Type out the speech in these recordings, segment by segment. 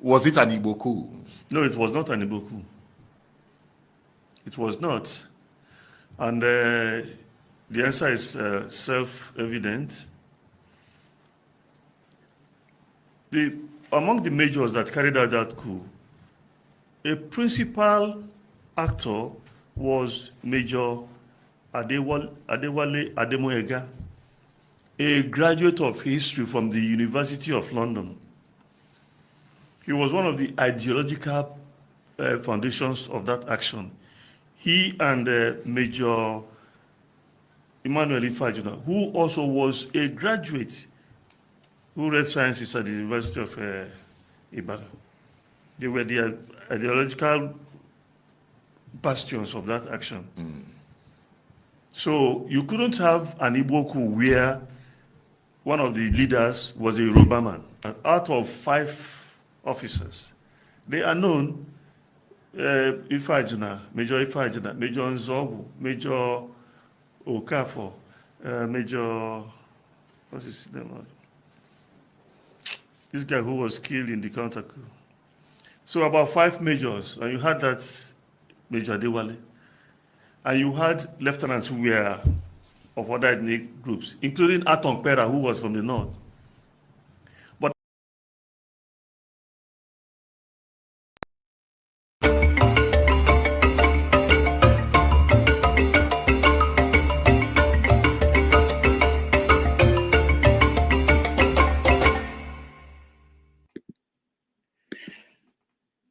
Was it an Igbo coup? No, it was not an Igbo coup. It was not. And the answer is self-evident. Among the majors that carried out that coup, a principal actor was Major Adewale Ademoyega, a graduate of history from the University of London. He was one of the ideological foundations of that action. He and Major Emmanuel Ifajuna, who also was a graduate who read sciences at the University of Ibadan. They were the ideological bastions of that action. So you couldn't have an Igbo coup where one of the leaders was a Yoruba man. And out of 5 officers, they are known, Ifajuna, Major Nzogu, Major Okafor, Major, what's his name? This guy who was killed in the counter coup. So about 5 majors, and you had that Major Adewale, and you had lieutenants who were of other ethnic groups, including Atong Pera, who was from the north. But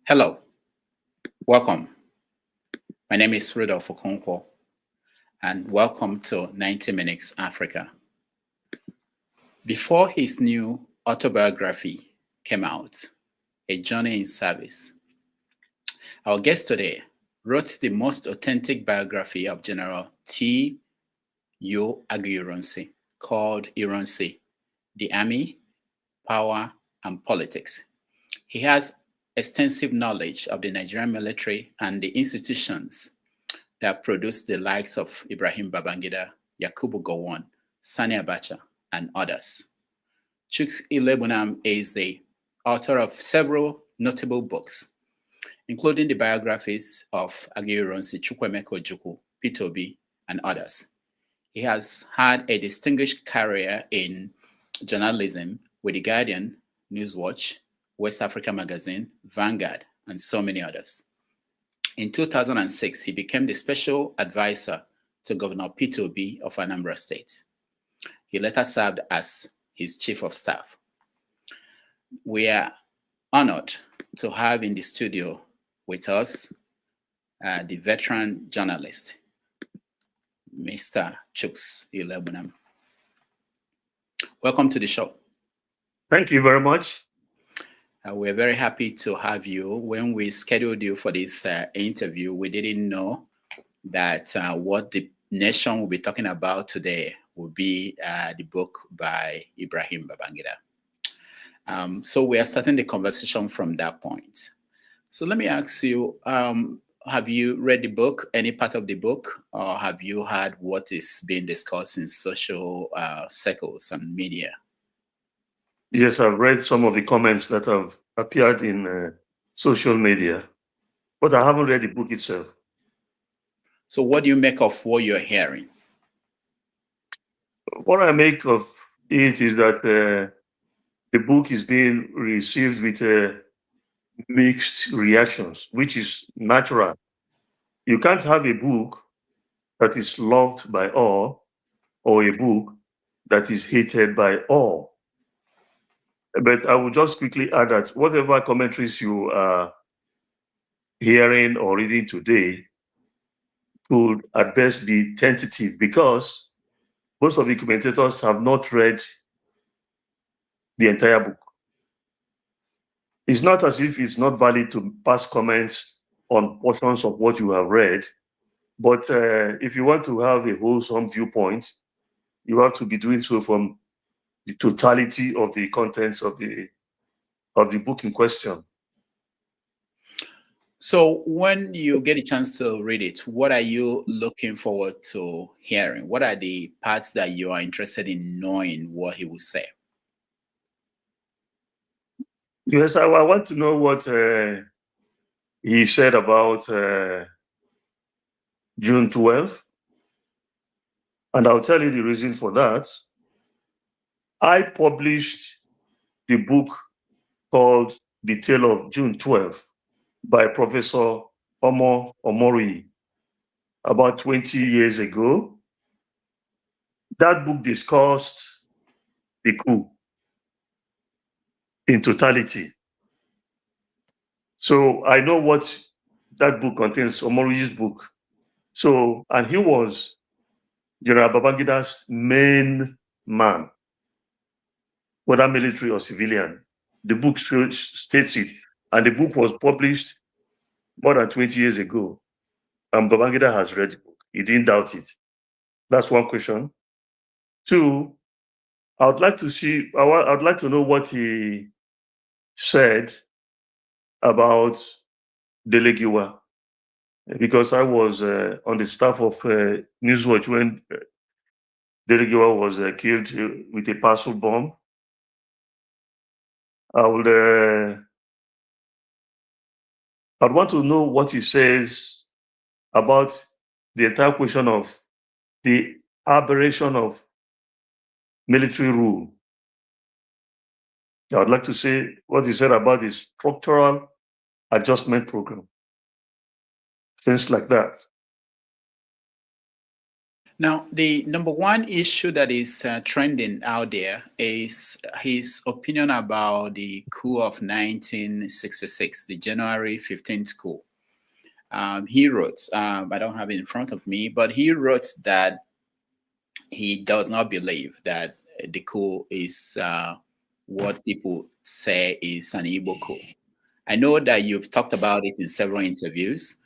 hello, welcome. My name is Rudolph Okonkwo, and welcome to 90 Minutes Africa. Before his new autobiography came out, A Journey in Service, our guest today wrote the most authentic biography of General JTU Aguiyi-Ironsi, called Ironsi, The Army, Power, and Politics. He has extensive knowledge of the Nigerian military and the institutions that produced the likes of Ibrahim Babangida, Yakubu Gowon, Sani Abacha, and others. Chuks Iloegbunam is the author of several notable books, including the biographies of Aguiyi-Ironsi, Chukwuemeka Ojukwu, Peter Obi, and others. He has had a distinguished career in journalism with The Guardian, Newswatch, West Africa Magazine, Vanguard, and so many others. In 2006, he became the special advisor to Governor Peter Obi of Anambra State. He later served as his chief of staff. We are honored to have in the studio with us the veteran journalist, Mr. Chuks Iloegbunam. Welcome to the show. thank you very much. We're very happy to have you. When we scheduled you for this interview, we didn't know that what the nation will be talking about today will be the book by Ibrahim Babangida. So we are starting the conversation from that point. So let me ask you, have you read the book, any part of the book, or have you heard what is being discussed in social circles and media? Yes, I've read some of the comments that have appeared in social media, but I haven't read the book itself. So what do you make of what you're hearing? What I make of it is that the book is being received with mixed reactions, which is natural. You can't have a book that is loved by all or a book that is hated by all. But I will just quickly add that whatever commentaries you are hearing or reading today could at best be tentative, because most of the commentators have not read the entire book. It's not as if it's not valid to pass comments on portions of what you have read, but if you want to have a wholesome viewpoint, you have to be doing so from the totality of the contents of the book in question. So when you get a chance to read it, what are you looking forward to hearing? What are the parts that you are interested in knowing what he will say? Yes, I want to know what he said about June 12th, and I'll tell you the reason for that. I published the book called The Tale of June 12th by Professor Omo Omori about 20 years ago. That book discussed the coup in totality. So I know what that book contains, Omori's book. So, and he was General Babangida's main man, whether military or civilian. The book states it, and the book was published more than 20 years ago. And Babangida has read the book. He didn't doubt it. That's one question. Two, I'd like to know what he said about Dele Giwa, because I was on the staff of Newswatch when Dele Giwa was killed with a parcel bomb. I'd want to know what he says about the entire question of the aberration of military rule. I'd like to say what he said about the structural adjustment program, things like that. Now, the number one issue that is trending out there is his opinion about the coup of 1966, the January 15th coup. He wrote, I don't have it in front of me, but he wrote that he does not believe that the coup is what people say is an Igbo coup. I know that you've talked about it in several interviews.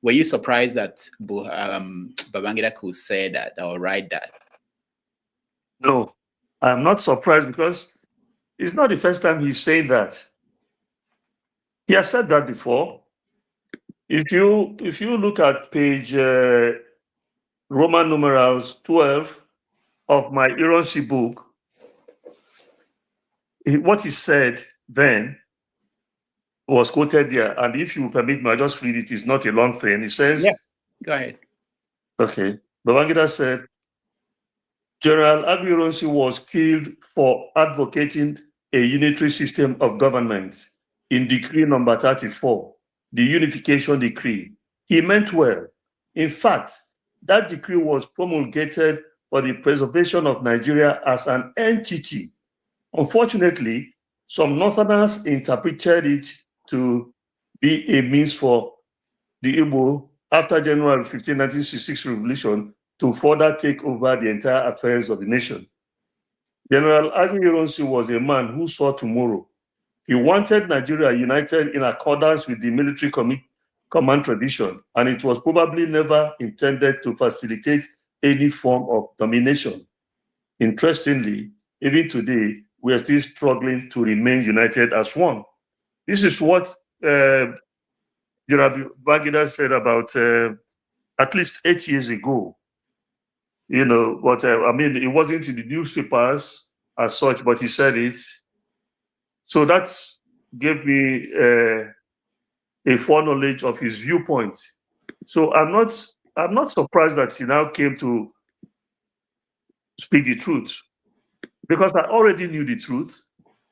Were you surprised that Babangida could say that or write that? No, I'm not surprised, because it's not the first time he's saying that. He has said that before. If you look at page Roman numerals 12 of my Ironsi book, what he said then was quoted there. And if you permit me, I'll just read it. It's not a long thing. It says, Yeah, go ahead. Okay. Babangida said, General Aguiyi-Ironsi was killed for advocating a unitary system of government in Decree number 34, the Unification Decree. He meant well. In fact, that decree was promulgated for the preservation of Nigeria as an entity. Unfortunately, some Northerners interpreted it to be a means for the Igbo after January 15, 1966 revolution to further take over the entire affairs of the nation. General Aguiyi-Ironsi was a man who saw tomorrow. He wanted Nigeria united in accordance with the military command tradition, and it was probably never intended to facilitate any form of domination. Interestingly, even today, we are still struggling to remain united as one. This is what General Babangida said about at least 8 years ago. But I mean, it wasn't in the newspapers as such, but he said it. So that gave me a foreknowledge of his viewpoint. So I'm not surprised that he now came to speak the truth, because I already knew the truth.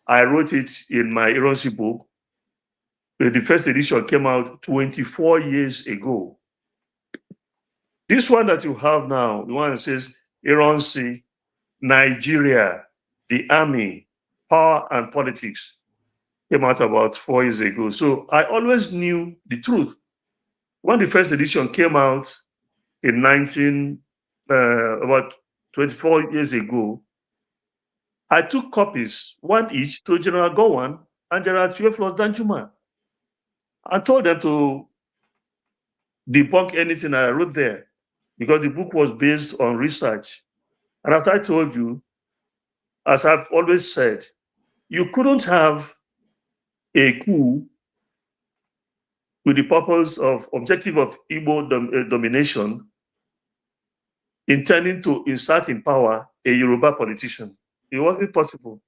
I wrote it in my Ironsi book. The first edition came out 24 years ago. This one that you have now, the one that says Ironsi, Nigeria, the army, power and politics, came out about 4 years ago. So I always knew the truth. When the first edition came out in about 24 years ago, I took copies, one each, to General Gowon and General Danjuma, and told them to debunk anything I wrote there, because the book was based on research. And as I told you, as I've always said, you couldn't have a coup with the purpose of objective of Igbo domination, intending to insert in power a Yoruba politician. It wasn't possible.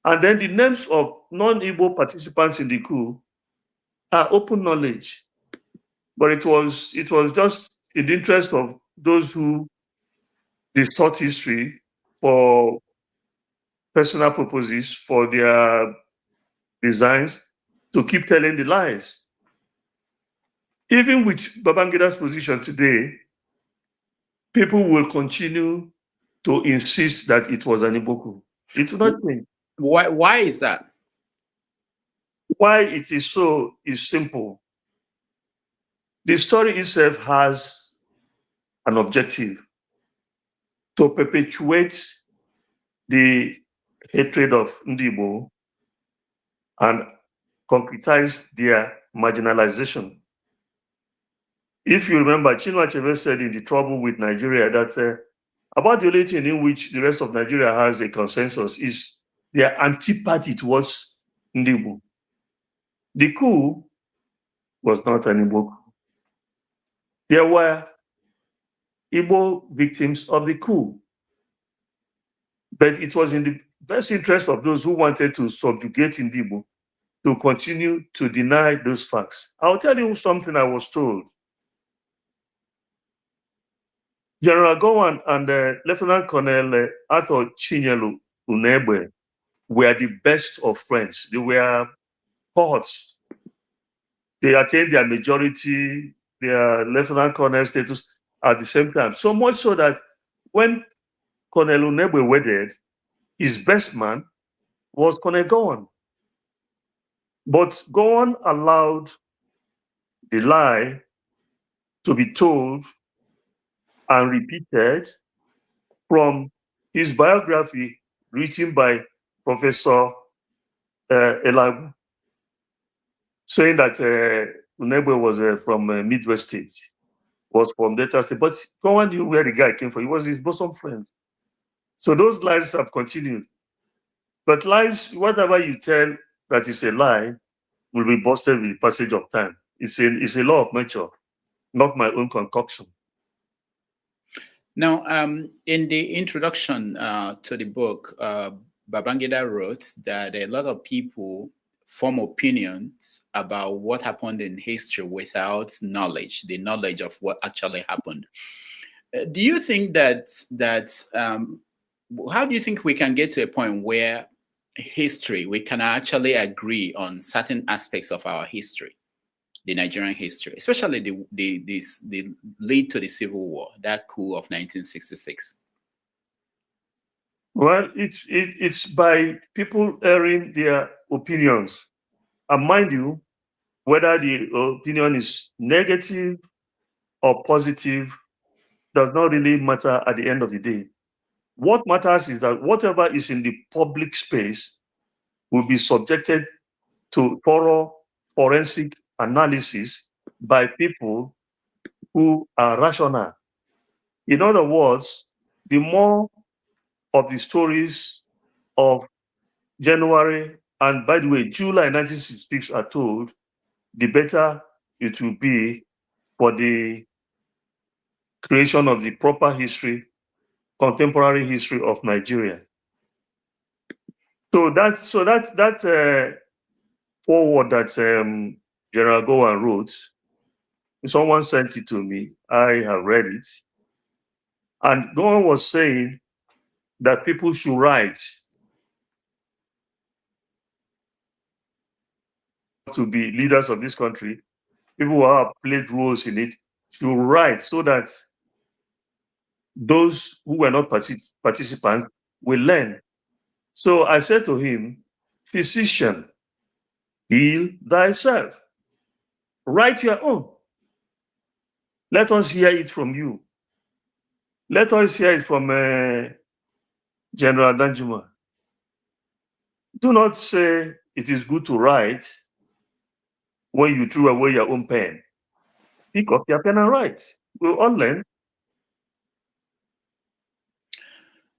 And then the names of non-Igbo participants in the coup are open knowledge. But it was just in the interest of those who distort history for personal purposes, for their designs, to keep telling the lies. Even with Babangida's position today, people will continue to insist that it was an Igbo coup. It will not change. Why is that? Why it is so is simple. The story itself has an objective: to perpetuate the hatred of Ndibo and concretize their marginalization. If you remember, Chinua Achebe said in The Trouble with Nigeria that about the only thing in which the rest of Nigeria has a consensus is their antipathy towards Ndibo. The coup was not an Igbo coup. There were Igbo victims of the coup. But it was in the best interest of those who wanted to subjugate Ndibo to continue to deny those facts. I'll tell you something I was told. General Gowon and Lieutenant Colonel Arthur Chinyelu Unegbe were the best of friends. They were cohorts. They attained their majority, their lieutenant colonel status at the same time. So much so that when Colonel Unegbe wedded, his best man was Colonel Gowon. But Gowon allowed the lie to be told and repeated from his biography written by Professor Elagu, saying that Unegbe was from Midwest State, was from Delta State. But Gowon knew where the guy came from. He was his bosom friend. So those lies have continued. But lies, whatever you tell that is a lie, will be busted with the passage of time. It's a law of nature, not my own concoction. Now, in the introduction to the book, Babangida wrote that a lot of people form opinions about what happened in history without knowledge, the knowledge of what actually happened. Do you think how do you think we can get to a point where we can actually agree on certain aspects of our history, the Nigerian history, especially the lead to the Civil War, that coup of 1966? Well, it's by people airing their opinions. And mind you, whether the opinion is negative or positive does not really matter at the end of the day. What matters is that whatever is in the public space will be subjected to thorough forensic analysis by people who are rational. In other words, the more of the stories of January and, by the way, July 1966 are told, the better it will be for the creation of the proper history, contemporary history of Nigeria. So that foreword that General Gowon wrote, someone sent it to me. I have read it, and Gowon was saying that people should write to be leaders of this country. People who have played roles in it should write so that those who were not participants will learn. So I said to him, physician, heal thyself. Write your own. Let us hear it from you. Let us hear it from General Danjuma. Do not say it is good to write when you threw away your own pen. Pick up your pen and write. We'll all learn.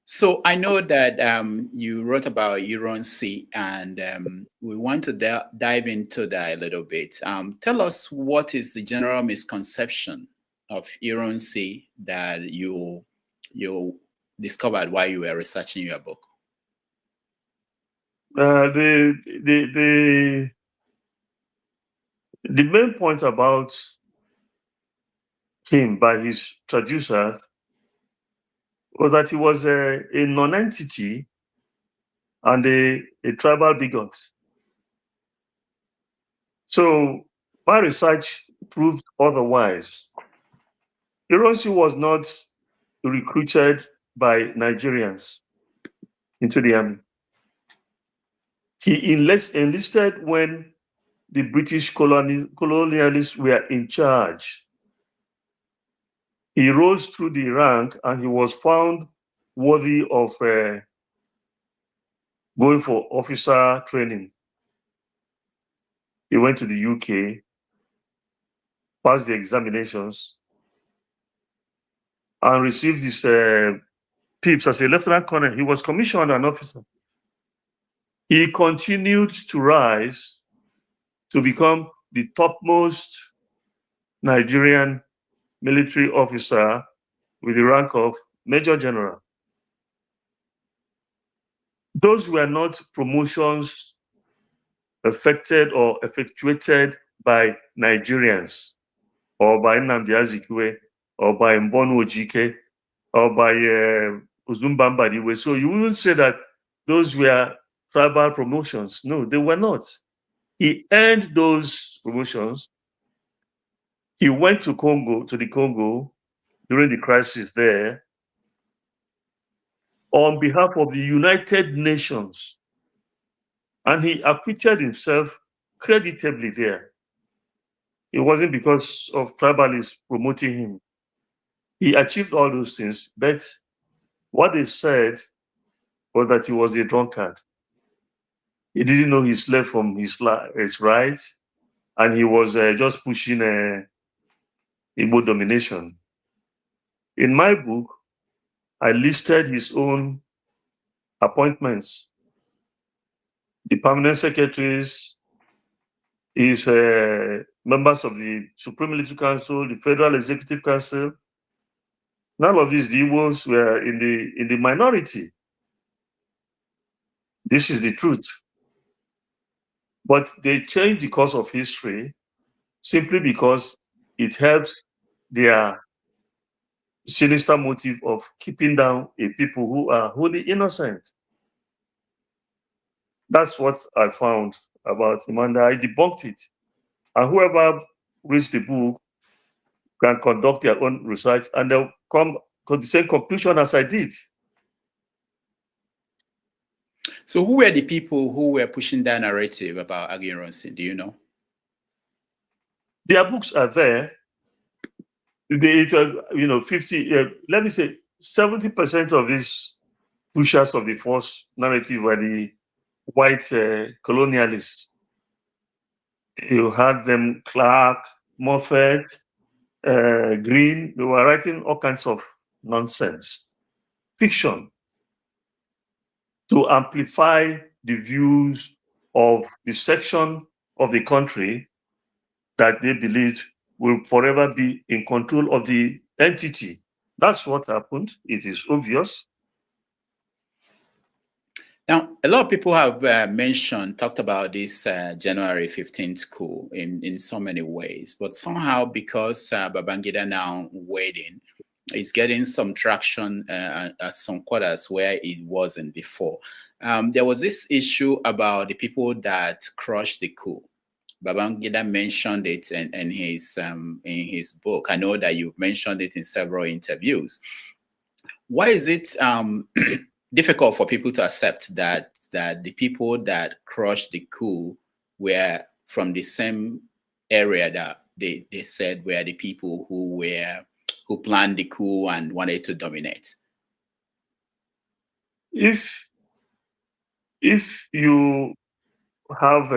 So I know that you wrote about Ironsi, and we want to dive into that a little bit. Tell us, what is the general misconception of Ironsi that you discovered while you were researching your book? The main point about him by his traducer was that he was a non-entity and a tribal bigot. So my research proved otherwise. Ironsi was not recruited by Nigerians into the army. He enlisted when the British colonialists were in charge. He rose through the rank and he was found worthy of going for officer training. He went to the UK, passed the examinations, and received his PIPs as a lieutenant colonel. He was commissioned an officer. He continued to rise to become the topmost Nigerian military officer with the rank of Major General. Those were not promotions affected or effectuated by Nigerians or by Nnamdi Azikiwe or by Mbonu Ojike or by Uzumbambadiwe. So you wouldn't say that those were tribal promotions. No, they were not. He earned those promotions. He went to the Congo during the crisis there on behalf of the United Nations. And he acquitted himself creditably there. It wasn't because of tribalists promoting him. He achieved all those things, but what they said was that he was a drunkard. He didn't know his left from his right, and he was just pushing Igbo domination. In my book, I listed his own appointments, the permanent secretaries, his members of the Supreme Military Council, the Federal Executive Council. None of these Igbos were in the minority. This is the truth. But they changed the course of history simply because it helps their sinister motive of keeping down a people who are wholly innocent. That's what I found about him, and I debunked it. And whoever reads the book can conduct their own research, and they'll come to the same conclusion as I did. So who were the people who were pushing that narrative about Aguiyi-Ironsi? Do you know? Their books are there. They, 50, let me say 70% of these pushers of the false narrative were the white colonialists. You had them, Clark, Moffat, Green. They were writing all kinds of nonsense, fiction, to amplify the views of the section of the country that they believed will forever be in control of the entity. That's what happened. It is obvious. Now, a lot of people have talked about this January 15th coup in so many ways, but somehow because Babangida now weighed in, it's getting some traction at some quarters where it wasn't before. There was this issue about the people that crushed the coup. Babangida mentioned it in his book. I know that you've mentioned it in several interviews. Why is it difficult for people to accept that the people that crushed the coup were from the same area that they said were the people who planned the coup and wanted to dominate? If you have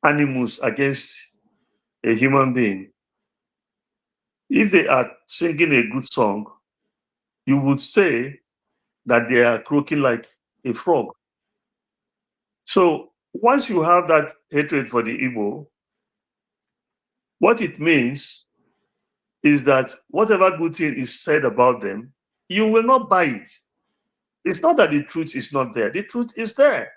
animus against a human being, if they are singing a good song, you would say that they are croaking like a frog. So once you have that hatred for the Igbo, what it means is that whatever good thing is said about them, you will not buy it. It's not that the truth is not there. The truth is there.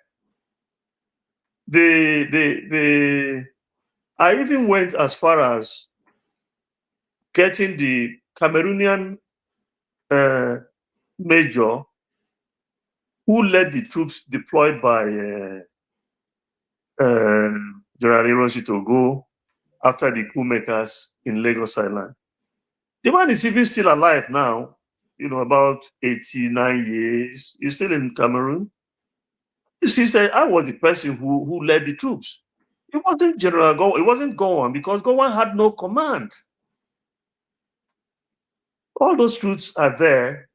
I even went as far as getting the Cameroonian major who led the troops deployed by General Aguiyi-Ironsi to go after the coup makers in Lagos Island. The man is even still alive now, about 89 years. He's still in Cameroon. He said, I was the person who led the troops. It wasn't General Gowon. It wasn't Gowon because Gowon had no command. All those truths are there,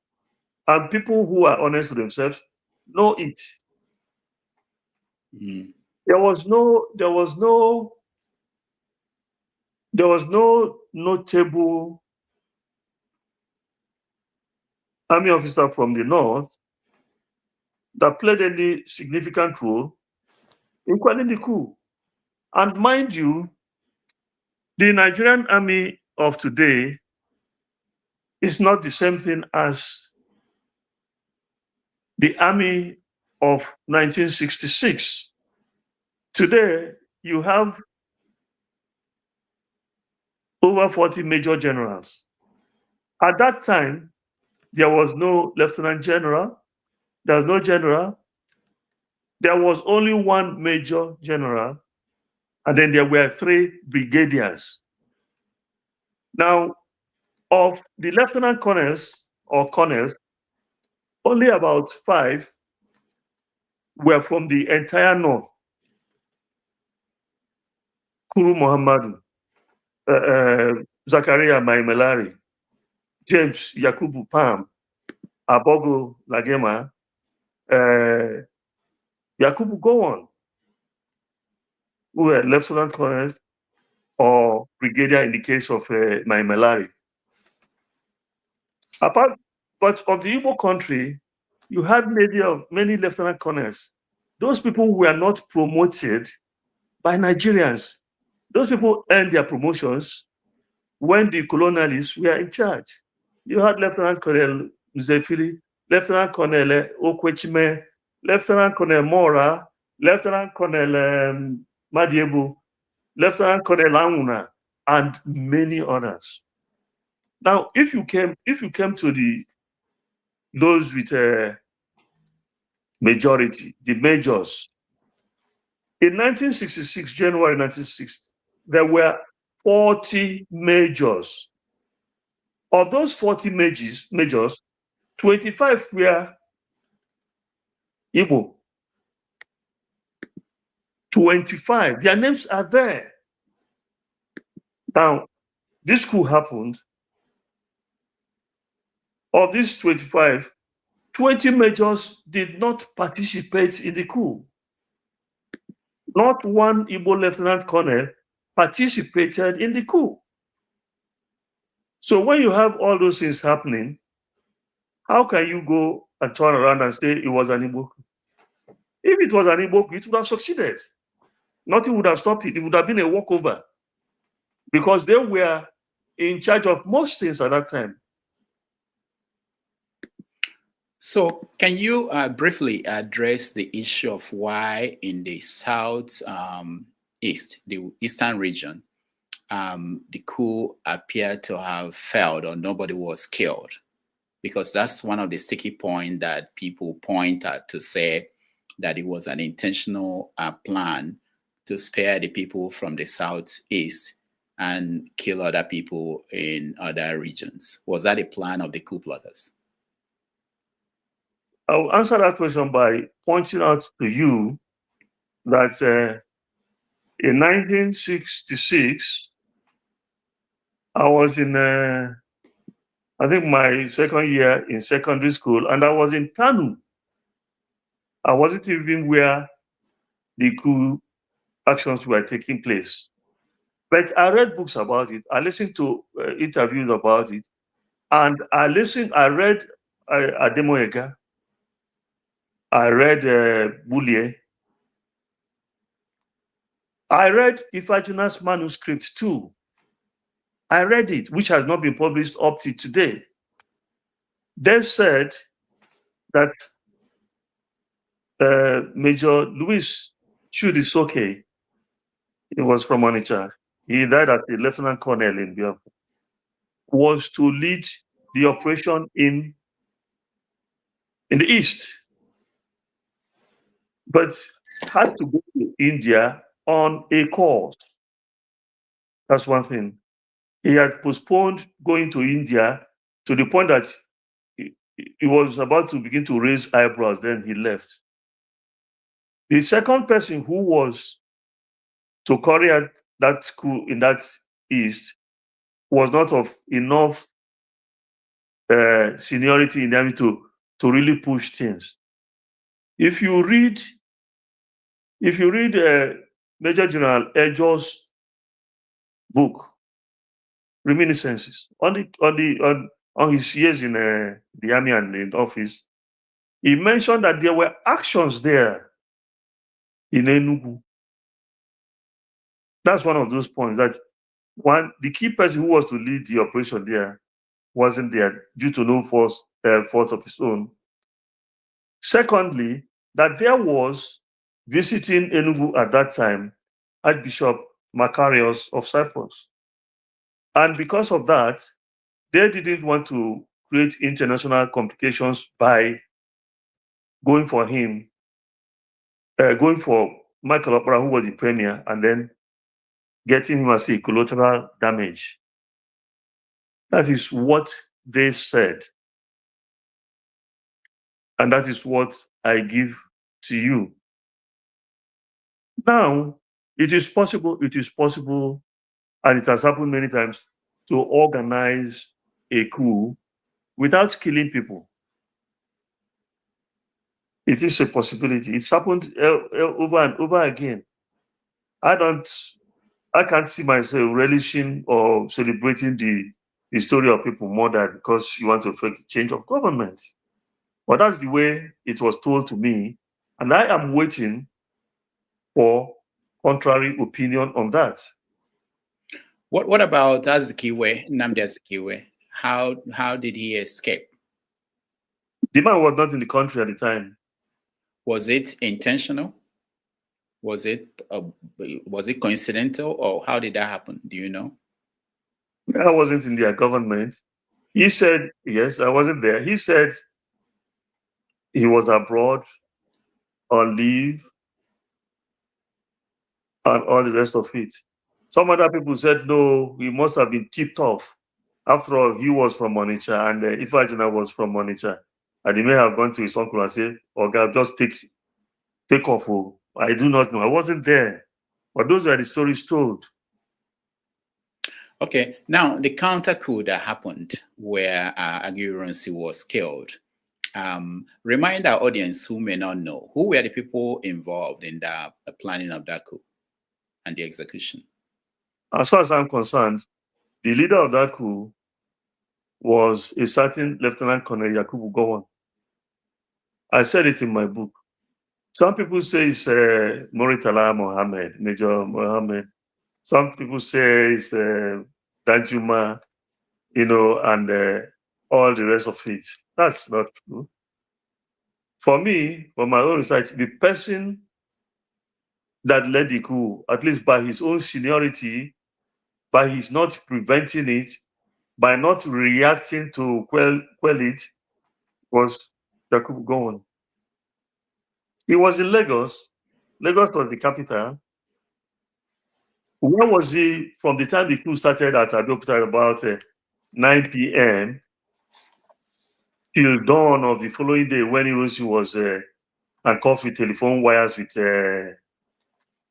and people who are honest to themselves know it. Mm. There was no notable army officer from the north that played any significant role in quelling the coup. And mind you, the Nigerian army of today is not the same thing as the army of 1966. Today, you have over 40 major generals. At that time, there was no lieutenant general, there was no general, there was only one major general, and then there were 3 brigadiers. Now, of the lieutenant colonels or colonels, only about 5 were from the entire north. Kuru Muhammadu, Zakaria Maimelari, James Yakubu Pam, Abogo Lagema, Yakubu Gowon, who were lieutenant colonels or brigadier in the case of Maimelari. But of the Igbo country, you had many lieutenant colonels. Those people were not promoted by Nigerians. Those people earned their promotions when the colonialists were in charge. You had Lieutenant Colonel Mzefili, Lieutenant Colonel Okwechime, Lieutenant Colonel Mora, Lieutenant Colonel Madiebu, Lieutenant Colonel Anguna, and many others. Now, if you came to those with a majority, the majors, in 1966, January 1966, there were 40 majors. Of those 40 majors, 25 were Igbo. 25, their names are there. Now, this coup happened. Of these 25, 20 majors did not participate in the coup. Not one Igbo lieutenant colonel participated in the coup. So when you have all those things happening, how can you go and turn around and say it was an Igbo coup? If it was an Igbo coup, it would have succeeded. Nothing would have stopped it. It would have been a walkover because they were in charge of most things at that time. So can you briefly address the issue of why in the south east, the eastern region, the coup appeared to have failed or nobody was killed? Because that's one of the sticky points that people point at to say that it was an intentional plan to spare the people from the southeast and kill other people in other regions. Was that a plan of the coup plotters? I'll answer that question by pointing out to you that in 1966, I was in, I think, my second year in secondary school, and I was in Kanu. I wasn't even where the coup actions were taking place. But I read books about it. I listened to interviews about it. And I read Ademoyega. I read Boulier. I read Ifajuna's manuscript too. I read it, which has not been published up to today. They said that Major Louis Chudisoke, he was from Onitsha. He died as a lieutenant colonel in Biafra, was to lead the operation in the east, but had to go to India on a course. That's one thing. He had postponed going to India to the point that he was about to begin to raise eyebrows, then he left. The second person who was to carry out that school in that east was not of enough seniority in the army to really push things. If you read Major General Ejo's book, Reminiscences, on his years in the army and in office, he mentioned that there were actions there in Enugu. That's one of those points that the key person who was to lead the operation there wasn't there due to no fault of his own. Secondly, that there was visiting Enugu at that time Archbishop Macarius of Cyprus. And because of that, they didn't want to create international complications by going for him, going for Michael Opera, who was the premier, and then getting him as a collateral damage. That is what they said. And that is what I give to you. Now, it is possible, and it has happened many times, to organize a coup without killing people. It is a possibility. It's happened over and over again. I can't see myself relishing or celebrating the story of people murdered because you want to affect the change of government. But that's the way it was told to me. And I am waiting for contrary opinion on that. What about Azikiwe, Nnamdi Azikiwe? How did he escape? The man was not in the country at the time. Was it intentional? Was it coincidental, or how did that happen? Do you know? I wasn't in their government. He said, yes, I wasn't there. He said he was abroad on leave and all the rest of it. Some other people said, no, he must have been tipped off. After all, he was from Onitsha, and Ifeanyi was from Onitsha. And he may have gone to his uncle and said, oh, God, just take off. Oh. I do not know. I wasn't there. But those are the stories told. Okay. Now, the counter coup that happened where Aguiyi-Ironsi was killed, remind our audience who may not know, who were the people involved in the planning of that coup and the execution? As far as I'm concerned, the leader of that coup was a certain Lieutenant Colonel Yakubu Gowon. I said it in my book. Some people say it's Muritala Mohammed, Major Mohammed. Some people say it's Danjuma, and all the rest of it. That's not true. For me, from my own research, the person that led the coup, at least by his own seniority, by his not preventing it, by not reacting to quell it, was Yakubu Gowon. He was in Lagos. Lagos was the capital. Where was he from the time the coup started at Abeokuta about 9 p.m. till dawn of the following day when Ironsi was handcuffed with telephone wires with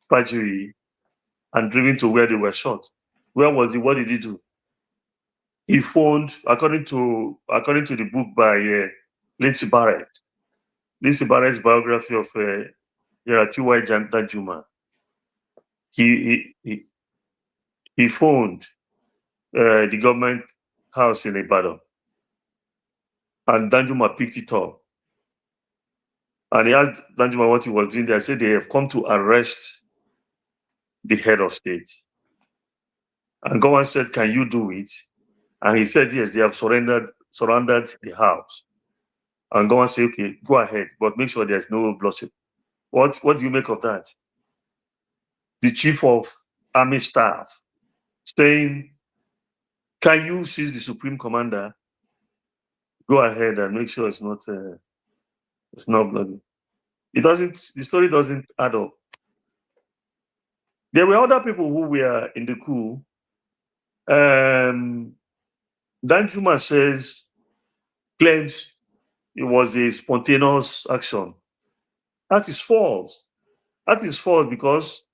perjury and driven to where they were shot? Where was he? What did he do? He phoned, according to the book by Lindsay Barrett's biography of General Danjuma. He phoned the government house in Ibadan, and Danjuma picked it up. And he asked Danjuma what he was doing there. I said, they have come to arrest the head of state. And Gowon said, can you do it? And he said, yes, they have surrounded the house. and go and say, okay, go ahead, but make sure there's no bloodshed. What do you make of that? The chief of army staff saying, can you seize the supreme commander? Go ahead and make sure it's not bloody. The story doesn't add up. There were other people who were in the coup. Danjuma claims it was a spontaneous action. That is false. That is false because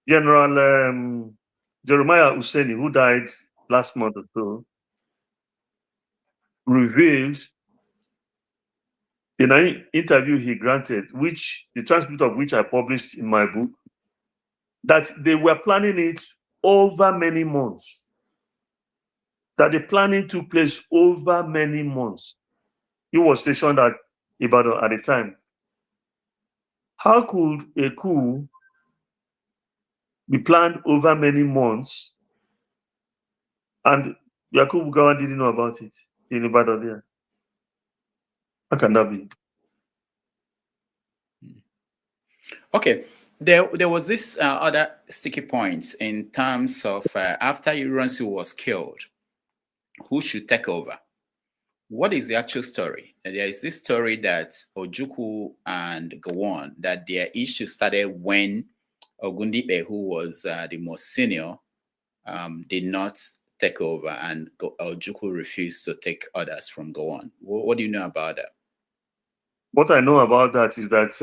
General Jeremiah Husseini, who died last month or so, revealed in an interview he granted, which the transcript of which I published in my book, that they were planning it over many months. That the planning took place over many months. He was stationed at Ibadan at the time. How could a coup be planned over many months and Yakubu Gowon didn't know about it in Ibadan there? How can that be? Okay, there was this other sticky point in terms of after Ironsi was killed, who should take over? What is the actual story? There is this story that Ojukwu and Gowon, that their issue started when Ogundipe, who was the most senior, did not take over, and Ojukwu refused to take orders from Gowon. What do you know about that? What I know about that is that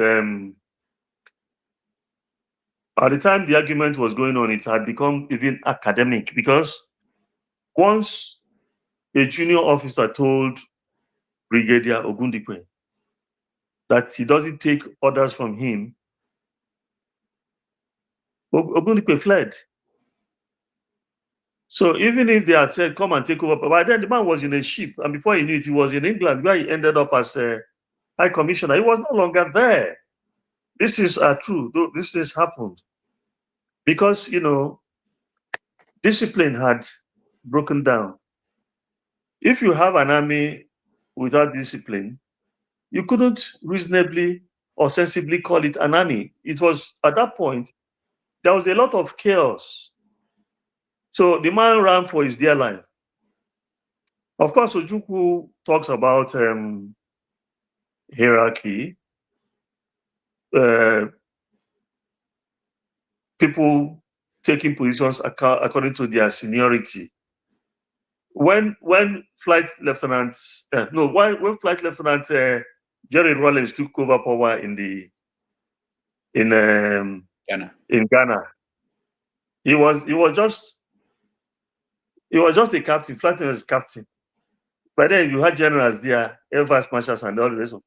at the time the argument was going on, it had become even academic, because once a junior officer told Brigadier Ogundipe that he doesn't take orders from him, Ogundipe fled. So even if they had said, come and take over, by then the man was in a ship, and before he knew it, he was in England, where he ended up as a high commissioner. He was no longer there. This is true. This has happened. Because, discipline had broken down. If you have an army without discipline, you couldn't reasonably or sensibly call it an army. It was, at that point, there was a lot of chaos. So the man ran for his dear life. Of course, Ojukwu talks about hierarchy, people taking positions according to their seniority. When Flight Lieutenant Jerry Rawlings took over power in Ghana, he was just a captain. Flight Lieutenant is captain. By then you had generals there, air vice marshals, and all the rest of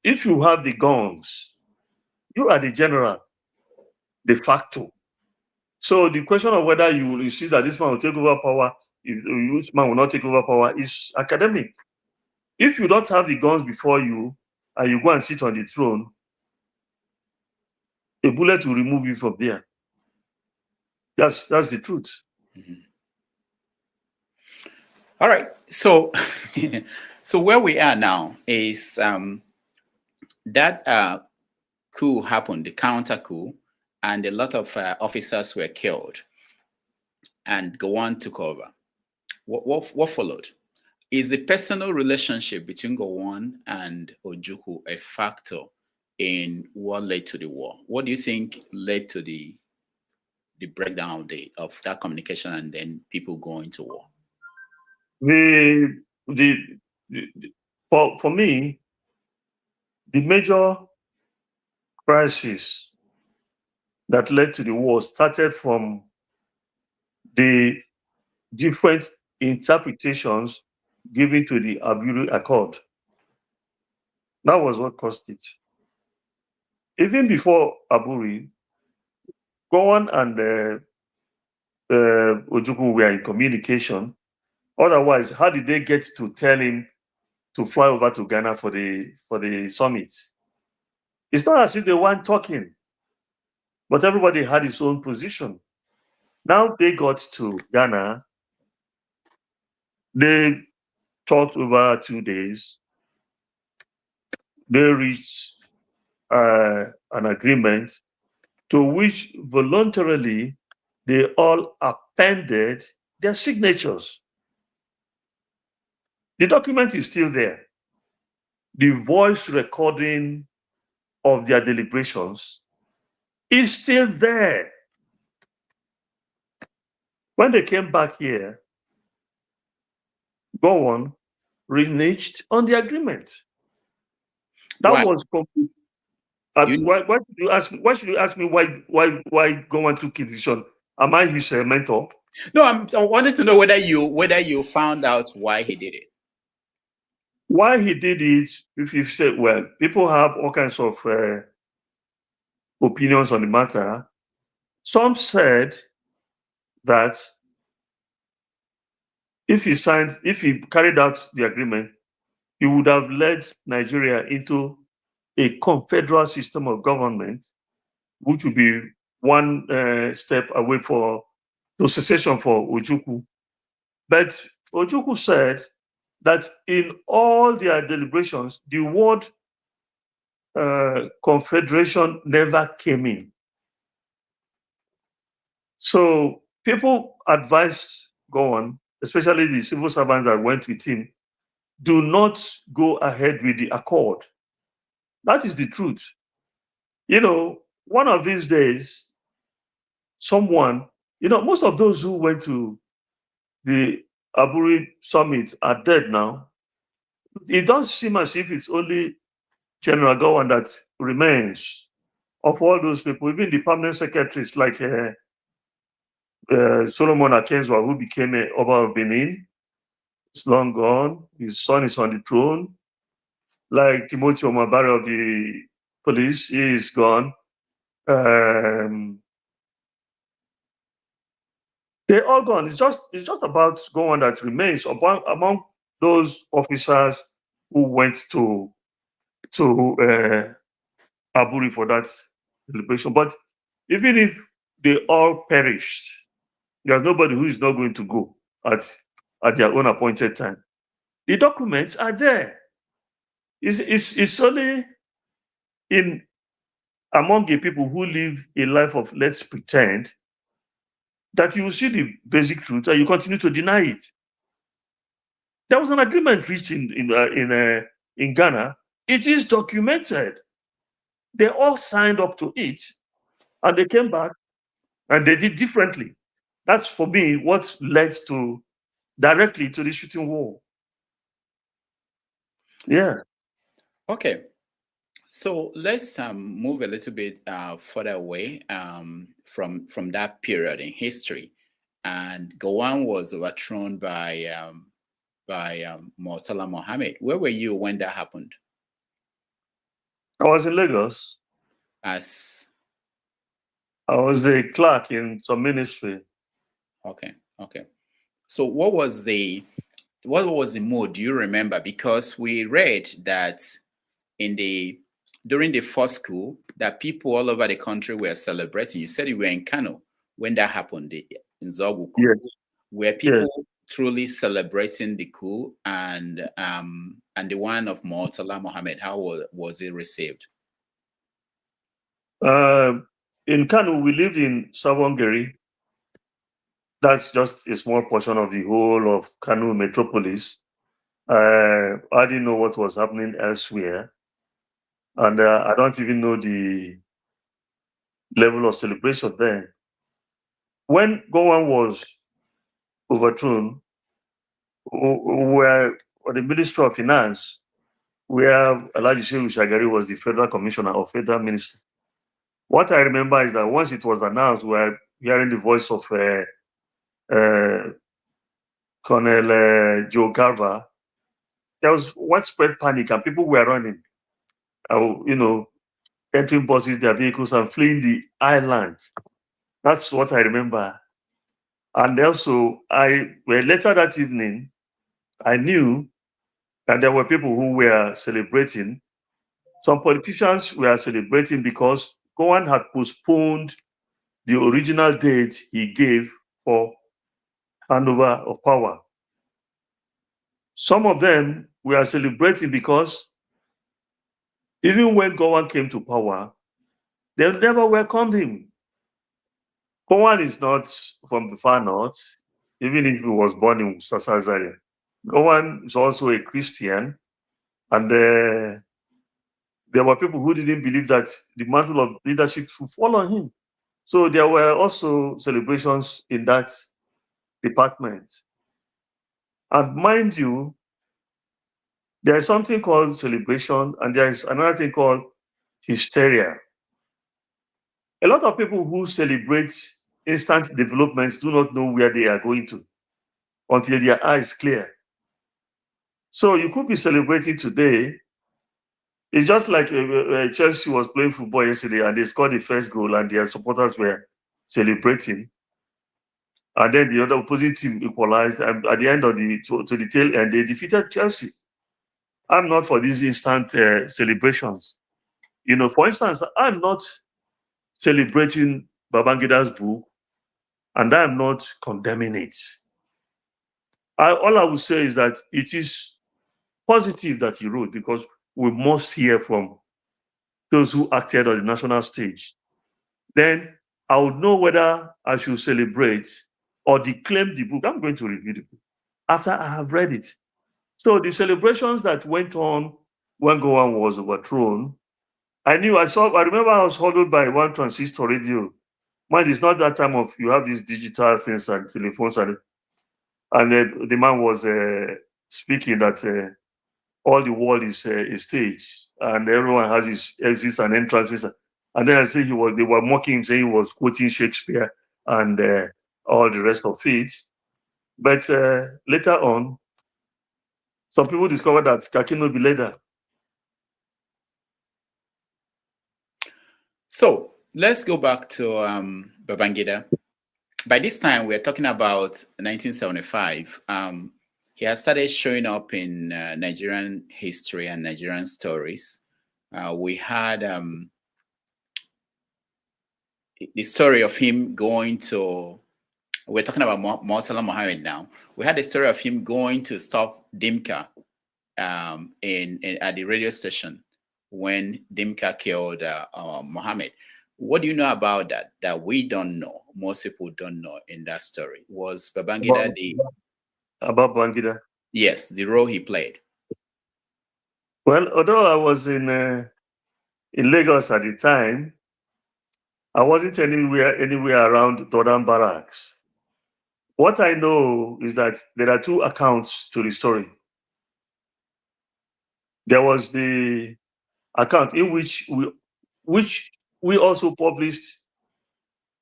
if you have the guns, you are the general de facto. So the question of whether you will see that this man will take over power, which man will not take over power, is academic. If you don't have the guns before you and you go and sit on the throne, a bullet will remove you from there. That's the truth. Mm-hmm. All right. So, so where we are now is that coup happened, the counter coup, and a lot of officers were killed, and Gowon took over. What followed? Is the personal relationship between Gowon and Ojukwu a factor in what led to the war? What do you think led to the breakdown of that communication and then people going to war? For me, the major crisis that led to the war started from the different interpretations given to the Aburi Accord. That was what caused it. Even before Aburi, Gowon and Ojukwu were in communication. Otherwise, how did they get to tell him to fly over to Ghana for the summit? It's not as if they weren't talking, but everybody had his own position. Now they got to Ghana, they talked over 2 days. They reached an agreement to which voluntarily they all appended their signatures. The document is still there. The voice recording of their deliberations is still there. When they came back here, Gowon reneged on the agreement. That Why? was complete. Why should you ask me? Why should you ask me why Gowon took a decision? Am I his mentor? No, I wanted to know whether you found out why he did it. Why he did it? If you say, well, people have all kinds of opinions on the matter. Some said that if he carried out the agreement, he would have led Nigeria into a confederal system of government, which would be one step away to secession for Ojukwu. But Ojukwu said that in all their deliberations, the word confederation never came in. So people advised Gowon, especially the civil servants that went with him, do not go ahead with the accord. That is the truth. One of these days, someone, most of those who went to the Aburi summit are dead now. It does seem as if it's only General Gowon that remains of all those people, even the permanent secretaries like Solomon Akenzwa, who became a Oba of Benin. It's long gone. His son is on the throne. Like Timothy Omabare of the police, he is gone. They're all gone. It's just about Gowon that remains among those officers who went to Aburi for that celebration. But even if they all perished, there's nobody who is not going to go at their own appointed time. The documents are there. It's only among a people who live a life of let's pretend that you will see the basic truth and you continue to deny it. There was an agreement reached in Ghana. It is documented. They all signed up to it, and they came back and they did differently. That's for me what led directly to the shooting war. Yeah. Okay. So let's move a little bit further away from that period in history. And Gowon was overthrown by Murtala Mohammed. Where were you when that happened? I was in Lagos. I was a clerk in some ministry. Okay. So what was the mood? Do you remember? Because we read that during the first coup, that people all over the country were celebrating. You said you were in Kanu when that happened in Zogu coup. Yes. Were people truly celebrating the coup and the one of Murtala Mohammed? How was it received? In Kanu, we lived in Savongeri. That's just a small portion of the whole of Kanu metropolis. I didn't know what was happening elsewhere. And I don't even know the level of celebration then. When Gowon was overthrown, we were at the Ministry of Finance, where Alhaji Shehu Shagari was the Federal Commissioner or Federal Minister. What I remember is that once it was announced, we were hearing the voice of Colonel Joe Garba. There was widespread panic and people were running, entering buses, their vehicles, and fleeing the island. That's what I remember. And also, later that evening, I knew that there were people who were celebrating. Some politicians were celebrating because Gowon had postponed the original date he gave for handover of power. Some of them we are celebrating because even when Gowon came to power, they never welcomed him. Gowon is not from the far north, even if he was born in Sasazaya. Gowon is also a Christian, and there were people who didn't believe that the mantle of leadership should fall on him. So there were also celebrations in that department. And mind you, there is something called celebration, and there is another thing called hysteria. A lot of people who celebrate instant developments do not know where they are going to until their eyes clear. So you could be celebrating today. It's just like Chelsea was playing football yesterday and they scored the first goal and their supporters were celebrating. And then the other opposing team equalized, and at the end of to the tail end, they defeated Chelsea. I'm not for these instant celebrations. For instance, I'm not celebrating Babangida's book, and I'm not condemning it. All I would say is that it is positive that he wrote, because we must hear from those who acted on the national stage. Then I would know whether I should celebrate or declaim the book. I'm going to review the book after I have read it. So the celebrations that went on when Gowon was overthrown, I remember I was huddled by one transistor radio. Mind, it's not that time of you have these digital things and telephones, and the man was speaking that all the world is a stage, and everyone has his exits and entrances. And then they were mocking him, saying he was quoting Shakespeare and all the rest of it. But later on, some people discovered that Kaki no be leather. So let's go back to Babangida. By this time, we're talking about 1975. He has started showing up in Nigerian history and Nigerian stories. We had the story of him going to, we're talking about Murtala Muhammad now. We had the story of him going to stop Dimka at the radio station when Dimka killed Muhammad. What do you know about that we don't know? Most people don't know in that story. Was Babangida about Babangida? Yes, the role he played. Well, although I was in Lagos at the time, I wasn't anywhere around Dodan Barracks. What I know is that there are two accounts to the story. There was the account in which we also published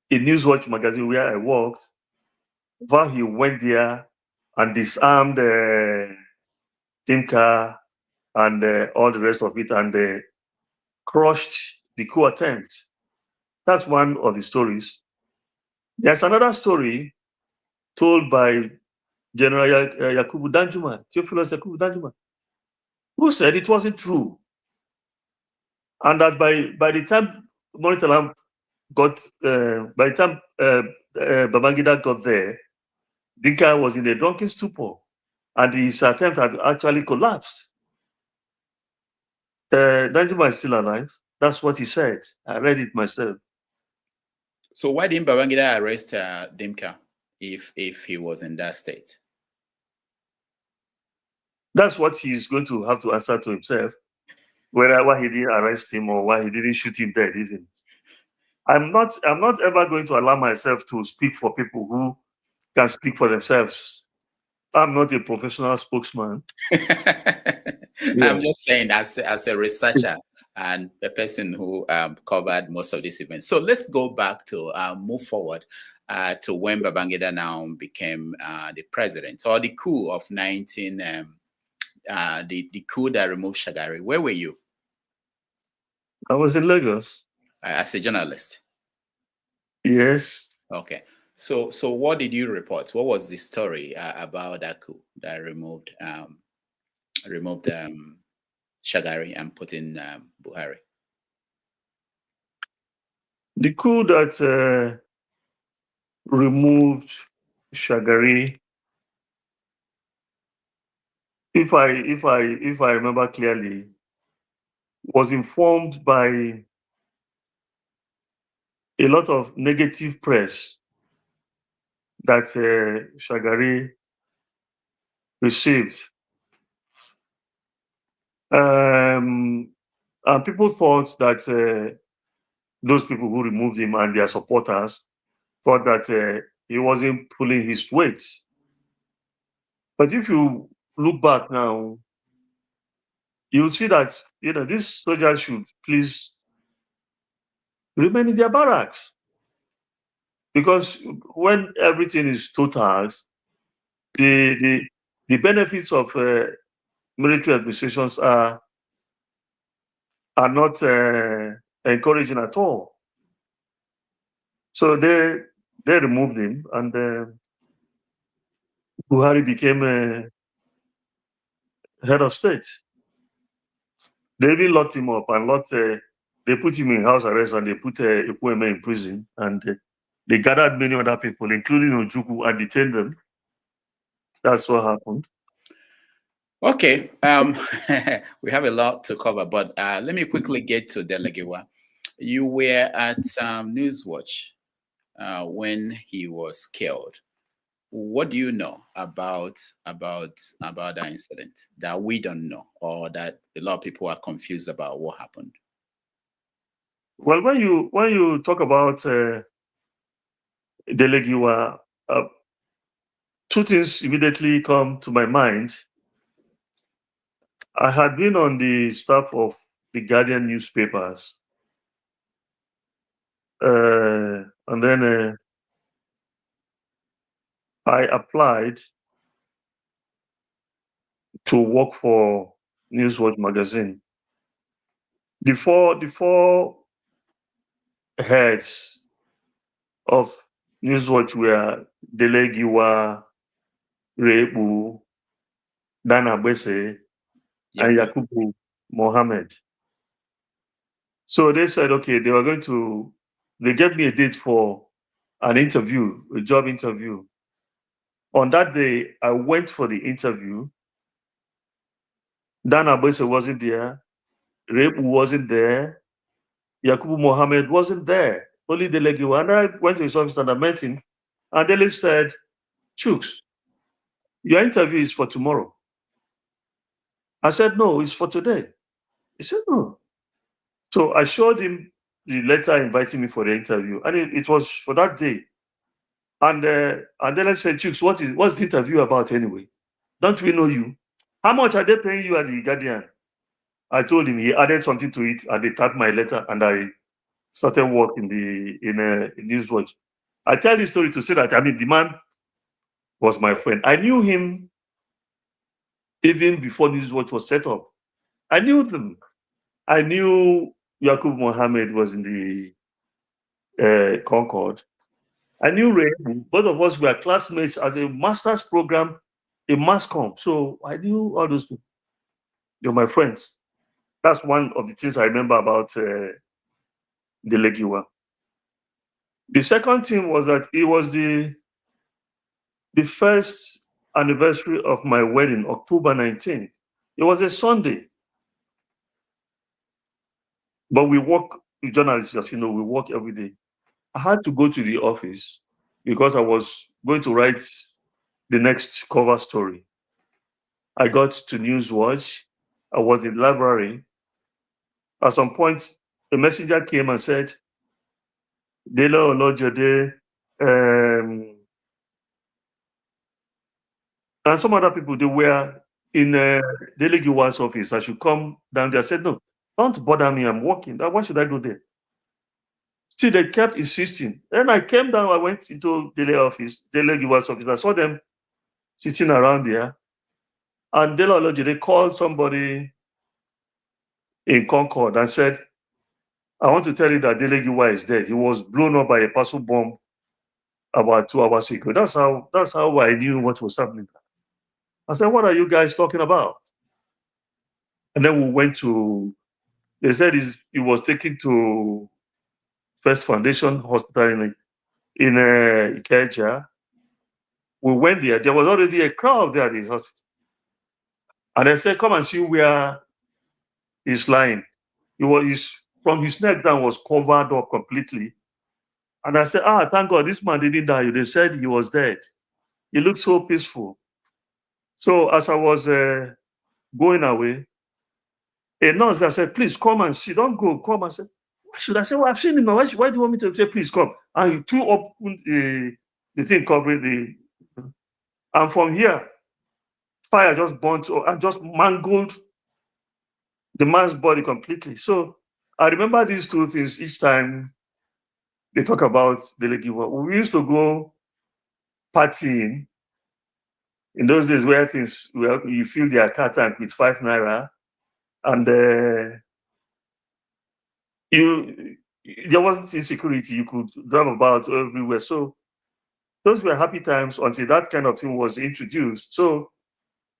in Newswatch magazine where I worked, where he went there and disarmed Dimka and all the rest of it, and crushed the coup attempt. That's one of the stories. There's another story told by General Yakubu Danjuma, Theophilus Yakubu Danjuma, who said it wasn't true, and that by the time Babangida got there, Dinka was in a drunken stupor, and his attempt had actually collapsed. Danjuma is still alive. That's what he said. I read it myself. So why didn't Babangida arrest Dimka if he was in that state? That's what he's going to have to answer to himself, why he didn't arrest him or why he didn't shoot him dead even. I'm not ever going to allow myself to speak for people who can speak for themselves. I'm not a professional spokesman. I'm just saying as a researcher and a person who covered most of these events. So let's go back to move forward to when Babangida now became the president, or the coup of the coup that removed Shagari. Where were you? I was in Lagos. As a journalist? Yes. Okay. So what did you report? What was the story about that coup that removed Shagari and put in Buhari? The coup that removed Shagari if I remember clearly, was informed by a lot of negative press that Shagari received. And people thought that those people who removed him and their supporters thought that he wasn't pulling his weight. But if you look back now, you'll see that these soldiers should please remain in their barracks, because when everything is total, the benefits of military administrations are not encouraging at all. So they removed him, and Buhari became head of state. They even locked him up and they put him in house arrest, and they put Chukwuemeka in prison, and they gathered many other people, including Ojukwu, and detained them. That's what happened. Okay, we have a lot to cover, but let me quickly get to Dele. You were at Newswatch when he was killed. What do you know about that incident that we don't know, or that a lot of people are confused about what happened? Well, when you talk about Dele, two things immediately come to my mind. I had been on the staff of the Guardian newspapers, and then I applied to work for Newswatch magazine. The four heads of Newswatch were Dele, Giwa, Rebu, Dana Bese, and Yakubu Mohammed. So they said, okay, they gave me a date for an interview, a job interview. On that day, I went for the interview. Dana Bese wasn't there. Rebu wasn't there. Yakubu Mohammed wasn't there. Only Dele Giwa. And I went to his office and I met him. And Dele said, Chuks, your interview is for tomorrow. I said, no, it's for today. He said, no. So I showed him the letter inviting me for the interview, and it was for that day. And then I said, Chuks, what's the interview about anyway? Don't we know you? How much are they paying you at the Guardian? I told him. He added something to it, and they tagged my letter, and I started work in Newswatch. I tell this story to say that, the man was my friend. I knew him even before Newswatch was set up. I knew them. I knew Yakubu Mohammed was in the Concord. I knew Ray. Both of us were classmates at a master's program in mass comm. So I knew all those people. They were my friends. That's one of the things I remember about Dele Giwa. The second thing was that it was the first anniversary of my wedding, October 19th. It was a Sunday. But we work, journalists, as you know, we work every day. I had to go to the office because I was going to write the next cover story. I got to Newswatch. I was in the library. At some point, a messenger came and said, Dele Olojede, and some other people, they were in Dele Giwa's office. I should come down there. I said, no, don't bother me. I'm working. Why should I go there? Still, they kept insisting. Then I came down. I went into Dele Giwa's office. I saw them sitting around there. And Dele Olojede called somebody in Concord and said, I want to tell you that Dele Giwa is dead. He was blown up by a parcel bomb about 2 hours ago. That's how I knew what was happening. I said, what are you guys talking about? And then we went to, they said he was taken to First Foundation Hospital in Ikeja. We went there. There was already a crowd there at the hospital. And I said, come and see where he's lying. From his neck down was covered up completely. And I said, thank God, this man didn't die. They said he was dead. He looked so peaceful. So as I was going away, a nurse that said, please come and see. Don't go, come and say, why should I say, well, I've seen him. Why do you want me to say, please come? And he threw up the thing covering the... And from here, fire just burnt and just mangled the man's body completely. So I remember these two things each time they talk about Dele Giwa. We used to go partying in those days where you fill their car tank with 5 naira, and there wasn't insecurity. You could drive about everywhere. So those were happy times until that kind of thing was introduced. So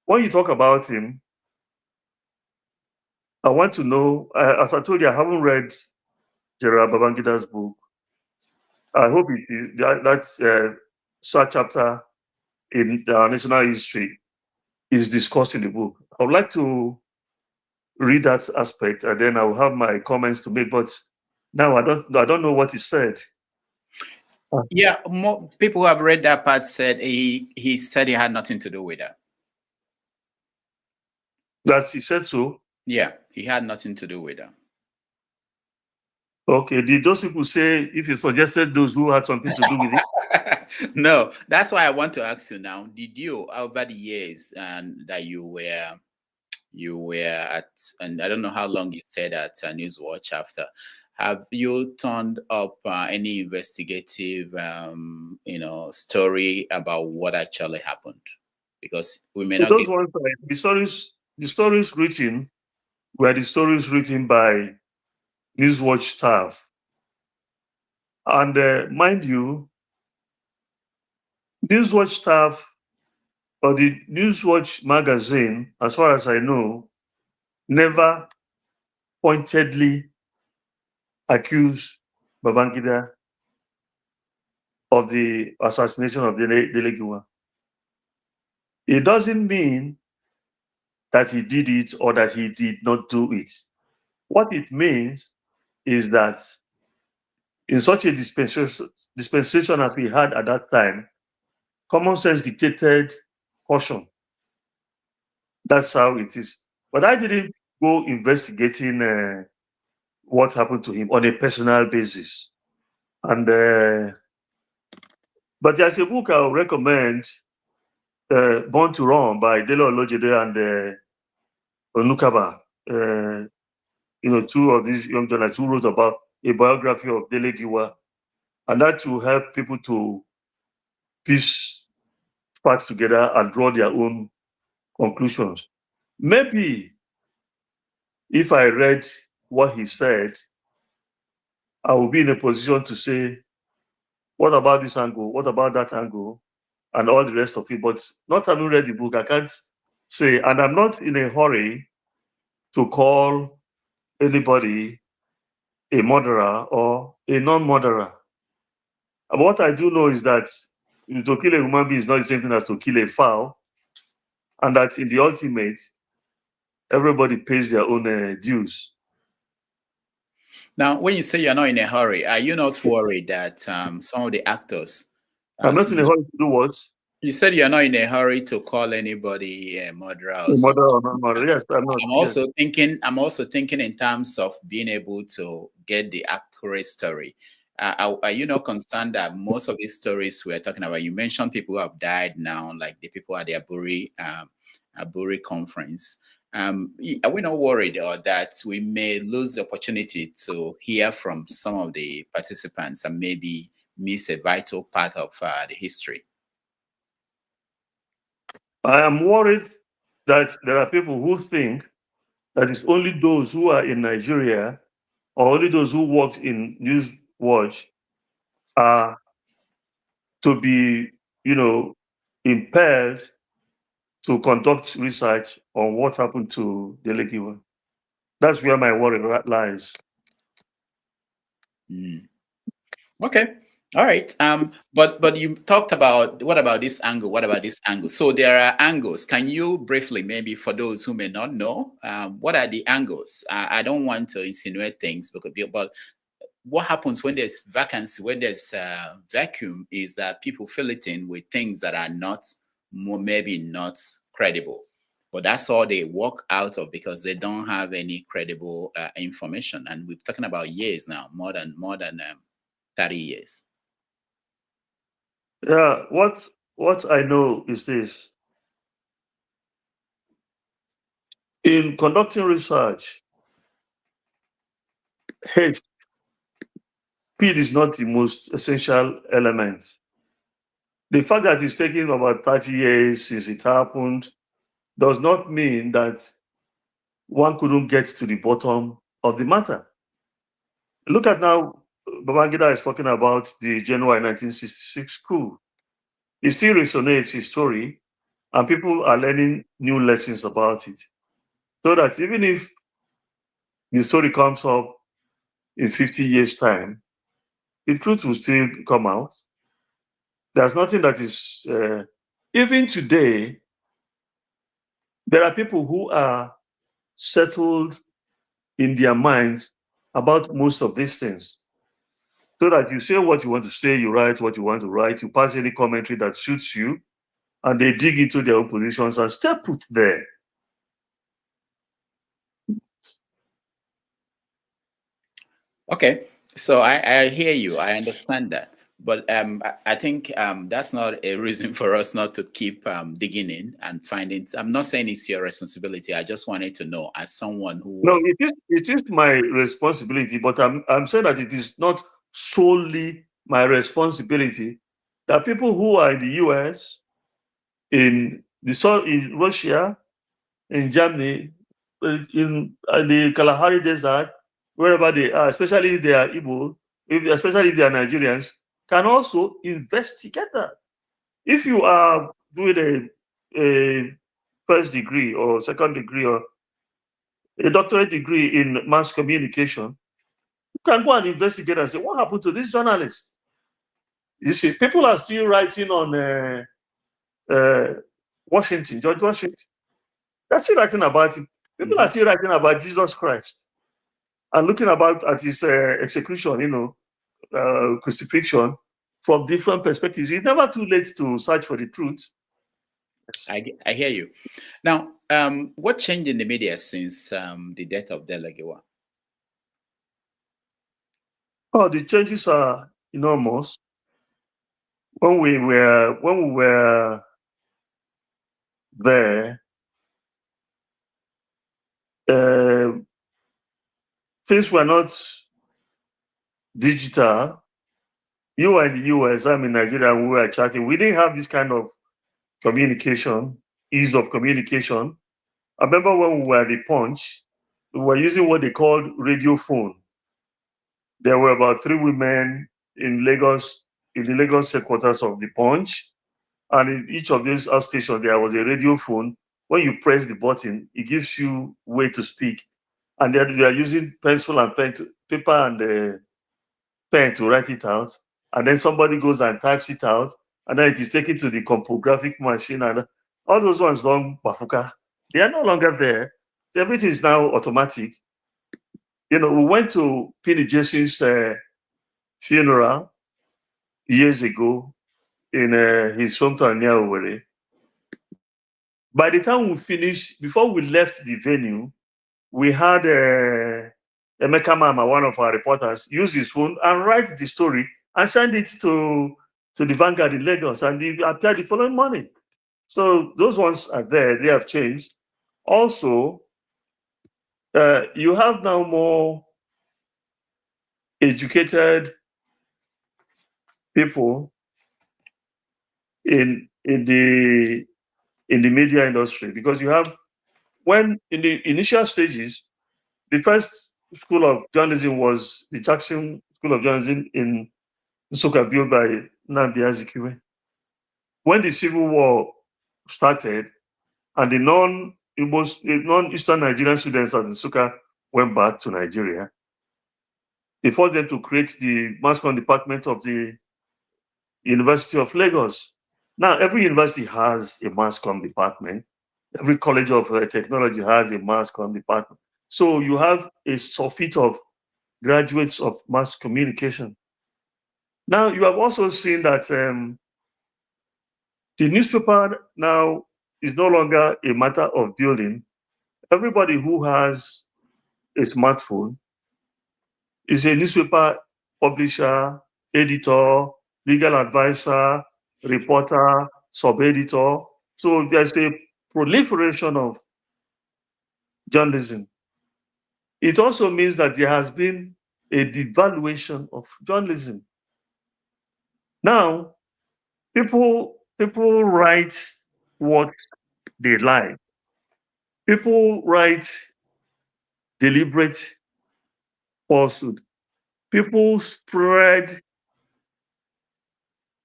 when you talk about him, I want to know, as I told you, I haven't read General Babangida's book. I hope that such chapter in national history is discussed in the book. I would like to read that aspect, and then I will have my comments to make. But now I don't know what he said. Yeah, more people who have read that part said he said he had nothing to do with that. That he said so? Yeah, he had nothing to do with that. Okay, did those people say if he suggested those who had something to do with it? No, that's why I want to ask you now. Did you, over the years that you were at, and I don't know how long you stayed at Newswatch after, have you turned up any investigative, story about what actually happened? Because we may not. Those ones, the stories written were the stories written by Newswatch staff, and mind you, Newswatch staff or the Newswatch magazine, as far as I know, never pointedly accused Babangida of the assassination of Dele Giwa. It doesn't mean that he did it or that he did not do it. What it means is that in such a dispensation as we had at that time, common sense dictated caution. That's how it is. But I didn't go investigating what happened to him on a personal basis. And but there's a book I'll recommend, Born to Run by Dele and Onukaba. Two of these young journalists who wrote about a biography of Dele Giwa, and that will help people to piece facts together and draw their own conclusions. Maybe if I read what he said, I will be in a position to say, what about this angle? What about that angle? And all the rest of it. But not having read the book, I can't say. And I'm not in a hurry to call anybody a murderer or a non-murderer. And what I do know is that to kill a human being is not the same thing as to kill a fowl. And that in the ultimate, everybody pays their own dues. Now, when you say you're not in a hurry, are you not worried that some of the actors... I'm not in a hurry to do what? You said you're not in a hurry to call anybody a murderer. A murderer or non-murderer. Yes, I'm not. I'm also thinking in terms of being able to get the accurate story. Are you not concerned that most of these stories we're talking about, you mentioned people who have died now, like the people at the Aburi conference. Are we not worried or that we may lose the opportunity to hear from some of the participants and maybe miss a vital part of the history? I am worried that there are people who think that it's only those who are in Nigeria or only those who worked in Newswatch are to be, impelled to conduct research on what happened to Dele Giwa. That's where my worry lies. Okay. All right. But you talked about, what about this angle? What about this angle? So there are angles. Can you briefly, maybe for those who may not know, what are the angles? I don't want to insinuate things, but what happens when there's vacancy, when there's vacuum, is that people fill it in with things that are not, maybe not credible. But that's all they walk out of, because they don't have any credible information. And we're talking about years now, more than 30 years. Yeah, what I know is this. In conducting research, hate, speed is not the most essential element. The fact that it's taken about 30 years since it happened does not mean that one couldn't get to the bottom of the matter. Look at now, Babangida is talking about the January 1966 coup. It still resonates his story, and people are learning new lessons about it. So that even if the story comes up in 50 years' time, the truth will still come out. There's nothing that is, even today, there are people who are settled in their minds about most of these things. So that you say what you want to say, you write what you want to write, you pass any commentary that suits you, and they dig into their own positions and stay put there. Okay, so I hear you. I understand that. But I think that's not a reason for us not to keep digging in and finding. I'm not saying it's your responsibility. I just wanted to know, as someone who No, was. it is my responsibility, but I'm saying that it is not solely my responsibility. There are people who are in the US, in Russia, in Germany, in the Kalahari Desert, wherever they are, especially if they are Igbo, especially if they are Nigerians, can also investigate that. If you are doing a first degree or second degree or a doctorate degree in mass communication, you can go and investigate and say, what happened to this journalist? You see, people are still writing on George Washington. They're still writing about him. People are still writing about Jesus Christ and looking at his execution, crucifixion from different perspectives. It's never too late to search for the truth. I hear you. Now, what changed in the media since the death of Dele? Oh, the changes are enormous. When we were there, things were not digital. You were in the US, I'm in Nigeria, we were chatting. We didn't have this kind of communication, ease of communication. I remember when we were at the Punch, we were using what they called radio phone. There were about 3 women in Lagos, in the Lagos headquarters of the Punch. And in each of these stations, there was a radio phone. When you press the button, it gives you way to speak. And they are using pencil and paper and pen to write it out. And then somebody goes and types it out. And then it is taken to the compographic machine. And all those ones done bafuka. They are no longer there. So everything is now automatic. We went to P. Jason's funeral years ago in his hometown near Owerri. By the time we finished, before we left the venue, we had Emeka Mama, one of our reporters, use his phone and write the story and send it to the Vanguard in Lagos, and it appeared the following morning. So those ones are there. They have changed. Also, you have now more educated people in the media industry, because you have, when in the initial stages, the first school of journalism was the Jackson School of Journalism in Nsukka, built by Nnamdi Azikiwe. When the Civil War started and the non-Eastern Nigerian students at Nsukka went back to Nigeria, they forced them to create the mass comm department of the University of Lagos. Now, every university has a mass comm department. Every college of technology has a mass comm department. So you have a surfeit of graduates of mass communication. Now, you have also seen that the newspaper now is no longer a matter of building. Everybody who has a smartphone is a newspaper publisher, editor, legal advisor, reporter, sub-editor. So there's a proliferation of journalism. It also means that there has been a devaluation of journalism. Now, people write what they like. People write deliberate falsehood. People spread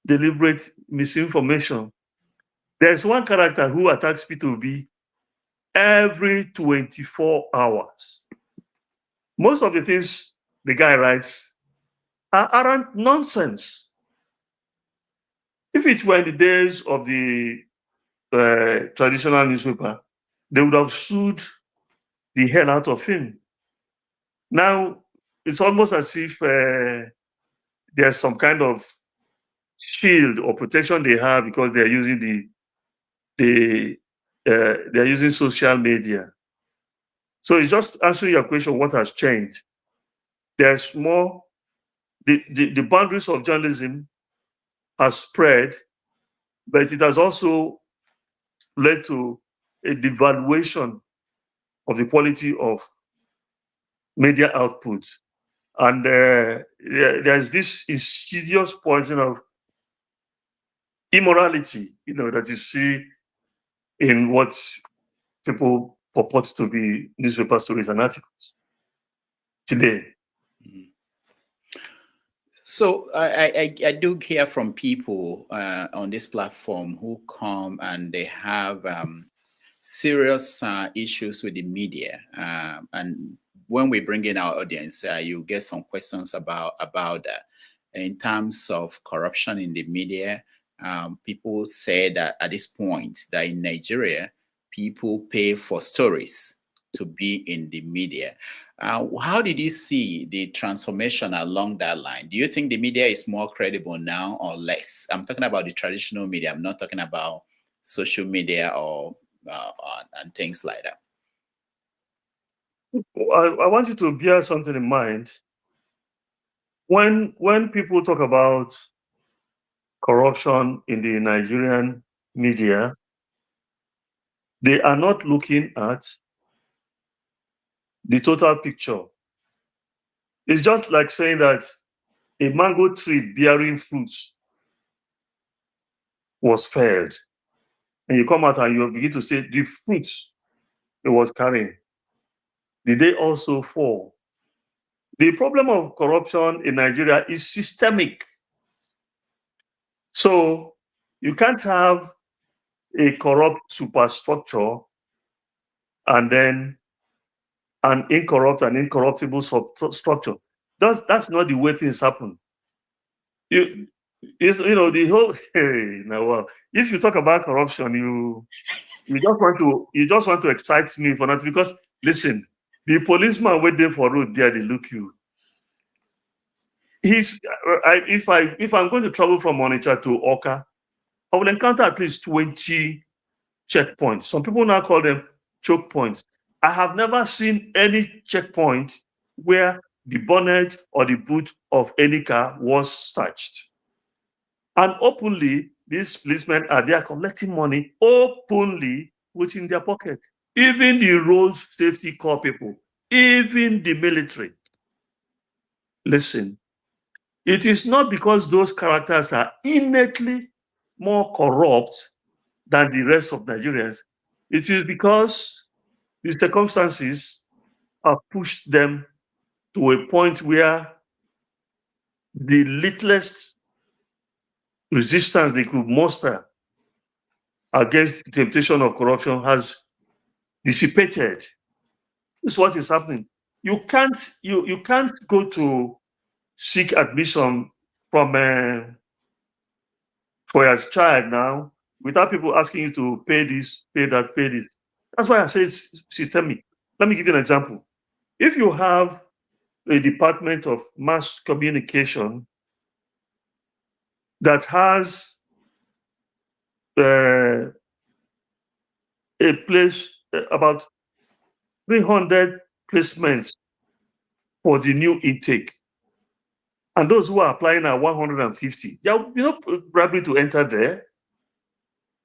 deliberate misinformation. There's one character who attacks P2B every 24 hours. Most of the things the guy writes aren't nonsense. If it were in the days of the traditional newspaper, they would have sued the hell out of him. Now, it's almost as if there's some kind of shield or protection they have because they're using they're using social media. So it's just answering your question, what has changed? There's more, the boundaries of journalism has spread, but it has also led to a devaluation of the quality of media output. And there's this insidious poison of immorality, that you see in what people purport to be newspaper stories and articles today. So I do hear from people on this platform who come and they have serious issues with the media. And when we bring in our audience, you get some questions about that. In terms of corruption in the media, people say that at this point that in Nigeria, people pay for stories to be in the media. How did you see the transformation along that line? Do you think the media is more credible now or less? I'm talking about the traditional media. I'm not talking about social media or and things like that. I want you to bear something in mind. When people talk about corruption in the Nigerian media, they are not looking at the total picture. It's just like saying that a mango tree bearing fruits was felled. And you come out and you begin to say the fruits it was carrying, did they also fall? The problem of corruption in Nigeria is systemic. So you can't have a corrupt superstructure and then an incorrupt and incorruptible structure. That's not the way things happen. The whole now if you talk about corruption, you just want to excite me for that, because listen, the policeman waiting for road there, they look you. If I'm going to travel from Onitsha to Oka, I will encounter at least 20 checkpoints. Some people now call them choke points. I have never seen any checkpoint where the bonnet or the boot of any car was touched. And openly, these policemen are there collecting money, openly put in their pocket. Even the road safety corps people, even the military. Listen, it is not because those characters are innately more corrupt than the rest of Nigerians. It is because the circumstances have pushed them to a point where the littlest resistance they could muster against the temptation of corruption has dissipated. This is what is happening. You can't go to seek admission from for your child now, without people asking you to pay this, pay that, pay this. That's why I say it's systemic. Let me give you an example. If you have a department of mass communication that has a place, about 300 placements for the new intake, and those who are applying are 150. You're not probably to enter there.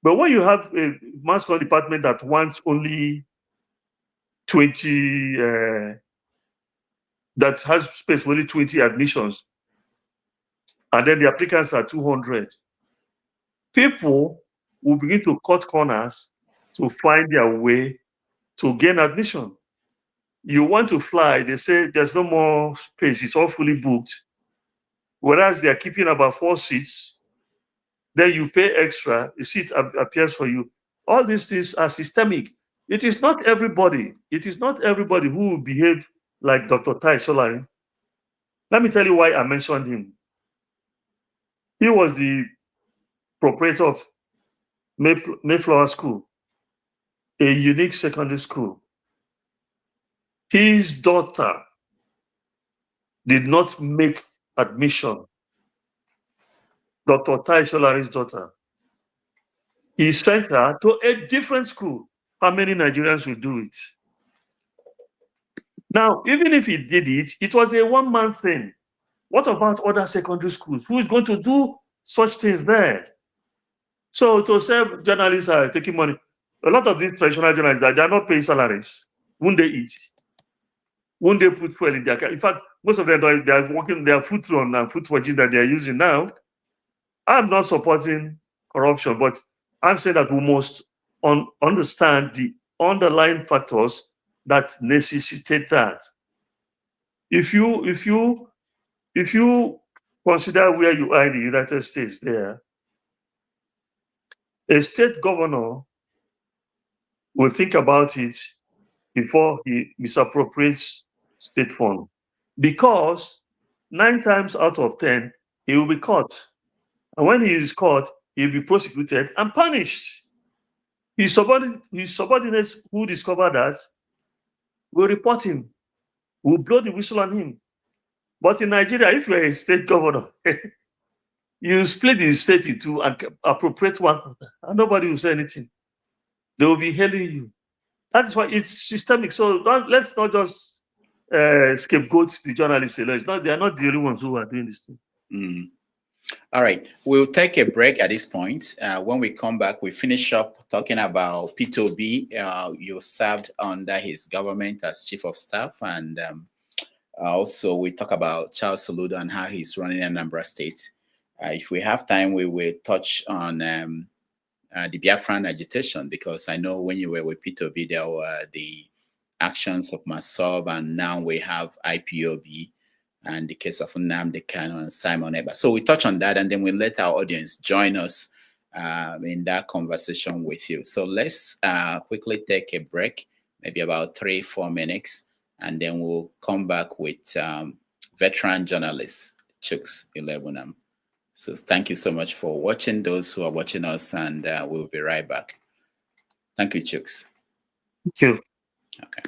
But when you have a mass communication department that wants only 20, that has space for only 20 admissions, and then the applicants are 200, people will begin to cut corners to find their way to gain admission. You want to fly, they say there's no more space, it's all fully booked. Whereas they're keeping about 4 seats, then you pay extra, the seat appears for you. All these things are systemic. It is not everybody. It is not everybody who will behave like Dr. Tai Solari. Let me tell you why I mentioned him. He was the proprietor of Mayflower School, a unique secondary school. His daughter did not make admission. Dr. Tai Solari's daughter. He sent her to a different school. How many Nigerians will do it? Now, even if he did it, it was a one-man thing. What about other secondary schools? Who is going to do such things there? So to say journalists are taking money, a lot of these traditional journalists, they are not paying salaries. Won't they eat? Won't they put fuel in their car? In fact, most of them, they are working their foot run and foot watching that they are using now. I'm not supporting corruption, but I'm saying that we must understand the underlying factors that necessitate that. If you consider where you are in the United States, there, a state governor will think about it before he misappropriates state fund, because 9 times out of 10 he will be caught, and when he is caught, he will be prosecuted and punished. His subordinates who discover that will report him, will blow the whistle on him. But in Nigeria, if you're a state governor, you split the state in two and appropriate one, and nobody will say anything. They will be hailing you. That's why it's systemic. So let's not just scapegoat the journalists. They are not the only ones who are doing this thing. Mm. All right, we'll take a break at this point. When we come back, we finish up talking about Peter Obi. You served under his government as chief of staff, and also we talk about Charles Soludo and how he's running Anambra State. If we have time, we will touch on the Biafran agitation, because I know when you were with Peter Obi, there were the actions of Masob, and now we have IPOB and the case of Nnamdi, Kanu, and Simon Eba. So we touch on that, and then we let our audience join us in that conversation with you. So let's quickly take a break, maybe about 3-4 minutes, and then we'll come back with veteran journalist Chuks Iloegbunam. So thank you so much for watching, those who are watching us, and we'll be right back. Thank you, Chuks. Thank you. Okay.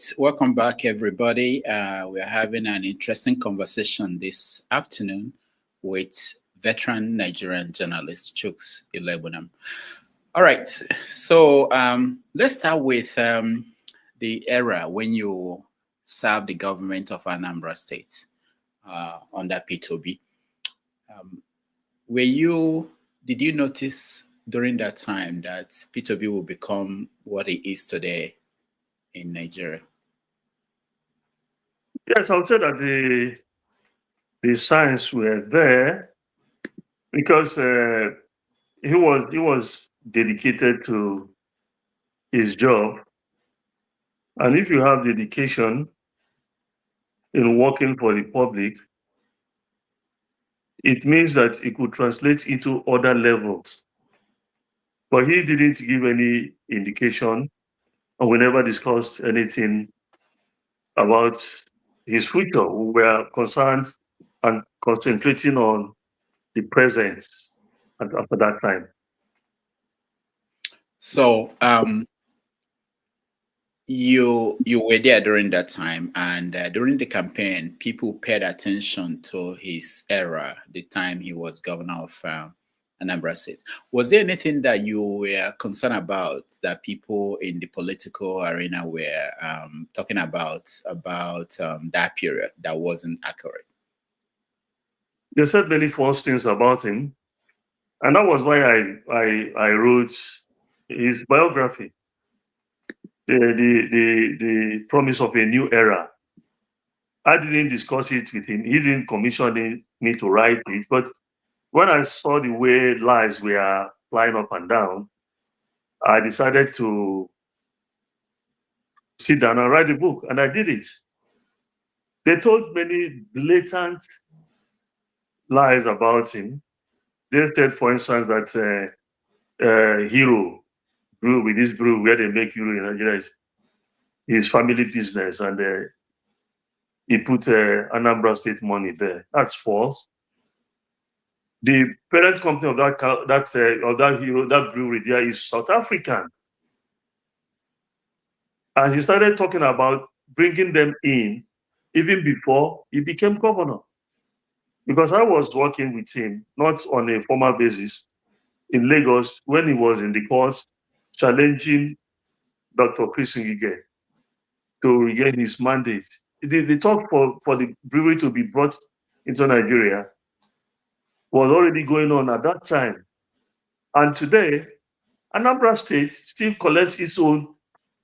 right, welcome back, everybody. We're having an interesting conversation this afternoon with veteran Nigerian journalist Chuks Iloegbunam. All right, so let's start with the era when you served the government of Anambra State under P2B. Did you notice during that time that P2B will become what it is today in Nigeria? Yes, I would say that the signs were there because he was dedicated to his job, and if you have dedication in working for the public, it means that it could translate into other levels. But he didn't give any indication, and we never discussed anything about his future. We were concerned and concentrating on the present after that time. So you were there during that time, and during the campaign, people paid attention to his era, the time he was governor of Anambra State. Was there anything that you were concerned about that people in the political arena were talking about that period that wasn't accurate? They said many false things about him, and that was why I wrote his biography, the promise of a new era. I didn't discuss it with him. He didn't commission me to write it, but when I saw the way lies were flying up and down, I decided to sit down and write a book, and I did it. They told many blatant lies about him. They said, for instance, that hero brew with this brew where they make hero in Nigeria is his family business, and he put Anambra State money there. That's false. The parent company of that brewery there is South African, and he started talking about bringing them in even before he became governor. Because I was working with him, not on a formal basis, in Lagos when he was in the courts challenging Dr. Chris Ngige to regain his mandate. The talk for the brewery to be brought into Nigeria was already going on at that time. And today, Anambra State still collects its own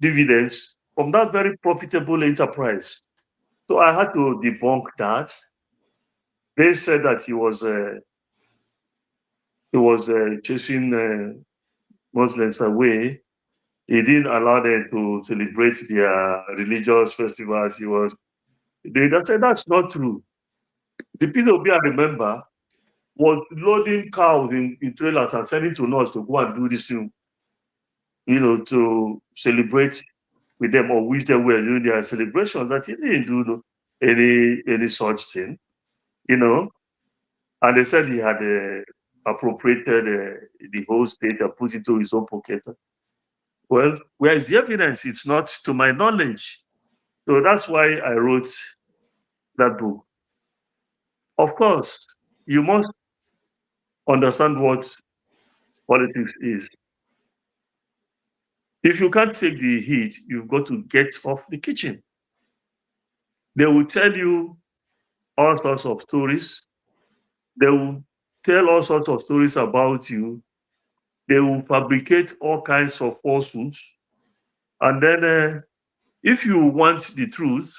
dividends from that very profitable enterprise. So I had to debunk that. They said that he was chasing Muslims away. He didn't allow them to celebrate their religious festivals. They said that's not true. The P2B, I remember, was loading cows in trailers and sending to us to go and do this thing, to celebrate with them or wish them well during their celebrations. That he didn't do any such thing, And they said he had appropriated the whole state and put it into his own pocket. Well, where is the evidence? It's not to my knowledge. So that's why I wrote that book. Of course, you must understand what politics is. If you can't take the heat, you've got to get off the kitchen. They will tell you all sorts of stories. They will tell all sorts of stories about you. They will fabricate all kinds of falsehoods. And then if you want the truth,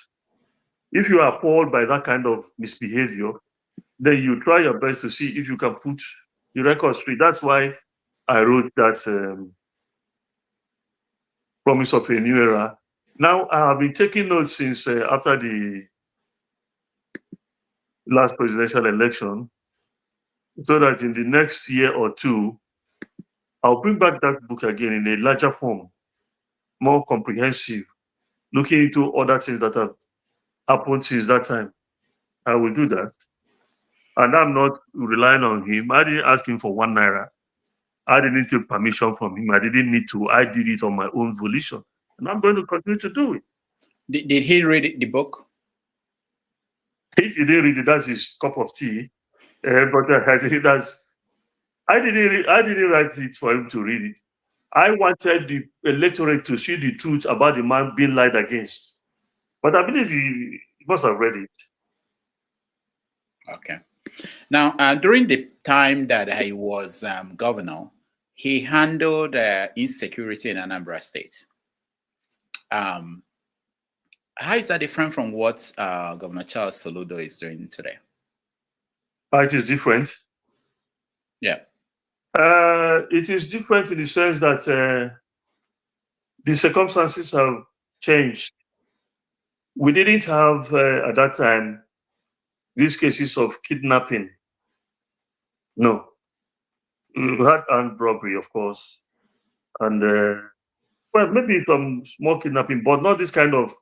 if you are appalled by that kind of misbehavior, then you try your best to see if you can put the record straight. That's why I wrote that promise of a new era. Now, I have been taking notes since after the last presidential election, so that in the next year or two, I'll bring back that book again in a larger form, more comprehensive, looking into other things that have happened since that time. I will do that. And I'm not relying on him. I didn't ask him for 1 naira. I didn't take permission from him. I didn't need to. I did it on my own volition. And I'm going to continue to do it. Did he read the book? If you didn't read it, that's his cup of tea. But I think I didn't write it for him to read it. I wanted the electorate to see the truth about the man being lied against. But I believe he must have read it. Okay. Now, during the time that he was governor, he handled insecurity in Anambra State. How is that different from what Governor Charles Soludo is doing today? It is different. Yeah. It is different in the sense that the circumstances have changed. We didn't have, at that time, these cases of kidnapping. No. We had armed robbery, of course, and well, maybe some small kidnapping, but not this kind of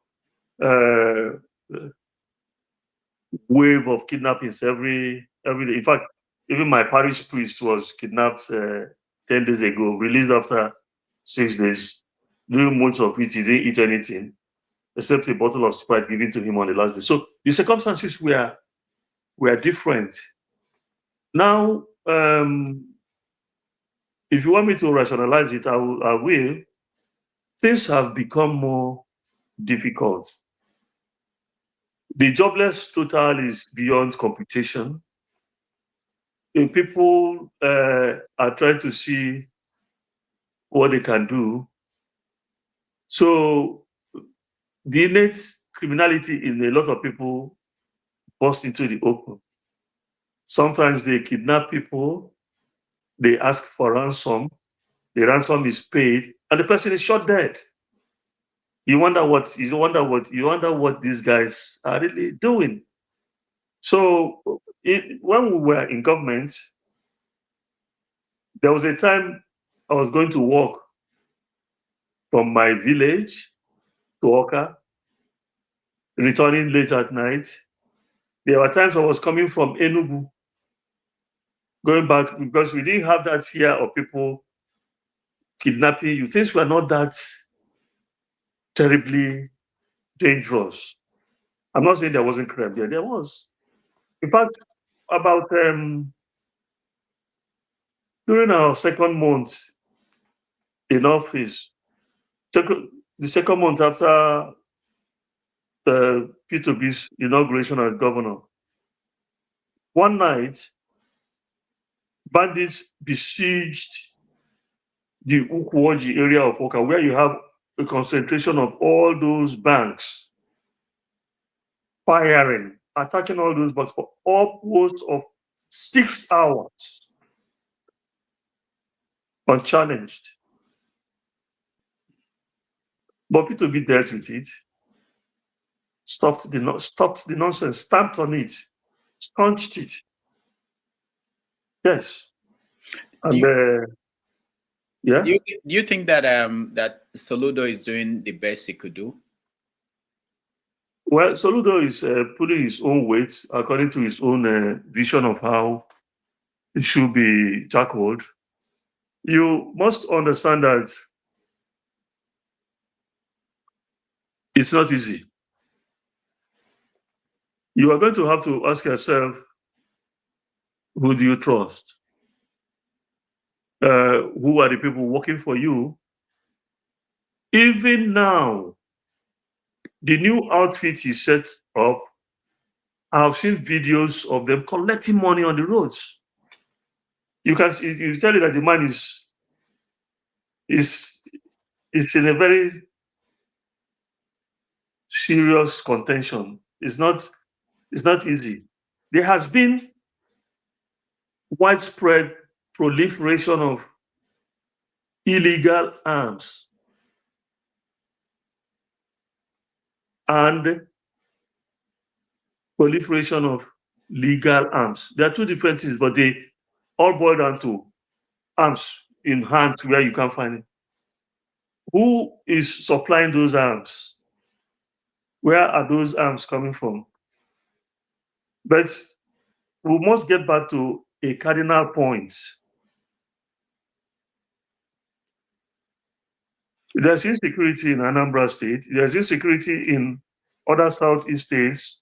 wave of kidnappings every day. In fact, even my parish priest was kidnapped 10 days ago, released after 6 days. During most of it, he didn't eat anything except a bottle of Sprite given to him on the last day. So the circumstances were different. Now, if you want me to rationalize it, I will. Things have become more difficult. The jobless total is beyond computation. People are trying to see what they can do. So the innate criminality in a lot of people burst into the open. Sometimes they kidnap people, they ask for ransom, the ransom is paid, and the person is shot dead. You wonder what these guys are really doing. So when we were in government, there was a time I was going to work from my village to Oka, returning late at night. There were times I was coming from Enugu, going back, because we didn't have that fear of people kidnapping you. Things were not that terribly dangerous. I'm not saying there wasn't crime there. There was. In fact, about during our second month in office, the second month after P2B's inauguration as governor, one night, bandits besieged the Ukwoji area of Oka, where you have a concentration of all those banks, firing, attacking all those banks for upwards of 6 hours, unchallenged. But P2B dealt with it, stopped the nonsense, stamped on it, staunched it. Yes. And yeah. Do you think that that Soludo is doing the best he could do? Well, Soludo is pulling his own weight according to his own vision of how it should be tackled. You must understand that it's not easy. You are going to have to ask yourself, who do you trust? Who are the people working for you? Even now, the new outfit he set up, I've seen videos of them collecting money on the roads. You can see, you tell you that the man is in a very serious contention. It's not easy. There has been widespread proliferation of illegal arms and proliferation of legal arms. There are two different things, but they all boil down to arms in hand where you can find it. Who is supplying those arms? Where are those arms coming from? But we must get back to a cardinal point. There's insecurity in Anambra State. There's insecurity in other southeast states.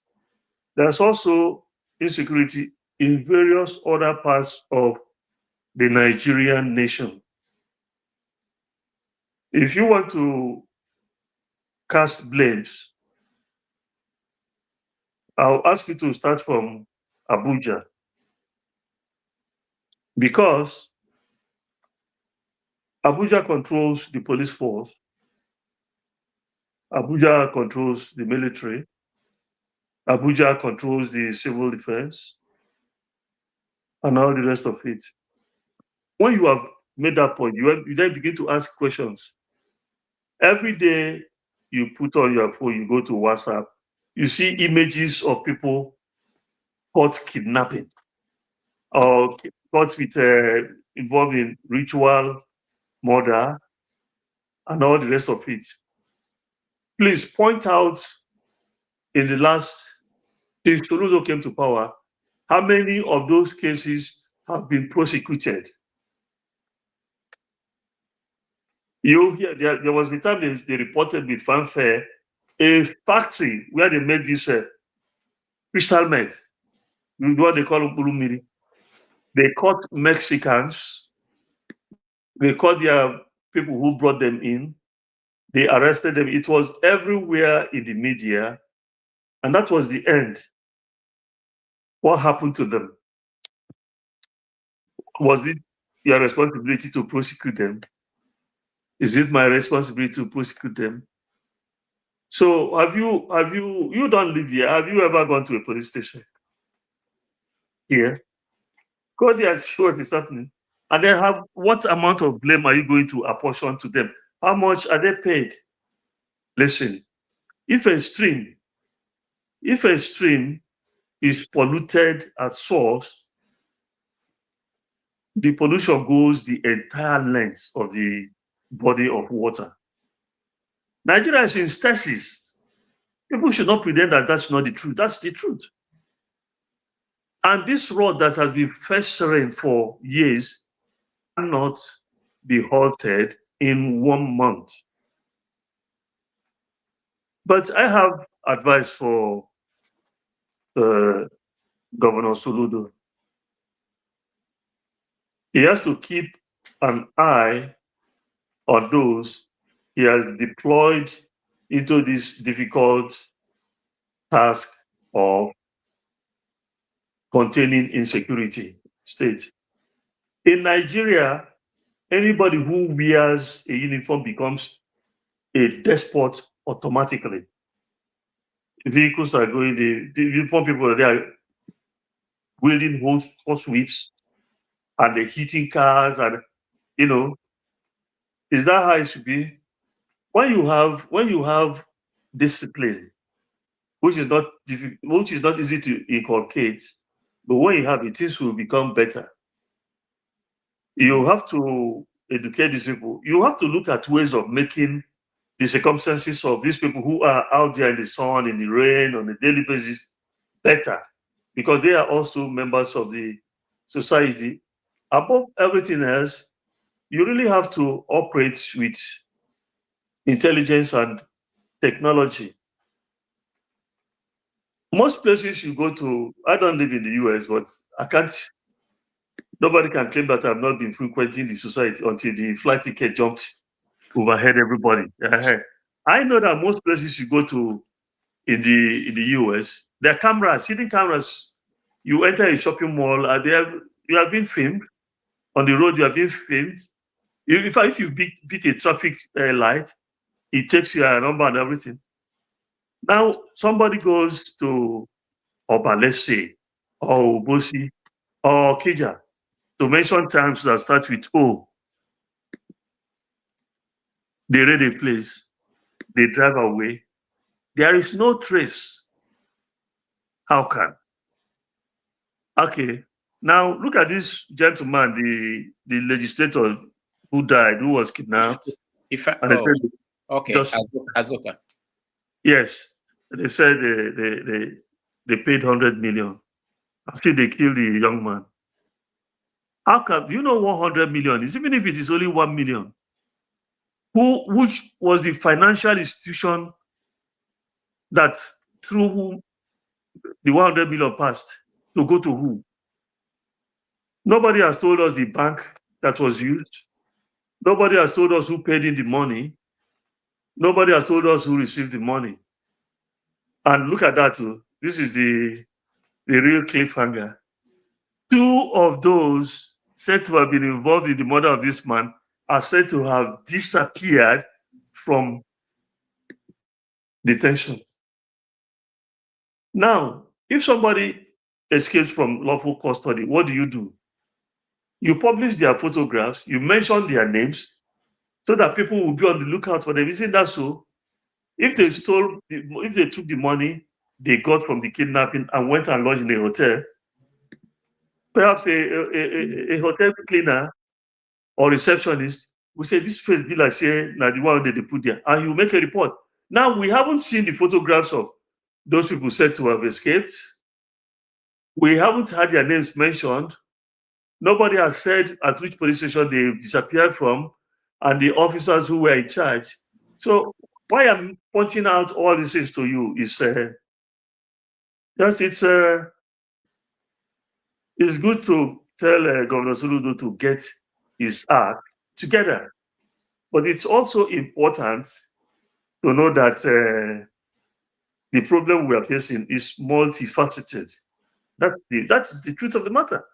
There's also insecurity in various other parts of the Nigerian nation. If you want to cast blames, I'll ask you to start from Abuja, because Abuja controls the police force, Abuja controls the military, Abuja controls the civil defense, and all the rest of it. When you have made that point, you then begin to ask questions. Every day you put on your phone, you go to WhatsApp, you see images of people caught kidnapping or caught with involved in ritual murder and all the rest of it. Please point out, in the last, since Soludo came to power, how many of those cases have been prosecuted? You hear there was the time they reported with fanfare a factory where they made this crystal meth, what they call Upulumiri. They caught Mexicans, they caught their people who brought them in, they arrested them. It was everywhere in the media, and that was the end. What happened to them? Was it your responsibility to prosecute them? Is it my responsibility to prosecute them? So you don't live here. Have you ever gone to a police station here? Go there and see what is happening. And then what amount of blame are you going to apportion to them? How much are they paid? Listen, if a stream is polluted at source, the pollution goes the entire length of the body of water. Nigeria is in stasis. People should not pretend that that's not the truth. That's the truth. And this road that has been festering for years cannot be halted in 1 month. But I have advice for Governor Soludo. He has to keep an eye on those he has deployed into this difficult task of containing insecurity state. In Nigeria, anybody who wears a uniform becomes a despot automatically. Vehicles are going, the uniform people, they are wielding horse whips and they're hitting cars, and is that how it should be? When you have discipline, which is not easy to inculcate, but when you have it, things will become better. You have to educate these people. You have to look at ways of making the circumstances of these people who are out there in the sun, in the rain, on a daily basis better, because they are also members of the society. Above everything else, you really have to operate with intelligence and technology. Most places you go to, I don't live in the US, but nobody can claim that I've not been frequenting the society until the flight ticket jumped overhead everybody. I know that most places you go to in the US, there are cameras, hidden cameras. You enter a shopping mall, and you have been filmed. On the road, you have been filmed. If you beat a traffic light, it takes your number and everything. Now, somebody goes to Oba, let's say, or Obosi, or Kija, to mention times that start with O. They raid a place, they drive away. There is no trace. How can? Okay. Now look at this gentleman, the legislator who died, who was kidnapped. Azoka. Yes, they said they paid 100 million. Still, they killed the young man. How come? Do you know 100 million is? Even if it is only 1 million, which was the financial institution that through whom the 100 million passed to go to who? Nobody has told us the bank that was used. Nobody has told us who paid in the money. Nobody has told us who received the money. And look at that too. This is the real cliffhanger. 2 of those said to have been involved in the murder of this man are said to have disappeared from detention. Now, if somebody escapes from lawful custody, what do? You publish their photographs, you mention their names, so that people will be on the lookout for them. Isn't that so? If they took the money they got from the kidnapping and went and lodged in a hotel, perhaps a hotel cleaner or receptionist will say, this face be like, say, now the one that they put there, and you make a report. Now, we haven't seen the photographs of those people said to have escaped. We haven't had their names mentioned. Nobody has said at which police station they disappeared from and the officers who were in charge. So why I'm pointing out all these things to you is it's good to tell Governor Soludo to get his act together. But it's also important to know that the problem we are facing is multifaceted. That is the truth of the matter.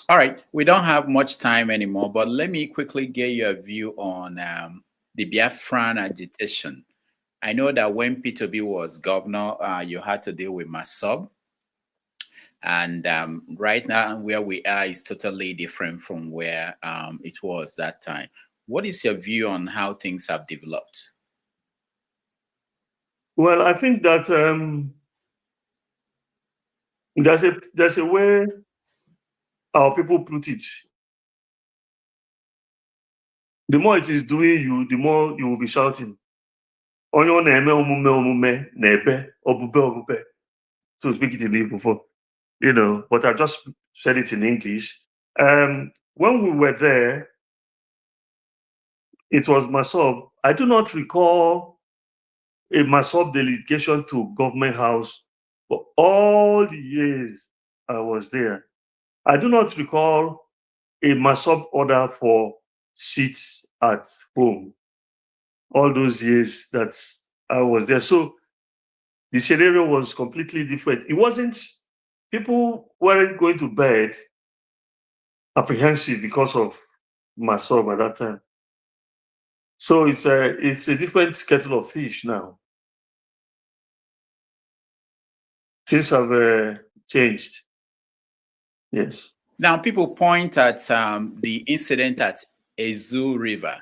All right, we don't have much time anymore, but let me quickly get your view on the Biafran agitation. I know that when P2B was governor, you had to deal with Masob. And right now, where we are is totally different from where it was that time. What is your view on how things have developed? Well, I think that there's a way our people put it. The more it is doing you, the more you will be shouting. To speak it in English before, but I just said it in English. When we were there, it was Masob. I do not recall a Masob delegation to Government House for all the years I was there. I do not recall a Masob order for seats at home all those years that I was there. So the scenario was completely different. It wasn't, people weren't going to bed apprehensive because of Masob at that time. So it's a different kettle of fish now. Things have changed. Yes. Now, people point at the incident at Ezu River.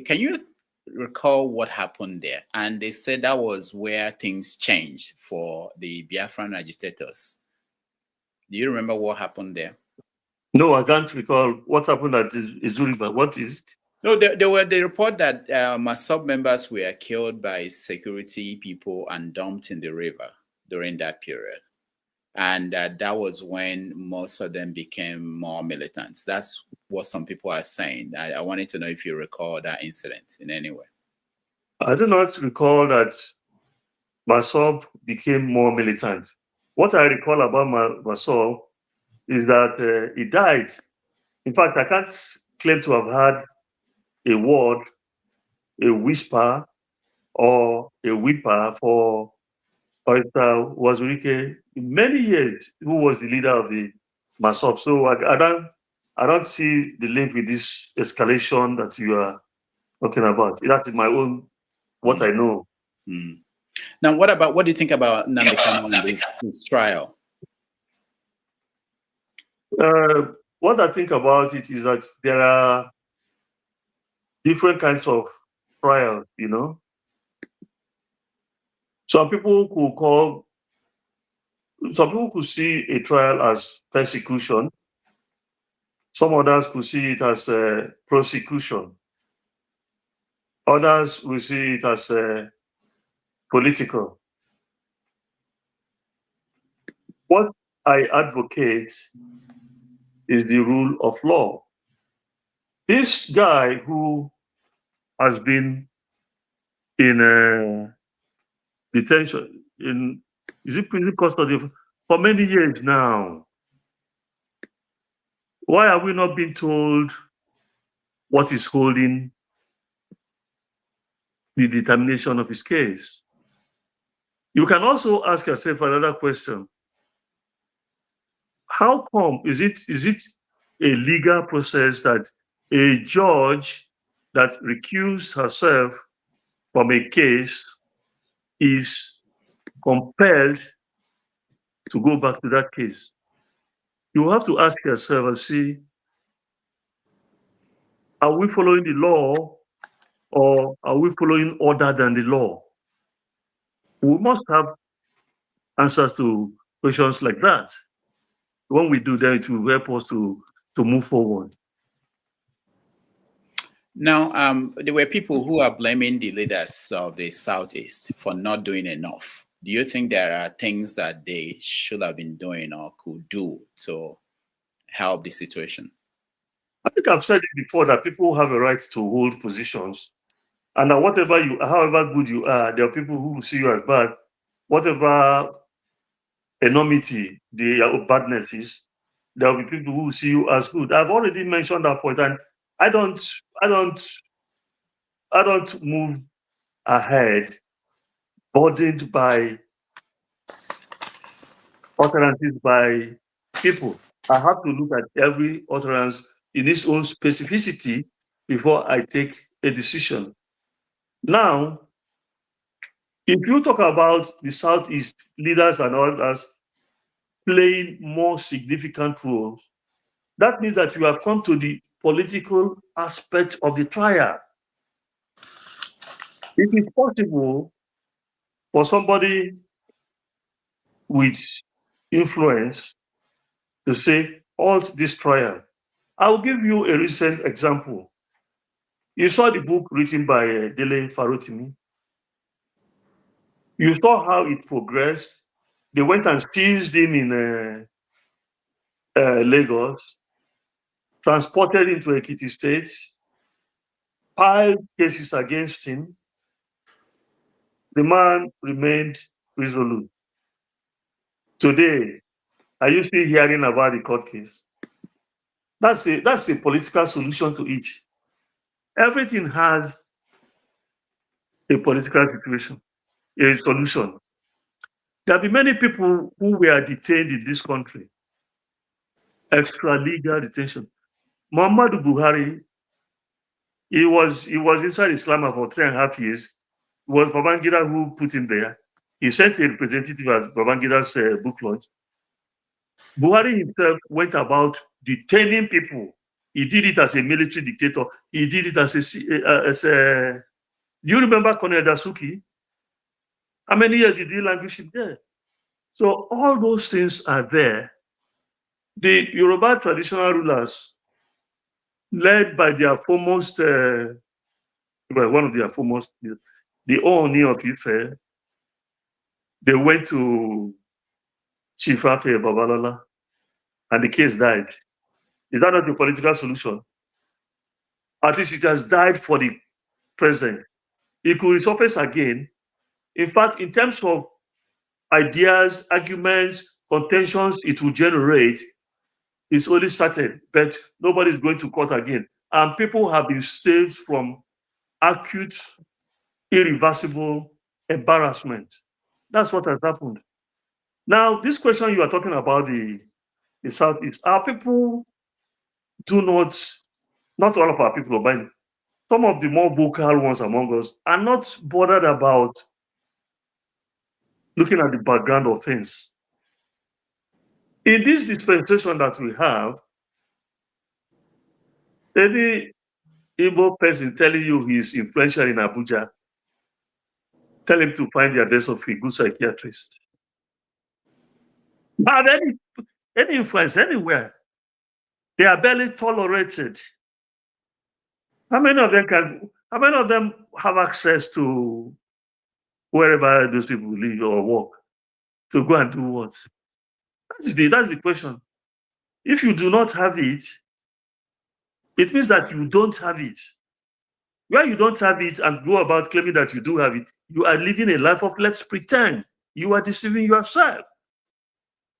Can you recall what happened there? And they said that was where things changed for the Biafran agitators. Do you remember what happened there? No, I can't recall what happened at Ezu River. What is it? No, they report that Masob members were killed by security people and dumped in the river during that period. And that was when most of them became more militants. That's what some people are saying. I wanted to know if you recall that incident in any way. I do not recall that Masob became more militant. What I recall about Masob is that he died. In fact, I can't claim to have had a word, a whisper, or a whipper for Oyster Wazurike in many years, who was the leader of the Masob. So I don't see the link with this escalation that you are talking about. That is my own, what I know. Now, what do you think about Nnamdi Kanu and his trial? What I think about it is that there are different kinds of trials, Some people could see a trial as persecution. Some others could see it as prosecution. Others will see it as political. What I advocate is the rule of law. This guy who has been in detention, is it prison custody for many years now? Why are we not being told what is holding the determination of his case? You can also ask yourself another question. How come, is it a legal process that a judge that recused herself from a case is compelled to go back to that case? You have to ask yourself and see, are we following the law or are we following other than the law? We must have answers to questions like that. When we do that, it will help us to move forward. Now, there were people who are blaming the leaders of the Southeast for not doing enough. Do you think there are things that they should have been doing or could do to help the situation? I think I've said it before that people have a right to hold positions, and that however good you are, there are people who will see you as bad. Whatever enormity the badness is, there will be people who will see you as good. I've already mentioned that point, and I don't move ahead burdened by utterances by people. I have to look at every utterance in its own specificity before I take a decision. Now, if you talk about the Southeast leaders and others playing more significant roles, that means that you have come to the political aspect of the trial. It is possible for somebody with influence to say, halt this trial. I'll give you a recent example. You saw the book written by Dele Farotimi. You saw how it progressed. They went and seized him in Lagos, transported him to Ekiti State, filed cases against him. The man remained resolute. Today, are you still hearing about the court case? That's a political solution to it. Everything has a political situation, a solution. There have been many people who were detained in this country, extra-legal detention. Muhammadu Buhari, he was inside Islam for 3.5 years. It was Babangida who put him there. He sent a representative at Babangida's book launch. Buhari himself went about detaining people. He did it as a military dictator. He did it as a do you remember Colonel Dasuki? How many years did he languish there? So all those things are there. The Yoruba traditional rulers, led by their foremost, one of their foremost, the Ooni of Ife, they went to Chief Afe Babalola, and the case died. Is that not a political solution? At least it has died for the present. It could resurface again. In fact, in terms of ideas, arguments, contentions it will generate, it's only started, but nobody's going to court again. And people have been saved from acute, irreversible embarrassment. That's what has happened. Now, this question you are talking about, the Southeast, our people do not all of our people, but some of the more vocal ones among us are not bothered about looking at the background of things. In this dispensation that we have, any Igbo person telling you he's influential in Abuja, tell him to find the address of a good psychiatrist. But any influence anywhere, they are barely tolerated. How many of them have access to wherever those people live or work to go and do what? That's the question. If you do not have it, it means that you don't have it. Where you don't have it and go about claiming that you do have it, you are living a life of let's pretend. You are deceiving yourself.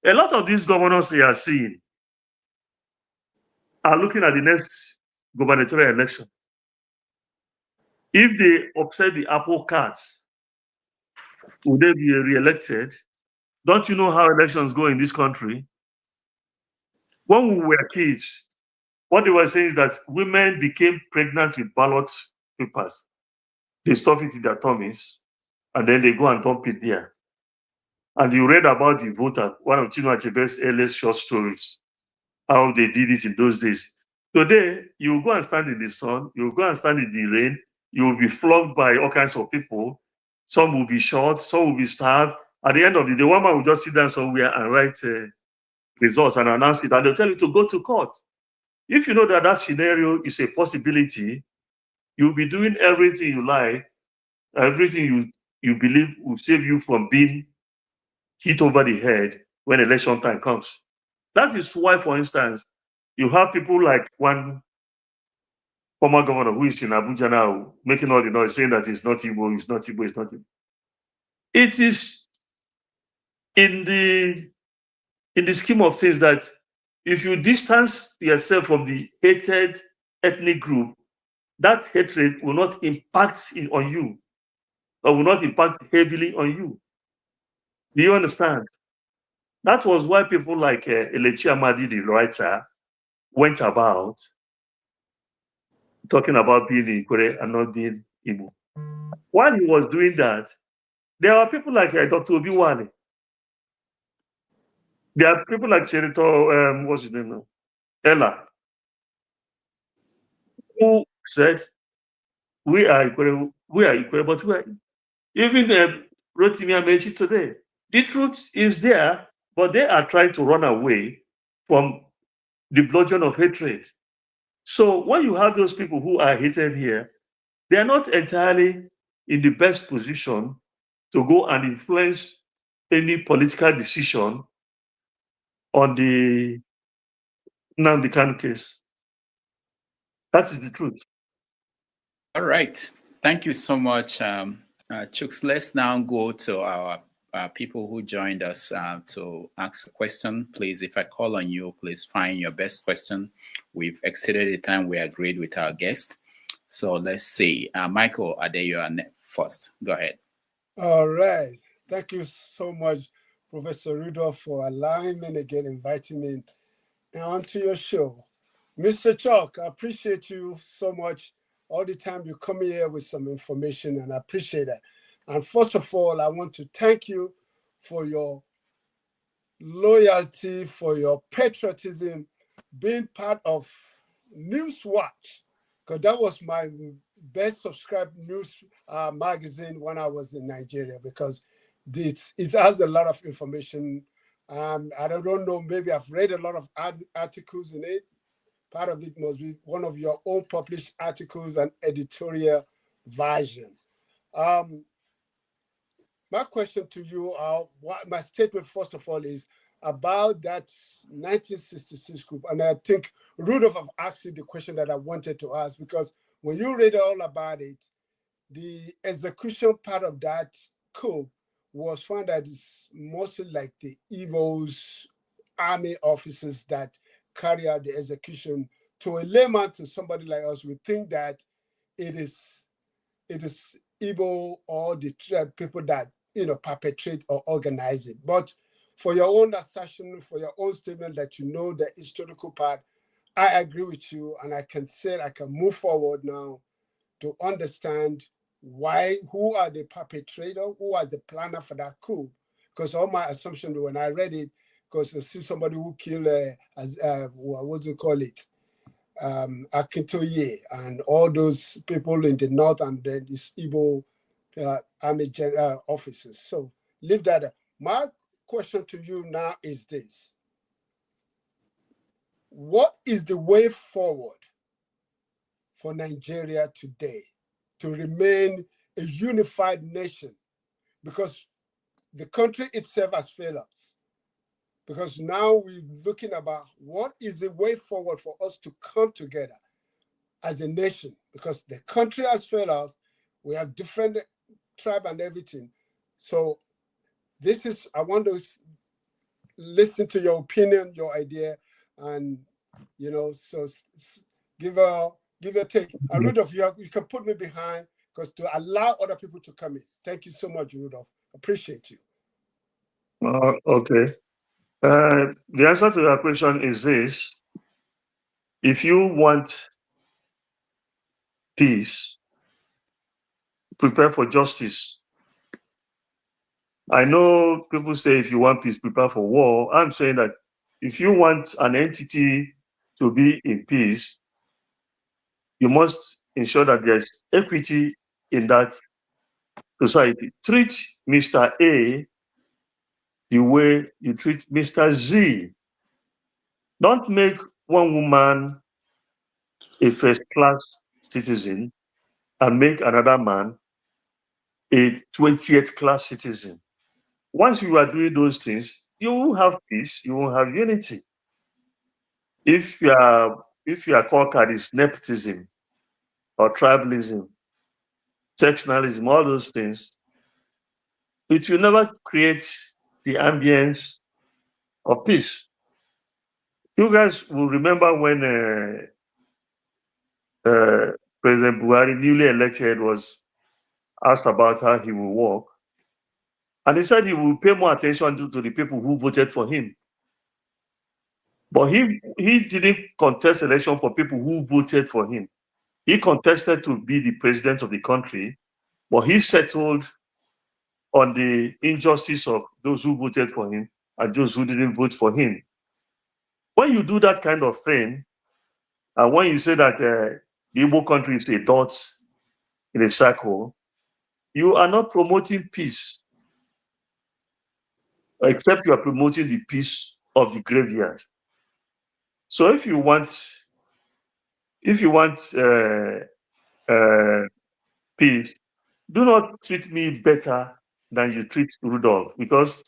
A lot of these governors they are seeing are looking at the next gubernatorial election. If they upset the apple carts, will they be re-elected? Don't you know how elections go in this country? When we were kids, what they were saying is that women became pregnant with ballot papers. They stuff it in their tummies, and then they go and dump it there. And you read about the voter, one of Chinua Achebe's earliest short stories, how they did it in those days. Today, you will go and stand in the sun, you will go and stand in the rain, you will be flogged by all kinds of people. Some will be shot, some will be stabbed. At the end of the day, one man will just sit down somewhere and write results and announce it, and they'll tell you to go to court. If you know that that scenario is a possibility, you'll be doing everything you like, everything you believe will save you from being hit over the head when election time comes. That is why, for instance, you have people like one former governor who is in Abuja now making all the noise saying that it's not Igbo, it's not Igbo, it's not Igbo. It is in the scheme of things that if you distance yourself from the hated ethnic group, that hatred will not impact on you, or will not impact heavily on you. Do you understand? That was why people like Elechi Amadi, the writer, went about talking about being Ikore and not being Igbo. While he was doing that, there are people like Dr. Obiwale. There are people like Senator, what's his name now? Ella, who said, we are Ikore, but we are even Rotimi Amechi today. The truth is there, but they are trying to run away from the bludgeon of hatred. So when you have those people who are hated here, they are not entirely in the best position to go and influence any political decision on the Nnamdi Kanu case. That is the truth. All right. Thank you so much, Chuks. Let's now go to our people who joined us to ask a question. Please, if I call on you, please find your best question. We've exceeded the time we agreed with our guest. So let's see. Michael Adeyo first. Go ahead. All right. Thank you so much, Professor Rudolph, for allowing me again, inviting me onto your show. Mr. Chuck, I appreciate you so much. All the time you come here with some information, and I appreciate that. And first of all, I want to thank you for your loyalty, for your patriotism, being part of Newswatch, because that was my best subscribed news magazine when I was in Nigeria, because it has a lot of information. I don't know, maybe I've read a lot of articles in it. Part of it must be one of your own published articles and editorial version. My question to you, my statement first of all is about that 1966 group. And I think Rudolph have asked you the question that I wanted to ask, because when you read all about it, the execution part of that coup was found that it's mostly like the Igbo's army officers that carry out the execution. To a layman, to somebody like us, we think that it is Igbo or the people that perpetrate or organize it. But for your own assertion, for your own statement that you know the historical part, I agree with you, and I can say I can move forward now to understand who are the perpetrator, who was the planner for that coup. Because all my assumption when I read it, because I see somebody who killed, what do you call it, Akintoye, and all those people in the north, and then these Igbo army officers. So leave that. My question to you now is this: what is the way forward for Nigeria today to remain a unified nation? Because the country itself has failed us. Because now we're looking about what is the way forward for us to come together as a nation. because the country has failed us. We have different tribe and everything. So this is, I want to listen to your opinion, your idea, and so give a take. Rudolph, you can put me behind because to allow other people to come in. Thank you so much, Rudolph. Appreciate you. Okay. The answer to that question is this: if you want peace, prepare for justice. I know people say if you want peace, prepare for war. I'm saying that if you want an entity to be in peace, you must ensure that there's equity in that society. Treat Mr. A the way you treat Mr. Z. Don't make one woman a first-class citizen and make another man a 20th class citizen. Once you are doing those things, you will have peace, you will have unity. If your card is nepotism or tribalism, sectionalism, all those things, it will never create the ambience of peace. You guys will remember when President Buhari, newly elected, was asked about how he will work. And he said he will pay more attention to the people who voted for him. But he didn't contest election for people who voted for him. He contested to be the president of the country, but he settled on the injustice of those who voted for him and those who didn't vote for him. When you do that kind of thing, and when you say that the Igbo country is a dot in a circle, you are not promoting peace, except you are promoting the peace of the graveyard. So if you want peace, do not treat me better than you treat Rudolph, because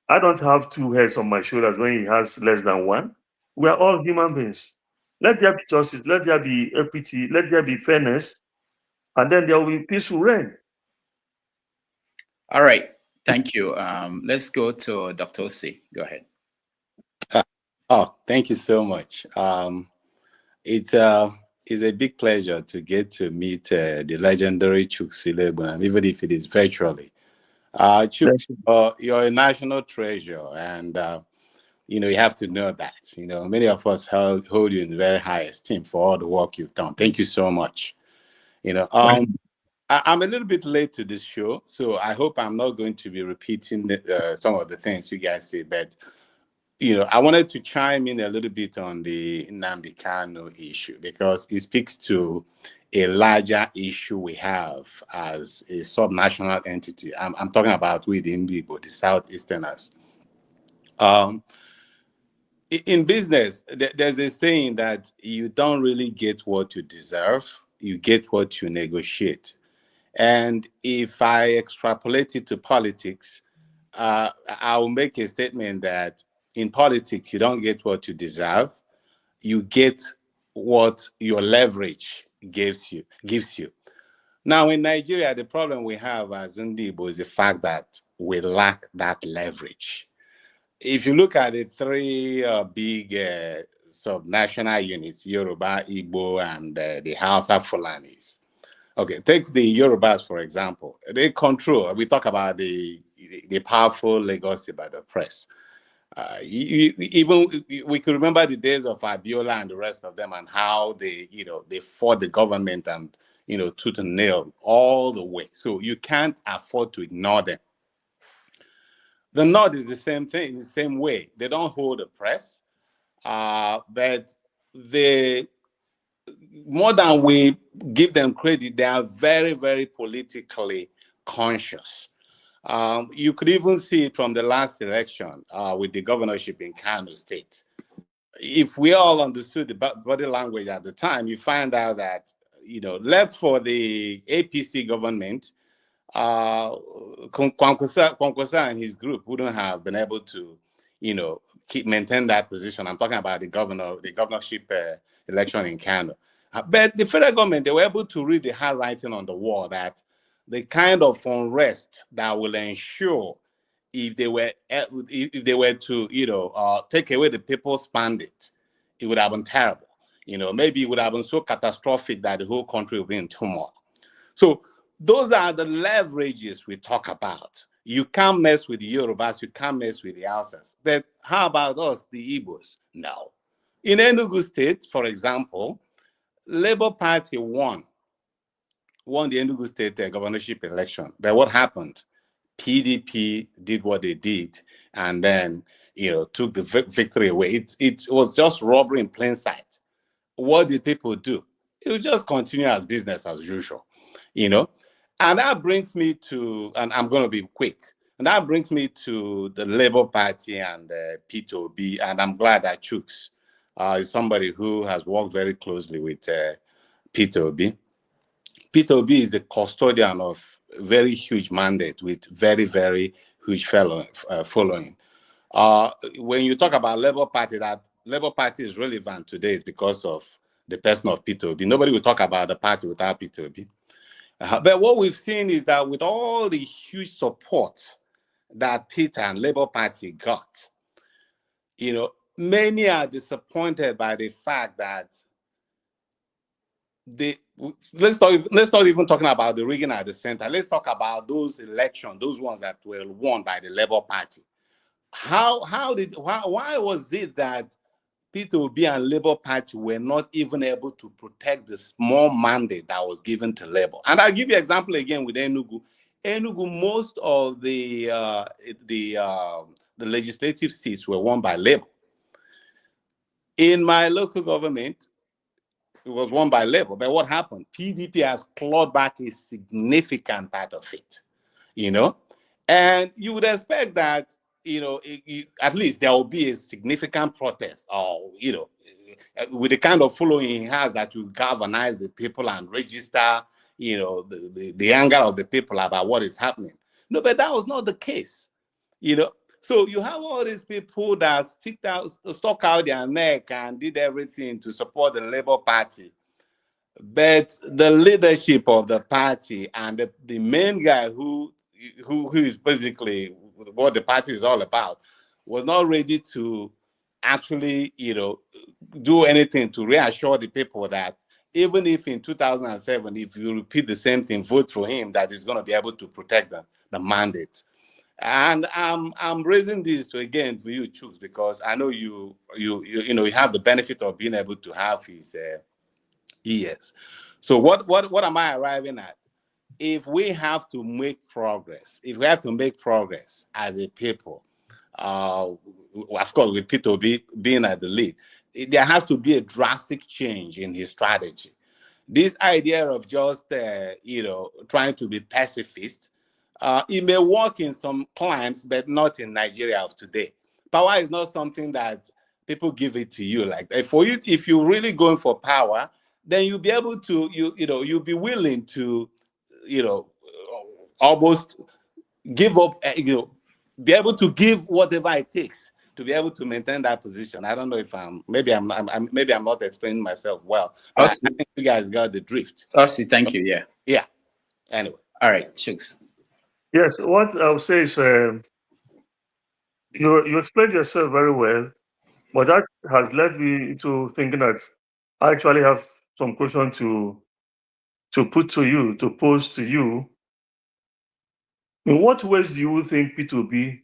I don't have two heads on my shoulders when he has less than one. We are all human beings. Let there be justice, let there be equity, let there be fairness, and then there will be peaceful reign. All right. Thank you. Let's go to Dr. Osi. Go ahead. Thank you so much. It's a big pleasure to get to meet the legendary Chuks Iloegbunam, even if it is virtually. Chuks, you're a national treasure, and you have to know that. Many of us hold you in very high esteem for all the work you've done. Thank you so much. I'm a little bit late to this show, so I hope I'm not going to be repeating some of the things you guys say, but I wanted to chime in a little bit on the Nnamdi Kanu issue, because it speaks to a larger issue we have as a subnational entity. I'm talking about we the Igbo, the Southeasterners. In business, there's a saying that you don't really get what you deserve, you get what you negotiate. And if I extrapolate it to politics, I will make a statement that in politics, you don't get what you deserve. You get what your leverage gives you. Now, in Nigeria, the problem we have as Ndibo is the fact that we lack that leverage. If you look at the three big subnational units, Yoruba, Igbo, and the Hausa Fulanis. Okay, take the Yorubas, for example. They control, we talk about the powerful legacy by the press. Even we could remember the days of Abiola and the rest of them, and how they fought the government and, tooth and nail all the way. So you can't afford to ignore them. The North is the same thing, the same way. They don't hold the press, but they, more than we give them credit, they are very, very politically conscious. You could even see it from the last election with the governorship in Kanu State. If we all understood the body language at the time, you find out that, left for the APC government, Kwankwasa and his group wouldn't have been able to, maintain that position. I'm talking about the governorship election in Kanu. But the federal government, they were able to read the handwriting on the wall that the kind of unrest that will ensure if they were to take away the people's mandate, it would have been terrible. Maybe it would have been so catastrophic that the whole country would be in turmoil. So those are the leverages we talk about. You can't mess with the Yorubas, you can't mess with the Hausas. But how about us, the Igbos? No. In Enugu State, for example, Labour Party won the Enugu State governorship election. But what happened? PDP did what they did and then, took the victory away. It was just robbery in plain sight. What did people do? It would just continue as business as usual, And that brings me to, and I'm going to be quick, and that brings me to the Labour Party and P2B, and I'm glad that Chuks is somebody who has worked very closely with P2B. P2B is the custodian of a very huge mandate with very, very huge following. When you talk about Labour Party, that Labour Party is relevant today is because of the person of P2B. Nobody will talk about the party without P2B. But what we've seen is that with all the huge support that Peter and Labour Party got, many are disappointed by the fact that let's not even talking about the rigging at the center. Let's talk about those elections, those ones that were won by the Labour Party. Why was it that P2B and Labour Party were not even able to protect the small mandate that was given to Labour? And I'll give you an example again with Enugu. Enugu, most of the legislative seats were won by Labour. In my local government, it was won by Labour. But what happened? PDP has clawed back a significant part of it, And you would expect that, at least there will be a significant protest or, with the kind of following he has that will galvanize the people and register, the anger of the people about what is happening. No, but that was not the case, So you have all these people that stuck out their neck and did everything to support the Labour Party. But the leadership of the party and the main guy who is basically what the party is all about was not ready to actually, do anything to reassure the people that even if in 2007, if you repeat the same thing, vote for him, that he's going to be able to protect the mandate. And I'm raising this for you, Chuks, because I know you have the benefit of being able to have his ears. So what am I arriving at? If we have to make progress, as a people, of course, with P2B being at the lead, there has to be a drastic change in his strategy. This idea of just trying to be pacifist, it may work in some climes, but not in Nigeria of today. Power is not something that people give it to you. Like for you, if you're really going for power, then you'll be able to you'll be willing to almost give up. Be able to give whatever it takes to be able to maintain that position. I don't know if maybe I'm not explaining myself well. I think you guys got the drift. Obviously, thank you. Yeah. Yeah. Anyway. All right, Chuks. Yes, what I would say is you explained yourself very well, but that has led me into thinking that I actually have some question to put to you, to pose to you. In what ways do you think P2B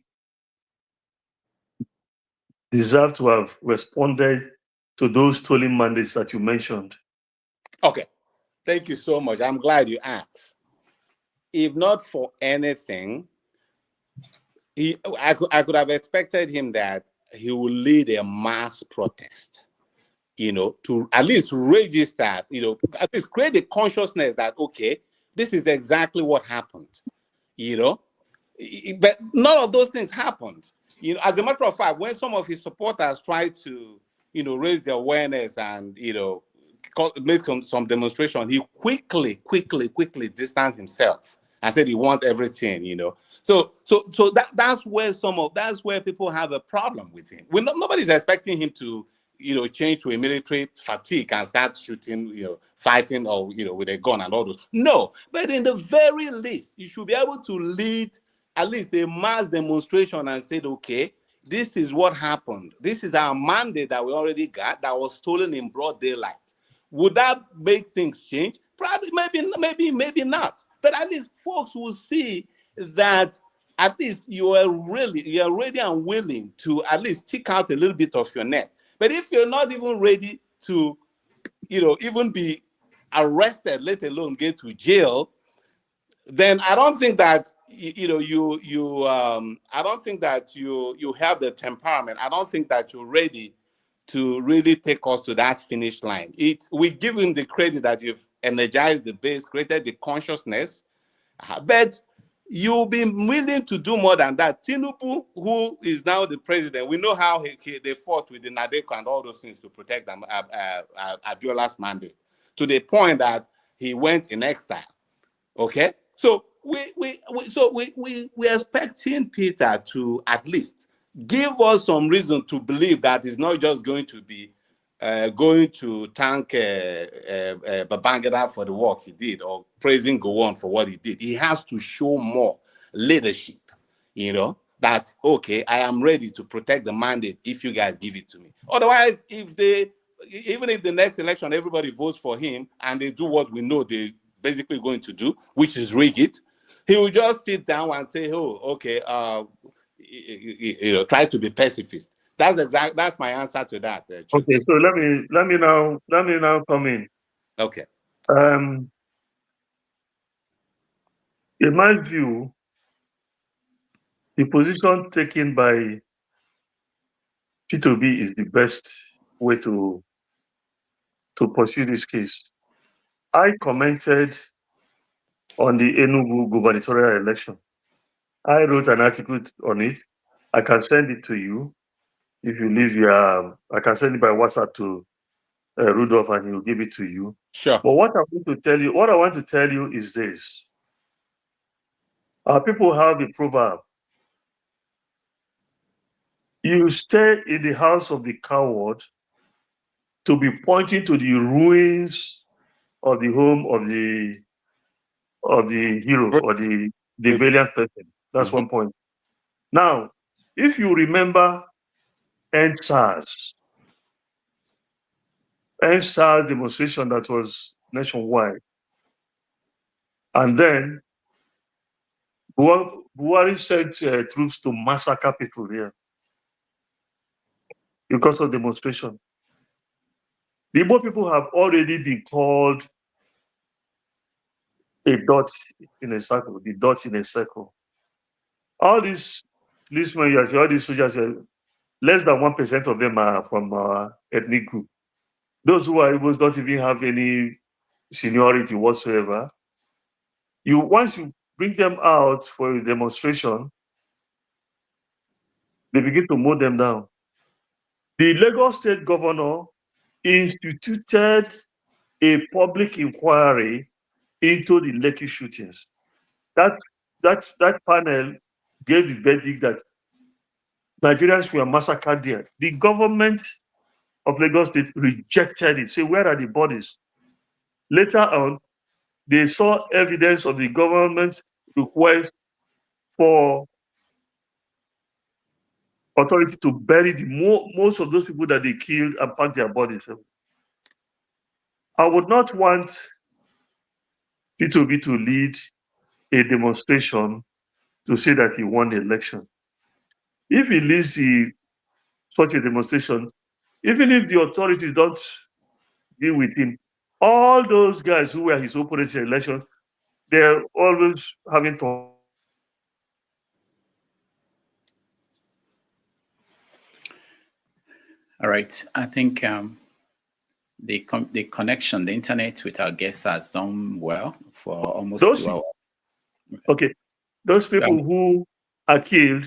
deserve to have responded to those stolen mandates that you mentioned? Okay, thank you so much. I'm glad you asked. If not for anything, I could have expected him that he would lead a mass protest, to at least register, at least create the consciousness that, okay, this is exactly what happened, But none of those things happened. As a matter of fact, when some of his supporters tried to, raise the awareness and, make some demonstration, he quickly distanced himself and said he wants everything, So that's where people have a problem with him. Nobody's expecting him to change to a military fatigue and start shooting, fighting or, with a gun and all those. No, but in the very least, you should be able to lead at least a mass demonstration and say, okay, this is what happened. This is our mandate that we already got that was stolen in broad daylight. Would that make things change? Probably, maybe not. But at least folks will see that at least you are ready and willing to at least stick out a little bit of your net. But if you're not even ready to, even be arrested, let alone get to jail, then I don't think that I don't think that you have the temperament. I don't think that you're ready to really take us to that finish line. We give him the credit that you've energized the base, created the consciousness, but you'll be willing to do more than that. Tinubu, who is now the president, we know how they fought with the Nadeko and all those things to protect them, Abiola's mandate, to the point that he went in exile. Okay, so we expecting Peter to at least give us some reason to believe that it's not just going to be going to thank Babangida for the work he did or praising Gowon for what he did. He has to show more leadership, that, okay, I am ready to protect the mandate if you guys give it to me. Otherwise, even if the next election everybody votes for him and they do what we know they're basically going to do, which is rig it, he will just sit down and say, oh, okay, try to be pacifist. That's my answer to that. Okay, so let me now come in. Okay. In my view, the position taken by P2B is the best way to pursue this case. I commented on the Enugu gubernatorial election. I wrote an article on it. I can send it to you if you leave your. I can send it by WhatsApp to Rudolph, and he'll give it to you. Sure. But what I want to tell you is this: our people have a proverb. You stay in the house of the coward to be pointing to the ruins of the home of the hero or the valiant person. That's one point. Now, if you remember NSAS demonstration that was nationwide, and then Buhari sent troops to massacre people here because of demonstration. The Igbo people have already been called a dot in a circle, the dot in a circle. All these policemen, all these soldiers, less than 1% of them are from our ethnic group. Those who are Igbos don't even have any seniority whatsoever. Once you bring them out for a demonstration, they begin to mow them down. The Lagos State governor instituted a public inquiry into the Lekki shootings. That panel gave the verdict that Nigerians were massacred there. The government of Lagos State rejected it. Say, where are the bodies? Later on, they saw evidence of the government's request for authority to bury most of those people that they killed and pack their bodies. I would not want P2B to lead a demonstration to say that he won the election. If he leads such a demonstration, even if the authorities don't deal with him, all those guys who were his opponents in the election, they're always having to. All right. I think the connection, the internet with our guests has done well for almost 2 hours. Okay. Those people who are killed,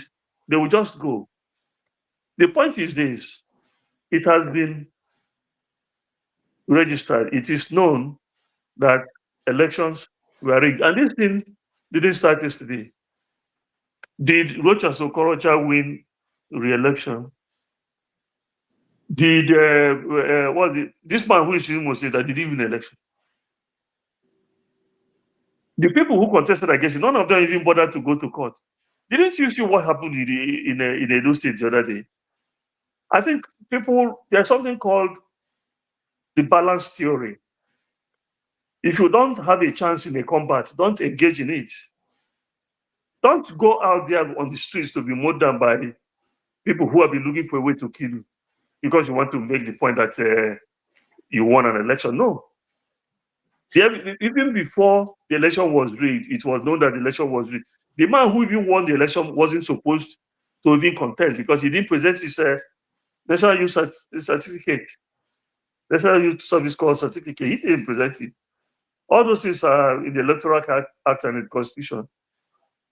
they will just go. The point is this: it has been registered. It is known that elections were rigged. And this thing didn't start yesterday. Did Rochas Okorocha win re-election? Did this man who is in Imo State that did even election? The people who contested against him, none of them even bothered to go to court. Didn't you see what happened in Edo State the other day? I think there's something called the balance theory. If you don't have a chance in a combat, don't engage in it. Don't go out there on the streets to be mowed down by people who have been looking for a way to kill you because you want to make the point that you won an election. No. Even before the election was rigged, it was known that the election was rigged. The man who even won the election wasn't supposed to even contest because he didn't present his National Youth Certificate. National Youth Service Corps certificate. He didn't present it. All those things are in the Electoral Act and in the Constitution.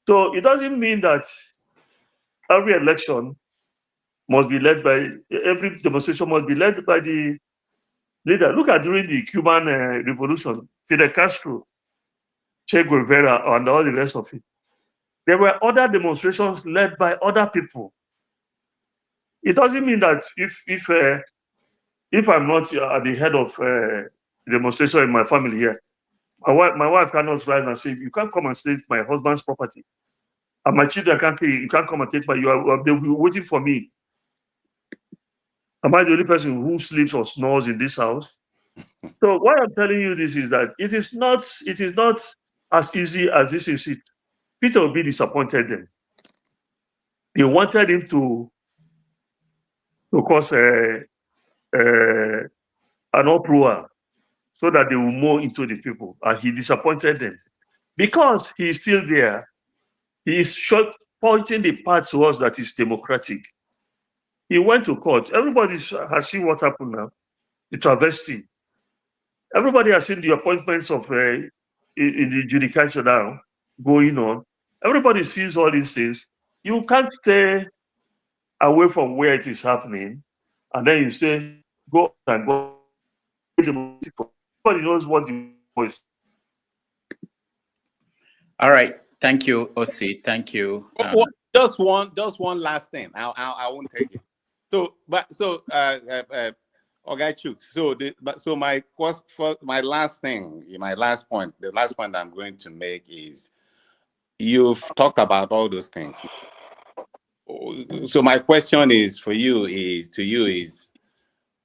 So it doesn't mean that every election must be led by, every demonstration must be led by the leader. Look at during the Cuban Revolution, Fidel Castro, Che Guevara, and all the rest of it. There were other demonstrations led by other people. It doesn't mean that if I'm not at the head of demonstration in my family here, my wife cannot rise and say, you can't come and take my husband's property. And my children can't pay, you can't come and take they'll be waiting for me. Am I the only person who sleeps or snores in this house? So why I'm telling you this is that it is not as easy as this is it. Peter Obi disappointed them. They wanted him to cause an uproar so that they will mow into the people. And he disappointed them. Because he is still there, he is pointing the path to us that is democratic. He went to court. Everybody has seen what happened now. The travesty. Everybody has seen the appointments of in the judicature now going on. Everybody sees all these things. You can't stay away from where it is happening, and then you say, go and go. Everybody knows what the voice. All right. Thank you, Osi. Thank you. Just one last thing. I won't take it. Okay, Chuks. So my last point, the last point I'm going to make is, you've talked about all those things. So my question is to you is,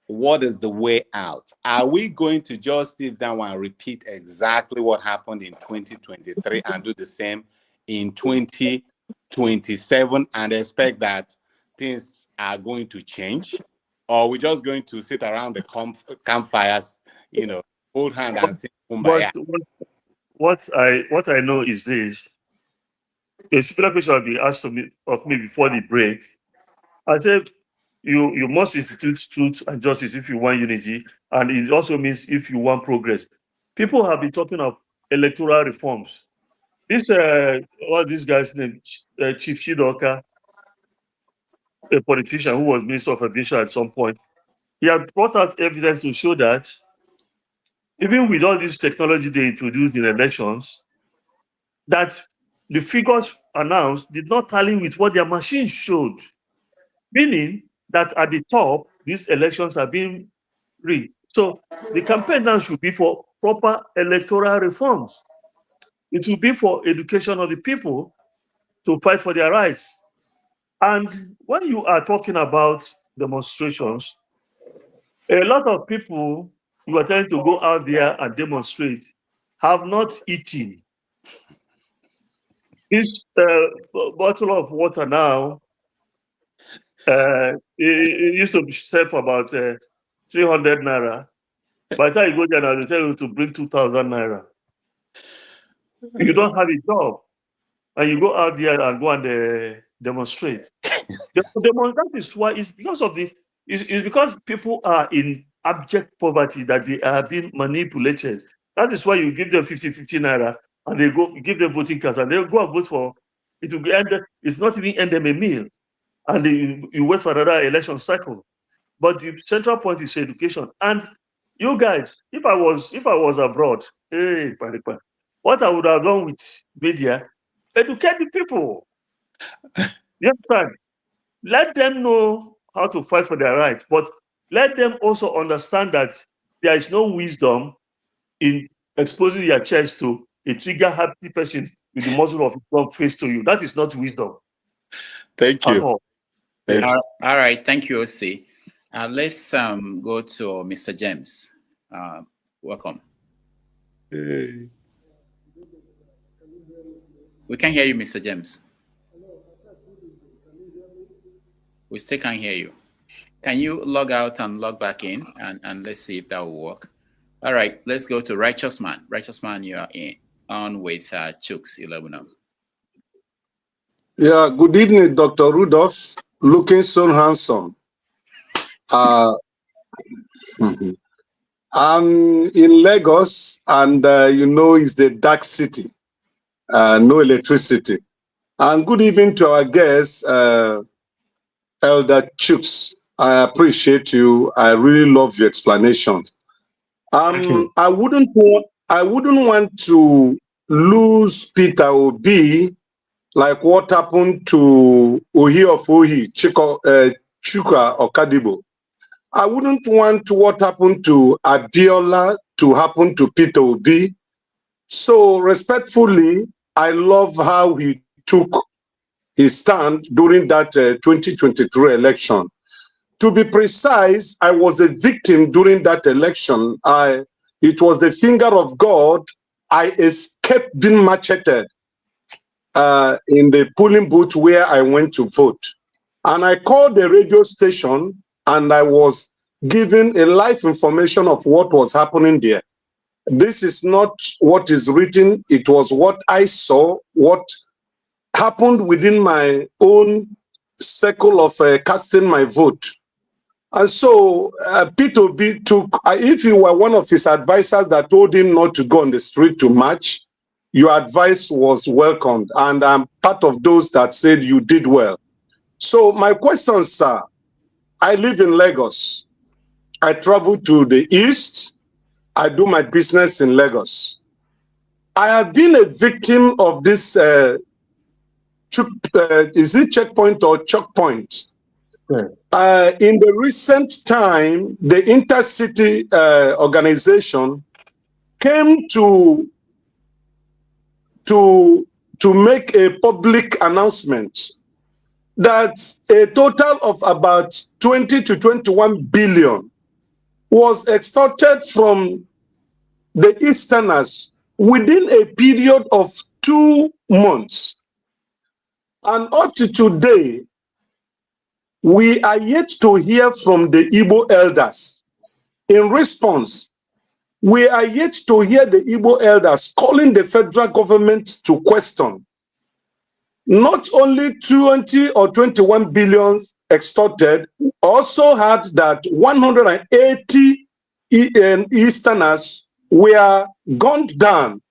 what is the way out? Are we going to just sit down and repeat exactly what happened in 2023 and do the same in 2027 and expect that things are going to change? Or are we just going to sit around the campfires, hold hand and sing Kumbaya? What I know is this. A similar question will be asked of me before the break. I said, you must institute truth and justice if you want unity, and it also means if you want progress. People have been talking of electoral reforms. This this guy's name, Chief Chidoka, a politician who was Minister of Aviation at some point, he had brought out evidence to show that even with all this technology they introduced in elections, that the figures announced did not tally with what their machines showed. Meaning that at the top, these elections are being rigged. So the campaign now should be for proper electoral reforms. It will be for education of the people to fight for their rights. And when you are talking about demonstrations, a lot of people who are trying to go out there and demonstrate have not eaten. This bottle of water now, it used to sell for about 300 naira. By the time you go there now, they tell you to bring 2,000 naira. You don't have a job, and you go out there and go and demonstrate. That is why it's because of it's because people are in abject poverty that they are being manipulated. That is why you give them 50 naira and they go give them voting cards and they'll go and vote for it. Will be ended. It's not even end them a meal, and you wait for another election cycle. But the central point is education. And you guys, if I was abroad, hey, what I would have done with media, educate the people. Yes, sir. Let them know how to fight for their rights. But let them also understand that there is no wisdom in exposing your chest to a trigger-happy person with the muzzle of his gun face to you. That is not wisdom. Thank you. All right, thank you, OC. Let's go to Mr. James. Welcome. Hey. We can hear you, Mr. James. We still can't hear you. Can you log out and log back in, and let's see if that will work. All right, let's go to Righteous Man. Righteous Man, you are on with Chuks Iloegbunam. Yeah, good evening, Dr. Rudolph. Looking so handsome. I'm in Lagos, and you know, it's the dark city, no electricity. And good evening to our guest, Elder Chuks. I appreciate you. I really love your explanation. I wouldn't want to lose Peter Obi like what happened to Ohi of Ohi, Chuka Okadibo. I wouldn't want what happened to Abiola to happen to Peter Obi. So respectfully, I love how he took his stand during that 2023 election. To be precise, I was a victim during that election. It was the finger of God. I escaped being macheted in the polling booth where I went to vote. And I called the radio station and I was given a live information of what was happening there. This is not what is written. It was what I saw, what happened within my own circle of casting my vote. And so Peter Obi took, if you were one of his advisors that told him not to go on the street to march, your advice was welcomed. And I'm part of those that said you did well. So my question, sir, I live in Lagos. I travel to the east. I do my business in Lagos. I have been a victim of this, is it checkpoint or choke point? In the recent time, the intercity organization came to make a public announcement that a total of about 20 to 21 billion was extorted from the Easterners within a period of 2 months. And up to today, we are yet to hear from the Igbo elders. In response, we are yet to hear the Igbo elders calling the federal government to question not only 20 or 21 billion extorted, also had that 180 Easterners were gunned down.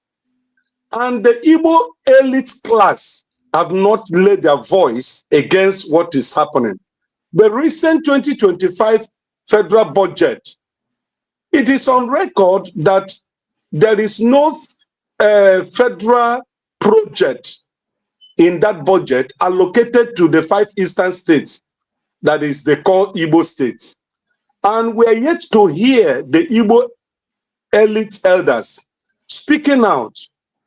And the Igbo elite class have not laid their voice against what is happening. The recent 2025 federal budget, it is on record that there is no federal project in that budget allocated to the 5 eastern states, that is the core Igbo states. And we are yet to hear the Igbo elite elders speaking out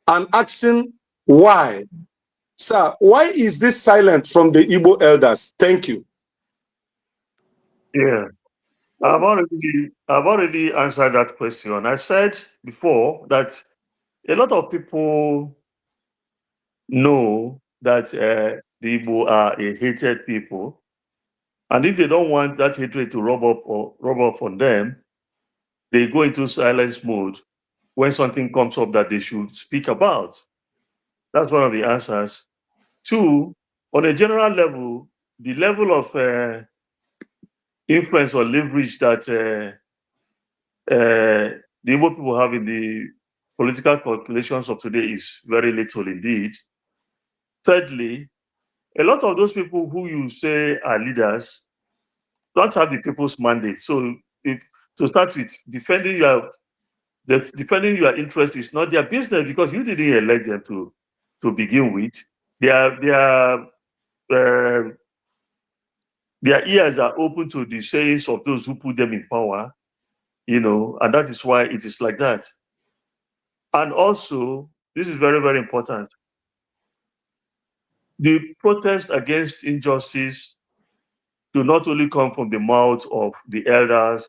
and asking why. Sir, why is this silent from the Igbo elders? Thank you. Yeah, I've already answered that question. I said before that a lot of people know that the Igbo are a hated people, and if they don't want that hatred to rub off on them, they go into silence mode when something comes up that they should speak about. That's one of the answers. 2, on a general level, the level of influence or leverage that the Igbo people have in the political calculations of today is very little indeed. Thirdly, a lot of those people who you say are leaders don't have the people's mandate. So to start with, defending your interest is not their business, because you didn't elect them to begin with. They are their ears are open to the sayings of those who put them in power, and that is why it is like that. And also, this is very, very important. The protest against injustice do not only come from the mouth of the elders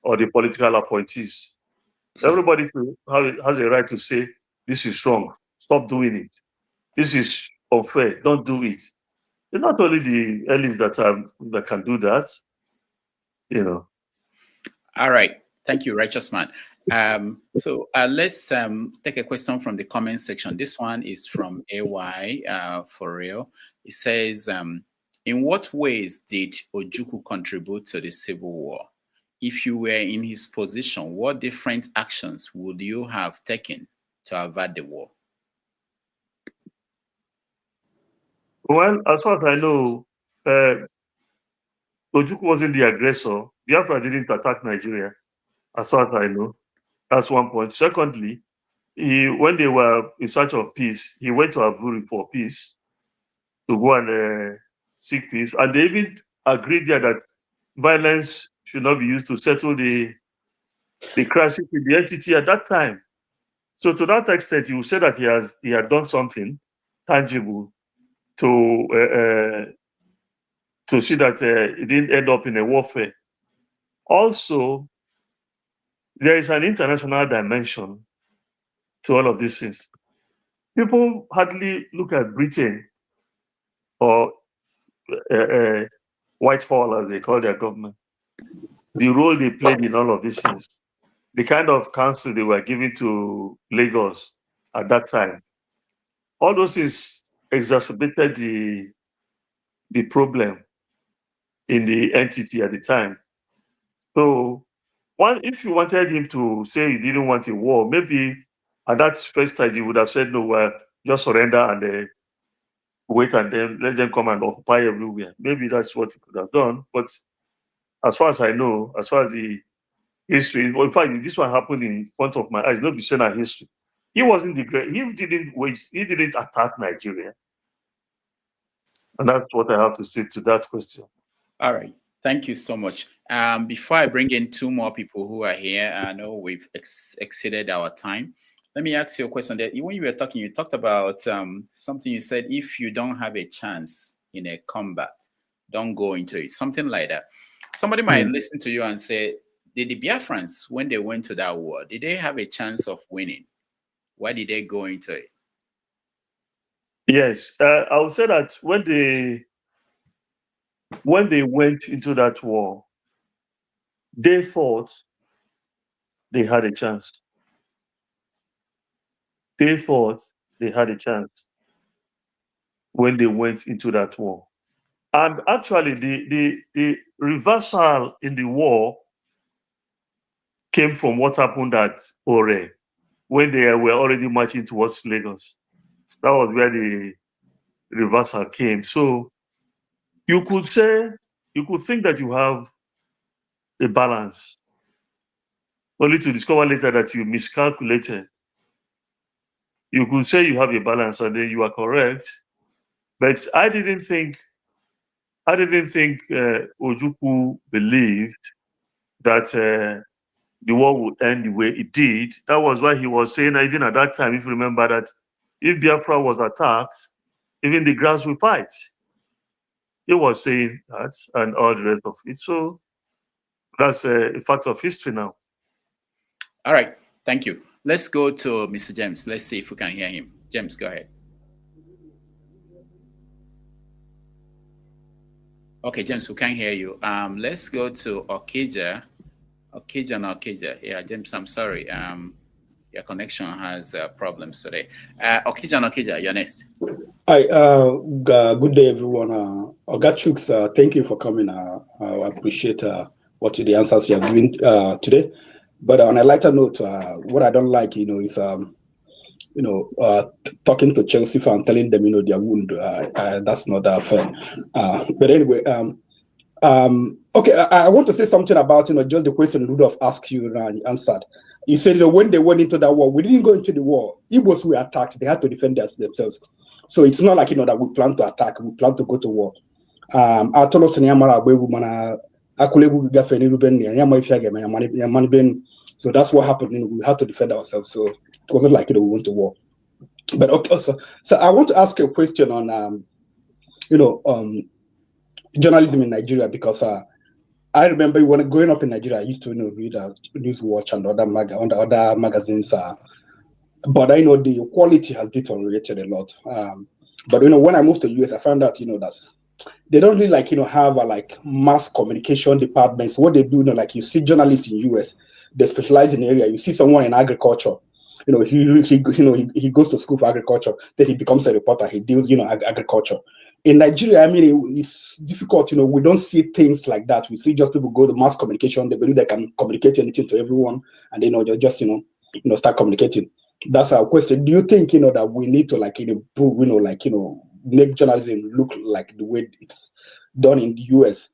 or the political appointees. Everybody has a right to say, this is wrong, stop doing it. This is unfair, don't do it. It's not only the elites that can do that, All right. Thank you, righteous man. So let's take a question from the comment section. This one is from AY for real. It says, in what ways did Ojukwu contribute to the Civil War? If you were in his position, what different actions would you have taken to avert the war? Well, as far as I know, Ojukwu wasn't the aggressor. Biafra didn't attack Nigeria, as far as I know. That's one point. Secondly, when they were in search of peace, he went to Aburi for peace, to go and seek peace. And they even agreed there that violence should not be used to settle the crisis in the entity at that time. So to that extent, you say that he had done something tangible to see that it didn't end up in a warfare. Also, there is an international dimension to all of these things. People hardly look at Britain or Whitehall, as they call their government, the role they played in all of these things, the kind of counsel they were giving to Lagos at that time. All those things exacerbated the problem in the entity at the time. So, if you wanted him to say he didn't want a war, maybe at that first time he would have said, no, well, just surrender and wait and then let them come and occupy everywhere. Maybe that's what he could have done. But as far as I know, as far as the history, in fact, this one happened in front of my eyes, not be saying history. He wasn't he didn't attack Nigeria. And that's what I have to say to that question. All right. Thank you so much. Before I bring in two more people who are here, I know we've exceeded our time. Let me ask you a question. That when you were talking, you talked about something you said, if you don't have a chance in a combat, don't go into it. Something like that. Somebody might listen to you and say, did the Biafrans, when they went to that war, did they have a chance of winning? Why did they go into it? Yes, I would say that when they went into that war, they thought they had a chance. They thought they had a chance when they went into that war. And actually, the reversal in the war came from what happened at Ore, when they were already marching towards Lagos. That was where the reversal came. So you could think that you have a balance, only to discover later that you miscalculated. You could say you have a balance and then you are correct. But I didn't think Ojukwu believed that the war would end the way it did. That was why he was saying, even at that time, if you remember, that if Biafra was attacked, even the grass will fight. He was saying that and all the rest of it. So that's a fact of history now. All right. Thank you. Let's go to Mr. James. Let's see if we can hear him. James, go ahead. Okay, James, we can't hear you. Let's go to Okija. Okija. Yeah, James, I'm sorry. Your connection has problems today. Okija, you're next. Hi, good day, everyone. Oga Chuks, thank you for coming. I appreciate the answers you have given today. But on a lighter note, what I don't like, is talking to Chelsea and telling them, their wound. That's not fair. But anyway, okay, I want to say something about, just the question Rudolph asked you and you answered. He said, when they went into that war, we didn't go into the war. Igbos were attacked. They had to defend themselves. So it's not like, that we plan to attack. We plan to go to war. Atolo Senyamara Abewu Mana Akulebu Gafeni Ruben, Yamani Ben. So that's what happened. We had to defend ourselves. So it wasn't like we went to war. But okay, so I want to ask you a question on journalism in Nigeria, because I remember when growing up in Nigeria, I used to read Newswatch and other magazines. But I know the quality has deteriorated a lot. But when I moved to US, I found out that they don't really have a mass communication departments. What they do, you see journalists in US, they specialize in area. You see someone in agriculture, he goes to school for agriculture, then he becomes a reporter. He deals agriculture. In Nigeria, it's difficult. We don't see things like that. We see just people go to mass communication. They believe they can communicate anything to everyone, and they just start communicating. That's our question. Do you think that we need to improve, make journalism look like the way it's done in the US?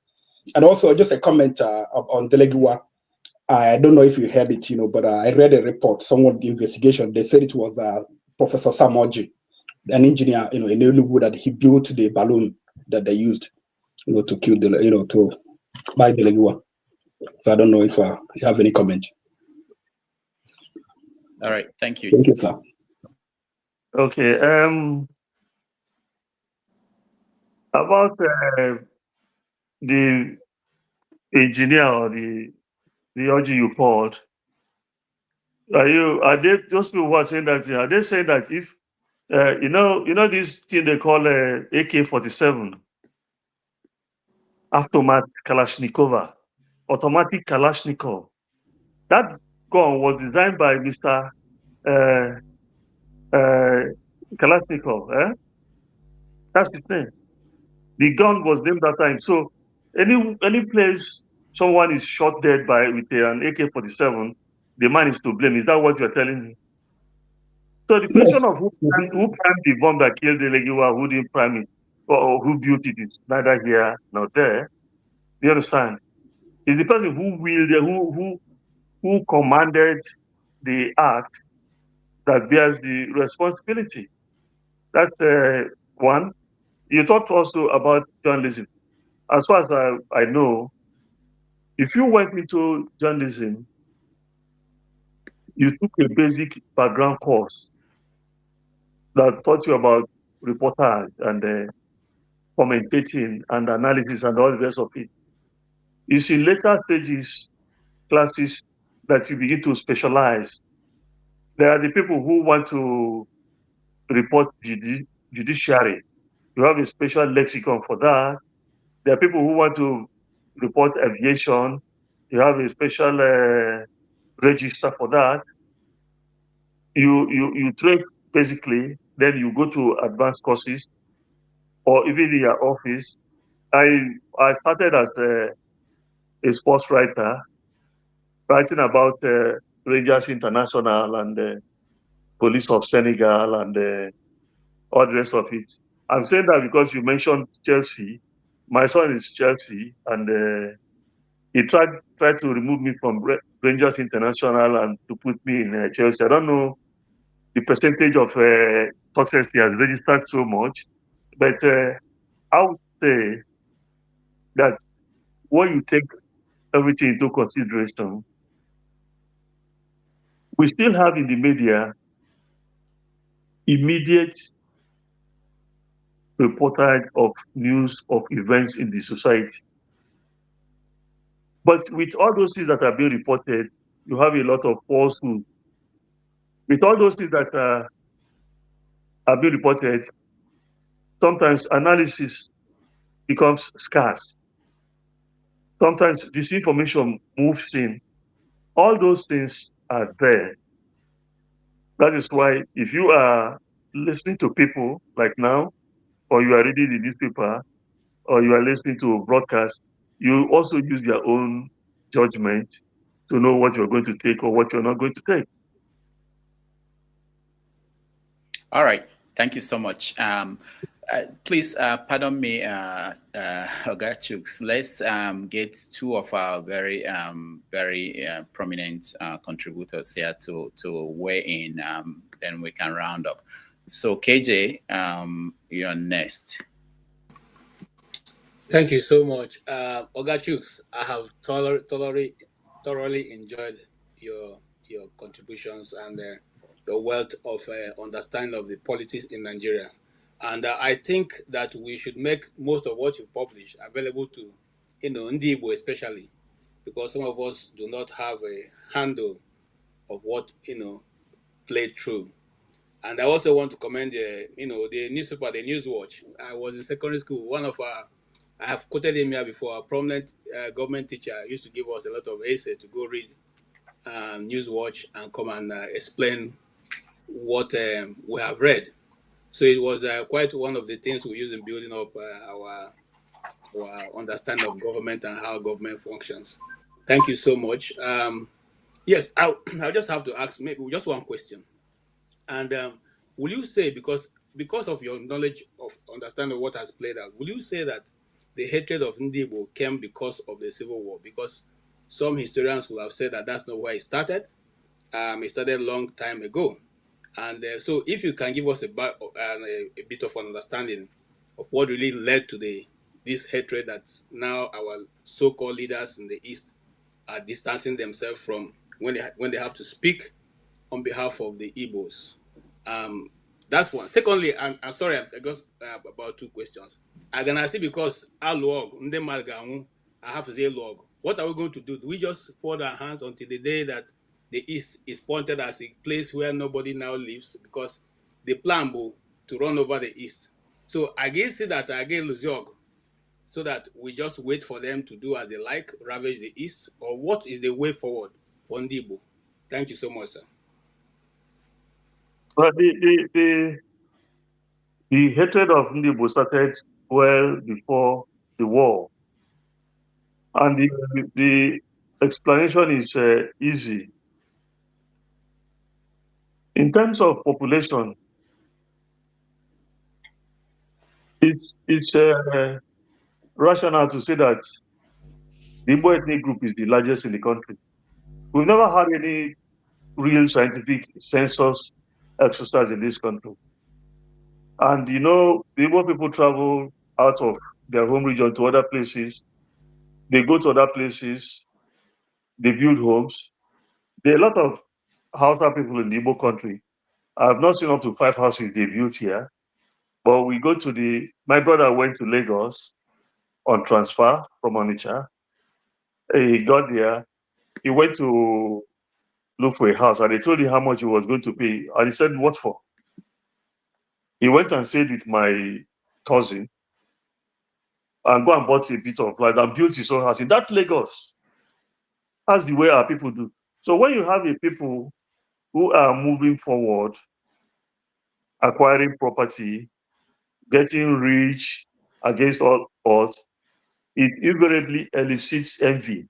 And also, just a comment on Dele Giwa. I don't know if you heard it, but I read a report, the investigation. They said it was Professor Samoji, an engineer, in Enugu, that he built the balloon that they used, to kill to buy Dele Giwa. So I don't know if you have any comment. All right, thank you. Thank you, sir. Okay. About the engineer or the OG you called, are they those people who are saying that? Are they saying that if this thing they call AK-47 automatic Kalashnikov, that gun was designed by Mr. Kalashnikov, that's his name. The gun was named after him. So any place someone is shot dead with an AK-47, the man is to blame. Is that what you're telling me? So the question of who primed the bomb that killed Dele Giwa, who didn't prime it, or who built it, is neither here nor there. You understand? It's the person who wielded, who commanded the act that bears the responsibility. That's one. You talked also about journalism. As far as I know, if you went into journalism, you took a basic background course that taught you about reportage and commentating and analysis and all the rest of it. It's in later stages, classes, that you begin to specialize. There are the people who want to report judiciary. You have a special lexicon for that. There are people who want to report aviation. You have a special register for that. You train basically, then you go to advanced courses, or even in your office. I started as a sports writer, writing about Rangers International and Police of Senegal and all the rest of it. I'm saying that because you mentioned Chelsea. My son is Chelsea, and he tried to remove me from Rangers International and to put me in Chelsea. I don't know the percentage of success he has registered so much, but I would say that when you take everything into consideration, we still have in the media immediate reportage of news of events in the society. But with all those things that are being reported, you have a lot of falsehood. With all those things that are being reported, sometimes analysis becomes scarce. Sometimes disinformation moves in. All those things are there. That is why if you are listening to people like now, or you are reading the newspaper, or you are listening to a broadcast, you also use your own judgment to know what you're going to take or what you're not going to take. All right. Thank you so much. Please pardon me, Oga Chuks. Let's get two of our very prominent contributors here to weigh in. Then we can round up. So KJ, you're next. Thank you so much. Oga Chuks, I have thoroughly enjoyed your your contributions and your wealth of understanding of the politics in Nigeria. And I think that we should make most of what you publish available to, Ndi Igbo especially, because some of us do not have a handle of what, played through. And I also want to commend the newspaper, the Newswatch. I was in secondary school. One of our, I have quoted him here before, a prominent government teacher used to give us a lot of essay to go read Newswatch and come and explain what we have read. So it was quite one of the things we use in building up our understanding of government and how government functions. Thank you so much. Yes, I just have to ask maybe just one question. And will you say, because of your knowledge of understanding what has played out, will you say that the hatred of Ndibo came because of the civil war? Because some historians will have said that that's not where it started. It started a long time ago. And so, if you can give us a bit of an understanding of what really led to this hatred that now our so-called leaders in the East are distancing themselves from when they have to speak on behalf of the Igbos. Um, that's one. Secondly, I'm sorry, I got about two questions. I'm gonna say because Alog, I have to say log. What are we going to do? Do we just fold our hands until the day that the East is pointed as a place where nobody now lives? Because the plan will to run over the East. So I guess that I get Luziog so that we just wait for them to do as they like, ravage the East, or what is the way forward for Ndibo? Thank you so much, sir. But the hatred of Ndibo started well before the war. And the explanation is easy. In terms of population, it's rational to say that the Igbo ethnic group is the largest in the country. We've never had any real scientific census exercise in this country. And the Igbo people travel out of their home region to other places. They go to other places. They build homes. There are a lot of Hausa people in the Igbo country. I have not seen up to 5 houses they built here. But we go to my brother went to Lagos on transfer from Onitsha. He got there. He went to look for a house and they told him how much he was going to pay. And he said, what for? He went and stayed with my cousin and go and bought a bit of land and built his own house in that Lagos. That's the way our people do. So when you have a people who are moving forward, acquiring property, getting rich against all odds, it invariably elicits envy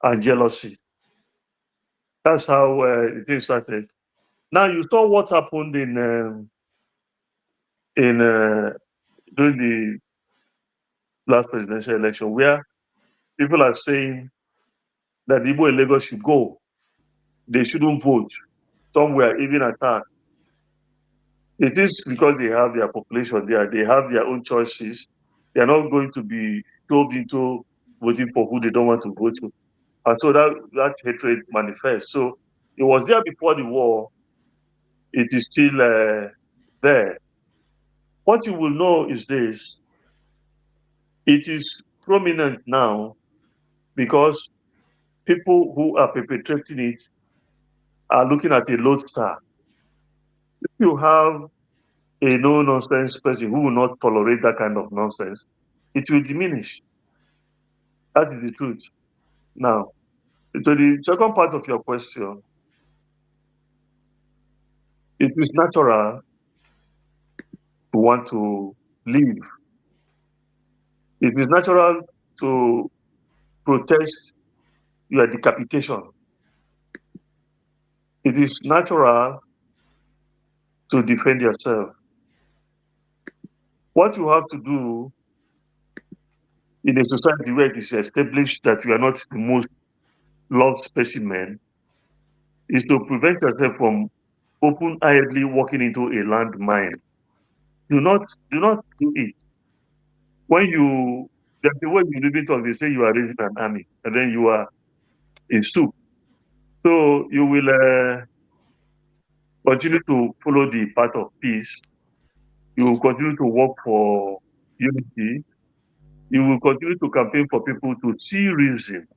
and jealousy. That's how it started. Now you saw what happened in during the last presidential election, where people are saying that the Igbo in Lagos should go. They shouldn't vote. Some were even attacked. It is because they have their population there. They have their own choices. They are not going to be told into voting for who they don't want to vote to. And so that hatred manifests. So it was there before the war. It is still there. What you will know is this. It is prominent now because people who are perpetrating it are looking at a lodestar. If you have a no-nonsense person who will not tolerate that kind of nonsense, it will diminish. That is the truth. Now, to the second part of your question, it is natural to want to live. It is natural to protest your decapitation. It is natural to defend yourself. What you have to do in a society where it is established that you are not the most loved specimen is to prevent yourself from open-eyedly walking into a landmine. Do not do it. there's the way you live it talk, they say you are raising an army, and then you are in soup. So you will continue to follow the path of peace. You will continue to work for unity. You will continue to campaign for people to see reason.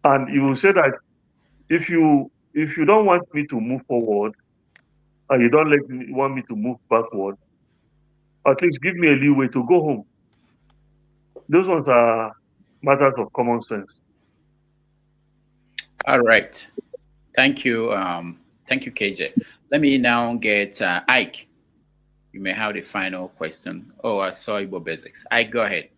And you will say that if you don't want me to move forward, and you don't want me to move backward, at least give me a leeway to go home. Those ones are matters of common sense. All right. Thank you. Thank you, KJ. Let me now get Ike. You may have the final question. Oh, I saw Igbo Basics. Ike, go ahead.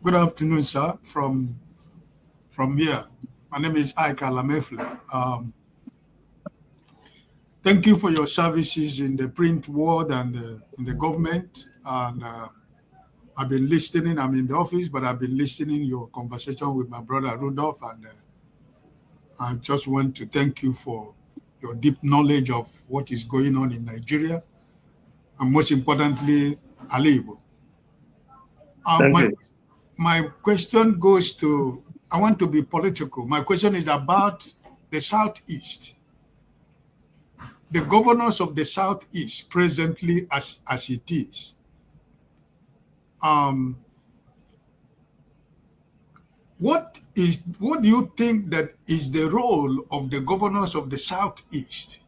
Good afternoon, sir. From here, my name is Ike Alamefle. Thank you for your services in the print world and in the government. And I've been listening. I'm in the office, but I've been listening your conversation with my brother Rudolph, and I just want to thank you for your deep knowledge of what is going on in Nigeria, and most importantly, Alibo. My question goes to, I want to be political. My question is about the Southeast. The governors of the Southeast presently as it is. What do you think that is the role of the governors of the Southeast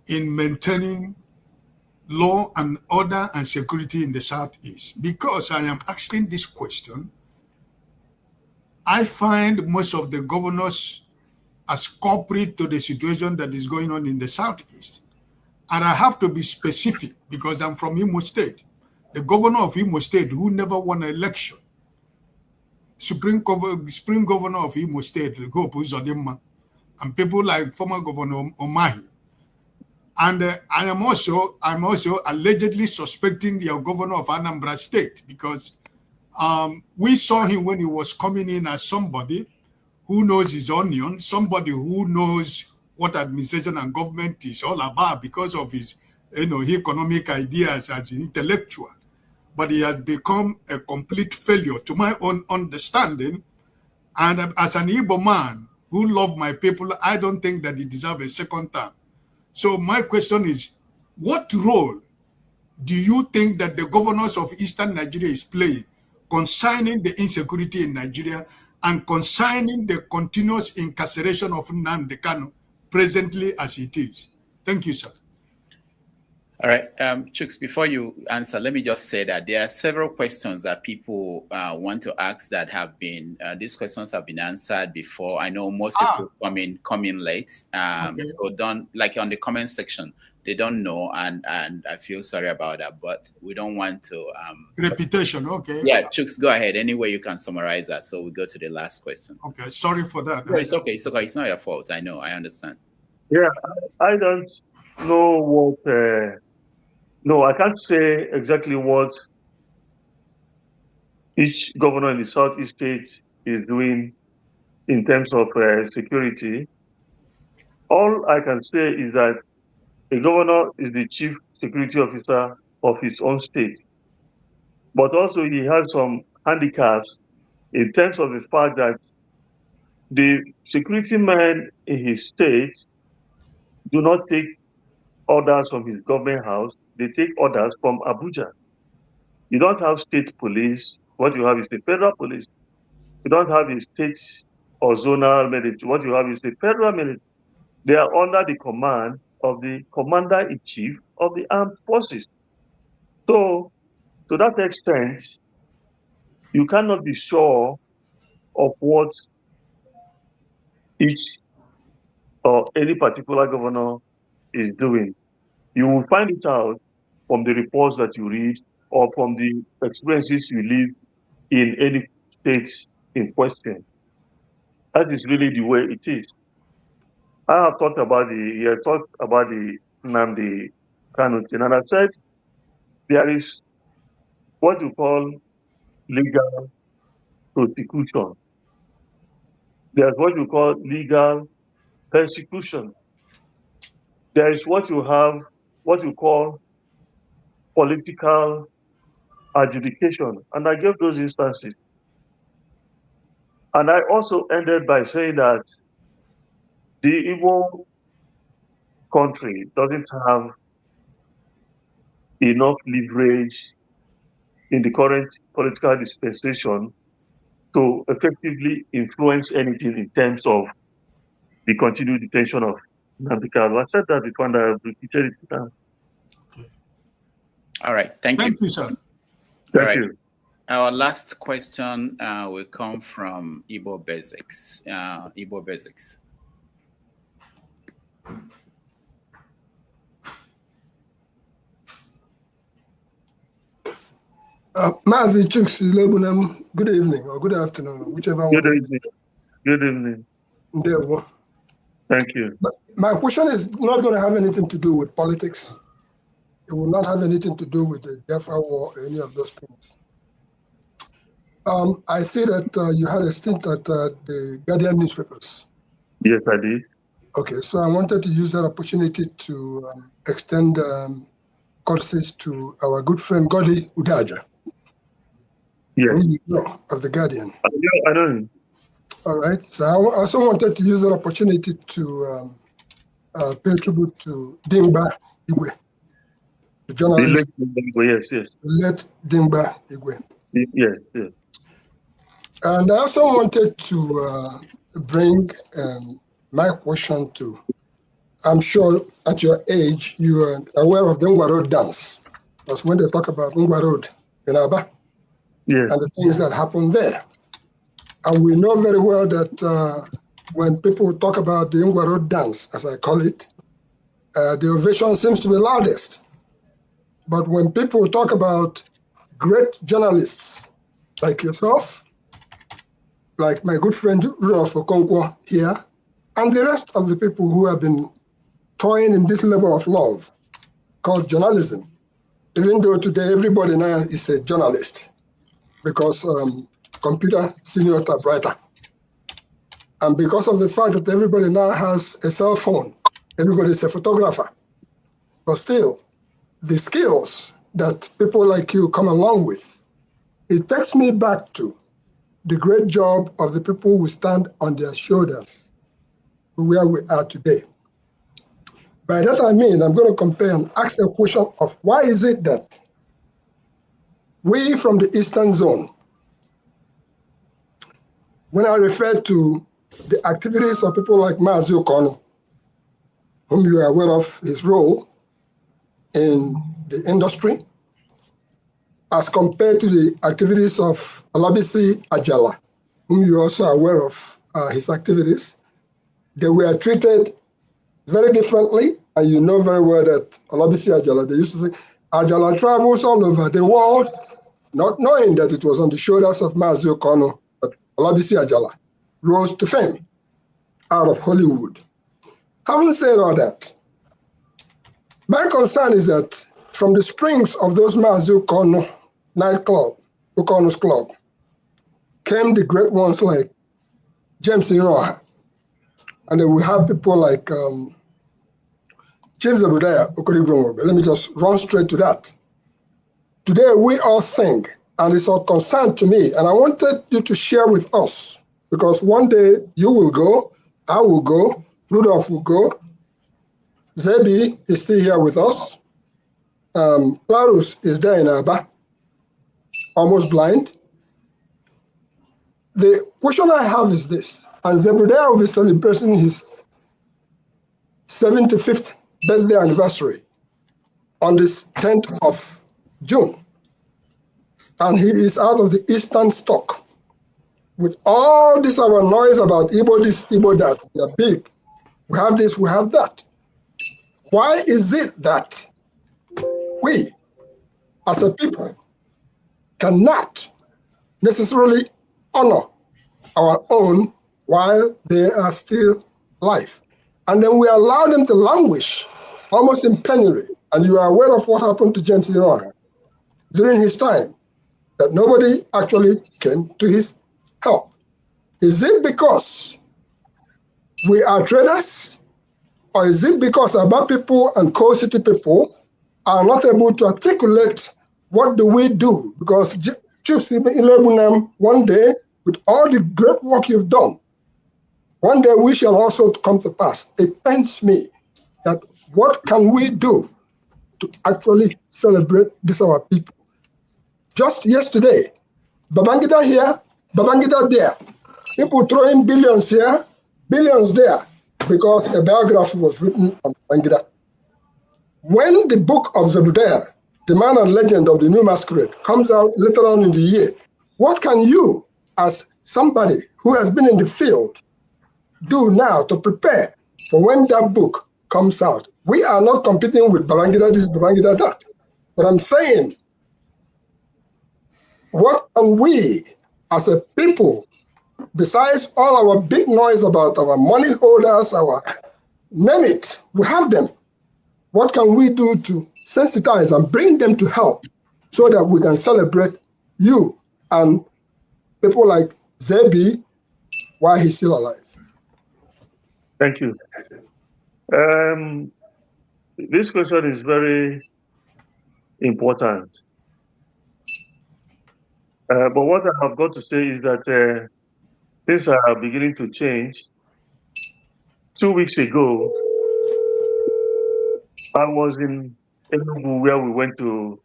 in maintaining law and order and security in the Southeast? Because I am asking this question, I find most of the governors as culprit to the situation that is going on in the Southeast. And I have to be specific because I'm from Imo State. The governor of Imo State who never won an election, Supreme Governor of Imo State, Hope Uzodimma, and people like former Governor Omahi. And I'm also allegedly suspecting the governor of Anambra State because we saw him when he was coming in as somebody who knows his onion, somebody who knows what administration and government is all about because of his, economic ideas as an intellectual. But he has become a complete failure to my own understanding. And as an Igbo man who love my people, I don't think that he deserves a second term. So my question is, what role do you think that the governors of Eastern Nigeria is playing concerning the insecurity in Nigeria and concerning the continuous incarceration of Nnamdi Kanu presently as it is? Thank you, sir. All right, Chuks, before you answer, let me just say that there are several questions that people want to ask that have been, these questions have been answered before. I know most people come in late. Okay. So don't, like on the comment section, they don't know, and I feel sorry about that, but we don't want to... Repetition, okay. Yeah, Chuks, go ahead. Any way you can summarize that, so we go to the last question. Okay, sorry for that. No, it's okay, it's okay. It's not your fault. I know, I understand. Yeah, I don't know what... No, I can't say exactly what each governor in the Southeast state is doing in terms of security. All I can say is that a governor is the chief security officer of his own state. But also he has some handicaps in terms of the fact that the security men in his state do not take orders from his government house. They take orders from Abuja. You don't have state police. What you have is the federal police. You don't have a state or zonal military. What you have is the federal military. They are under the command of the commander-in-chief of the armed forces. So, to that extent, you cannot be sure of what each or any particular governor is doing. You will find it out from the reports that you read or from the experiences you live in any state in question. That is really the way it is. I have talked about the Nnamdi Kanu thing, and I said there is what you call legal prosecution. There's what you call legal persecution. There is what you have what you call political adjudication. And I gave those instances. And I also ended by saying that the Igbo country doesn't have enough leverage in the current political dispensation to effectively influence anything in terms of the continued detention of Nnamdi. I said that before and I have repeated it now. Okay. All right. Thank you. Thank you, sir. Thank you. Our last question will come from Igbo Basics. Igbo Basics. Mazi Chuks Iloegbunam, good evening or good afternoon, whichever one. Good evening. Good evening. There. Thank you. But my question is not going to have anything to do with politics. It will not have anything to do with the Biafra War or any of those things. I see that you had a stint at the Guardian newspapers. Yes, I did. Okay, so I wanted to use that opportunity to extend courtesies to our good friend Godi Udaja. Yes. Who you know, of the Guardian. I know. All right. So I also wanted to use that opportunity to pay tribute to Dimba Igwe, the journalist. Yes. Let Dimba Igwe. Yes. And I also wanted to bring my question to, I'm sure at your age, you are aware of the Ngwa Road dance. That's when they talk about Ngwa Road in Aba. Yes. And the things that happen there. And we know very well that when people talk about the Ngwa Road dance, as I call it, the ovation seems to be loudest. But when people talk about great journalists like yourself, like my good friend Rudolph Okonkwo here, and the rest of the people who have been toying in this level of love called journalism, even though today everybody now is a journalist, because computer senior typewriter. And because of the fact that everybody now has a cell phone, everybody is a photographer. But still, the skills that people like you come along with, it takes me back to the great job of the people who stand on their shoulders to where we are today. By that I mean, I'm going to compare and ask a question of why is it that we from the Eastern Zone, when I refer to the activities of people like Mazi Kanu, whom you are aware of his role in the industry, as compared to the activities of Olabisi Ajala, whom you are also aware of his activities, they were treated very differently. And you know very well that Olabisi Ajala, they used to say, Ajala travels all over the world, not knowing that it was on the shoulders of Mazi Kanu that Olabisi Ajala rose to fame out of Hollywood. Having said all that, my concern is that from the springs of those Mazi Kanu nightclub, Okono's Club, came the great ones like James Iroha. And then we have people like Chief Zebediah Okorigwe. Let me just run straight to that. Today we all sing, and it's of concern to me, and I wanted you to share with us, because one day you will go, I will go, Rudolph will go, Zebi is still here with us, Clarus is there in Aba, almost blind. The question I have is this, and Zebediah will be celebrating his 75th birthday anniversary on this 10th of June. And he is out of the Eastern stock. With all this our noise about Igbo this, Igbo that, we are big, we have this, we have that. Why is it that we, as a people, cannot necessarily honor our own while they are still alive? And then we allow them to languish almost in penury. And you are aware of what happened to James Iroha during his time, that nobody actually came to his help. Is it because we are traders? Or is it because Aba people and Coal City people are not able to articulate what do we do? Because Chuks Iloegbunam, one day, with all the great work you've done, one day we shall also come to pass. It pains me that what can we do to actually celebrate this our people? Just yesterday, Babangida here, Babangida there. People throwing billions here, billions there, because a biography was written on Babangida. When the book of Zebudiah, the man and legend of the New Masquerade, comes out later on in the year, what can you, as somebody who has been in the field, do now to prepare for when that book comes out? We are not competing with Babangida this, Babangida that. But I'm saying, what can we, as a people, besides all our big noise about our money holders, our name it, we have them. What can we do to sensitize and bring them to help so that we can celebrate you and people like Zebi while he's still alive? Thank you. This question is very important. But what I have got to say is that things are beginning to change. 2 weeks ago, I was in Enugu where we went to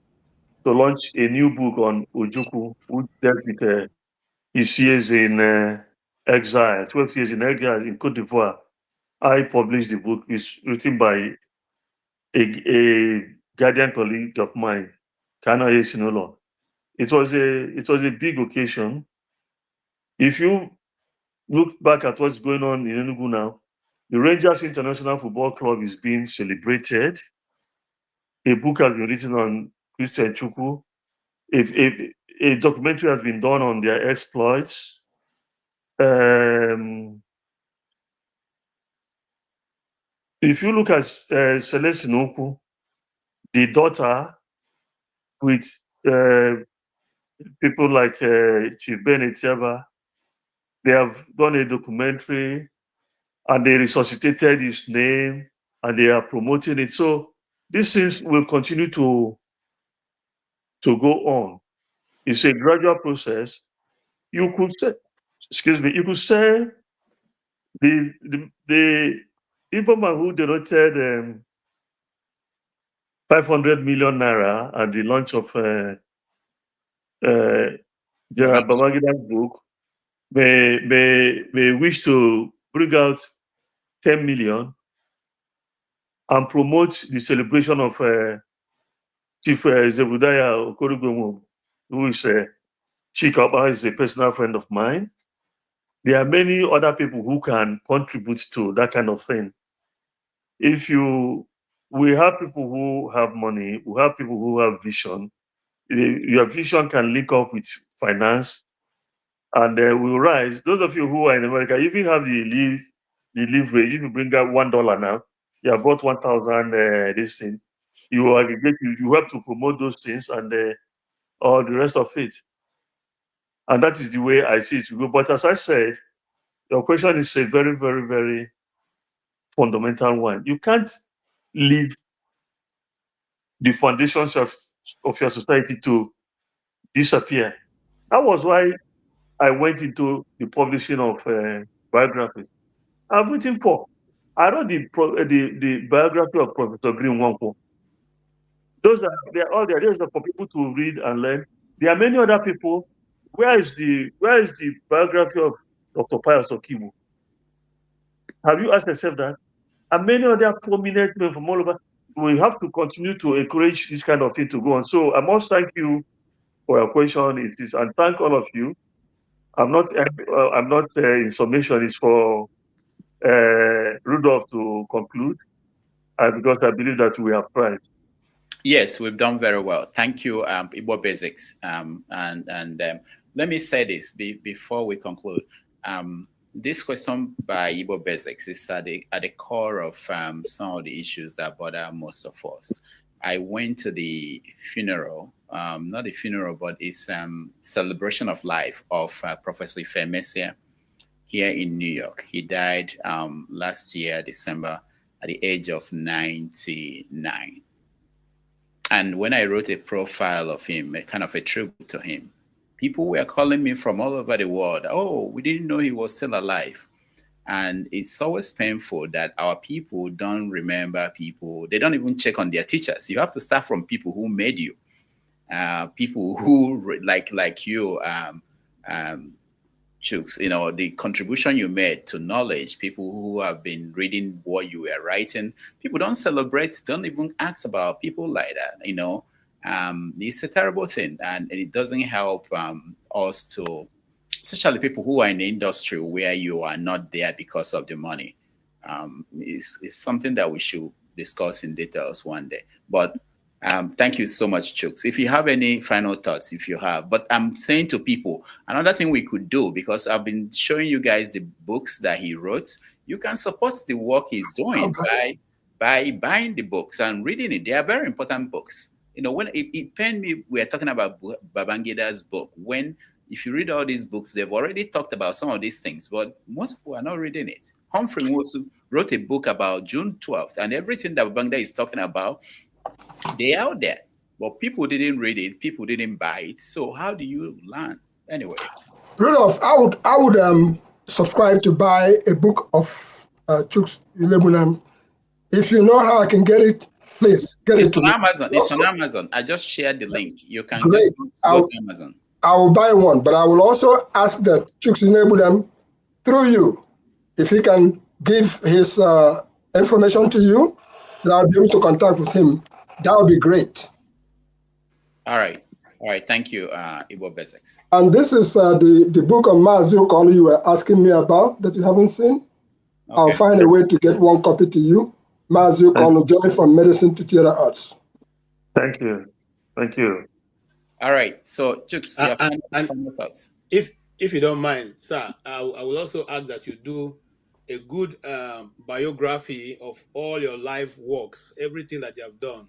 launch a new book on Ojukwu, who dealt with his years in exile, 12 years in exile in Cote d'Ivoire. I published the book. It's written by a Guardian colleague of mine, Kanu. It was a big occasion. If you look back at what's going on in Enugu now, the Rangers International Football Club is being celebrated. A book has been written on Christian Chukwu. A documentary has been done on their exploits. If you look at Celeste Noku, the daughter, with people like Chief Ben Etiaba, they have done a documentary and they resuscitated his name and they are promoting it. So these things will continue to go on. It's a gradual process. You could say, you could say the Ibrahim who donated 500 million naira at the launch of General Babangida's book may wish to bring out 10 million and promote the celebration of Chief Zebudiah Okorugbonwo, who is Chikapa, is a personal friend of mine. There are many other people who can contribute to that kind of thing. We have people who have money, we have people who have vision. Your vision can link up with finance, and will rise. Those of you who are in America, if you have the leverage, if you bring out $1 now, you have bought 1,000 this thing. You aggregate, you have to promote those things and all the rest of it. And that is the way I see it to go. But as I said, your question is a very, very, very fundamental one. You can't leave the foundations of your society to disappear. That was why I went into the publishing of biographies. I've written 4. I wrote the biography of Professor Green Wampo. They're all there. Those are for people to read and learn. There are many other people. Where is the biography of Dr. Pius Okimu? Have you asked yourself that? And many other prominent men from all over. We have to continue to encourage this kind of thing to go on. So I must thank you for your question. It is, and thank all of you. I'm not in summation. It's for Rudolph to conclude, because I believe that we have tried. Yes, we've done very well. Thank you, Igbo Basics. Let me say this before we conclude. This question by Igbo Basics is at the core of some of the issues that bother most of us. I went to the funeral, not the funeral, but it's celebration of life of Professor Ifemesia here in New York. He died last year, December, at the age of 99. And when I wrote a profile of him, a kind of a tribute to him, people were calling me from all over the world. Oh, we didn't know he was still alive. And it's always painful that our people don't remember people. They don't even check on their teachers. You have to start from people who made you, people who like you, Chuks, you know, the contribution you made to knowledge, people who have been reading what you were writing. People don't celebrate, don't even ask about people like that, you know. It's a terrible thing, and it doesn't help us to, especially people who are in the industry where you are not there because of the money. It's something that we should discuss in details one day. But thank you so much, Chuks. If you have any final thoughts, if you have, but I'm saying to people, another thing we could do, because I've been showing you guys the books that he wrote, you can support the work he's doing by buying the books and reading it. They are very important books. You know, when it pained me, we are talking about Babangida's book. If you read all these books, they've already talked about some of these things, but most people are not reading it. Humphrey wrote a book about June 12th, and everything that Babangida is talking about, they're out there. But people didn't read it, people didn't buy it. So how do you learn? Anyway. Rudolph, I would subscribe to buy a book of Chuks Iloegbunam. If you know how I can get it, please get it to me. Amazon. It's on Amazon. I just shared the link. You can Great. just go to Amazon. I will buy one, but I will also ask that Chuks Iloegbunam, through you, if he can give his information to you, that I'll be able to contact with him. That would be great. All right. Thank you, Ibo Bezex. And this is the book on Mazi Kanu you were asking me about that you haven't seen. Okay. I'll find a way to get one copy to you. Mazi Kanu, Journey from Medicine to Theater Arts. Thank you. All right. So, Chuks, final thoughts. If you don't mind, sir, I will also add that you do a good biography of all your life works, everything that you have done,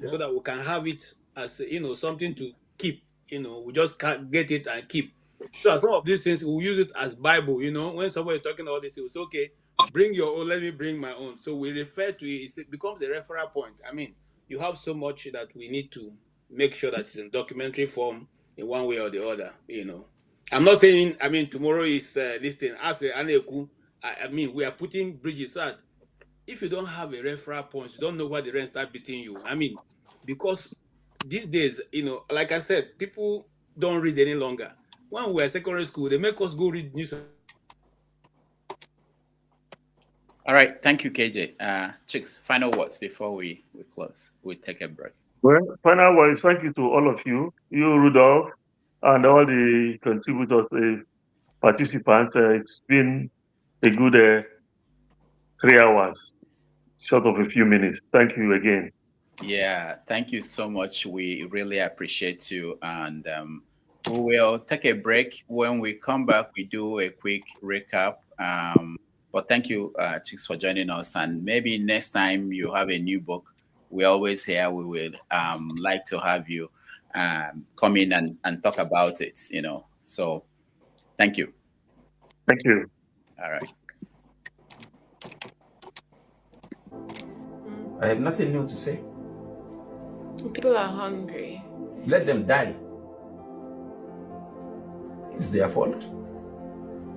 so that we can have it as, you know, something to keep. You know, we just can't get it and keep. So some of these things, we'll use it as Bible. You know, when somebody talking all this, it's okay. Bring your own, let me bring my own. So we refer to it, it becomes a referral point. I mean, you have so much that we need to make sure that it's in documentary form in one way or the other, you know. I'm not saying, I mean, tomorrow is this thing. As Aneku, I mean, we are putting bridges so that if you don't have a referral point, you don't know why the rent start beating you. I mean, because these days, you know, like I said, people don't read any longer. When we were in secondary school, they make us go read news. All right. Thank you, KJ. Chuks, final words before we close. We take a break. Well, final words, thank you to all of you, Rudolph, and all the contributors, participants. It's been a good 3 hours, short of a few minutes. Thank you again. Yeah, thank you so much. We really appreciate you. And we will take a break. When we come back, we do a quick recap. But thank you, Chuks, for joining us. And maybe next time you have a new book, we're always here. We would like to have you come in and talk about it, you know. So thank you. Thank you. All right. I have nothing new to say. People are hungry. Let them die. It's their fault.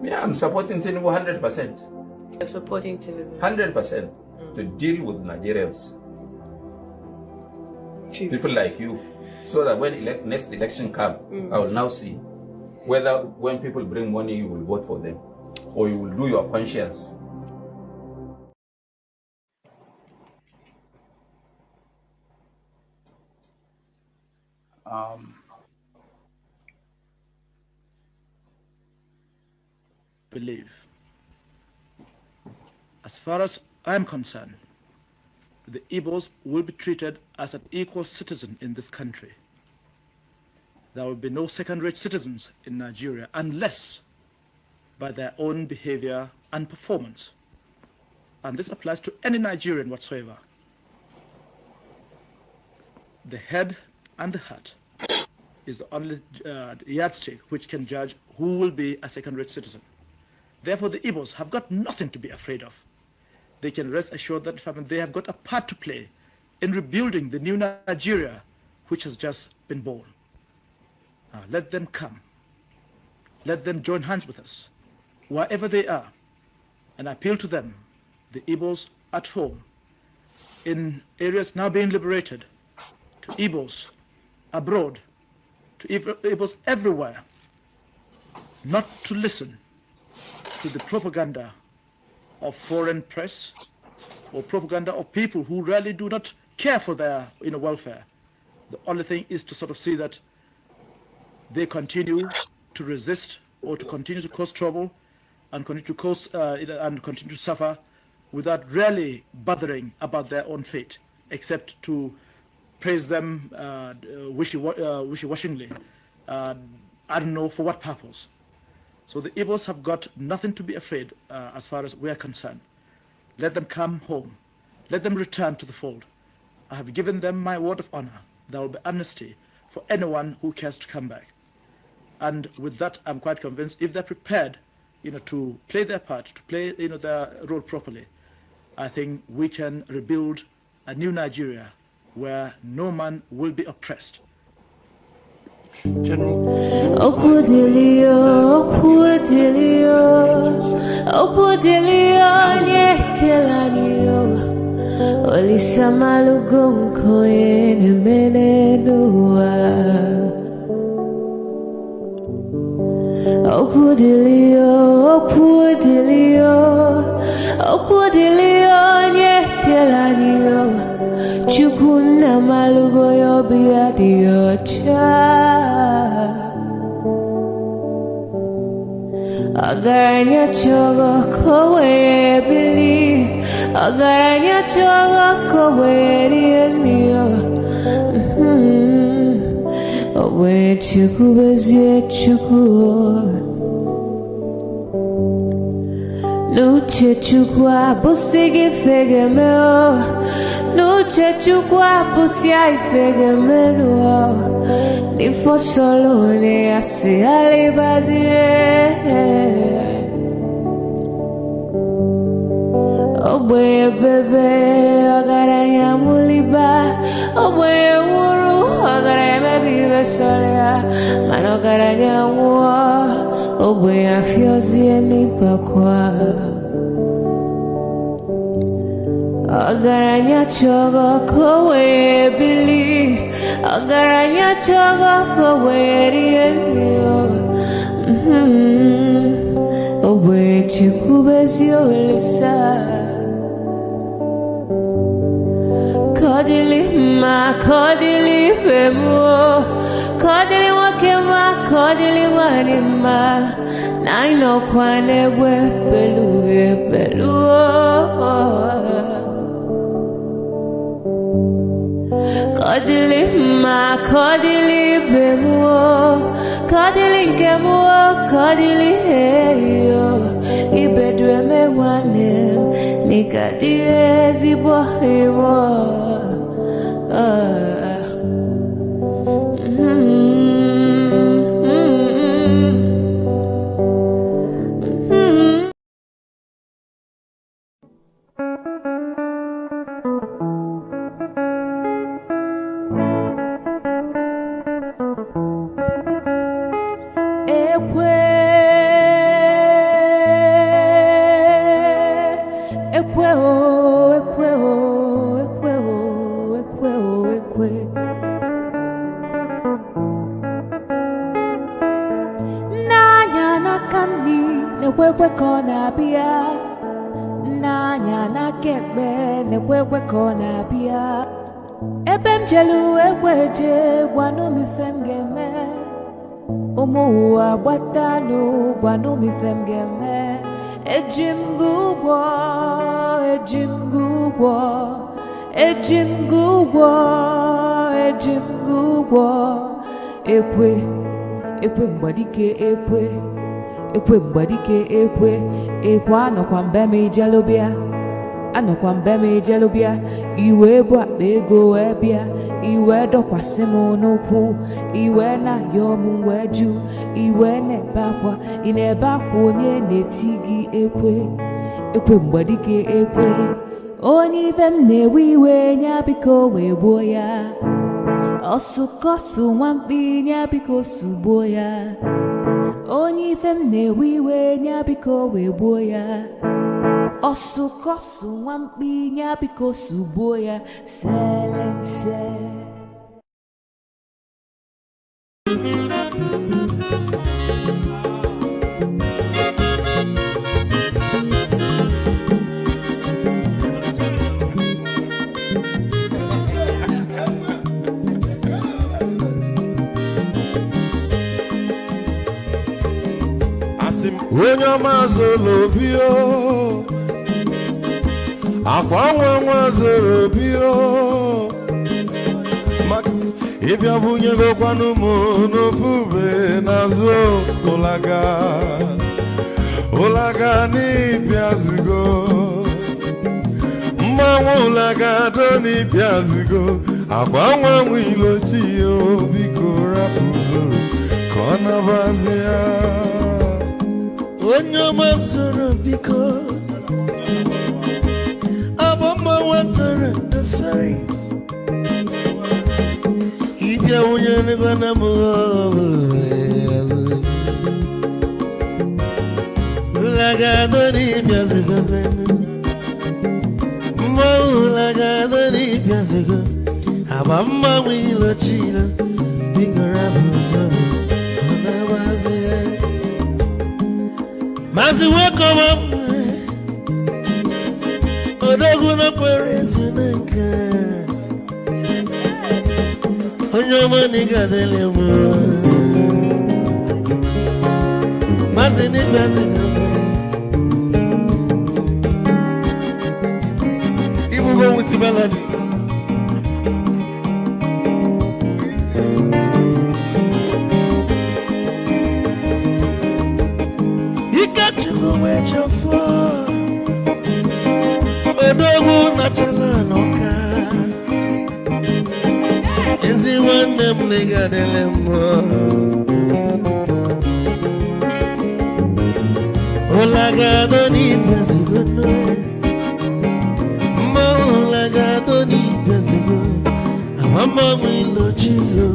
Yeah, I'm supporting Tinubu 100%. You're supporting Tinubu? 100% to deal with Nigerians. People like you. So that when next election comes, I will now see whether when people bring money, you will vote for them or you will do your conscience. Believe. As far as I'm concerned, the Igbos will be treated as an equal citizen in this country. There will be no second-rate citizens in Nigeria unless by their own behavior and performance. And this applies to any Nigerian whatsoever. The head and the heart is the only yardstick which can judge who will be a second-rate citizen. Therefore, the Igbos have got nothing to be afraid of. they can rest assured that they have got a part to play in rebuilding the new Nigeria which has just been born. Let them come. Let them join hands with us, wherever they are, and appeal to them, the Igbos at home, in areas now being liberated, to Igbos abroad, to Igbos everywhere, not to listen to the propaganda of foreign press or propaganda of people who really do not care for their welfare. The only thing is to sort of see that they continue to resist or to continue to cause trouble and continue to cause and continue to suffer without really bothering about their own fate, except to praise them wishy-washingly. I don't know for what purpose. So the Igbos have got nothing to be afraid as far as we are concerned. Let them come home. Let them return to the fold. I have given them my word of honor. There will be amnesty for anyone who cares to come back. And with that, I'm quite convinced if they're prepared, to play their part, to play, their role properly, I think we can rebuild a new Nigeria where no man will be oppressed. General. Agaranya chogo kowe bili, agaranya chogo kowe rienio. Owe chuku bezie chuku. Nuche chukwa busigi fegemeo, nuche chukwa busia ifegemeo. Ni fosolo ne asi alibazie. Oboye bebe agaranya muliba, oboye wuru agaranya mebibe solea, mano agaranya wa, oboye afiozi enipakwa. Agaranya chogo kowe bili, agaranya chogo kowe rienio. Oboye chikubezio lisa. Kodili ma, kodili bemo, kodili wakema, kodili wanima. Naino kwane we peluge peluo. Kodili ma, kodili bemo, kodili kemo, kodili heyo. Ibedwe me wane, nikadie zibo heyo. Ebemjelu ekweje gwanu mi femgeme, omuwa watanu gwanu mi femgeme. Ejimgubwo, ejimgubwo, ejimgubwo, ejimgubwo. Ekwe mbadike ekwe, ekwe mbadike ekwe. Ekwa anokwa mbeme jalobia, anokwa mbeme jalobia. Iwe bwa bego ebia, iwe dokwa simo n'okwu, iwe na yomu weju, iwe nebakwa, inebakwa onye netigi ekwe. ekwe mgbadike ekwe onye ife m na-ewe iwe nya biko wee gbuo ya ọsụkọsụ nwamkpi nya biko sugbuo ya onye ife m na-ewe iwe nya biko wee gbuo ya ọsụkọsụ nwamkpi nya biko sugbuo ya selense. Onye ọma zoro obi o akwa nwa zoro obi o Max ịbịa bunye gokwanụ m n'ofu ube n'azụ ụlaga n'ịbịa zugo mmanwụ ụlaga do n'ịbịa zugo akwa nwa ilochi o biko rapụ zoro ka ọ nabazi ya onye ọma zoro biko abọmma nwatara dosari ịbịa onye negwana m ụlagado n'ịbịa zigo mmanwụ ụlagado n'ịbịa zigo abọmma nwa ilochilo biko rapụ zoro ọ na-agbazi ya Mazi welcome up Odogu no kwere zinenke Onyoma niga dele mo Mazi ni mazi kame Ibu go wuti baladi Odogu nachala noka Ezi nwanne m nigga dele mo Olagado n'ibia zigo Mma olagado n'ibia zigo Amama mwilo chilo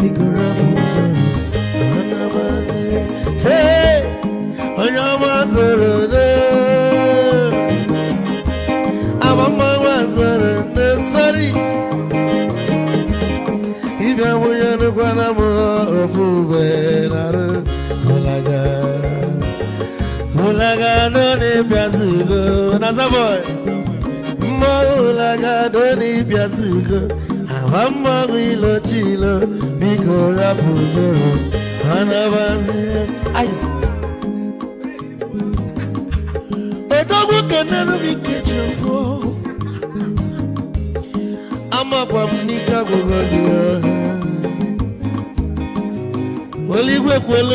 Bigora muzoro Anabazi Say Onyama zoro Mama was sorry. If I were to go on a fool, Mulaga, don't be as you go. As a boy, Mulaga, don't be as you go. I'm a willow chilo, because I put zero. I don't never be kitchen for. I'm a Pamnika Gogodia. Well, you work well.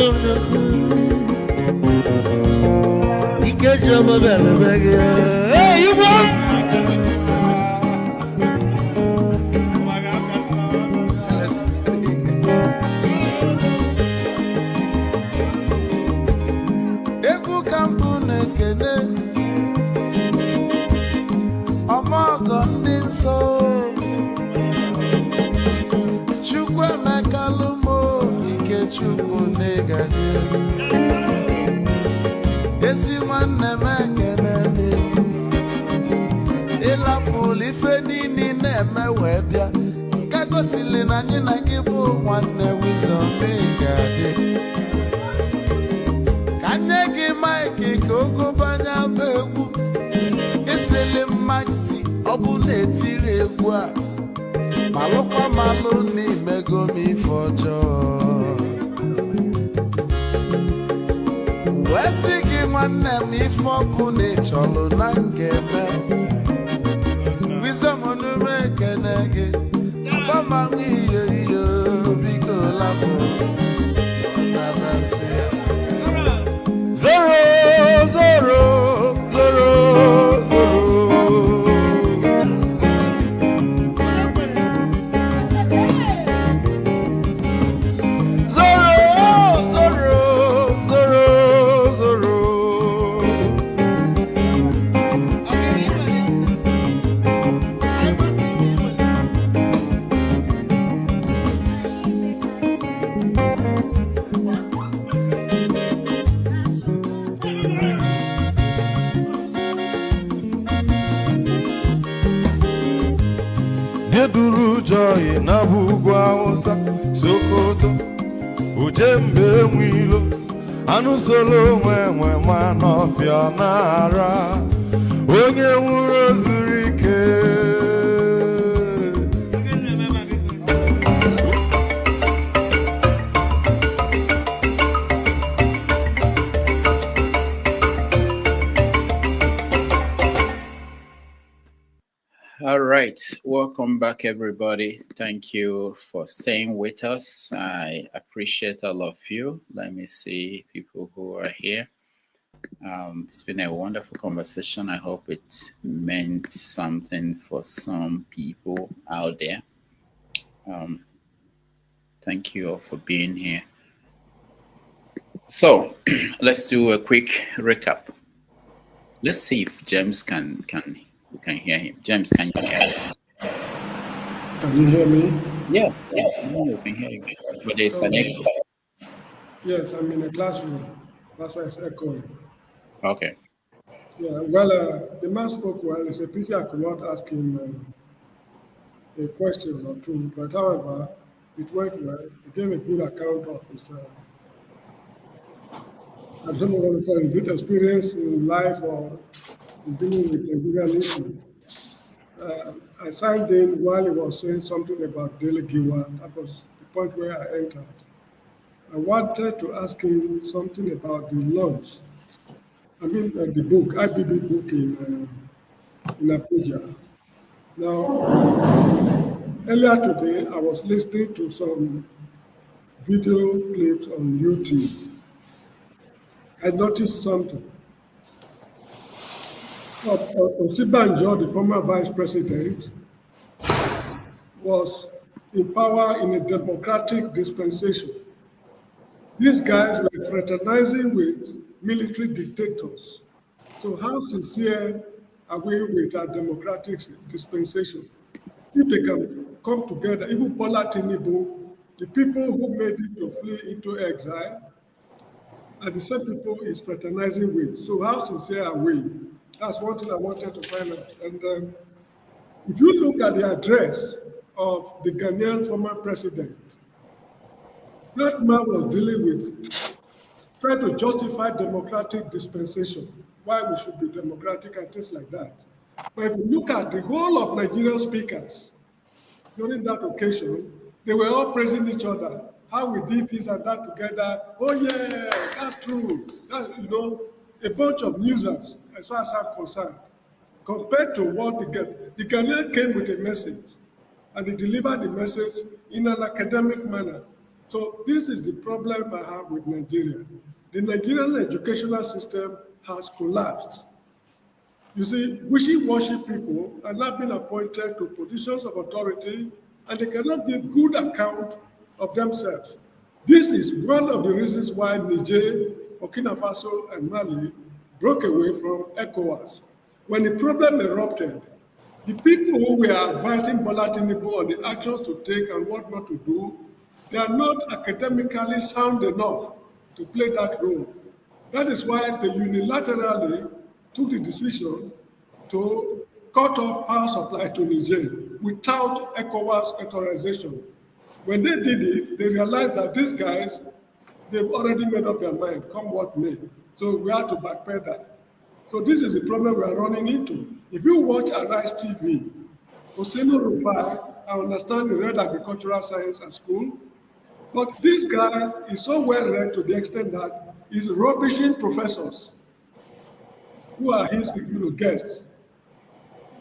You get your mobile bag. Hey, you want? So Chukwuemeka Chukwu negaji Esi nwanne m ekene ịlapụl ife niile na-eme wee bịa nke gosili na anyị na gị bụ nwanne Wisdom ga-adị ka nye gị maịkị ka ogobanya bụ egwu isili maxi ọ bụ na-etiri egwu a malụkwa malụ n'imego m ife ọjọọ wee sị gị nwanne m ife ọkụ na ịchọlụ na ngeme Wisdom onume ekene gị agbamanwụ ihe ihe biko lapụ nabasị ya zoro zoro zoro zoro ego uje mbe enwilo anụ solo nwe nwa n'ọfịa na-ara onye nwụrụ zuru ike. All right, welcome back, everybody. Thank you for staying with us. I appreciate all of you. Let me see people who are here. It's been a wonderful conversation. I hope it meant something for some people out there. Thank you all for being here. So let's do a quick recap. Let's see if James can hear him. James, can you hear him? Can you hear me? Yeah, we can hear you. But there's an echo. Yes, I'm in a classroom. That's why it's echoing. Okay. Yeah, well, the man spoke well. It's a pity I could not ask him a question or two, but however, it went well. He gave a good account of his, I don't know what to call it. Is it experience in life or dealing with Nigerian issues? I signed in while he was saying something about Dele Giwa. That was the point where I entered. I wanted to ask him something about the launch. I mean, the book, IBB book in Abuja. Now, earlier today, I was listening to some video clips on YouTube. I noticed something. Osibanjo, the former vice president, was in power in a democratic dispensation. These guys were fraternizing with military dictators. So how sincere are we with our democratic dispensation? If they can come together, even Bola Tinubu, the people who made it to flee into exile, are the same people he's fraternizing with. So how sincere are we? That's one thing I wanted to find out. And if you look at the address of the Ghanaian former president, that man was dealing with trying to justify democratic dispensation, why we should be democratic and things like that. But if you look at the whole of Nigerian speakers during that occasion, they were all praising each other, how we did this and that together. Oh yeah, that's true. That, a bunch of newsers, as far as I'm concerned, compared to what the Ghanaian came with a message, and they delivered the message in an academic manner. So this is the problem I have with Nigeria. The Nigerian educational system has collapsed. You see, wishy-washy people are now being appointed to positions of authority, and they cannot give good account of themselves. This is one of the reasons why Niger, Burkina Faso, and Mali broke away from ECOWAS. When the problem erupted, the people who were advising Bola Tinubu on the actions to take and what not to do, they are not academically sound enough to play that role. That is why they unilaterally took the decision to cut off power supply to Niger without ECOWAS authorization. When they did it, they realized that these guys, they've already made up their mind, come what may. So we have to backpedal. So this is the problem we are running into. If you watch Arise TV, Oseno Rufai, I understand he read agricultural science at school, but this guy is so well read to the extent that he's rubbishing professors who are his guests.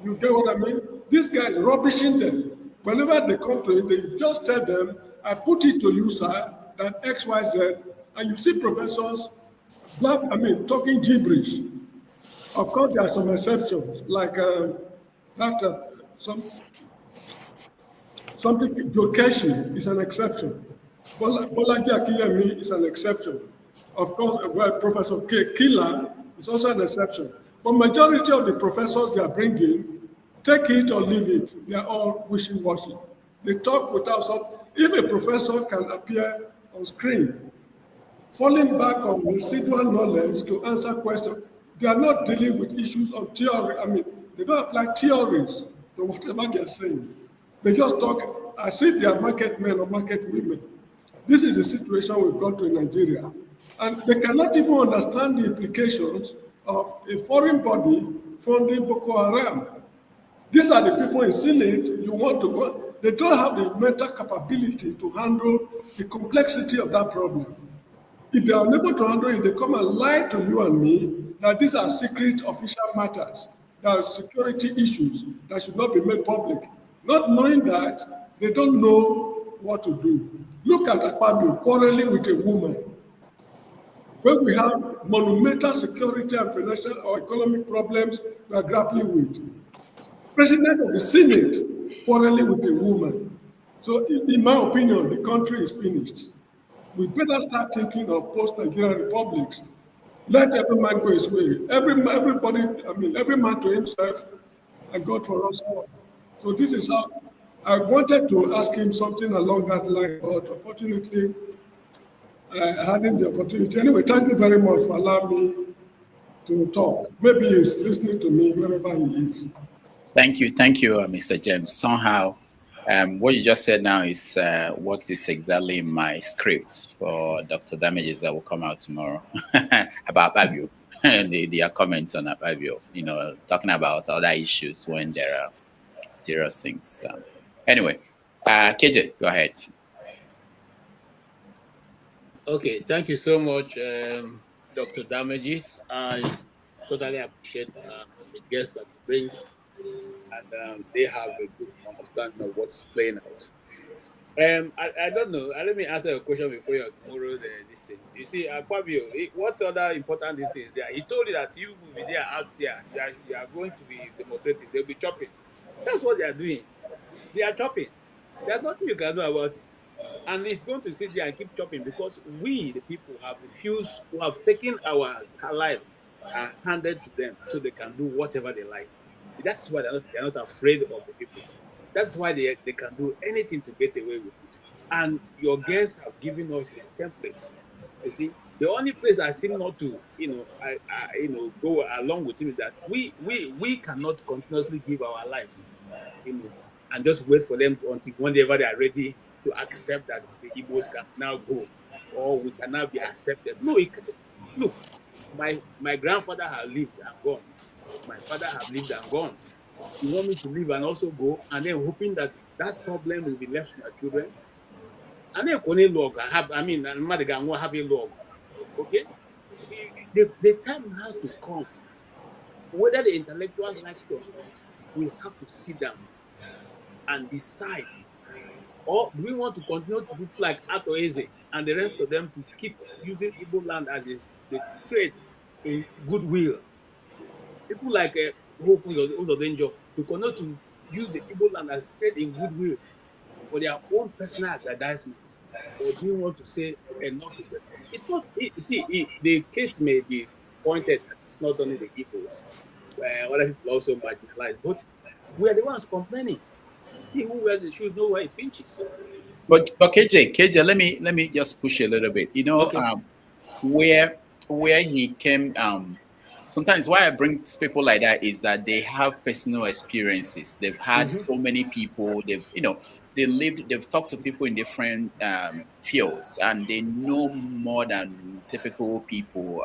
You get what I mean? This guy is rubbishing them. Whenever they come to him, they just tell them, I put it to you, sir, that X, Y, Z, and you see professors talking gibberish. Of course, there are some exceptions, like something Jokeshi is an exception. Bolaji Akiyemi is an exception. Of course, Professor Kila is also an exception. But majority of the professors they are bringing, take it or leave it, they are all wishy-washy. They talk without if a professor can appear on screen, falling back on residual knowledge to answer questions, they are not dealing with issues of theory. They don't apply theories to whatever they are saying. They just talk as if they are market men or market women. This is the situation we've got to in Nigeria. And they cannot even understand the implications of a foreign body funding Boko Haram. These are the people in Senate you want to go. They don't have the mental capability to handle the complexity of that problem. If they are unable to handle it, they come and lie to you and me that these are secret official matters, that are security issues that should not be made public. Not knowing that, they don't know what to do. Look at Akpabio quarreling with a woman. When we have monumental security and financial or economic problems we are grappling with. President of the Senate quarreling with a woman. So in my opinion, the country is finished. We better start thinking of post-Nigerian republics. Let every man go his way. Everybody, every man to himself, and God for us all. So this is how I wanted to ask him something along that line, but unfortunately, I hadn't the opportunity. Anyway, thank you very much for allowing me to talk. Maybe he's listening to me wherever he is. Thank you, Mr. James. Somehow, what you just said now is what is exactly in my script for Dr. Damages that will come out tomorrow about Abio and their comment on Abio, talking about other issues when there are serious things. Anyway, KJ, go ahead. Okay, thank you so much, Dr. Damages. I totally appreciate the guests that you bring, and they have a good understanding of what's playing out. I don't know. Let me answer a question before you tomorrow. This thing. You see, Akpabio, what other important thing is there? He told you that you will be there out there. You are going to be demonstrating. They'll be chopping. That's what they are doing. They are chopping. There's nothing you can do about it. And it's going to sit there and keep chopping because we, the people, have refused, who have taken our life and handed to them so they can do whatever they like. That's why they're not afraid of the people. That's why they can do anything to get away with it. And your guests have given us a template. You see, the only place I seem not to, go along with him is that we cannot continuously give our life, and just wait for them until whenever they are ready to accept that the Igbos can now go, or we can now be accepted. No, look, my grandfather has lived and gone. My father has lived and gone. You want me to live and also go, and then hoping that that problem will be left to my children? And then log, have a log. Okay? The time has to come. Whether the intellectuals like it or not, we have to sit down and decide. Or do we want to continue to people like Ato Eze and the rest of them to keep using Igbo land as the trade in goodwill? People like Hope Uzodenjo to continue to use the Igbo land as trade in goodwill for their own personal aggrandizement. Or do you want to say enough is enough? It's not, the case may be pointed that it's not only the Igbos, other people also marginalized, but we are the ones complaining. He who wears the shoes know where it pinches. But KJ, let me just push a little bit. Okay. Where he came. Sometimes why I bring people like that is that they have personal experiences. They've had so many people. They've talked to people in different fields, and they know more than typical people.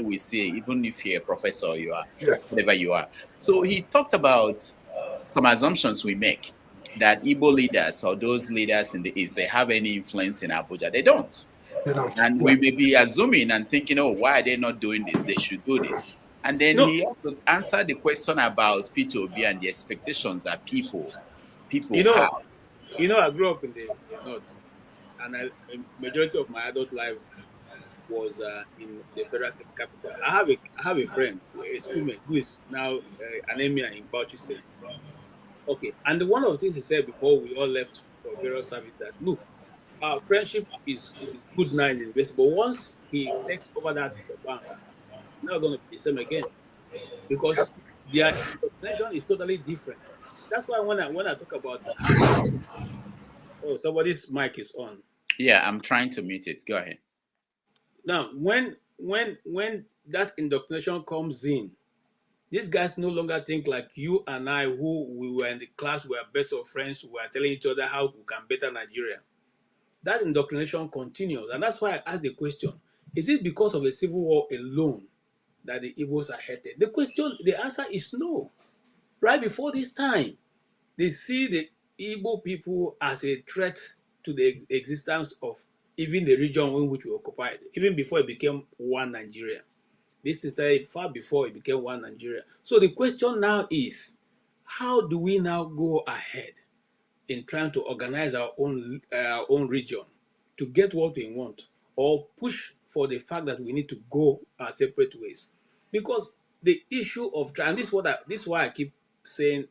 We say, even if you're a professor, you are whatever you are. So he talked about some assumptions we make, that Igbo leaders or those leaders in the East, they have any influence in Abuja. They don't. And we may be assuming and thinking, oh, why are they not doing this? They should do this. And then he also answered the question about P2B and the expectations that people have. I grew up in the North, and a majority of my adult life was in the federal state capital. I have a friend, a schoolmate, who is now an emir in Bauchi State. Okay, and one of the things he said before we all left for various service that, look, our friendship is good now in the university, but once he takes over that bank, not going to be the same again, because their interpretation is totally different. That's why when I talk about somebody's mic is on. Yeah, I'm trying to mute it. Go ahead. Now, when that indoctrination comes in, these guys no longer think like you and I, who we were in the class, we were best of friends, we were telling each other how we can better Nigeria. that indoctrination continues. And that's why I asked the question, is it because of the civil war alone that the Igbos are hated? The answer is no. Right before this time, they see the Igbo people as a threat to the existence of even the region in which we occupied, even before it became one Nigeria. This is far before it became one Nigeria. So the question now is, how do we now go ahead in trying to organize our own region to get what we want, or push for the fact that we need to go our separate ways? Because the issue of, and this is why I keep saying,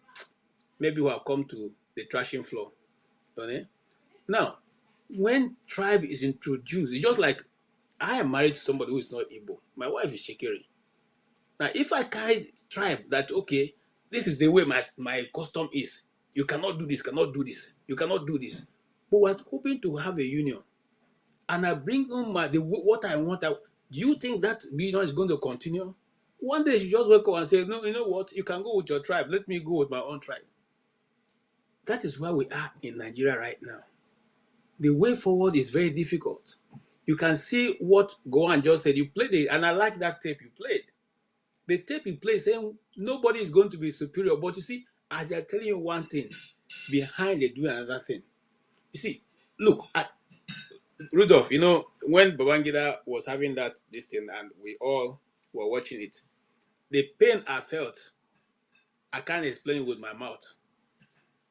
maybe we have come to the thrashing floor. Okay? Now, when tribe is introduced, it's just like I am married to somebody who is not Igbo. My wife is Shekeri. Now, if I carry tribe that, okay, this is the way my custom is, you cannot do this, you cannot do this. But we're hoping to have a union. And I bring on what I want. Do you think that union is going to continue? One day you just wake up and say, no, you know what? You can go with your tribe. Let me go with my own tribe. That is where we are in Nigeria right now. The way forward is very difficult. You can see what Gowon just said. You played it, and I like that tape you played. The tape you played saying nobody is going to be superior. But you see, as they're telling you one thing, behind they do another thing. You see, look, Rudolph, you know, when Babangida was having this thing and we all were watching it, the pain I felt, I can't explain it with my mouth.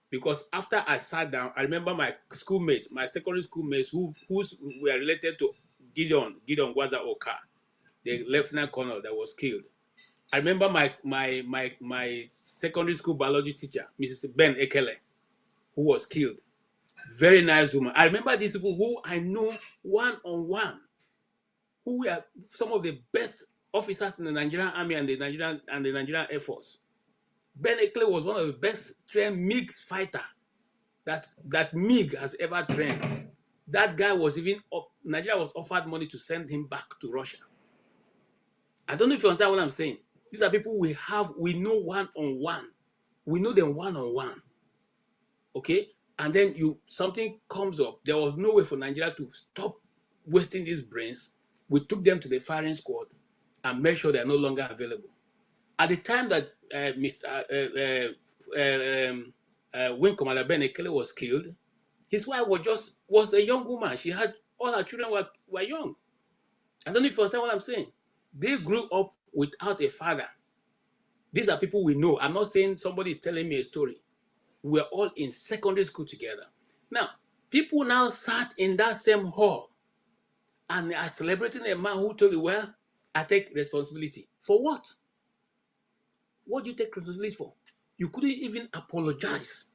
Because after I sat down, I remember my schoolmates, my secondary schoolmates who were related to Gideon Gwaza Oka, the lieutenant colonel that was killed. I remember my secondary school biology teacher, Mrs. Ben Ekele, who was killed. Very nice woman. I remember these people who I know one-on-one, who were some of the best officers in the Nigerian Army and the Nigerian Air Force. Ben Ekele was one of the best trained MiG fighter that MiG has ever trained. That guy was Nigeria was offered money to send him back to Russia. I don't know if you understand what I'm saying. These are people we know one-on-one. We know them one-on-one. Okay? And then something comes up. There was no way for Nigeria to stop wasting these brains. We took them to the firing squad and made sure they're no longer available. At the time that Wing Commander Ben Ekele was killed, his wife was a young woman. She had all her children were young. I don't know if you understand what I'm saying. They grew up without a father. These are people we know. I'm not saying somebody is telling me a story. We're all in secondary school together. Now, people now sat in that same hall and are celebrating a man who told you, well, I take responsibility. For what? What do you take responsibility for? You couldn't even apologize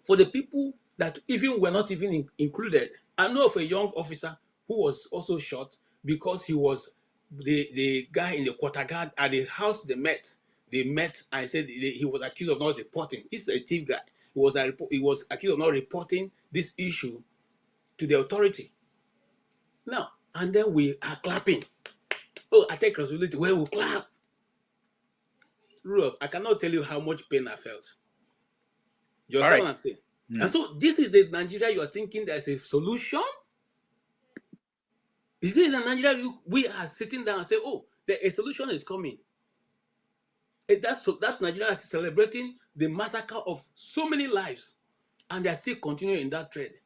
for the people that even were not even included. I know of a young officer who was also shot because he was the guy in the quarter guard at the house they met. They met and said he was accused of not reporting. He's a thief guy. He was accused of not reporting this issue to the authority. Now, and then we are clapping. Oh, I take responsibility. Where we clap. Rudolph, I cannot tell you how much pain I felt. You understand what I'm saying? And so this is the Nigeria you are thinking there's a solution? Is it the Nigeria we are sitting down and say, oh, a solution is coming? That Nigeria is celebrating the massacre of so many lives, and they are still continuing in that trade.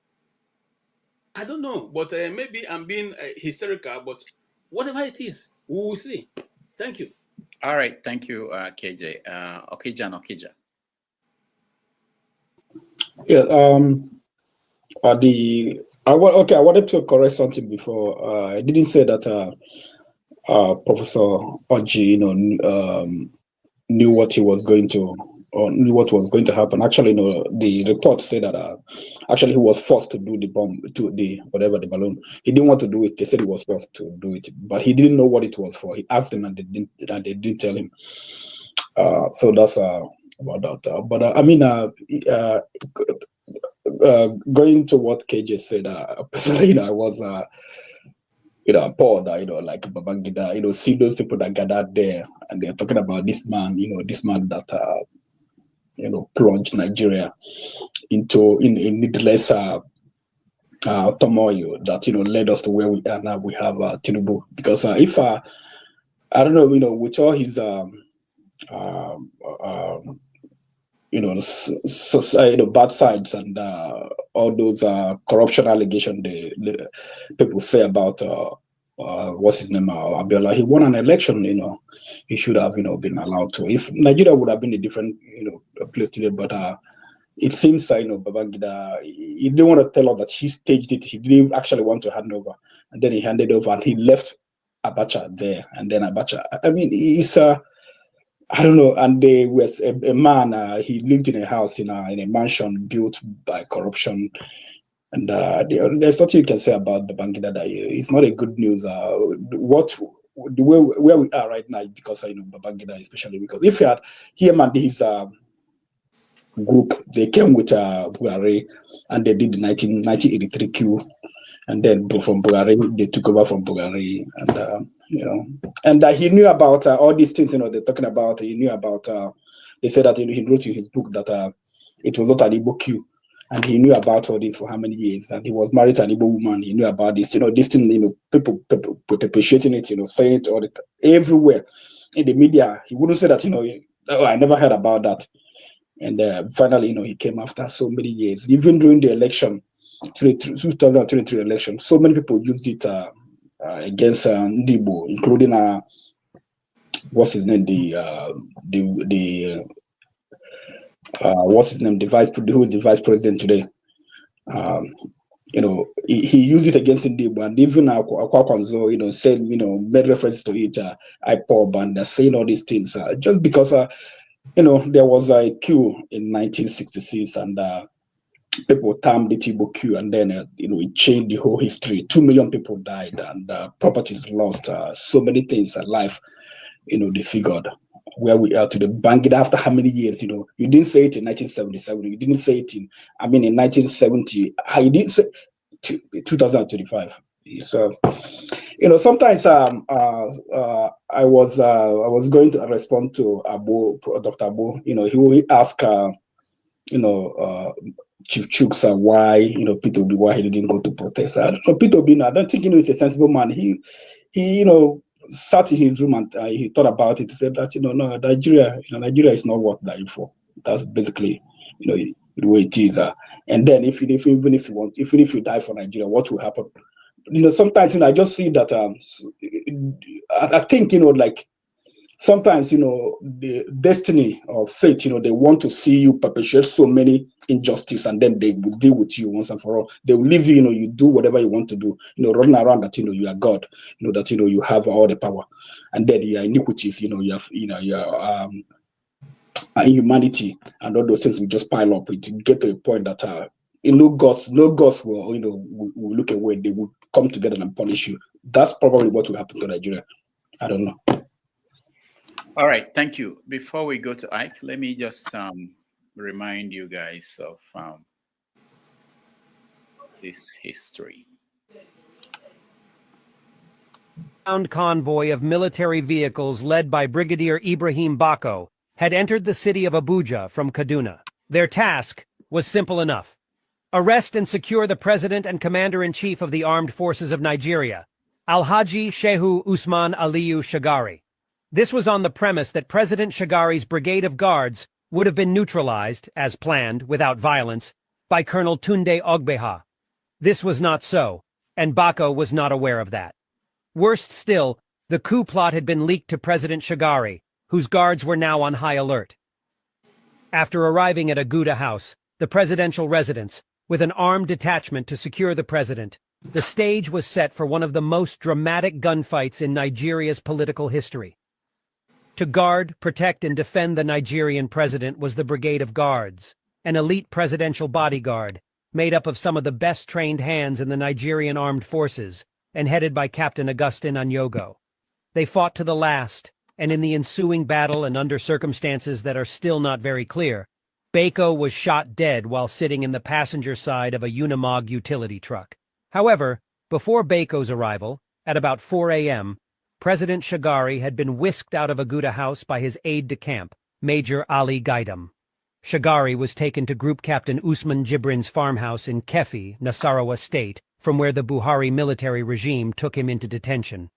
I don't know, but maybe I'm being hysterical, but whatever it is, we will see. Thank you. All right, thank you, KJ. Okija and Okija. Yeah. I wanted to correct something before. I didn't say that Professor Oji, knew what he was going to, or knew what was going to happen. Actually, the report said that actually he was forced to do the bomb, to the balloon. He didn't want to do it. They said he was forced to do it, but he didn't know what it was for. He asked them, and they didn't tell him. So that's about that. But I mean, going to what KJ said, personally, I was appalled, like Babangida, see those people that gathered there and they're talking about this man, that, plunged Nigeria into needless turmoil that led us to where we are now. We have Tinubu, because if I don't know, with all his bad sides and all those corruption allegations the people say about what's his name, Abiola. He won an election. He should have been allowed to. If Nigeria would have been a different place today, but it seems Babangida, he didn't want to tell us that he staged it. He didn't actually want to hand over, and then he handed over and he left Abacha there. And then Abacha, I mean, he's I don't know. And there was a man. He lived in a house in a mansion built by corruption. And there's nothing you can say about Babangida. That it's not a good news. Where we are right now, because Babangida, especially because if you had him and his group, they came with Buhari and they did the 1983 coup, and then from Buhari they took over from Buhari, and he knew about all these things. They're talking about. He knew about. They said that he wrote in his book that it was not an Igbo coup. And he knew about all this for how many years? And he was married to an Igbo woman. He knew about this, this thing, people appreciating it, saying it all everywhere in the media. He wouldn't say that, oh, I never heard about that. And finally, he came after so many years. Even during the election, 2023 election, so many people used it against Ndibo, including what's his name, what's his name, who is the vice president today. He used it against Ndibo, and even Kwakwanzo, said, made reference to it, IPOB, and saying all these things, just because, there was a coup in 1966, and people termed it Igbo coup, and then, it changed the whole history. 2 million people died, and properties lost, so many things, life, disfigured. Where we are today, Babangida, after how many years? You didn't say it in 1977. You didn't say it in 1970. You didn't say 2025. So, sometimes I was going to respond to Dr. Abu. He will ask, Chief Chuks why, Peter Obi, why he didn't go to protest. I don't know, Peter Obi, I don't think he's a sensible man. He sat in his room and he thought about it. He said that no, Nigeria is not worth dying for. That's basically the way it is. And then even if you die for Nigeria, what will happen? Sometimes I just see that I think like sometimes the destiny or fate, they want to see you perpetuate so many injustice, and then they will deal with you once and for all. They will leave you, you do whatever you want to do, running around that you are God, that you have all the power, and then your iniquities, you have your inhumanity, and all those things will just pile up. It get to a point that no gods will will look away. They will come together and punish you. That's probably what will happen to Nigeria. I don't know. All right, thank you. Before we go to Ike, let me just remind you guys of this history. Convoy of military vehicles led by Brigadier Ibrahim Bako had entered the city of Abuja from Kaduna. Their task was simple enough: arrest and secure the President and Commander-in-Chief of the Armed Forces of Nigeria, Alhaji Shehu Usman Aliyu Shagari. This was on the premise that President Shagari's brigade of guards would have been neutralized, as planned, without violence, by Colonel Tunde Ogbeha. This was not so, and Bako was not aware of that. Worst still, the coup plot had been leaked to President Shagari, whose guards were now on high alert. After arriving at Aguda House, the presidential residence, with an armed detachment to secure the president, the stage was set for one of the most dramatic gunfights in Nigeria's political history. To guard, protect, and defend the Nigerian president was the Brigade of Guards, an elite presidential bodyguard, made up of some of the best-trained hands in the Nigerian armed forces, and headed by Captain Augustine Anyogo. They fought to the last, and in the ensuing battle and under circumstances that are still not very clear, Bako was shot dead while sitting in the passenger side of a Unimog utility truck. However, before Bako's arrival, at about 4 a.m., President Shagari had been whisked out of Aguda House by his aide-de-camp, Major Ali Gaidam. Shagari was taken to Group Captain Usman Jibrin's farmhouse in Kefi, Nasarawa State, from where the Buhari military regime took him into detention.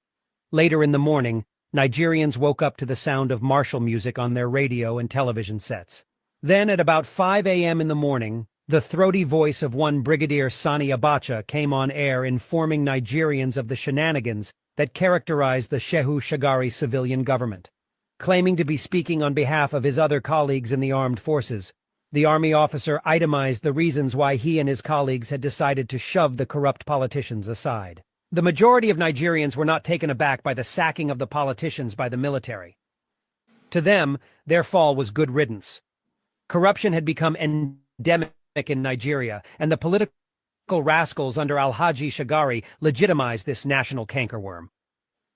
Later in the morning, Nigerians woke up to the sound of martial music on their radio and television sets. Then, at about 5 a.m. in the morning, the throaty voice of one Brigadier Sani Abacha came on air informing Nigerians of the shenanigans that characterized the Shehu Shagari civilian government. Claiming to be speaking on behalf of his other colleagues in the armed forces, the army officer itemized the reasons why he and his colleagues had decided to shove the corrupt politicians aside. The majority of Nigerians were not taken aback by the sacking of the politicians by the military. To them, their fall was good riddance. Corruption had become endemic in Nigeria, and the political rascals under Alhaji Shagari legitimized this national cankerworm.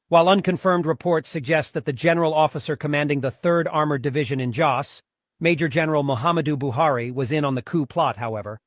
While unconfirmed reports suggest that the general officer commanding the 3rd Armored Division in Jos, Major General Muhammadu Buhari, was in on the coup plot, however,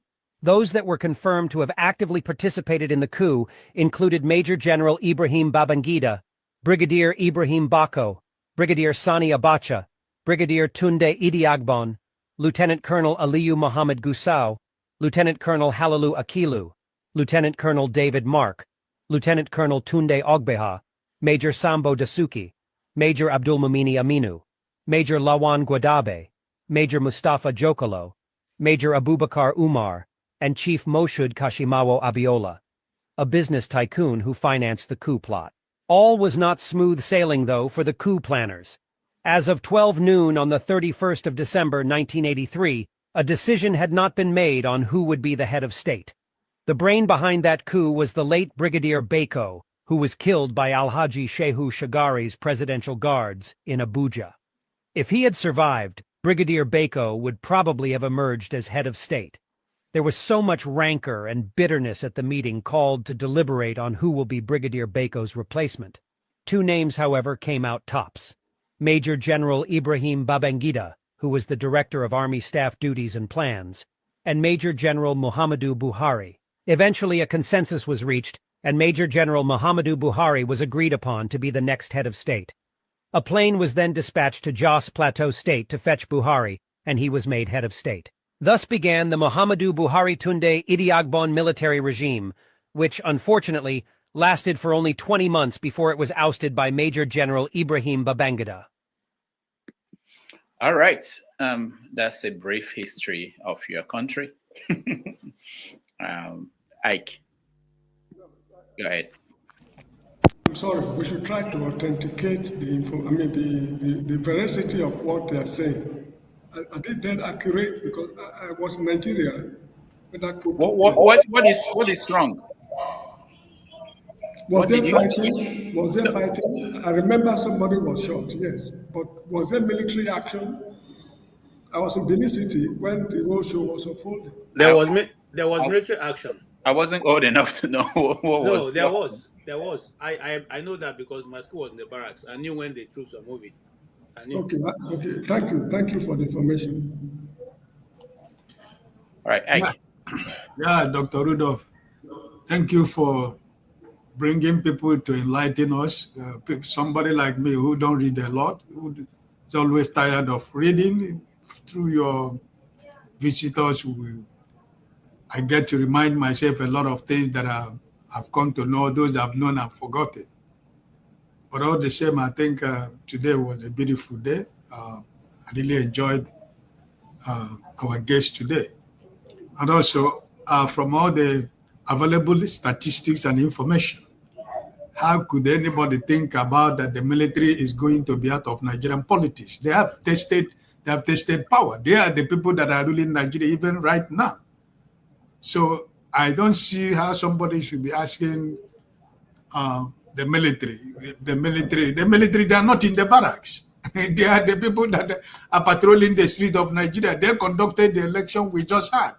those that were confirmed to have actively participated in the coup included Major General Ibrahim Babangida, Brigadier Ibrahim Bako, Brigadier Sani Abacha, Brigadier Tunde Idiagbon, Lieutenant Colonel Aliyu Muhammad Gusau, Lieutenant Colonel Halalu Akilu, Lieutenant Colonel David Mark, Lieutenant Colonel Tunde Ogbeha, Major Sambo Dasuki, Major Abdulmumini Aminu, Major Lawan Gwadabe, Major Mustafa Jokolo, Major Abubakar Umar, and Chief Moshud Kashimawo Abiola, a business tycoon who financed the coup plot. All was not smooth sailing, though, for the coup planners. As of 12 noon on the 31st of December 1983, a decision had not been made on who would be the head of state. The brain behind that coup was the late Brigadier Bako, who was killed by Alhaji Shehu Shagari's presidential guards in Abuja. If he had survived, Brigadier Bako would probably have emerged as head of state. There was so much rancor and bitterness at the meeting called to deliberate on who will be Brigadier Bako's replacement. 2 names, however, came out tops. Major General Ibrahim Babangida, who was the Director of Army Staff Duties and Plans, and Major General Muhammadu Buhari. Eventually, a consensus was reached, and Major General Muhammadu Buhari was agreed upon to be the next head of state. A plane was then dispatched to Jos Plateau State to fetch Buhari, and he was made head of state. Thus began the Muhammadu Buhari Tunde Idiagbon military regime, which, unfortunately, lasted for only 20 months before it was ousted by Major General Ibrahim Babangida. All right. That's a brief history of your country. Ike, go ahead. I'm sorry, we should try to authenticate the veracity of what they are saying. Are they that accurate? Because I was in Nigeria when that coup took place. What is wrong? Was there fighting? Was there fighting? I remember somebody was shot, yes. But was there military action? I was in Benin City when the whole show was unfolding. There was military action. I wasn't old enough to know what was. No, there was. I know that because my school was in the barracks. I knew when the troops were moving. Okay. Thank you for the information. All right, Ike. Yeah, Dr. Rudolph, thank you for bringing people to enlighten us. Somebody like me who don't read a lot, who is always tired of reading. Through your visitors, I get to remind myself a lot of things that I've come to know, those I've known and forgotten. But all the same, I think today was a beautiful day. I really enjoyed our guest today. And also, from all the available statistics and information, how could anybody think about that the military is going to be out of Nigerian politics? They have tested power. They are the people that are ruling Nigeria even right now. So I don't see how somebody should be asking the military, they are not in the barracks. They are the people that are patrolling the streets of Nigeria. They conducted the election we just had.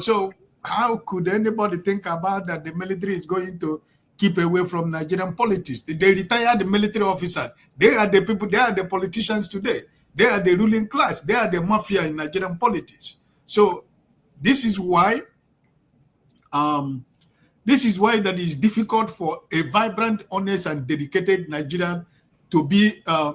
So how could anybody think about that the military is going to keep away from Nigerian politics? They retired military officers. They are the people, they are the politicians today. They are the ruling class. They are the mafia in Nigerian politics. So this is why that is difficult for a vibrant, honest, and dedicated Nigerian to be a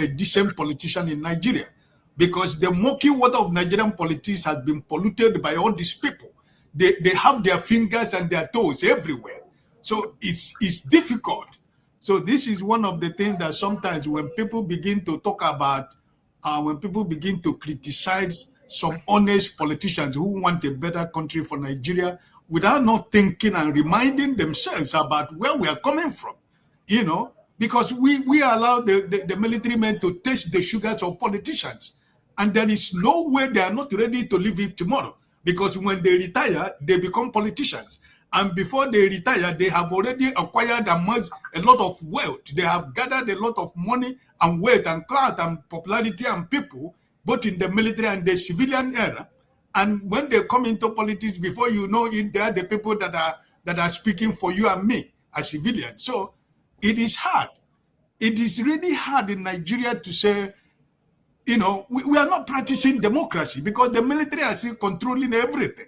decent politician in Nigeria. because the murky water of Nigerian politics has been polluted by all these people. They have their fingers and their toes everywhere. So it's difficult. So this is one of the things that sometimes when people begin to talk about, when people begin to criticize some honest politicians who want a better country for Nigeria without not thinking and reminding themselves about where we are coming from, you know, because we allow the military men to taste the sugars of politicians. And there is no way they are not ready to leave it tomorrow, because when they retire, they become politicians. And before they retire, they have already acquired a lot of wealth. They have gathered a lot of money and wealth and clout and popularity and people, both in the military and the civilian era. And when they come into politics, before you know it, they are the people that are speaking for you and me as civilians. So it is hard. It is really hard in Nigeria to say, you know, we are not practicing democracy because the military are still controlling everything.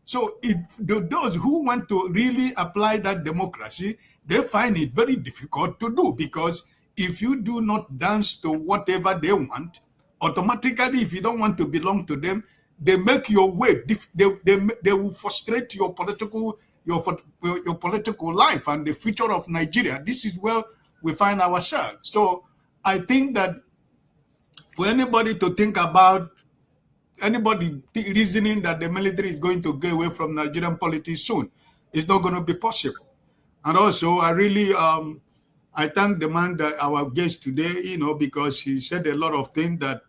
So if those who want to really apply that democracy, they find it very difficult to do, because if you do not dance to whatever they want, automatically, if you don't want to belong to them, they make your way. They will frustrate your political life and the future of Nigeria. This is where we find ourselves. So I think that for anybody to think about reasoning that the military is going to get away from Nigerian politics soon, it's not going to be possible. And also, I really I thank the man that our guest today, you know, because he said a lot of things that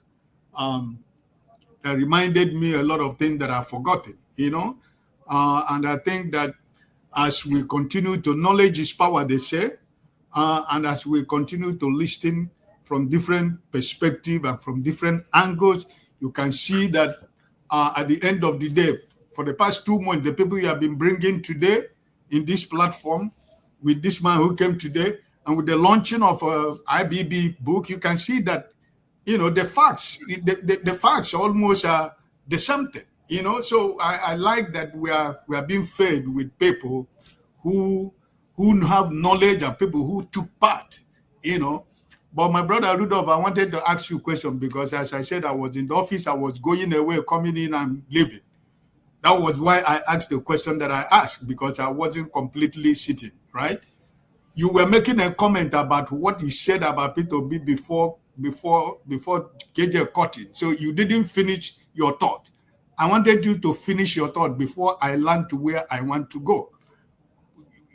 reminded me a lot of things that I've forgotten, you know. And I think that as we continue to knowledge is power, they say, and as we continue to listen from different perspectives and from different angles, you can see that at the end of the day, for the past 2 months, the people you have been bringing today in this platform, with this man who came today, and with the launching of IBB book, you can see that, you know, the facts almost are the same thing, you know. So I like that we are being fed with people who have knowledge and people who took part, you know. But my brother Rudolph, I wanted to ask you a question, because as I said, I was in the office, I was going away, coming in and leaving. That was why I asked the question that I asked, because I wasn't completely sitting, right? You were making a comment about what he said about Peter B before KJ cut it. So you didn't finish your thought. I wanted you to finish your thought before I land to where I want to go.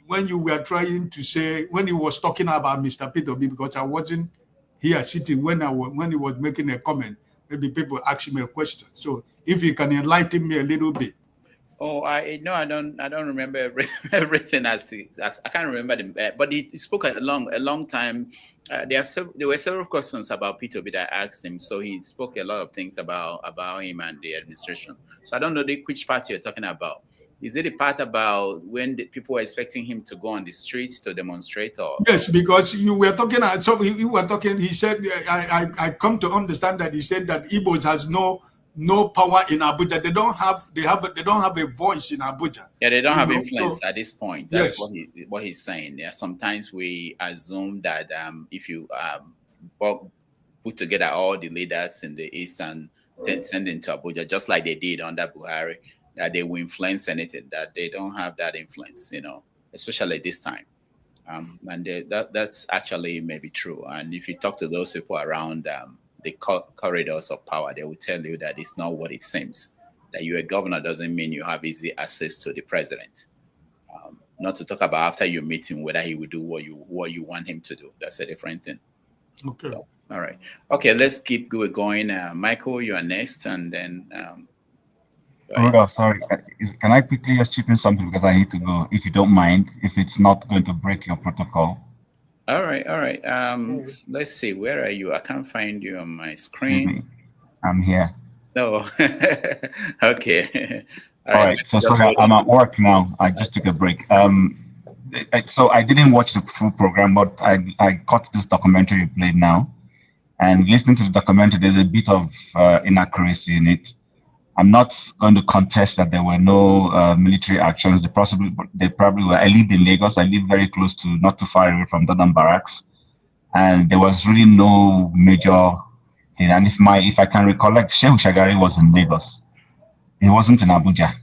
When you were trying to say, when he was talking about Mr. Peter B, because I wasn't here sitting when he was making a comment, maybe people asked me a question. So if you can enlighten me a little bit. Oh, I don't remember everything as I can't remember but he spoke a long time. There were several questions about Peter B that I asked him, so he spoke a lot of things about him and the administration. So I don't know which part you're talking about. Is it a part about when the people were expecting him to go on the streets to demonstrate, or? Yes, because you were talking. So you were talking. He said, "I come to understand that he said that Igbos has no power in Abuja. They don't have a voice in Abuja. Yeah, they don't have influence at this point. That's what he's saying. Yeah, sometimes we assume that if you put together all the leaders in the East and then send them to Abuja, just like they did under Buhari, that they will influence anything. That they don't have that influence, you know, especially this time. And that's actually maybe true. And if you talk to those people around the corridors of power, they will tell you that it's not what it seems. That you're a governor doesn't mean you have easy access to the president. Not to talk about after your meeting whether he will do what you want him to do. That's a different thing. Okay. So, all right. Okay, let's keep going. Michael, you are next, and then. Rudolph, sorry. Can I quickly just chip in something, because I need to go, if you don't mind, if it's not going to break your protocol? All right. Let's see. Where are you? I can't find you on my screen. I'm here. No. Okay. All right. So sorry, I'm at work now. I just took a break. So I didn't watch the full program, but I caught this documentary you played now. And listening to the documentary, there's a bit of inaccuracy in it. I'm not going to contest that there were no military actions. They probably were. I lived in Lagos. I live very close to, not too far away from Dodon Barracks. And there was really no major And if I can recollect, Shehu Shagari was in Lagos. He wasn't in Abuja.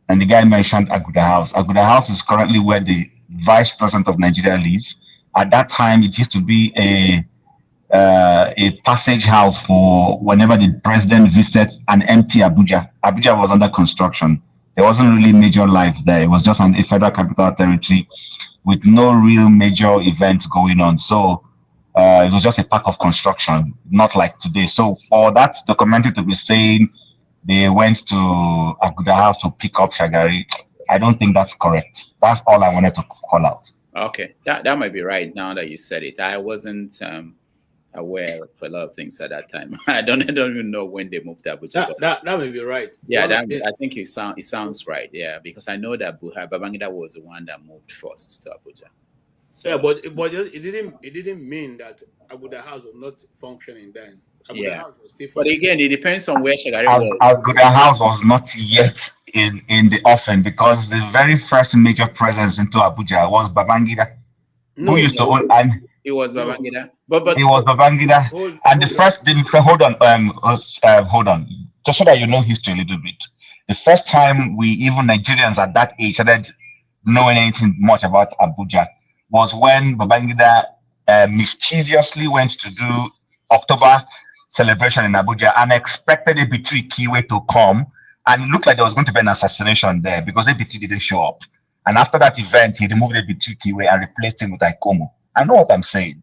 And the guy mentioned Aguda House. Aguda House is currently where the Vice President of Nigeria lives. At that time, it used to be a passage house for whenever the president visited an empty Abuja. Abuja was under construction. There wasn't really major life there. It was just a federal capital territory with no real major events going on. So it was just a park of construction, not like today. So for that documentary to be saying they went to Aguda House to pick up Shagari, I don't think that's correct. That's all I wanted to call out. Okay, that might be right now that you said it. I wasn't aware of a lot of things at that time. I don't even know when they moved to Abuja. That may be right. Yeah, I think it sounds right. Yeah, because I know that Babangida was the one that moved first to Abuja. So, yeah, but it didn't mean that Aguda House was not functioning then. Aguda House was still functioning. But again, it depends on where Shagari was. Aguda House was not yet in the offing because the very first major presence into Abuja was Babangida, who used to own, and it was Babangida. But it was Babangida. Hold on, just so that you know history a little bit. The first time we even Nigerians at that age started knowing anything much about Abuja was when Babangida mischievously went to do October celebration in Abuja and expected ABT Kiwe to come, and it looked like there was going to be an assassination there because ABT didn't show up. And after that event, he removed ABT Kiwe and replaced him with Ikomo. I know what I'm saying.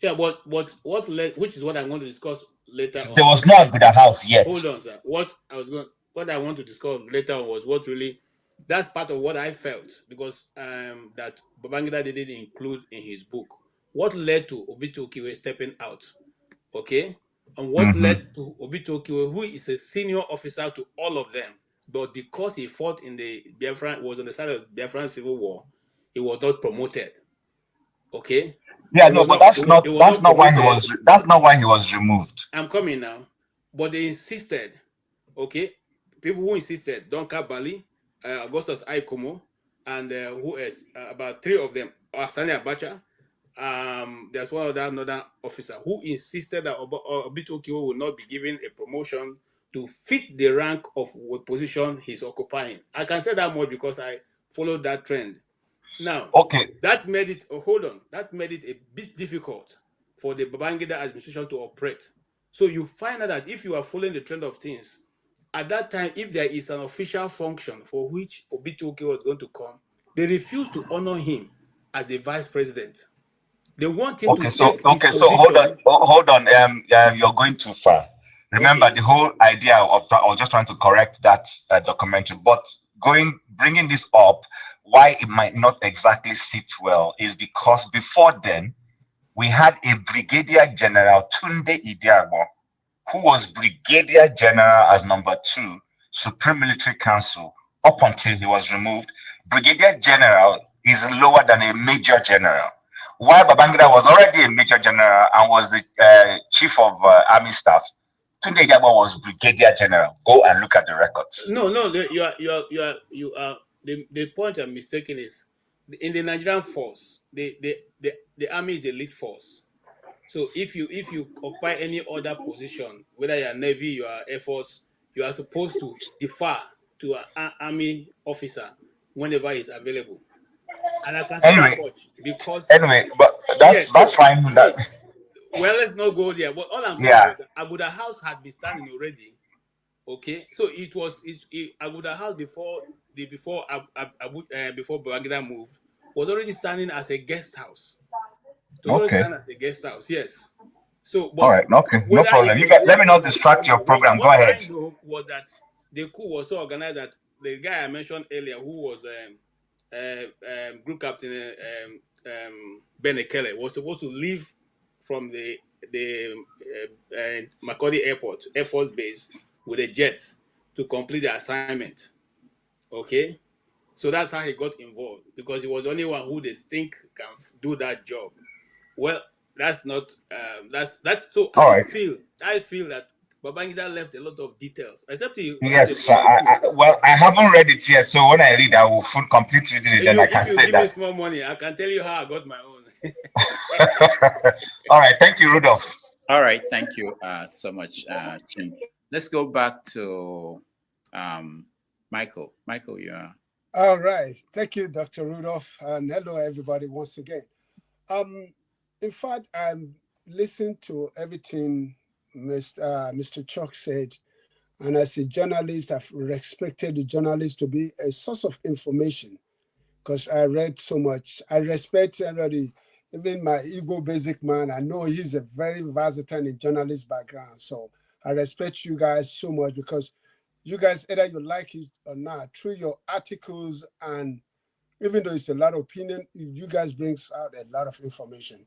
Yeah, but what led, which is what I'm going to discuss later. There was no Aguda House yet. Hold on, sir. What I want to discuss later on was what really, that's part of what I felt because that Babangida didn't include in his book. What led to Obito Okiwe stepping out, okay? And what led to Obito Okiwe, who is a senior officer to all of them, but because he fought in the Biafran, was on the side of the Biafran Civil War, he was not promoted. Okay. Yeah, no, but that's not why he was removed. I'm coming now, but they insisted. Okay, people who insisted: Donka Bali, Augustus Aikomo, and who else? About three of them. Sani Abacha. There's one other another officer who insisted that Obito Okiwe will not be given a promotion to fit the rank of what position he's occupying. I can say that more because I followed that trend. Now, that made it, that made it a bit difficult for the Babangida administration to operate. So you find out that if you are following the trend of things, at that time, if there is an official function for which Obito Okiwe was going to come, they refuse to honor him as the vice president. They want him to take his position. So hold on. You're going too far. Remember, the whole idea of I was just trying to correct that documentary, but bringing this up, why it might not exactly sit well is because before then, we had a Brigadier General Tunde Idiagbo, who was Brigadier General as number 2, Supreme Military Council, up until he was removed. Brigadier General is lower than a Major General. While Babangida was already a Major General and was the Chief of Army Staff, Tunde Idiagbo was Brigadier General. Go and look at the records. No, you are. The point I'm mistaken is in the Nigerian force, the army is the lead force. So if you occupy any other position, whether you are Navy, you are Air Force, you are supposed to defer to an army officer whenever he's available. And I can say that much because but that's fine. Well, let's not go there. But all I'm saying is that Aguda House had been standing already. Okay, so it was Aguda House before Babangida moved was already standing as a guest house. Stand as a guest house, yes. So, but all right, okay, no problem. Let me not distract your program. Go ahead. What I know was that the coup was so organized that the guy I mentioned earlier, who was group captain Benekele, was supposed to leave from the Makurdi Airport, Air Force Base, with a jet to complete the assignment. Okay, so that's how he got involved because he was the only one who they think can do that job. Well, that's not that's so. I feel that Babangida left a lot of details, except he. Yes, well, I haven't read it yet, so when I read, I will complete reading it. Then I can say that. If you give me small money, I can tell you how I got my own. All right, thank you, Rudolph. All right, thank you so much, Jim. Let's go back to Michael. Michael, you are. All right. Thank you, Dr. Rudolph. And hello, everybody, once again. In fact, I'm listening to everything Mr. Chuck said. And as a journalist, I've respected the journalist to be a source of information because I read so much. I respect everybody, even my Igbo basic man. I know he's a very versatile in journalist background. So I respect you guys so much because you guys, either you like it or not, through your articles, and even though it's a lot of opinion, you guys brings out a lot of information.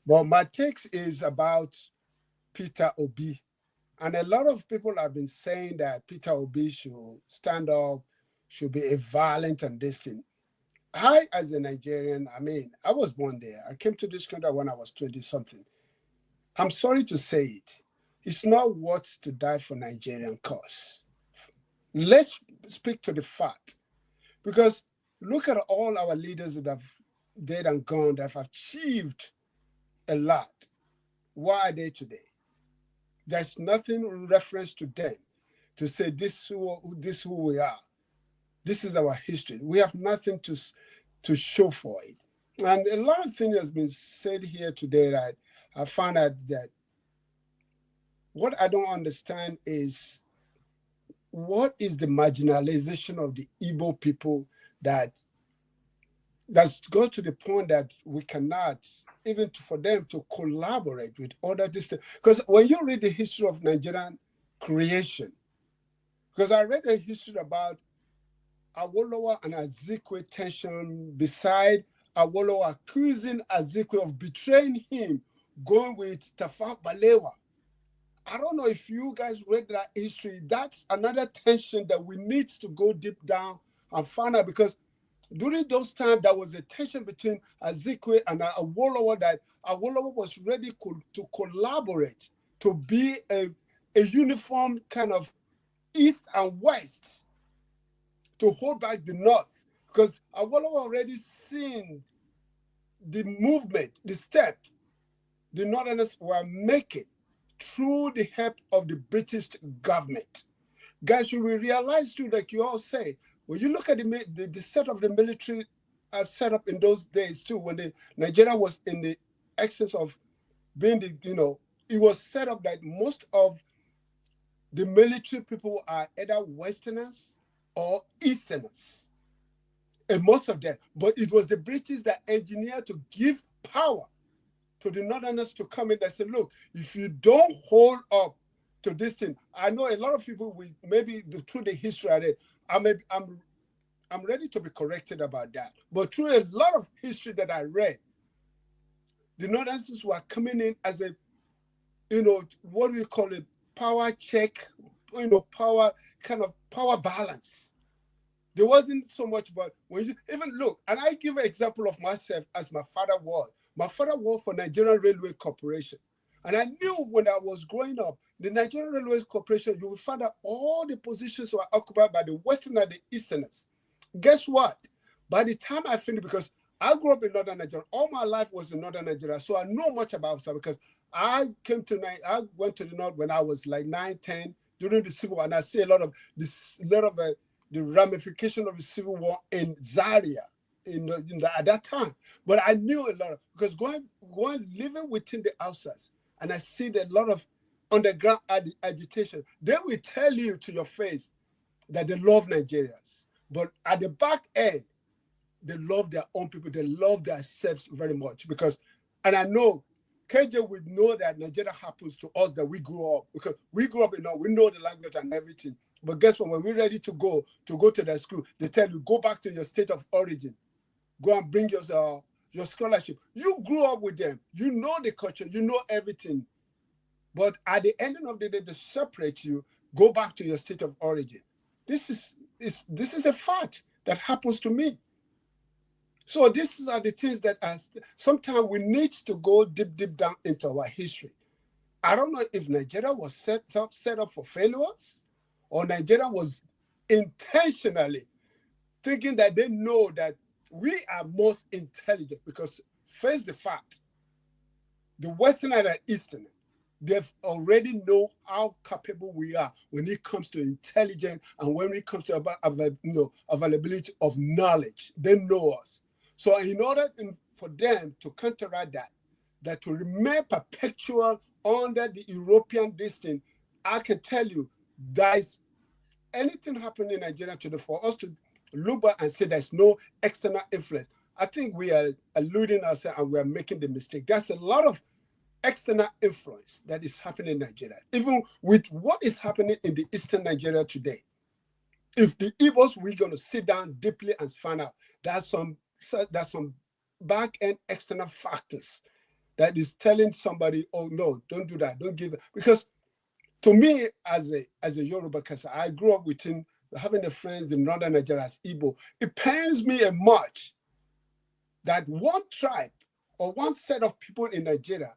But my text is about Peter Obi. And a lot of people have been saying that Peter Obi should stand up, should be a violent and this thing. I, as a Nigerian, I was born there. I came to this country when I was 20-something. I'm sorry to say it. It's not worth to die for Nigerian cause. Let's speak to the fact. Because look at all our leaders that have dead and gone, that have achieved a lot. Why are they today? There's nothing in reference to them to say this is who we are. This is our history. We have nothing to show for it. And a lot of things has been said here today that I found out that what I don't understand is what is the marginalization of the Igbo people that's goes to the point that we cannot, even for them to collaborate with other districts. Because when you read the history of Nigerian creation, because I read a history about Awolowo and Azikiwe tension, beside Awolowo accusing Azikiwe of betraying him, going with Tafawa Balewa. I don't know if you guys read that history. That's another tension that we need to go deep down and find out, because during those times, there was a tension between Azikiwe and Awolowo, that Awolowo was ready to collaborate, to be a uniform kind of East and West, to hold back the North. Because Awolowo already seen the movement, the step the Northerners were making through the help of the British government. Guys, should we realize too, like you all say, when you look at the set of the military set up in those days too, when Nigeria was in the excess of being it was set up that most of the military people are either Westerners or Easterners, and most of them. But it was the British that engineered to give power to the Northerners to come in and say, look, if you don't hold up to this thing, I know a lot of people will maybe through the history of it, I'm ready to be corrected about that. But through a lot of history that I read, the Northerners were coming in as a, what do you call it, power check, power balance. There wasn't so much, but when you even look, and I give an example of myself as my father was. My father worked for Nigerian Railway Corporation. And I knew when I was growing up, the Nigerian Railway Corporation, you will find that all the positions were occupied by the Western and the Easterners. Guess what? By the time I finished, because I grew up in Northern Nigeria, all my life was in Northern Nigeria, so I know much about South, because I went to the North when I was like 9, 10, during the Civil War, and I see a lot of the ramification of the Civil War in Zaria at that time. But I knew a lot because going living within the outskirts, and I see a lot of underground agitation. They will tell you to your face that they love Nigerians, but at the back end, they love their own people. They love themselves very much and I know KJ would know that Nigeria happens to us, that we grew up, because we grew up we know the language and everything. But guess what? When we're ready to go to the school, they tell you, go back to your state of origin. Go and bring your scholarship. You grew up with them. You know the culture. You know everything. But at the end of the day, they separate you. Go back to your state of origin. This is a fact that happens to me. So these are the things that sometimes we need to go deep down into our history. I don't know if Nigeria was set up for failures, or Nigeria was intentionally thinking that they know that we are most intelligent, because face the fact, the Westerner and Easterner, They've already know how capable we are when it comes to intelligence and when it comes to availability of knowledge. They know us. So in order for them to counteract that to remain perpetual under the European distance, I can tell you, guys, anything happening in Nigeria today, for us to look back and say there's no external influence, I think we are eluding ourselves and we are making the mistake. There's a lot of external influence that is happening in Nigeria, even with what is happening in the eastern Nigeria today. If the Igbos, we're going to sit down deeply and find out there's some back-end external factors that is telling somebody, oh no, don't do that, don't give that. Because to me, as a Yoruba person, I grew up within having the friends in northern Nigeria as Igbo. It pains me a much that one tribe or one set of people in Nigeria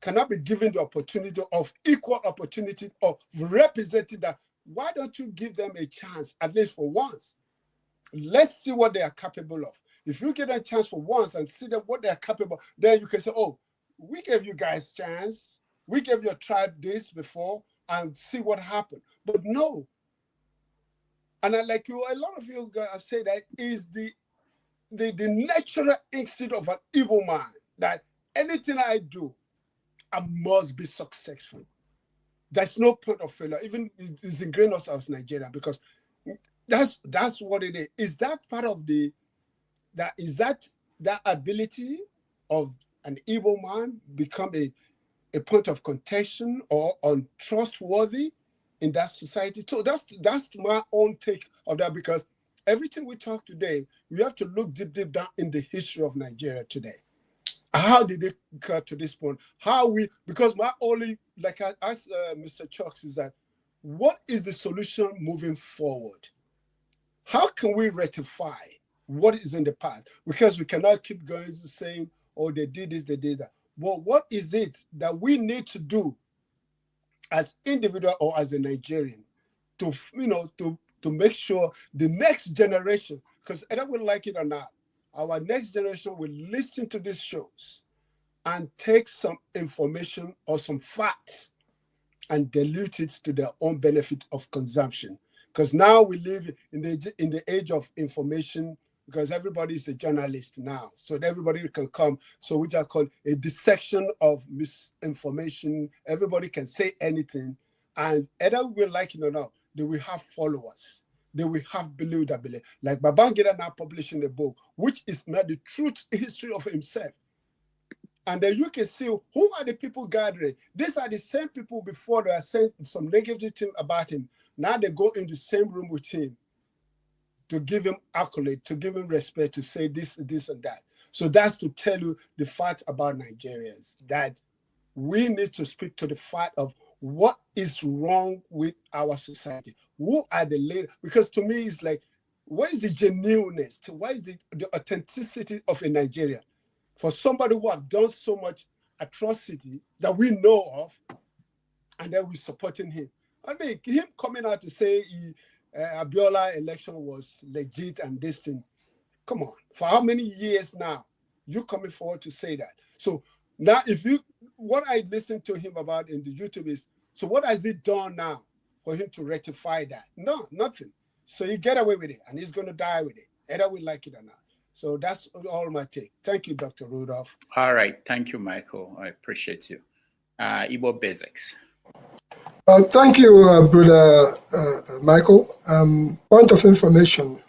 cannot be given the opportunity of equal opportunity of representing that. Why don't you give them a chance, at least for once? Let's see what they are capable of. If you get a chance for once and see what they are capable, then you can say, oh, we gave you guys a chance. We gave your tribe this before and see what happened. But no. And a lot of you guys say that is the natural instinct of an evil man, that anything I do, I must be successful. There's no point of failure. Even it's ingrained us as Nigeria, because that's what it is. Is that part of that ability of an evil man become a point of contention or untrustworthy in that society? So that's my own take of that, because everything we talk today, we have to look deep down in the history of Nigeria today. How did it get to this point? Because my only, like I asked Mr. Chuks, is that what is the solution moving forward? How can we rectify what is in the past? Because we cannot keep going saying, oh, they did this, they did that. Well, what is it that we need to do as individual or as a Nigerian to make sure the next generation, because either we like it or not, our next generation will listen to these shows and take some information or some facts and dilute it to their own benefit of consumption. Because now we live in the age of information, because everybody is a journalist now. So everybody can come. So which are called a dissection of misinformation. Everybody can say anything. And either we like it or not, they will have followers. They will have believed that belief. Like Babangida now publishing a book, which is not the truth history of himself. And then you can see who are the people gathering. These are the same people before they are saying some negativity about him. Now they go in the same room with him to give him accolade, to give him respect, to say this, and that. So that's to tell you the fact about Nigerians, that we need to speak to the fact of what is wrong with our society. Who are the leaders? Because to me, it's like, what is the genuineness? What is the authenticity of a Nigerian? For somebody who have done so much atrocity that we know of, and then we're supporting him. I mean, him coming out to say Abiola election was legit and this thing. Come on, for how many years now? You coming forward to say that? So now, what I listened to him about in the YouTube is, so what has he done now for him to rectify that? No, nothing. So he get away with it, and he's going to die with it, either we like it or not. So that's all my take. Thank you, Dr. Rudolph. All right. Thank you, Michael. I appreciate you. Igbo Basics. Thank you, Brother Michael. Point of information.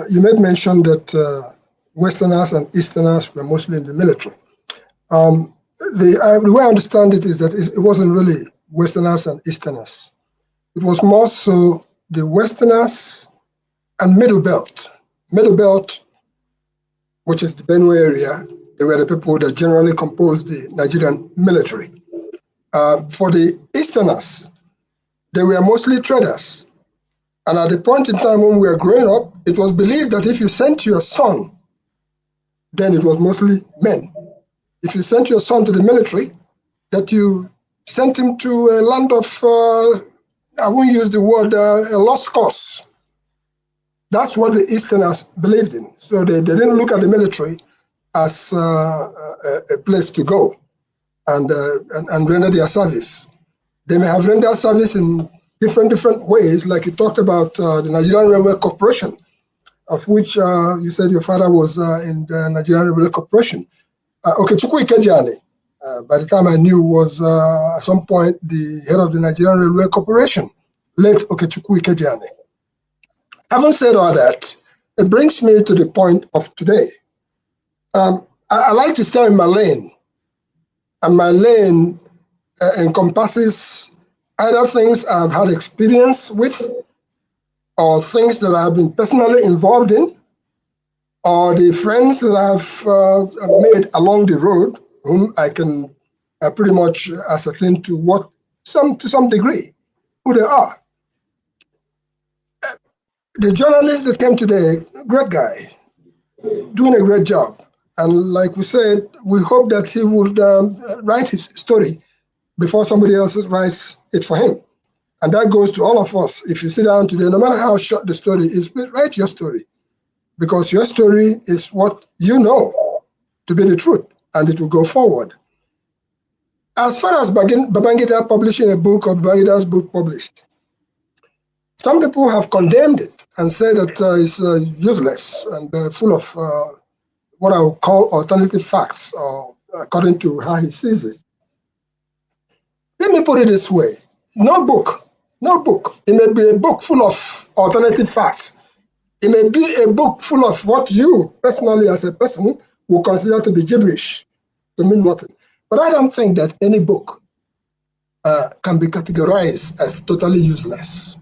You made mention that Westerners and Easterners were mostly in the military. The way I understand it is that it wasn't really Westerners and Easterners. It was more so the Westerners and Middle Belt. Middle Belt, which is the Benue area, they were the people that generally composed the Nigerian military. For the Easterners, they were mostly traders. And at the point in time when we were growing up, it was believed that if you sent your son, then it was mostly men. If you sent your son to the military, that you sent him to a land of, I won't use the word, a lost cause. That's what the Easterners believed in. So they didn't look at the military as a place to go. and render their service. They may have rendered service in different ways, like you talked about the Nigerian Railway Corporation, of which you said your father was in the Nigerian Railway Corporation. Chukwuemeka Ojukwu, by the time I knew, was at some point the head of the Nigerian Railway Corporation, late Chukwuemeka Ojukwu. Having said all that, it brings me to the point of today. I like to stay in my lane, and my lane encompasses either things I've had experience with, or things that I've been personally involved in, or the friends that I've made along the road, whom I can pretty much ascertain to some degree who they are. The journalist that came today, great guy, doing a great job. And like we said, we hope that he would write his story before somebody else writes it for him. And that goes to all of us. If you sit down today, no matter how short the story is, please write your story. Because your story is what you know to be the truth, and it will go forward. As far as Babangida publishing a book, or Babangida's book published, some people have condemned it and said that it's useless and full of what I would call alternative facts, or according to how he sees it. Let me put it this way. No book. It may be a book full of alternative facts. It may be a book full of what you personally as a person will consider to be gibberish, to mean nothing. But I don't think that any book can be categorized as totally useless.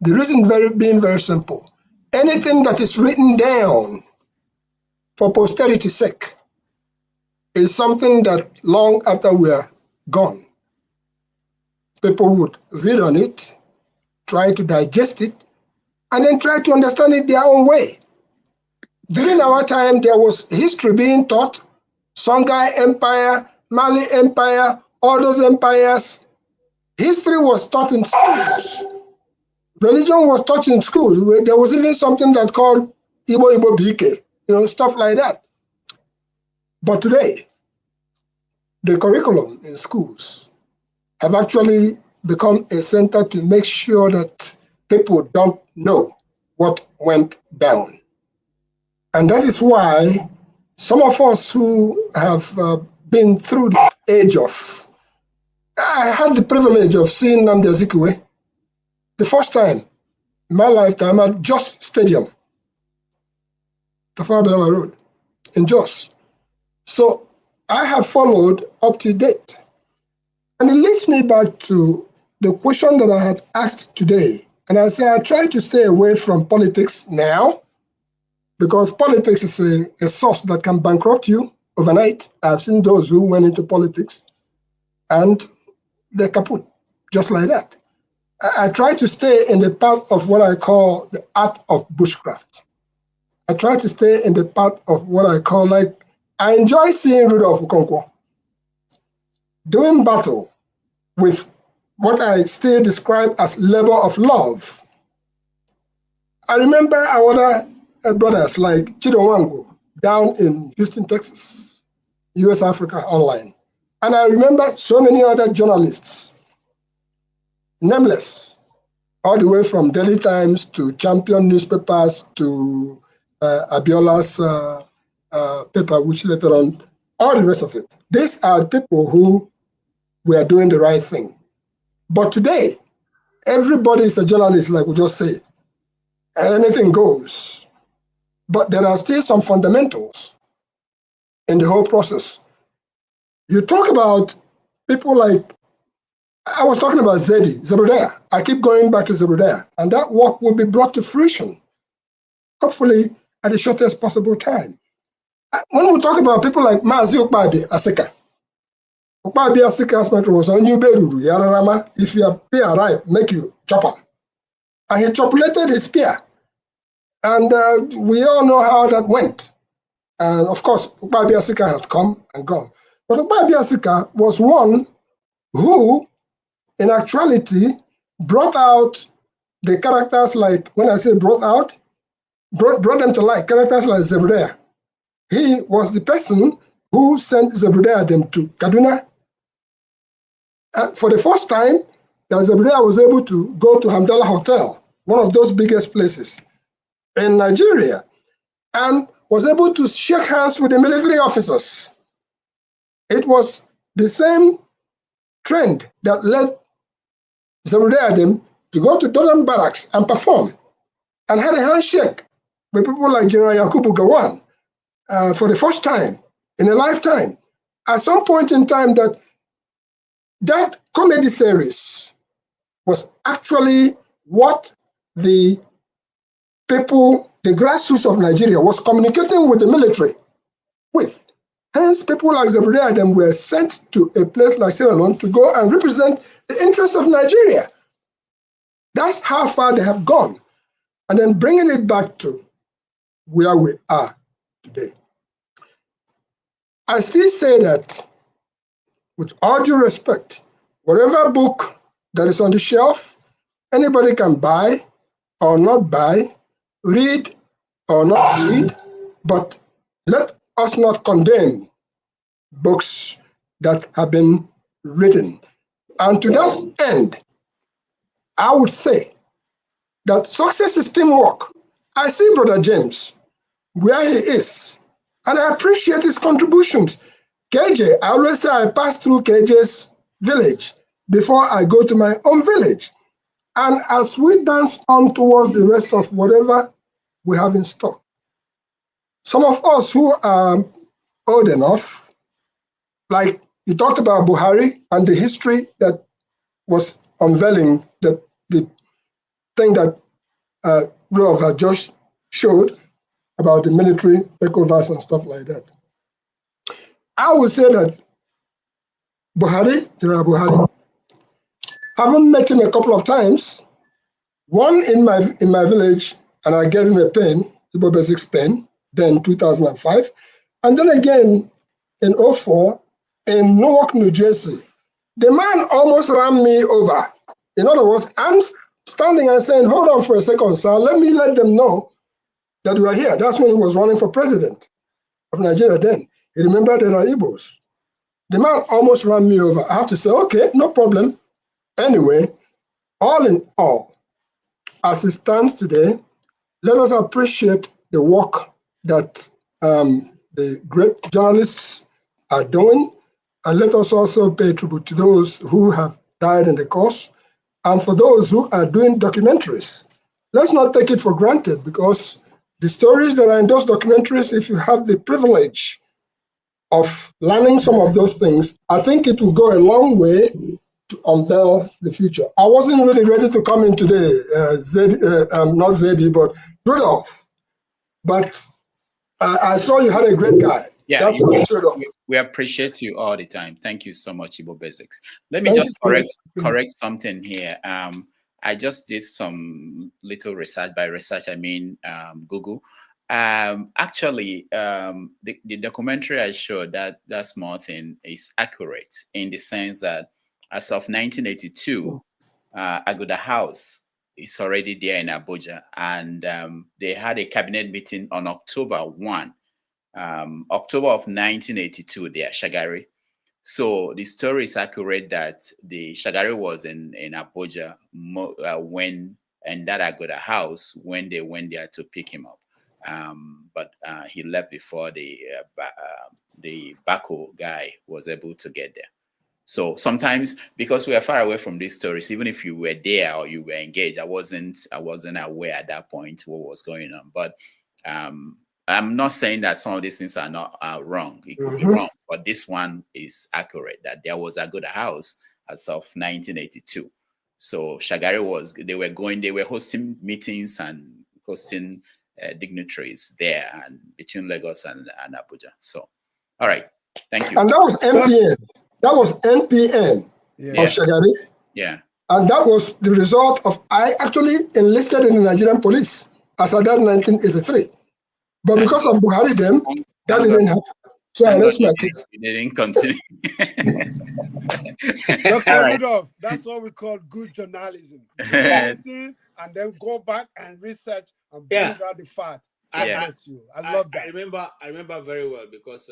The reason being very simple. Anything that is written down for posterity's sake is something that long after we are gone, people would read on it, try to digest it, and then try to understand it their own way. During our time, there was history being taught, Songhai Empire, Mali Empire, all those empires. History was taught in schools. Religion was taught in schools. There was even something that's called Igbo Bike, stuff like that. But today, the curriculum in schools have actually become a center to make sure that people don't know what went down. And that is why some of us who have been through the age of, I had the privilege of seeing Nnamdi Azikiwe the first time in my lifetime at Jos Stadium, Tafawa Balewa Road in Jos. So I have followed up to date. And it leads me back to the question that I had asked today. And I say I try to stay away from politics now, because politics is a source that can bankrupt you overnight. I've seen those who went into politics and they're kaput, just like that. I try to stay in the path of what I call the art of bushcraft. I try to stay in the path of what I call, like, I enjoy seeing Rudolph Okonkwo doing battle with what I still describe as labor of love. I remember our other brothers like Chido Wangu down in Houston, Texas, US Africa Online. And I remember so many other journalists, nameless, all the way from Daily Times to Champion newspapers to Abiola's paper, which later on, all the rest of it. These are people who were doing the right thing. But today, everybody is a journalist, like we just said. Anything goes. But there are still some fundamentals in the whole process. You talk about people like, I was talking about Zebediah. I keep going back to Zebediah. And that work will be brought to fruition, hopefully at the shortest possible time. When we talk about people like Mazi Okpabi Asika, Okpabi Asika's metro was on Yuberuru, Yararama, if your spear right, make you chop him. And he chopulated his spear. And we all know how that went. And of course, Okpabi Asika had come and gone. But Okpabi Asika was one who, in actuality, brought out the characters like, when I say brought out, brought them to light, characters like Zebediah. He was the person who sent Zebediah them to Kaduna for the first time, I was able to go to Hamdallah Hotel, one of those biggest places in Nigeria, and was able to shake hands with the military officers. It was the same trend that led Zebrudea Adam to go to Dolan Barracks and perform, and had a handshake with people like General Yakubu Gowon for the first time in a lifetime. At some point in time, that comedy series was actually what the people, the grassroots of Nigeria, was communicating with the military with. Hence, people like Zebrudea Adam were sent to a place like Sierra Leone to go and represent the interests of Nigeria. That's how far they have gone. And then bringing it back to where we are today. I still say that, with all due respect, whatever book that is on the shelf, anybody can buy or not buy, read or not read, but let us not condemn books that have been written. And to that end, I would say that success is teamwork. I see Brother James where he is, and I appreciate his contributions. KJ, I always say I pass through KJ's village before I go to my own village. And as we dance on towards the rest of whatever we have in stock, some of us who are old enough, like you talked about Buhari and the history that was unveiling, the thing that Rolf had just showed about the military takeovers and stuff like that. I would say that General Buhari, having met him a couple of times, one in my village, and I gave him a pen, Igbo Basics pen, then 2005, and then again in 2004 in Newark, New Jersey. The man almost ran me over. In other words, I'm standing and saying, hold on for a second, sir, let them know that we are here. That's when he was running for president of Nigeria then. He remembered there are Igbos. The man almost ran me over. I have to say, okay, no problem. Anyway, all in all, as it stands today, let us appreciate the work that the great journalists are doing, and let us also pay tribute to those who have died in the cause, and for those who are doing documentaries. Let's not take it for granted, because the stories that are in those documentaries, if you have the privilege of learning some of those things, I think it will go a long way to unveil the future. I wasn't really ready to come in today, not Zedi, but Rudolph. But I saw you had a great guy. Yeah, that's what it showed up. We appreciate you all the time. Thank you so much, Igbo Basics. Let me just correct something here. I just did some little research. By research, I mean Google. Actually, the documentary I showed, that small thing, is accurate in the sense that as of 1982, Aguda House is already there in Abuja, and they had a cabinet meeting on October 1. October of 1982 there, Shagari. So the story is accurate that the Shagari was in Abuja when, and that Agoda House, when they went there to pick him up. But he left before the Bako guy was able to get there. So sometimes, because we are far away from these stories, even if you were there or you were engaged, I wasn't aware at that point what was going on. But I'm not saying that some of these things are not wrong. It could be wrong, but this one is accurate, that there was a good house as of 1982. So Shagari they were hosting meetings and hosting dignitaries there, and between Lagos and Abuja. So, all right, thank you. And that was NPN. That was NPN of Shagari. Yeah. And that was the result of, I actually enlisted in the Nigerian police as at that 1983. But because of Buhari that didn't happen. So I rest my case. You didn't continue. Dr. Rudolph, that's what we call good journalism. Listen and then go back and research and bring out the facts. I bless you. I love that. I remember very well because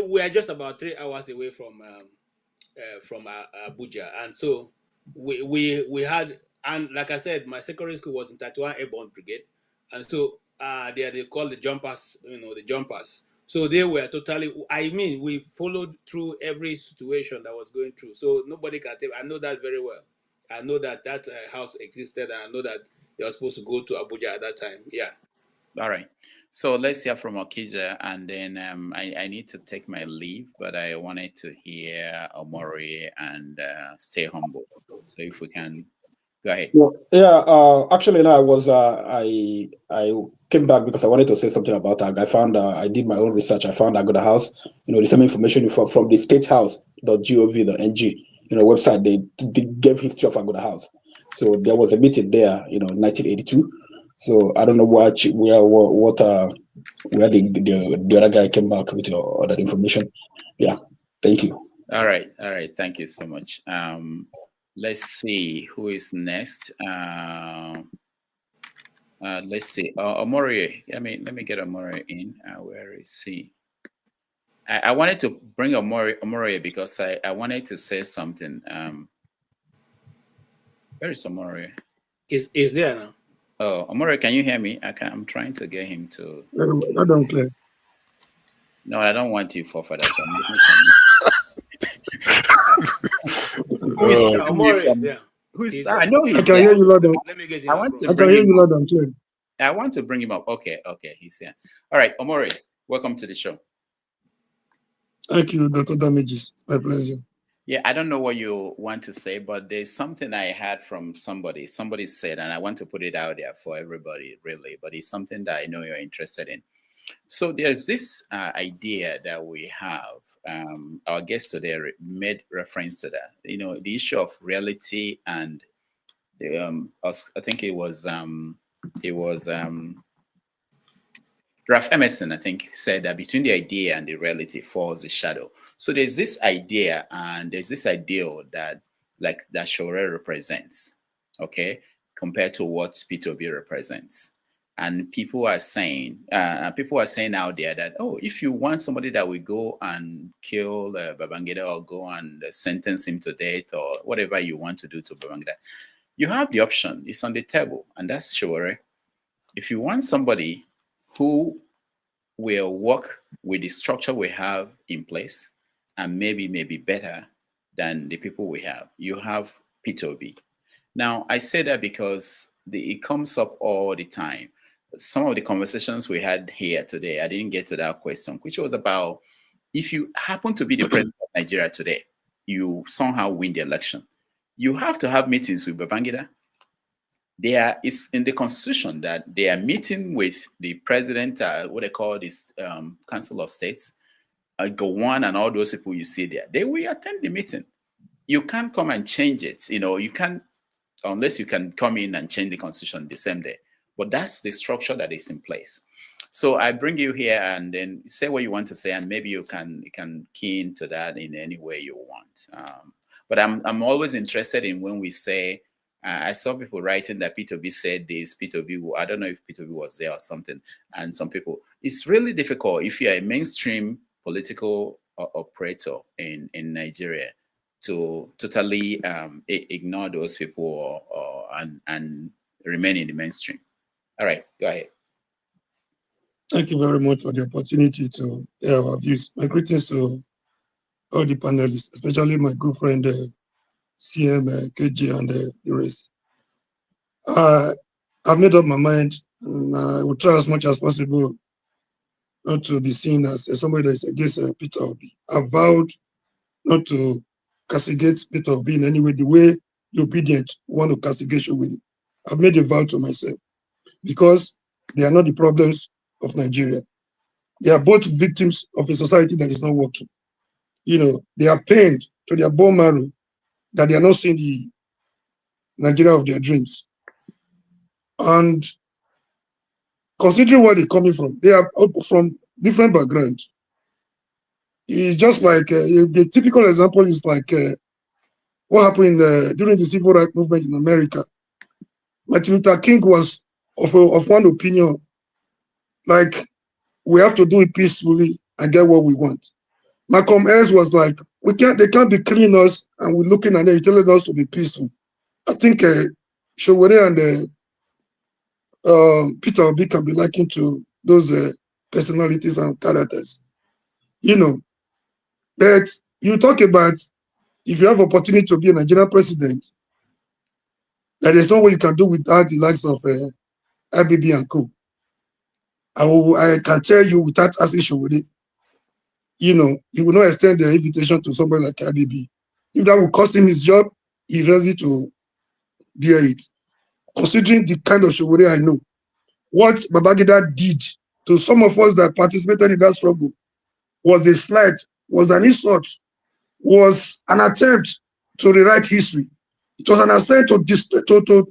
we are just about 3 hours away from Abuja, and so we had, and like I said, my secondary school was in 31 Airborne Brigade, and so they called the jumpers, the jumpers. So they were totally. I mean, we followed through every situation that was going through. So nobody can tell. I know that very well. I know that house existed, and I know that they were supposed to go to Abuja at that time. Yeah. All right. So let's hear from Okija, and then I need to take my leave, but I wanted to hear Omori and Stay Humble. So if we can, go ahead. Actually, no, I came back because I wanted to say something about that. I did my own research. I found Agoda House, the same information from the statehouse.gov.ng, website. They gave history of Agoda House. So there was a meeting there, in 1982. So I don't know where the other guy came back with all that information. Yeah, thank you. All right, thank you so much. Let's see who is next. Let's see. Omori. Let me get Omori in. Where is he? I wanted to bring Omori because I wanted to say something. Where is Omori? Is there now? Oh, Omori, can you hear me? I'm trying to get him to. I don't play. No, I don't want you for that. Omori is there. I know he's I can hear you loud and Let me get him. I can hear you loud and clear. I want to bring him up. Okay, he's here. All right, Omori, welcome to the show. Thank you, Dr. Damages. My pleasure. Yeah, I don't know what you want to say, but there's something I had from somebody. Somebody said, and I want to put it out there for everybody, really, but it's something that I know you're interested in. So there's this idea that we have. Our guest today made reference to that. The issue of reality and I think it was Ralph Emerson, I think, said that between the idea and the reality falls the shadow. So there's this idea and there's this ideal that Shore represents, okay, compared to what P2B represents. And people are saying out there that, if you want somebody that will go and kill Babangida or go and sentence him to death or whatever you want to do to Babangida, you have the option. It's on the table, and that's Shore. If you want somebody who will work with the structure we have in place and maybe better than the people we have, you have P2B. Now, I say that because it comes up all the time. Some of the conversations we had here today, I didn't get to that question, which was about if you happen to be the president of Nigeria today, you somehow win the election, you have to have meetings with Babangida. It's in the constitution that they are meeting with the president, what they call this Council of States, Gowon and all those people you see there. They will attend the meeting. You can't come and change it. You can't, unless you can come in and change the constitution the same day. But that's the structure that is in place. So I bring you here and then say what you want to say, and maybe you can key into that in any way you want. But I'm always interested in when we say, I saw people writing that P2B said this, P2B, I don't know if P2B was there or something. And some people, it's really difficult if you're a mainstream political operator in Nigeria to totally ignore those people and remain in the mainstream. All right, go ahead. Thank you very much for the opportunity to hear our views. My greetings to all the panelists, especially my good friend CM, KJ, and the rest. I've made up my mind, and I will try as much as possible not to be seen as somebody that is against Peter Obi. I vowed not to castigate Peter Obi in any way, the way the obedient want to castigate you with it. I've made a vow to myself because they are not the problems of Nigeria. They are both victims of a society that is not working. They are pained to their bone marrow that they are not seeing the Nigeria of their dreams. And considering where they're coming from, they are from different backgrounds. It's just like the typical example is like what happened during the civil rights movement in America. Martin Luther King was of one opinion, like we have to do it peacefully and get what we want. Malcolm X was like, they can't be killing us, and we're looking at them telling us to be peaceful. I think Showore and Peter Obi can be likened to those personalities and characters. You know, but you talk about if you have opportunity to be a Nigerian president, there is no way you can do without the likes of IBB and co. I can tell you without asking Showore, you know, he will not extend the invitation to somebody like IBB. If that will cost him his job, he's ready to bear it. Considering the kind of Showore I know, what Babangida did to some of us that participated in that struggle was a slight, was an insult, was an attempt to rewrite history. It was an attempt to distort the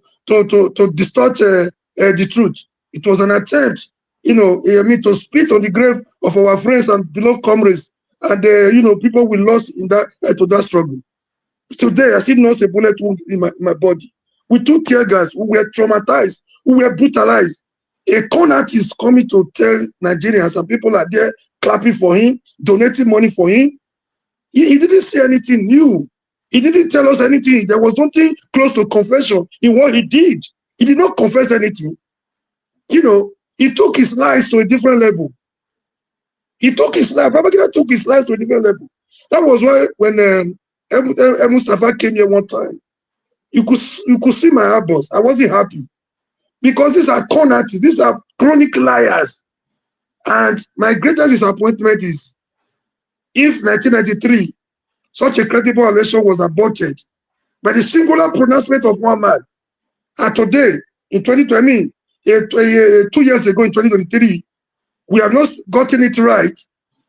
truth. It was an attempt, you know, to spit on the grave of our friends and beloved comrades and you know, people we lost in that to that struggle. Today, I still not a bullet wound in my body. We took tear gas. We were traumatized. We were brutalized. A con artist coming to tell Nigerians, and people are there clapping for him, donating money for him. He didn't say anything new. He didn't tell us anything. There was nothing close to confession in what he did. He did not confess anything. You know, he took his lies to a different level. He took his life. Babangida took his life to a different level. That was why when Mustafa came here one time, you could see my eyeballs. I wasn't happy because these are con artists. These are chronic liars. And my greatest disappointment is if 1993 such a credible election was aborted by the singular pronouncement of one man, and today in 2020, 2 years ago in 2023, we have not gotten it right,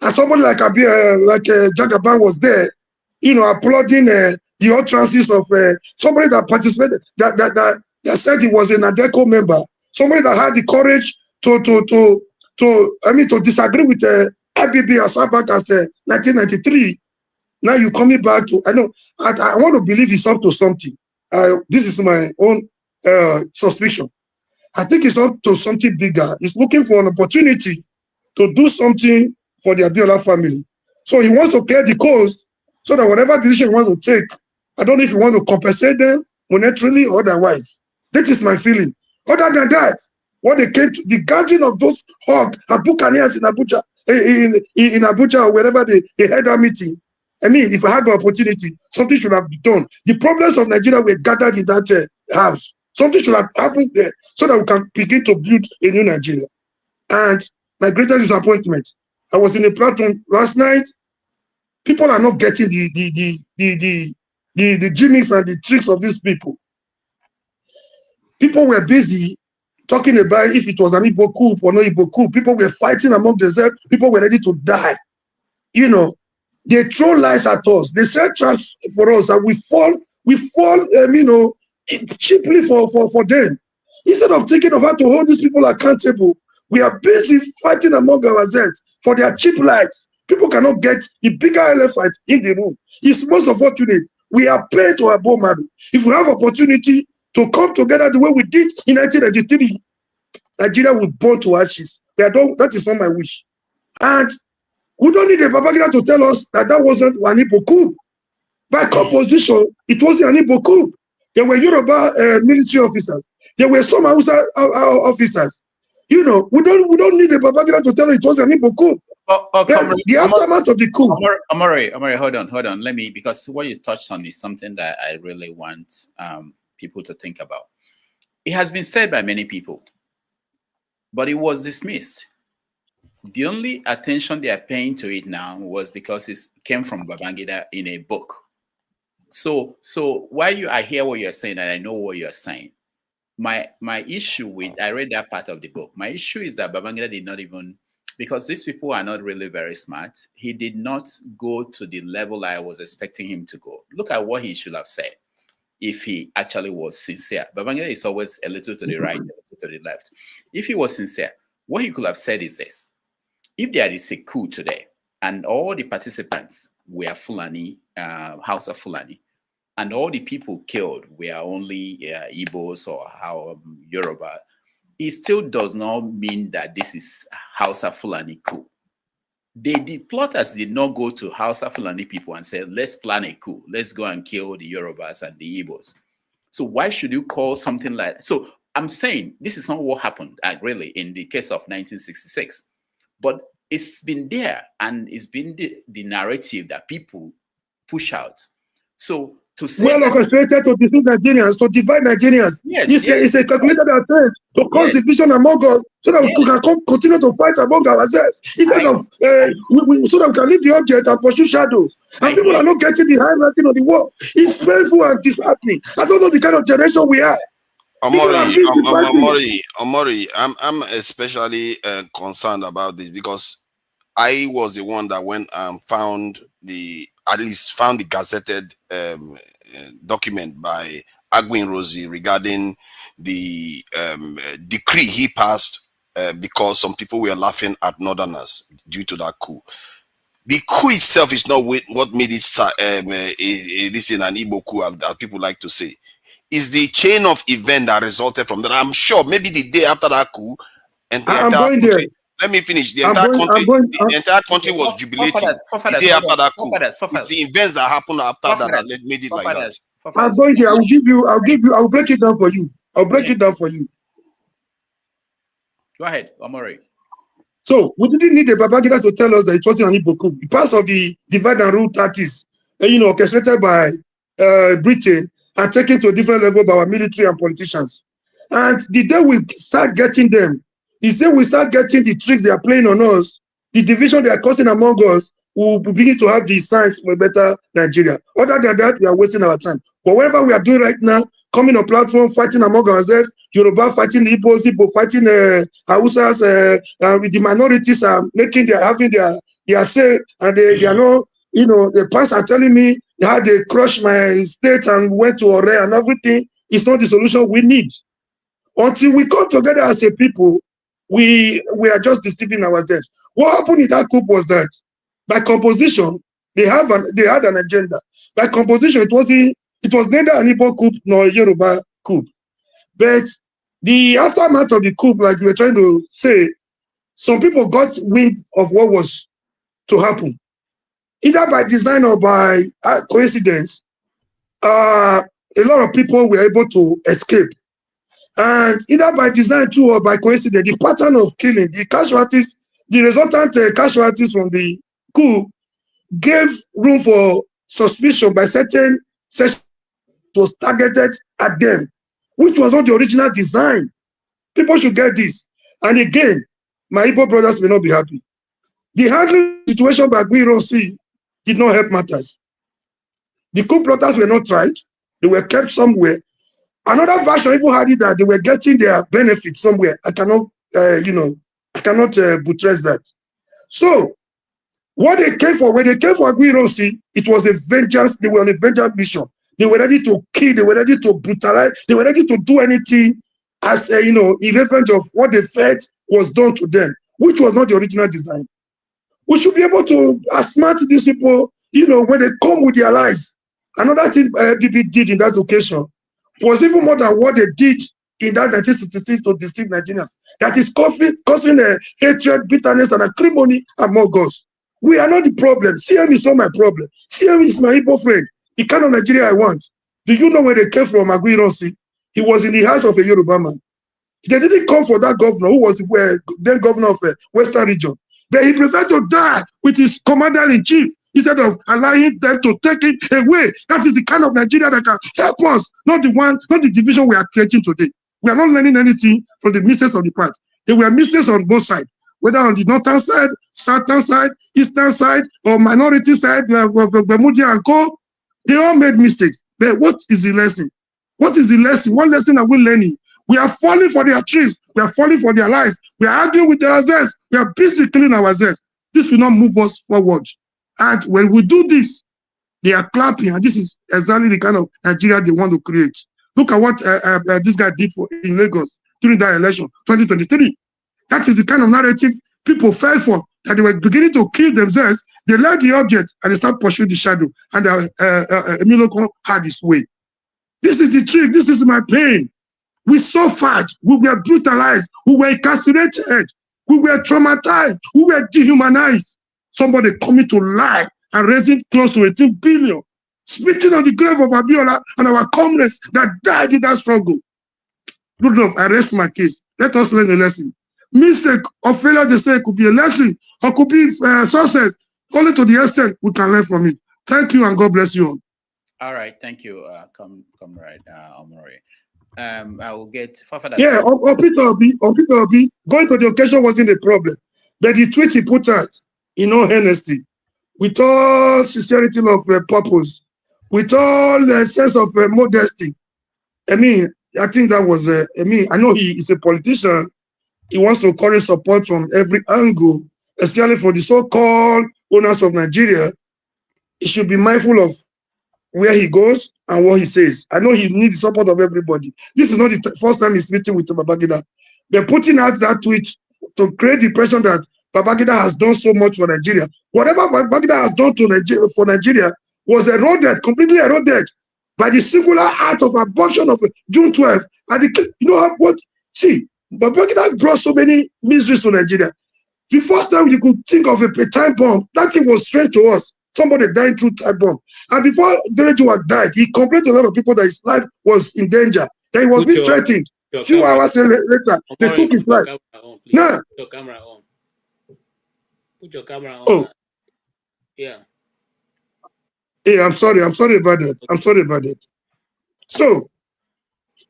and somebody like Jagaban was there, you know, applauding the utterances of somebody that participated, that said he was an ADECO member, somebody that had the courage to disagree with IBB as far back as 1993. Now you're coming back to, I know, I want to believe he's up to something. This is my own suspicion. I think it's up to something bigger. He's looking for an opportunity to do something for the Abiola family. So he wants to clear the coast so that whatever decision he wants to take, I don't know if he wants to compensate them monetarily or otherwise. That is my feeling. Other than that, what they came to, the gathering of those hog and Buccaneers in Abuja, in Abuja or wherever they had a meeting, I mean, if I had the opportunity, something should have been done. The problems of Nigeria were gathered in that house. Something should have happened there so that we can begin to build a new Nigeria. And my greatest disappointment, I was in a platform last night. People are not getting the gimmicks and the tricks of these people. People were busy talking about if it was an Igbo coup or no Igbo coup. People were fighting among themselves. People were ready to die. You know, they throw lies at us. They set traps for us, and we fall, you know, cheaply for them. Instead of thinking of how to hold these people accountable, we are busy fighting among ourselves for their cheap lies. People cannot get the bigger elephant in the room. It's most unfortunate. We are paid to our bone marrow. If we have opportunity to come together the way we did in 1993, Nigeria will burn to ashes. That is not my wish. And we don't need a Babangida to tell us that wasn't an Igbo coup. By composition, it wasn't an Igbo coup. There were Yoruba military officers. There were some Hausa officers. You know, we don't need a Babangida to tell us it was an Igbo coup. The aftermath of the coup. Amore, hold on. Let me, because what you touched on is something that I really want people to think about. It has been said by many people, but it was dismissed. The only attention they are paying to it now was because it came from Babangida in a book. So while I hear what you're saying and I know what you're saying, my issue with, I read that part of the book. My issue is that Babangida did not even, because these people are not really very smart, he did not go to the level I was expecting him to go. Look at what he should have said if he actually was sincere. Babangida is always a little to the right, a little to the left. If he was sincere, what he could have said is this: if there is a coup today and all the participants were Fulani, House of Fulani, and all the people killed were only Igbos or Yoruba, it still does not mean that this is House of Fulani coup. the plotters did not go to Hausa Fulani people and say, let's plan a coup. Let's go and kill the Yorubas and the Igbos. So why should you call something like that? So I'm saying this is not what happened really in the case of 1966. But it's been there, and it's been the narrative that people push out. So to say well orchestrated to deceive Nigerians, to divide Nigerians. Yes, it's a calculated attempt to cause division among us, so that we can continue to fight among ourselves instead of so that we can leave the object and pursue shadows. And people are not getting the handwriting on the wall. It's painful and disheartening. I don't know the kind of generation we are. Omori, I'm especially concerned about this because I was the one that went and found the gazetted document by Aguiyi-Ironsi regarding the decree he passed because some people were laughing at Northerners due to that coup. The coup itself is not what made it this in an Igbo coup, as people like to say. Is the chain of event that resulted from that. I'm sure maybe the day after that coup, and I'm going there. Let me finish. The entire country was jubilating. The day after that coup, it's the events that happened after that made it like that. I'm going there. I'll break it down for you. I'll break it down for you. Go ahead, Omori. So we didn't need the Babangida to tell us that it wasn't an Igbo coup. Part of the divide and rule tactics, orchestrated by Britain and taken to a different level by our military and politicians. And the day we start getting them, the day we start getting the tricks they are playing on us, the division they are causing among us, we will begin to have the signs for a better Nigeria. Other than that, we are wasting our time. But whatever we are doing right now, coming on platform, fighting among ourselves, Yoruba fighting the Igbo fighting Hausas, with the minorities are having their say, and they are not, the past are telling me how they crushed my state and went to Ore and everything. It's not the solution we need. Until we come together as a people, we are just deceiving ourselves. What happened in that coup was that by composition, they had an agenda. By composition, it was neither an Igbo coup nor a Yoruba coup. But the aftermath of the coup, like we were trying to say, some people got wind of what was to happen. Either by design or by coincidence, a lot of people were able to escape. And either by design too or by coincidence, the pattern of killing, the casualties, the resultant casualties from the coup gave room for suspicion by certain sections was targeted at them, which was not the original design. People should get this. And again, my Igbo brothers may not be happy. The handling situation by Aguiyi-Ironsi did not help matters. The coup plotters were not tried. They were kept somewhere. Another version even had it that they were getting their benefits somewhere. I cannot, buttress that. So, what they came for, when they came for Aguiyi-Ironsi, it was a vengeance. They were on a vengeance mission. They were ready to kill. They were ready to brutalize. They were ready to do anything as in revenge of what they felt was done to them, which was not the original design. We should be able to outsmart these people, when they come with their lies. Another thing FDP did in that occasion was even more than what they did in that 1966 to deceive Nigerians. That is causing hatred, bitterness, and acrimony among us. We are not the problem. CM is not my problem. CM is my Igbo friend. The kind of Nigeria I want. Do you know where they came from, Aguiyi-Ironsi? He was in the house of a Yoruba man. They didn't come for that governor, who was then governor of Western region. But he preferred to die with his commander-in-chief instead of allowing them to take it away. That is the kind of Nigeria that can help us, not the division we are creating today. We are not learning anything from the mistakes of the past. There were mistakes on both sides, whether on the northern side, southern side, eastern side, or minority side of Bermudia and Co. They all made mistakes. But what is the lesson? What is the lesson? What lesson are we learning? We are falling for their tricks. We are falling for their lies. We are arguing with ourselves. We are busy killing ourselves. This will not move us forward. And when we do this, they are clapping. And this is exactly the kind of Nigeria they want to create. Look at what this guy did in Lagos during that election, 2023. That is the kind of narrative people fell for, that they were beginning to kill themselves. They left the object and they start pursuing the shadow. And Emiloko had his way. This is the trick. This is my pain. We suffered. We were brutalized. We were incarcerated. We were traumatized. We were dehumanized. somebody coming to lie and raising close to 18 billion, spitting on the grave of Abiola and our comrades that died in that struggle. Good enough, I rest my case. Let us learn a lesson. Mistake or failure, they say, could be a lesson or could be success, only to the extent we can learn from it. Thank you and God bless you all. All right, thank you, comrade Omori. I will get Fafada. Yeah, on Peter Obi, going to the occasion wasn't a problem. But the tweet he put out, in all honesty, with all sincerity of purpose, with all sense of modesty, I mean, I think that was, I know he is a politician. He wants to encourage support from every angle, especially for the so-called owners of Nigeria. He should be mindful of where he goes and what he says. I know he needs the support of everybody. This is not the first time he's meeting with Babangida. They're putting out that tweet to create the impression that Babangida has done so much for Nigeria. Whatever Babangida has done for Nigeria was eroded, completely eroded by the singular act of abortion of June 12th. And you know what? See, Babangida brought so many miseries to Nigeria. The first time you could think of a time bomb, that thing was strange to us. Somebody died through time bomb. And before Dele died, he complained to a lot of people that his life was in danger, that he was being threatened. A few hours later, they took his life. Now, put your camera on. Put your camera on. Oh. Yeah. Hey, I'm sorry about that. I'm sorry about that. So,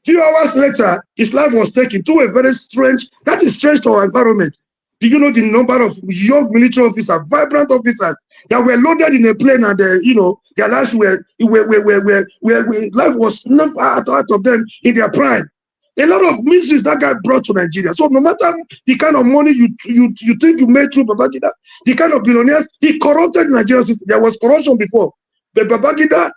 few hours later, his life was taken to a very strange, that is strange to our environment. Do you know the number of young military officers, vibrant officers that were loaded in a plane and their lives life was not out of them in their prime. A lot of miseries that guy brought to Nigeria. So no matter the kind of money you think you made through Babangida, the kind of billionaires, he corrupted the Nigerian system. There was corruption before, but Babangida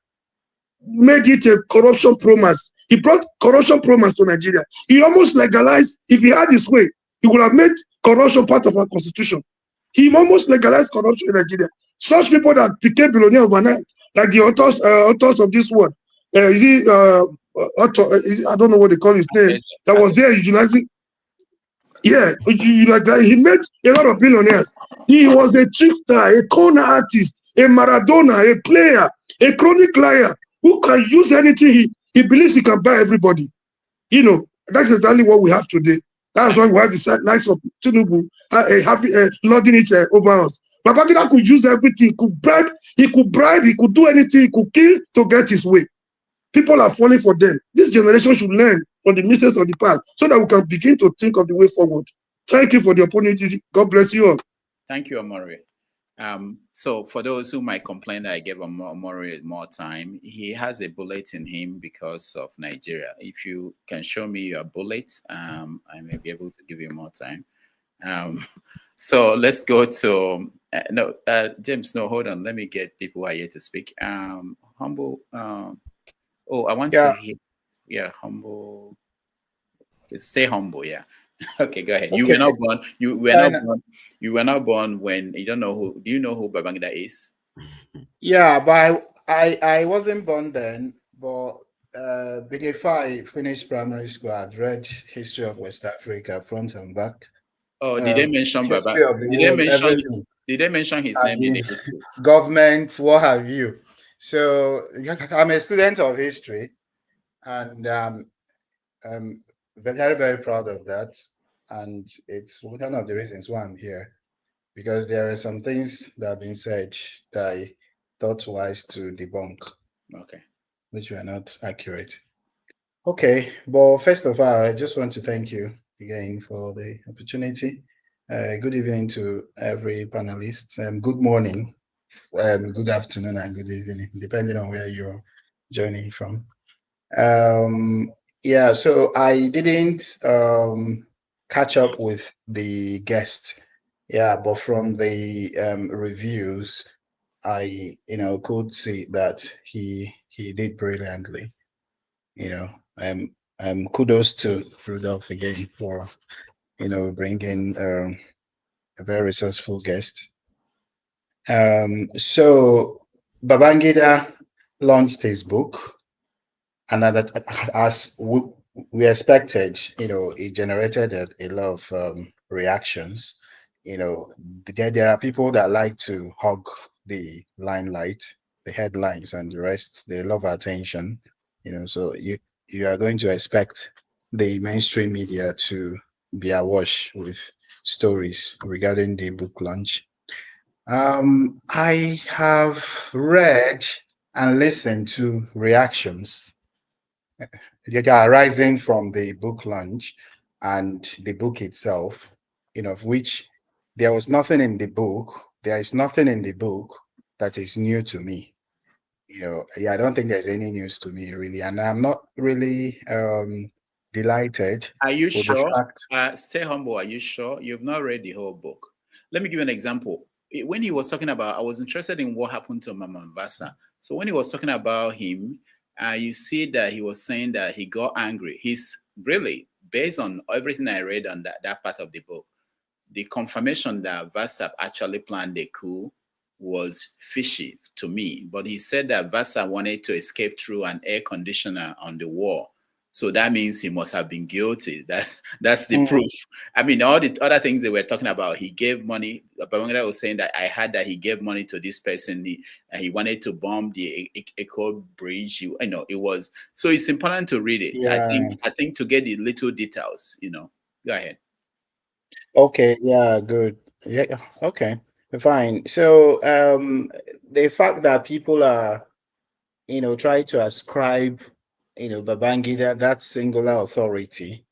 made it a corruption promise. He brought corruption promise to Nigeria. He almost legalized, if he had his way, he would have made corruption part of our constitution. He almost legalized corruption in Nigeria. Such people that became billionaires overnight, like the authors of this word. I don't know what they call his name. That was there utilizing. Yeah, he made a lot of billionaires. He was a trickster, a corner artist, a Maradona, a player, a chronic liar who can use anything he believes he can buy everybody. That's exactly what we have today. That's why we have the likes of Tinubu lording it over us. Babangida could use everything. He could bribe, he could do anything, he could kill to get his way. People are falling for them. This generation should learn from the mistakes of the past so that we can begin to think of the way forward. Thank you for the opportunity. God bless you all. Thank you, Omori. So for those who might complain that I gave Omori more time, he has a bullet in him because of Nigeria. If you can show me your bullet, I may be able to give you more time. So let's go to James. No, hold on. Let me get people who are here to speak. Humble. I want to hear. Yeah, humble. Stay humble. Yeah. Okay, go ahead. Okay. You were not born. You were not born. You were not born when you don't know who. Do you know who Babangida is? Yeah, but I wasn't born then. But before I finished primary school, I'd read History of West Africa front and back. Oh, did they mention Babangida? Did they mention his name in the history? Government, what have you? So I'm a student of history, and I'm very, very proud of that. And it's one of the reasons why I'm here, because there are some things that have been said that I thought wise to debunk. Okay. Which were not accurate. Okay, but first of all, I just want to thank you again for the opportunity. Good evening to every panelist. Good morning, good afternoon, and good evening, depending on where you're joining from. Yeah, so I didn't catch up with the guest. Yeah, but from the reviews, I could see that he did brilliantly. Kudos to Rudolph again for bringing a very resourceful guest. So Babangida launched his book, and that, as we expected, it generated a lot of reactions. You know, there are people that like to hog the limelight, the headlines, and the rest. They love attention. You know, so you are going to expect the mainstream media to be awash with stories regarding the book launch. I have read and listened to reactions that are arising from the book launch and the book itself, you know, of which there was nothing in the book. There is nothing in the book that is new to me. You know, yeah, I don't think there's any news to me really, and I'm not really delighted Are you with the sure? fact. Stay humble. Are you sure? You've not read the whole book. Let me give you an example. When he was talking about, I was interested in what happened to Mama Mbasa. So when he was talking about him, you see that he was saying that he got angry. He's really, based on everything I read on that part of the book, the confirmation that Vassap actually planned the coup was fishy to me. But he said that Vassap wanted to escape through an air conditioner on the wall. So that means he must have been guilty. That's the proof. I mean, all the other things they were talking about, he gave money. Babangida was saying that I heard that he gave money to this person. He wanted to bomb the Echo Bridge. You know, it was. So it's important to read it. Yeah. I think to get the little details, you know. Go ahead. Okay, yeah, good. Yeah, yeah, okay, fine. So the fact that people are, you know, trying to ascribe, you know, Babangida that singular authority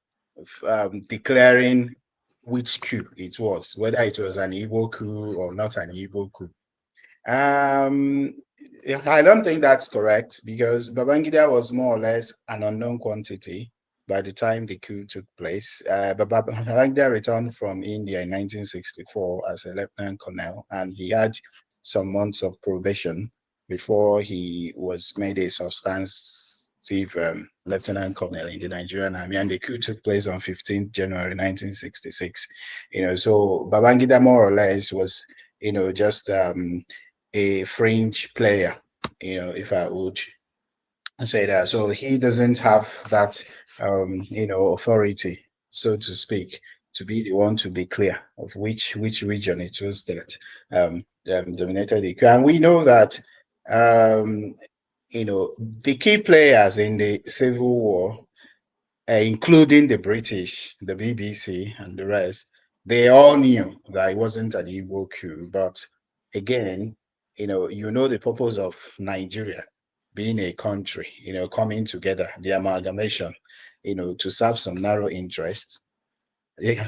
of declaring which coup it was, whether it was an Igbo coup or not an Igbo coup. I don't think that's correct because Babangida was more or less an unknown quantity by the time the coup took place. Babangida returned from India in 1964 as a lieutenant colonel, and he had some months of probation before he was made a substantive lieutenant colonel in the Nigerian army. And the coup took place on 15th January 1966. You know, so Babangida more or less was, you know, just a fringe player, you know, if I would say that. So he doesn't have that, you know, authority, so to speak, to be the one to be clear of which region it was that dominated the coup. And we know that, you know, the key players in the Civil War, including the British, the BBC, and the rest, they all knew that it wasn't an Igbo coup. But again, you know the purpose of Nigeria being a country, you know, coming together, the amalgamation, you know, to serve some narrow interests.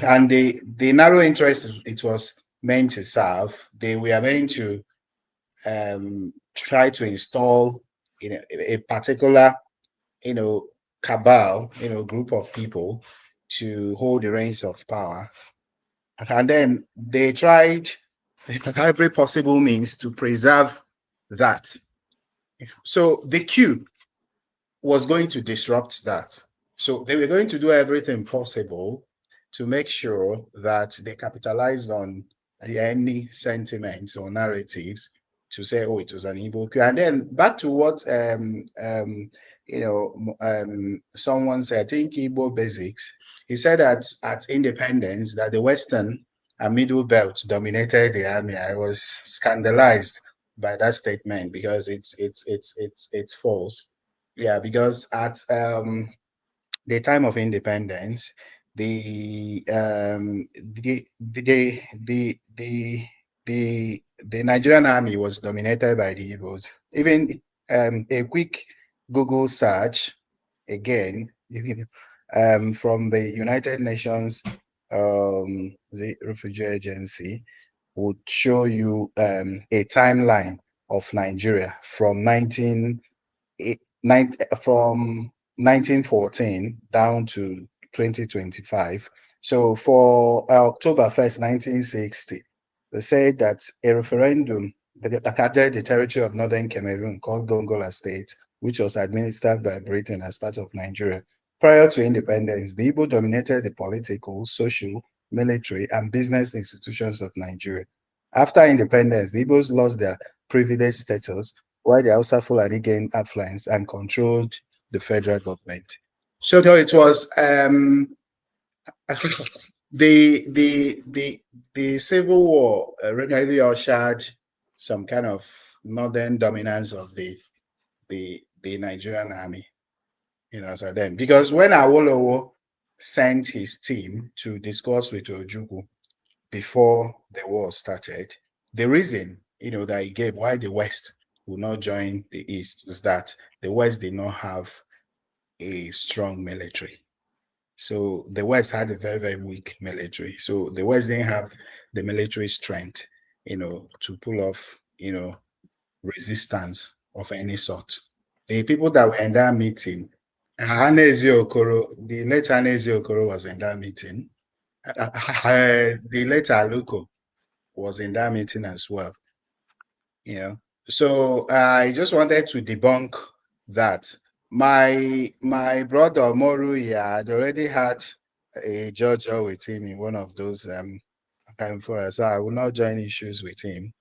And the narrow interest it was meant to serve, they were meant to try to install, you know, a particular, you know, cabal, you know, group of people to hold the reins of power. And then they tried every possible means to preserve that. So the coup was going to disrupt that. So they were going to do everything possible to make sure that they capitalized on any sentiments or narratives to say, oh, it was an Igbo coup. And then back to what you know, someone said, I think Igbo Basics, he said that at independence that the Western and Middle Belt dominated the army. I was scandalized by that statement because it's false. Yeah, because at the time of independence, the the Nigerian army was dominated by the Igbos. Even a quick Google search again from the United Nations the Refugee Agency would show you a timeline of Nigeria from from 1914 down to 2025. So for October 1st, 1960, they said that a referendum that added the territory of Northern Cameroon called Gongola State, which was administered by Britain as part of Nigeria. Prior to independence, the Igbo dominated the political, social, military, and business institutions of Nigeria. After independence, the Igbos lost their privileged status, while the Hausa Fulani gained affluence and controlled the federal government. So though it was the Civil War really ushered some kind of northern dominance of the Nigerian army, so then, because when Awolowo sent his team to discuss with Ojukwu before the war started, the reason, that he gave why the West would not join the East was that the West did not have a strong military. So the West had a very, very weak military. So the West didn't have the military strength, to pull off, resistance of any sort. The people that were in that meeting, the late Hanezi Okoro was in that meeting. The late Aluko was in that meeting as well. So I just wanted to debunk that. My brother Moru had already had a judge with him in one of those for us, so I will not join issues with him.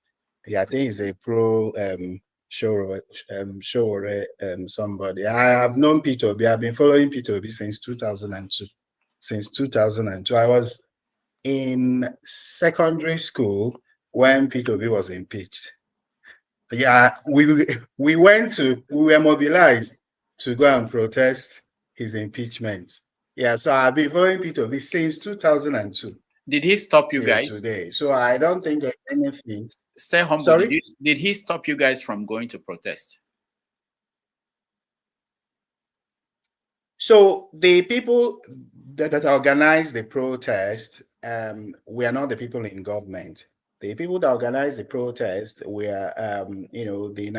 Yeah, I think he's a pro show somebody. I have known P2B. I've been following P2B since 2002. Since 2002, I was in secondary school when P2B was impeached. Yeah, we were mobilized to go and protest his impeachment. Yeah, so I've been following P2B since 2002. Did he stop you guys today? So I don't think there's anything. Stay humble. Sorry? Did he stop you guys from going to protest? So the people that organized the protest, we are not the people in government. The people that organized the protest were, the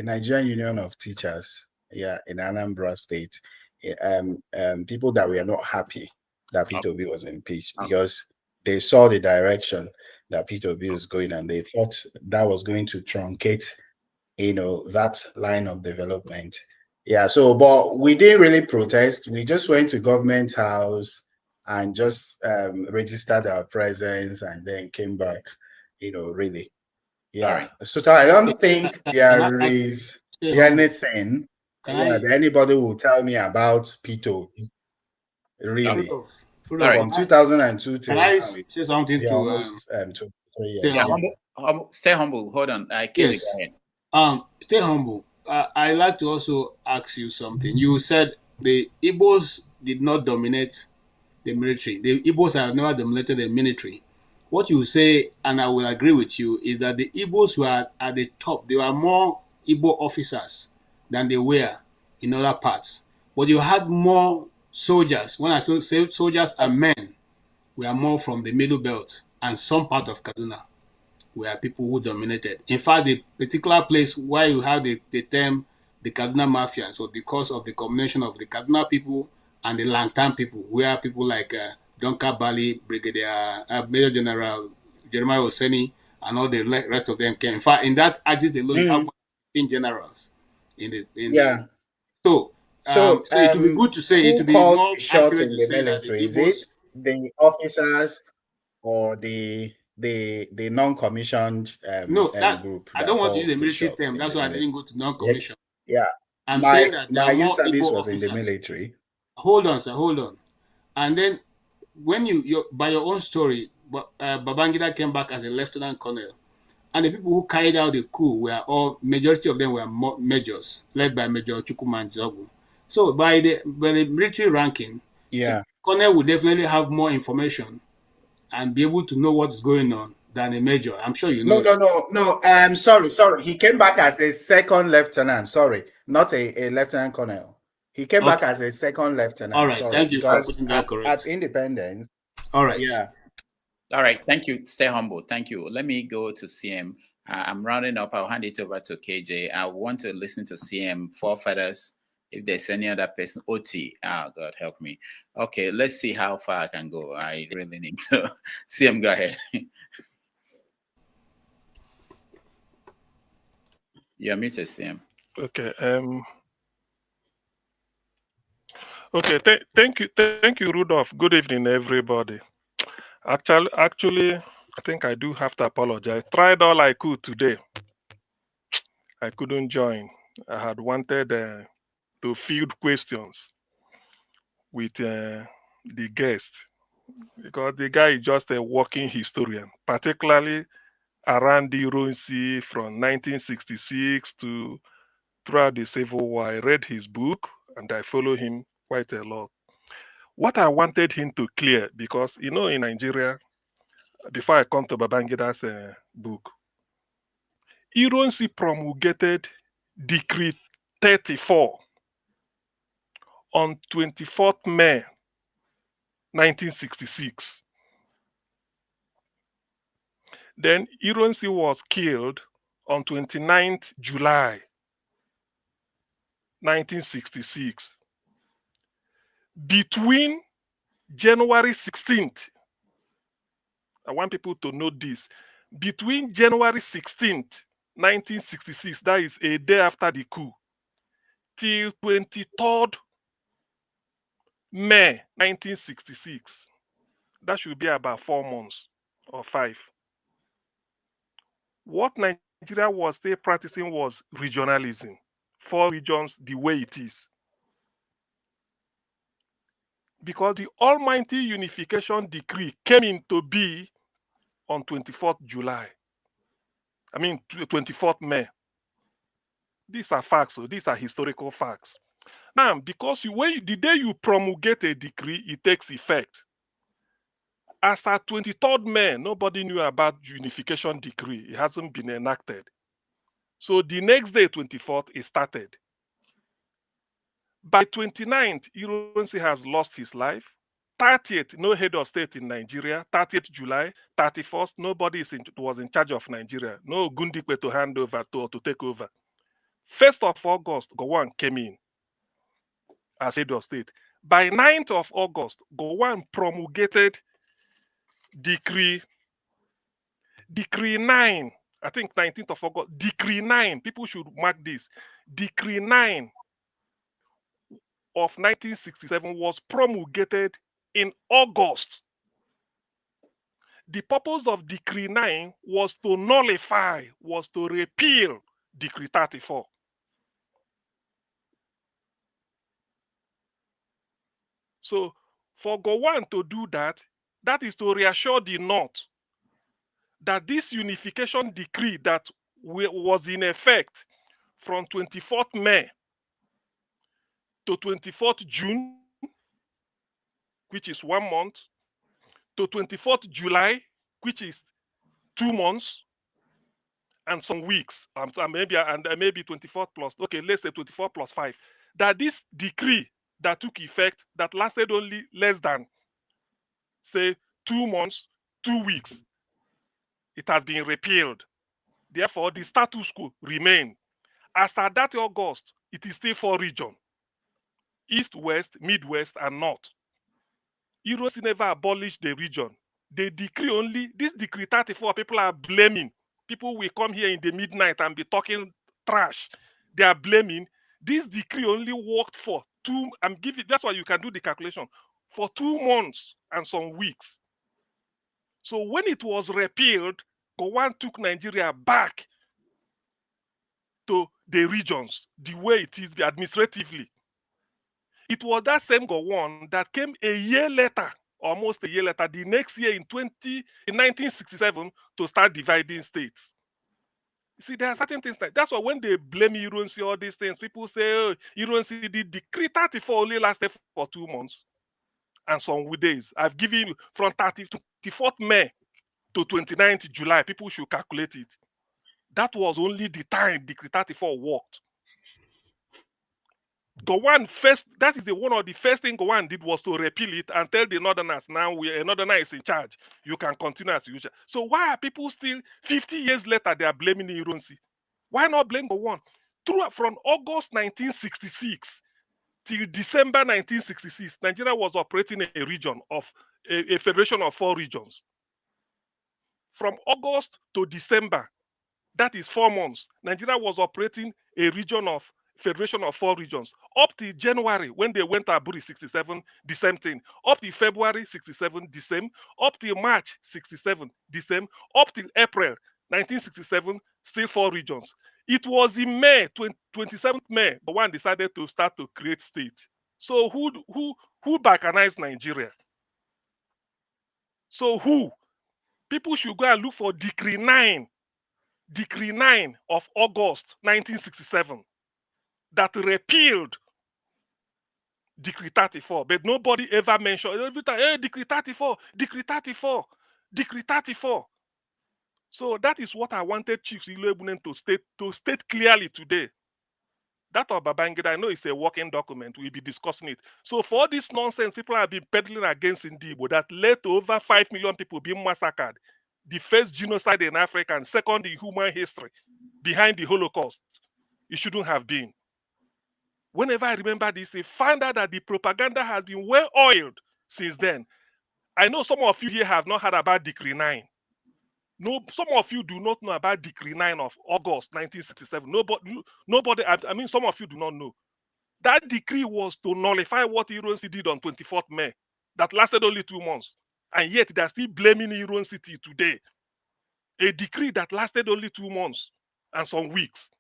Nigerian Union of Teachers, in Anambra State. People that were not happy that P2B was impeached because they saw the direction that P2B was going, and they thought that was going to truncate, that line of development. Yeah, so, but we didn't really protest. We just went to government house and just registered our presence and then came back, really. Yeah. Right. So I don't think there is anything that anybody will tell me about P2, really. From 2002 till now, say something to almost 3 years. Yeah, stay humble. Hold on. Yes. Stay humble. I like to also ask you something. You said the Igbos did not dominate the military. The Igbos have never dominated the military. What you say, and I will agree with you, is that the Igbos were at the top. There were more Igbo officers than they were in other parts. But you had more soldiers. When I say soldiers and men, we are more from the Middle Belt and some part of Kaduna. Were people who dominated. In fact, the particular place where you have the term the Kaduna Mafia, so because of the combination of the Kaduna people and the Langtan people, where people like Donka Bali, Brigadier Major General Jeremiah Oseni, and all the rest of them came. In fact, in that axis alone, you have 15 generals. So it would be good to say, it would be more accurate to say that the Igbos, is it the officers or the non-commissioned group? I don't want to use the military term. That's why I didn't go to non-commissioned. Yeah. I'm saying that there my are more service Igbo was officers. in the military. Hold on, sir. Hold on. And then when you by your own story, Babangida came back as a lieutenant colonel, and the people who carried out the coup were all, majority of them were majors, led by Major Chukwuemeka Ojukwu. So by the military ranking, the colonel would definitely have more information and be able to know what's going on than a major. I'm sure you know. No. Sorry. He came back as a second lieutenant. Sorry, not a lieutenant colonel. He came back as a second lieutenant. All right, thank you for putting that correct. At independence. All right. Yeah. All right. Thank you. Stay humble. Thank you. Let me go to CM. I'm rounding up. I'll hand it over to KJ. I want to listen to CM forefathers. If there's any other person, OT. Oh, God help me. Okay, let's see how far I can go. I really need to. CM, go ahead. You're muted, CM. Okay. Okay. Thank you, Rudolph. Good evening, everybody. Actually, I think I do have to apologize. Tried all I could today. I couldn't join. I had wanted to field questions with the guest, because the guy is just a walking historian, particularly around the Ironsi from 1966 to throughout the Civil War. I read his book and I follow him quite a lot. What I wanted him to clear, because in Nigeria, before I come to Babangida's book, Ironsi promulgated Decree 34 on 24th May 1966. Then Ironsi was killed on 29th July 1966. Between January 16th, I want people to note this, between January 16th, 1966, that is a day after the coup, till 23rd May 1966, that should be about 4 months or 5. What Nigeria was still practicing was regionalism. 4 regions the way it is. Because the Almighty Unification Decree came into being on 24th July. I mean, 24th May. These are facts, so these are historical facts. Now, because the day you promulgate a decree, it takes effect. As at 23rd May, nobody knew about Unification Decree. It hasn't been enacted. So the next day, 24th, it started. By 29th, Ironsi has lost his life. 30th, no head of state in Nigeria. 30th July, 31st, nobody was in charge of Nigeria. No Gundikwe to hand over to take over. 1st of August, Gowon came in as head of state. By 9th of August, Gowon promulgated Decree 9. I think 19th of August. Decree 9. People should mark this. Decree 9 of 1967 was promulgated in August. The purpose of Decree 9 was to nullify, was to repeal Decree 34. So for Gowon to do that, that is to reassure the North that this unification decree that was in effect from 24th May to 24th June, which is 1 month, to 24th July, which is 2 months, and some weeks, maybe 24th plus, okay, let's say 24 plus 5, that this decree that took effect, that lasted only less than, say, 2 months, 2 weeks, it has been repealed. Therefore, the status quo remained. As at that August, it is still 4 regions: East, West, Midwest, and North. Ironsi never abolished the region. They decree only, this decree 34, people are blaming. People will come here in the midnight and be talking trash. They are blaming. This decree only worked for 2, that's why you can do the calculation, for 2 months and some weeks. So when it was repealed, Gowon took Nigeria back to the regions, the way it is administratively. It was that same Gowon that came a year later, almost a year later, the next year in 1967, to start dividing states. You see, there are certain things like that's why when they blame Ironsi, all these things, people say, oh, Ironsi, the decree 34 only lasted for 2 months and some days. I've given you from 24th May to 29th July. People should calculate it. That was only the time Decree 34 worked. Gowon that is one of the first thing Gowon did was to repeal it and tell the Northerners, now Northerner is in charge. You can continue as usual. So why are people still, 50 years later, they are blaming Ironsi? Why not blame Gowon? From August 1966 till December 1966, Nigeria was operating a region of a federation of 4 regions. From August to December, that is 4 months, Nigeria was operating a region of federation of 4 regions. Up to January, when they went to Aburi 67, the same thing. Up to February 67, the same. Up to March 67, the same. Up to April 1967, still 4 regions. It was in May, 27th May, the one decided to start to create state. So who Who balkanized Nigeria? So who? People should go and look for Decree 9 of August 1967 that repealed Decree 34. But nobody ever mentioned, every time, hey, Decree 34, Decree 34, Decree 34. So that is what I wanted Chuks Iloegbunam to state clearly today. That of Babangida, I know it's a working document. We'll be discussing it. So for all this nonsense, people have been peddling against Ndibo that led to over 5 million people being massacred. The first genocide in Africa and second in human history behind the Holocaust. It shouldn't have been. Whenever I remember this, I find out that the propaganda has been well oiled since then. I know some of you here have not heard about Decree 9. No, some of you do not know about Decree 9 of August 1967. Nobody, I mean, some of you do not know. That decree was to nullify what Ironsi did on 24th May. That lasted only 2 months. And yet they're still blaming Ironsi today. A decree that lasted only 2 months and some weeks.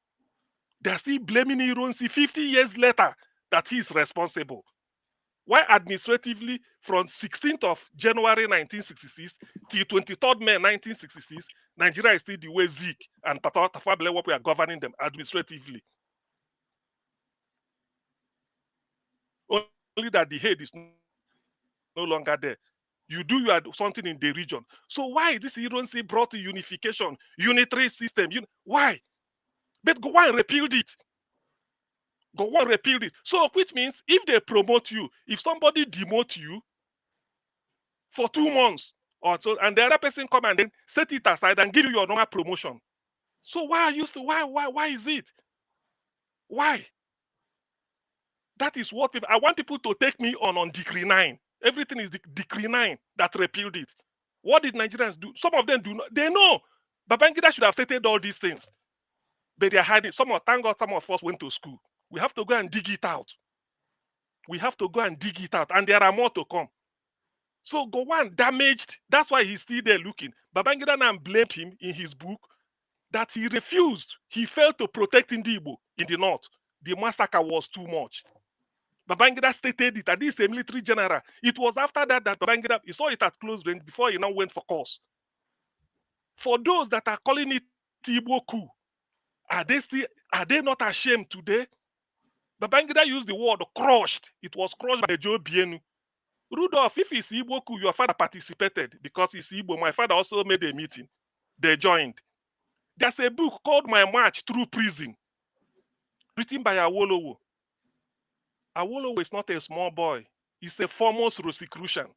They're still blaming Ironsi 50 years later that he is responsible. Why administratively from 16th of January 1966 till 23rd May 1966, Nigeria is still the way Zik and Tafawa Balewa are governing them administratively. Only that the head is no longer there. You do something in the region. So why is this Ironsi brought to unification, unitary system? Why? But Gowon repealed it. Gowon repealed it. So which means if they promote you, if somebody demote you for 2 months or so, and the other person come and then set it aside and give you your normal promotion. So why is it? Why? That is what people, I want people to take me on Decree 9. Everything is Decree 9 that repealed it. What did Nigerians do? Some of them do not. They know. Babangida should have stated all these things. But they are hiding. Thank God some of us went to school. We have to go and dig it out. We have to go and dig it out. And there are more to come. So Gowon damaged. That's why he's still there looking. Babangida now blamed him in his book that he refused. He failed to protect Ndibo in the north. The massacre was too much. Babangida stated it, and this is a military general. It was after that Babangida, he saw it at close range before he now went for course. For those that are calling it Igbo coup, are they not ashamed today? Babangida used the word crushed. It was crushed by Joe Bienu. Rudolph, if it's Igbo coup, your father participated because he's Igbo. My father also made a meeting. They joined. There's a book called My March Through Prison, written by Awolowo. Awolowo is not a small boy. He's a foremost Rosicrucian.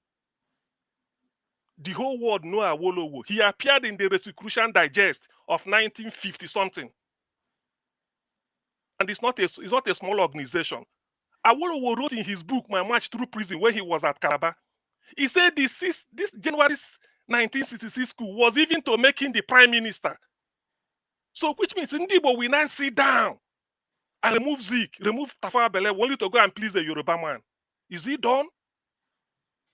The whole world knows Awolowo. He appeared in the Rosicrucian Digest of 1950-something. And it's not a small organization. Awolowo wrote in his book, My March Through Prison, when he was at Calabar. He said this January 1966 coup was even to make him the prime minister. So which means Ndibo will now sit down and remove Zik, remove Tafawa Balewa, only to go and please the Yoruba man. Is it done?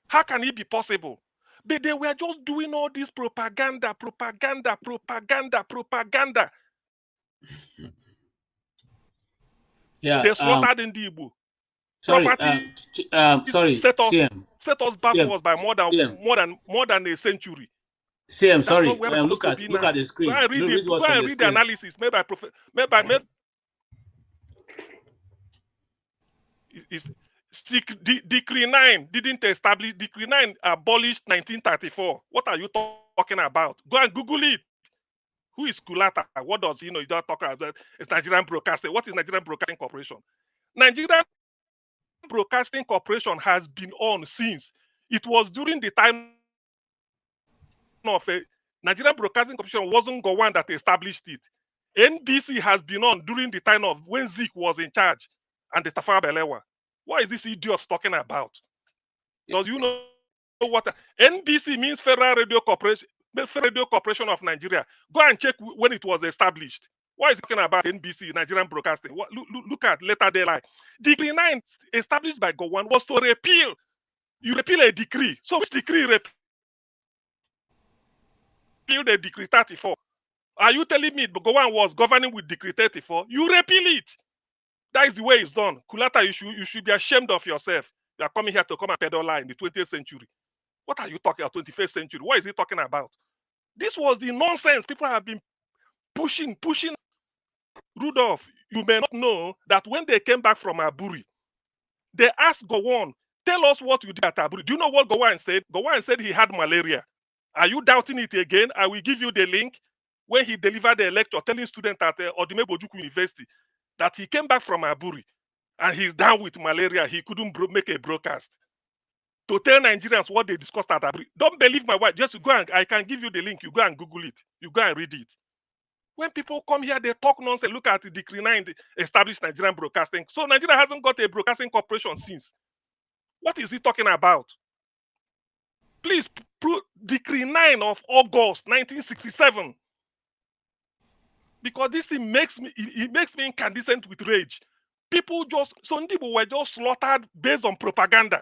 How can it be possible? But they were just doing all this propaganda. Yeah. They slaughtered Ndibo. Sorry. Set us backwards CM, by more than a century. CM, sorry. Look at the screen. Go and read the analysis made by Decree 9 didn't establish. Decree 9 abolished 1934. What are you talking about? Go and Google it. Who is Kulata? What does he know? You don't talk about it's Nigerian Broadcasting. What is Nigerian Broadcasting Corporation? Nigerian Broadcasting Corporation has been on since. It was during the time of Nigerian Broadcasting Corporation wasn't Gowon that established it. NBC has been on during the time of when Zik was in charge and the Tafawa Balewa. What is this idiot talking about? Does you know what NBC means? Federal Radio Corporation of Nigeria. Go and check when it was established. What is he talking about NBC, Nigerian Broadcasting? Look at later daylight. Decree 9 established by Gowon was to repeal. You repeal a decree. So which decree repealed the Decree 34? Are you telling me Gowon was governing with Decree 34? You repeal it. That is the way it's done. Kulata, you should be ashamed of yourself. You are coming here to come and peddle lie in the 20th century. What are you talking about? 21st century? What is he talking about? This was the nonsense people have been pushing. Rudolph, you may not know that when they came back from Aburi, they asked Gowon, tell us what you did at Aburi. Do you know what Gowon said? Gowon said he had malaria. Are you doubting it again? I will give you the link when he delivered a lecture telling students at Nnamdi Ojukwu University that he came back from Aburi and he's down with malaria. He couldn't make a broadcast to tell Nigerians what they discussed at Aburi. Don't believe my wife. Just go and I can give you the link. You go and Google it. You go and read it. When people come here, they talk nonsense. Look at the Decree 9 established Nigerian broadcasting. So Nigeria hasn't got a broadcasting corporation since. What is he talking about? Please, Decree 9 of August 1967. Because this thing makes me incandescent with rage. People some people were just slaughtered based on propaganda.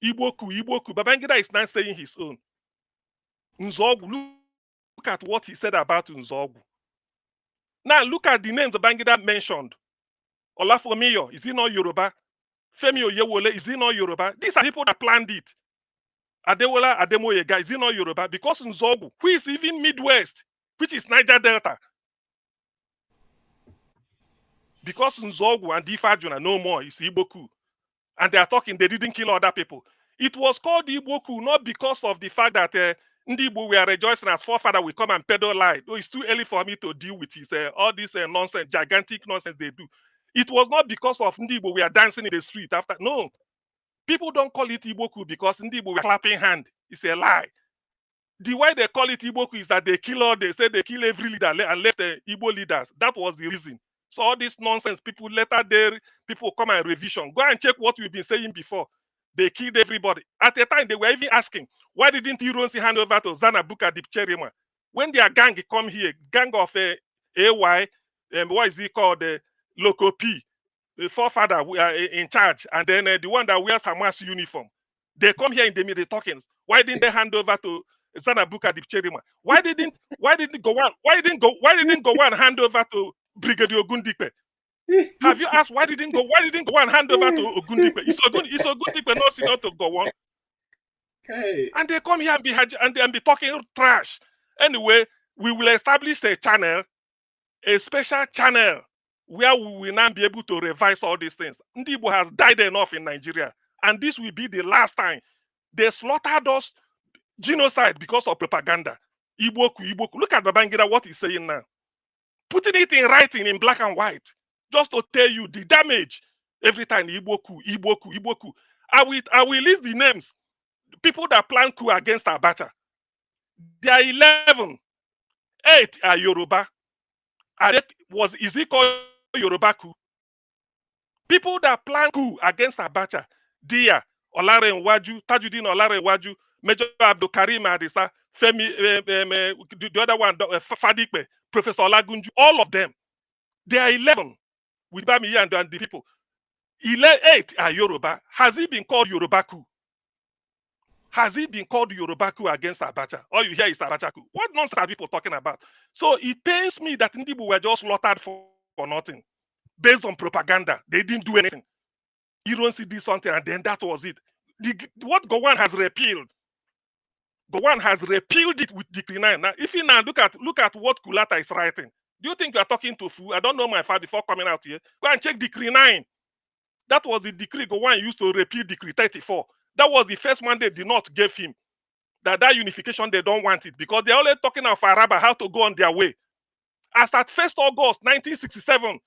Igboku. Babangida is now saying his own. Nzogu, look at what he said about Nzogu. Now look at the names Babangida mentioned. Olafomiyo, is he not Yoruba? Femi Oyewole, is he not Yoruba? These are people that planned it. Adewola Ademoyega, is he not Yoruba? Because Nzogu, who is even Midwest, which is Niger Delta. Because Nzogu and Ifajuna no more, it's Igboku. And they are talking, they didn't kill other people. It was called Igboku not because of the fact that Ndi Igbo were rejoicing as forefather will come and peddle lie. Oh, it's too early for me to deal with his, all this nonsense, gigantic nonsense they do. It was not because of Ndi Igbo we are dancing in the street after. No. People don't call it Igboku because Ndi Igbo were clapping hand. It's a lie. The way they call it Igboku is that they say they kill every leader and left the Igbo leaders. That was the reason. So all this nonsense, people come and revision. Go and check what we've been saying before. They killed everybody. At the time, they were even asking, why didn't Ironsi hand over to Zanabuka Dipcherima? When their gang come here, gang of AY, what is he called? Loco P, the forefather in charge, and then the one that wears Hamas uniform. They come here in the middle talking. Why didn't they hand over to Zanabuka Dipcherima? Why didn't Gowon hand over to Brigadier Ogundipe? Have you asked why didn't Gowon hand over to Ogundipe? Is Ogundipe not senior to Gowon? Okay. And they come here and be talking trash. Anyway, we will establish a channel, a special channel, where we will now be able to revise all these things. Ndi Igbo has died enough in Nigeria, and this will be the last time. They slaughtered us, genocide because of propaganda. Igboku. Look at Babangida, what he's saying now. Putting it in writing in black and white, just to tell you the damage every time. Igboku. I will list the names. People that plan coup against Abacha. There are 11. 8 are Yoruba. Is he called Yoruba coup? People that plan coup against Abacha. Dia, Olare Nwaju, Tajuddin Olare Nwaju, Major Abdul Karim Adisa, Femi, the other one, Fadipe, Professor Olagunju, all of them. There are 11 with Bami and the people. 8 are Yoruba. Has he been called Yoruba coup? Has he been called Yoruba coup against Abacha? All you hear is Abacha coup. What nonsense are people talking about? So it pains me that Ndibu were just slaughtered for nothing. Based on propaganda. They didn't do anything. Ironsi did something and then that was it. What Gowon has repealed. Gowon has repealed it with Decree 9. Now, if you now look at what Kulata is writing, do you think you are talking to fool? I don't know my father before coming out here. Go and check Decree 9. That was the decree Gowon used to repeal Decree 34. That was the first mandate the North gave him. That unification, they don't want it because they're always talking of Araba, how to go on their way. As at 1st August 1967,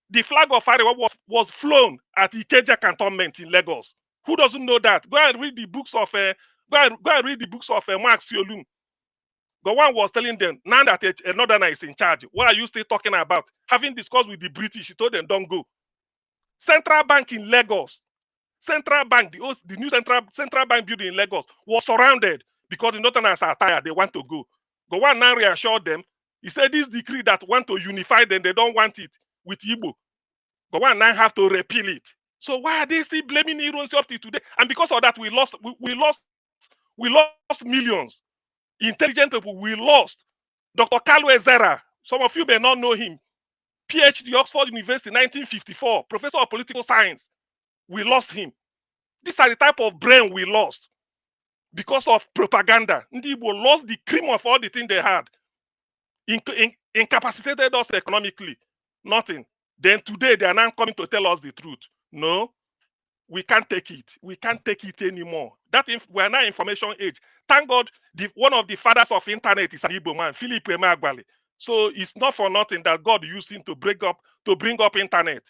the flag of Araba was flown at Ikeja cantonment in Lagos. Who doesn't know that? Go and read the books of Mark Siolum. Gowon was telling them, now that a northerner is in charge, what are you still talking about? Having discussed with the British, he told them, don't go. Central Bank in Lagos. Central Bank, the new Central Bank building in Lagos was surrounded because the northerners are tired. They want to go. Gowon now reassured them. He said this decree that want to unify them, they don't want it with Igbo. Gowon now have to repeal it. So why are they still blaming Ironsi up to today? And because of that, we lost millions. Intelligent people, we lost. Dr. Kalu Ezera, some of you may not know him. PhD, Oxford University, 1954, professor of political science. We lost him. These are the type of brain we lost because of propaganda. Ndi Igbo lost the cream of all the things they had. Incapacitated us economically. Nothing. Then today they are now coming to tell us the truth. No, we can't take it. We can't take it anymore. We are now information age. Thank God, one of the fathers of internet is an Igbo man, Philip Emeagwali. So it's not for nothing that God used him to bring up internet.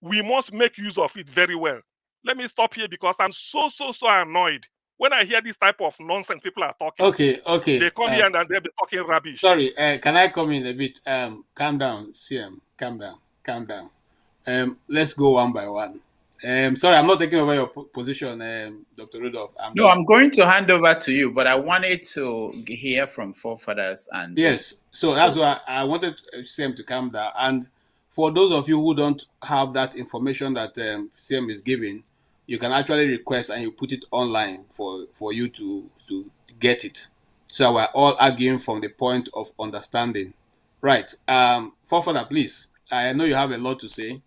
We must make use of it very well. Let me stop here because I'm so annoyed when I hear this type of nonsense people are talking. Okay. They come here and they'll be talking rubbish. Sorry, can I come in a bit? Calm down, CM. Calm down. Let's go one by one. Sorry, I'm not taking over your position, Dr. Rudolph. I'm going to hand over to you, but I wanted to hear from forefathers and yes. So that's why I wanted CM to calm down. And for those of you who don't have that information that CM is giving, you can actually request and you put it online for you to get it. So we're all arguing from the point of understanding. Right. Forefather, please. I know you have a lot to say.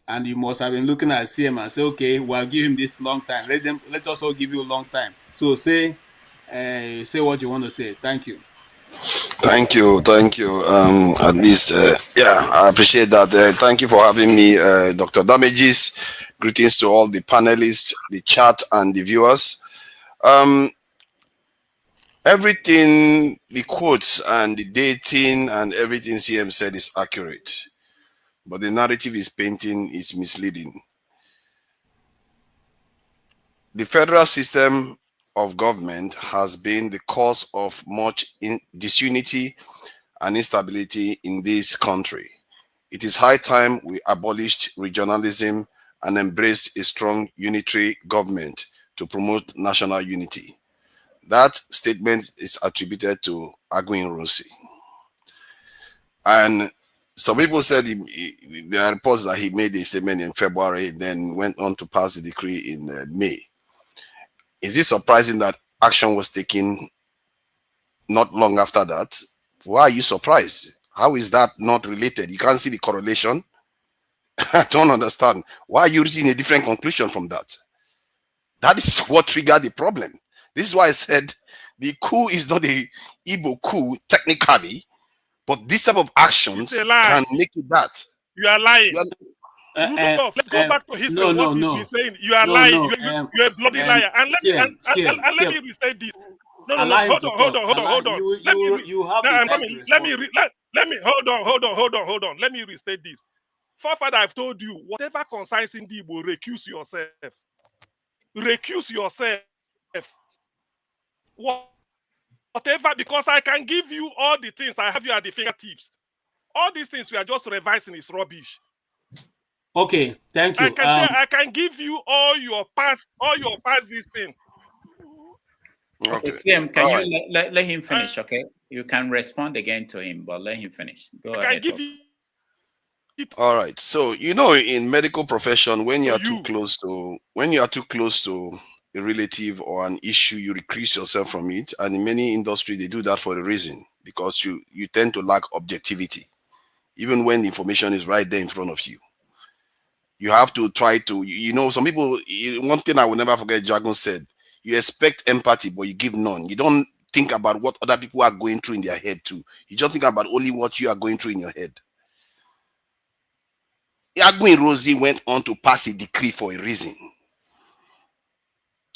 And you must have been looking at CM and say, okay, we'll give him this long time. Let us all give you a long time. So say what you want to say. Thank you. Thank you. At least, I appreciate that. Thank you for having me, Dr. Damages. Greetings to all the panelists, the chat, and the viewers. Everything, the quotes and the dating and everything CM said is accurate. But the narrative is painting is misleading. The federal system of government has been the cause of much disunity and instability in this country. It is high time we abolished regionalism and embraced a strong unitary government to promote national unity. That statement is attributed to Aguiyi-Ironsi. And some people said there are reports that he made a statement in February, then went on to pass the decree in May. Is it surprising that action was taken not long after that? Why are you surprised? How is that not related? You can't see the correlation. I don't understand. Why are you reaching a different conclusion from that? That is what triggered the problem. This is why I said the coup is not a Igbo coup technically, but this type of actions can make it that. You are lying. Rudolph, let's go back to history. What you've been saying. You are lying. You're a bloody liar. And let me restate this. No. Hold on. Let me restate this. Forefather, I've told you, whatever concerns Igbo, recuse yourself. Recuse yourself. Whatever, because I can give you all the things. I have you at the fingertips. All these things we are just revising is rubbish. Okay, thank you. I can give you all your past this thing. Okay, CM, can you let him finish? Okay, you can respond again to him, but let him finish. Go ahead. All right. So in medical profession, when you are too close to a relative or an issue, you recuse yourself from it. And in many industries, they do that for a reason, because you tend to lack objectivity, even when the information is right there in front of you. You have to try to, some people, one thing I will never forget, Jagun said, you expect empathy, but you give none. You don't think about what other people are going through in their head too. You just think about only what you are going through in your head. Aguiyi-Ironsi went on to pass a decree for a reason.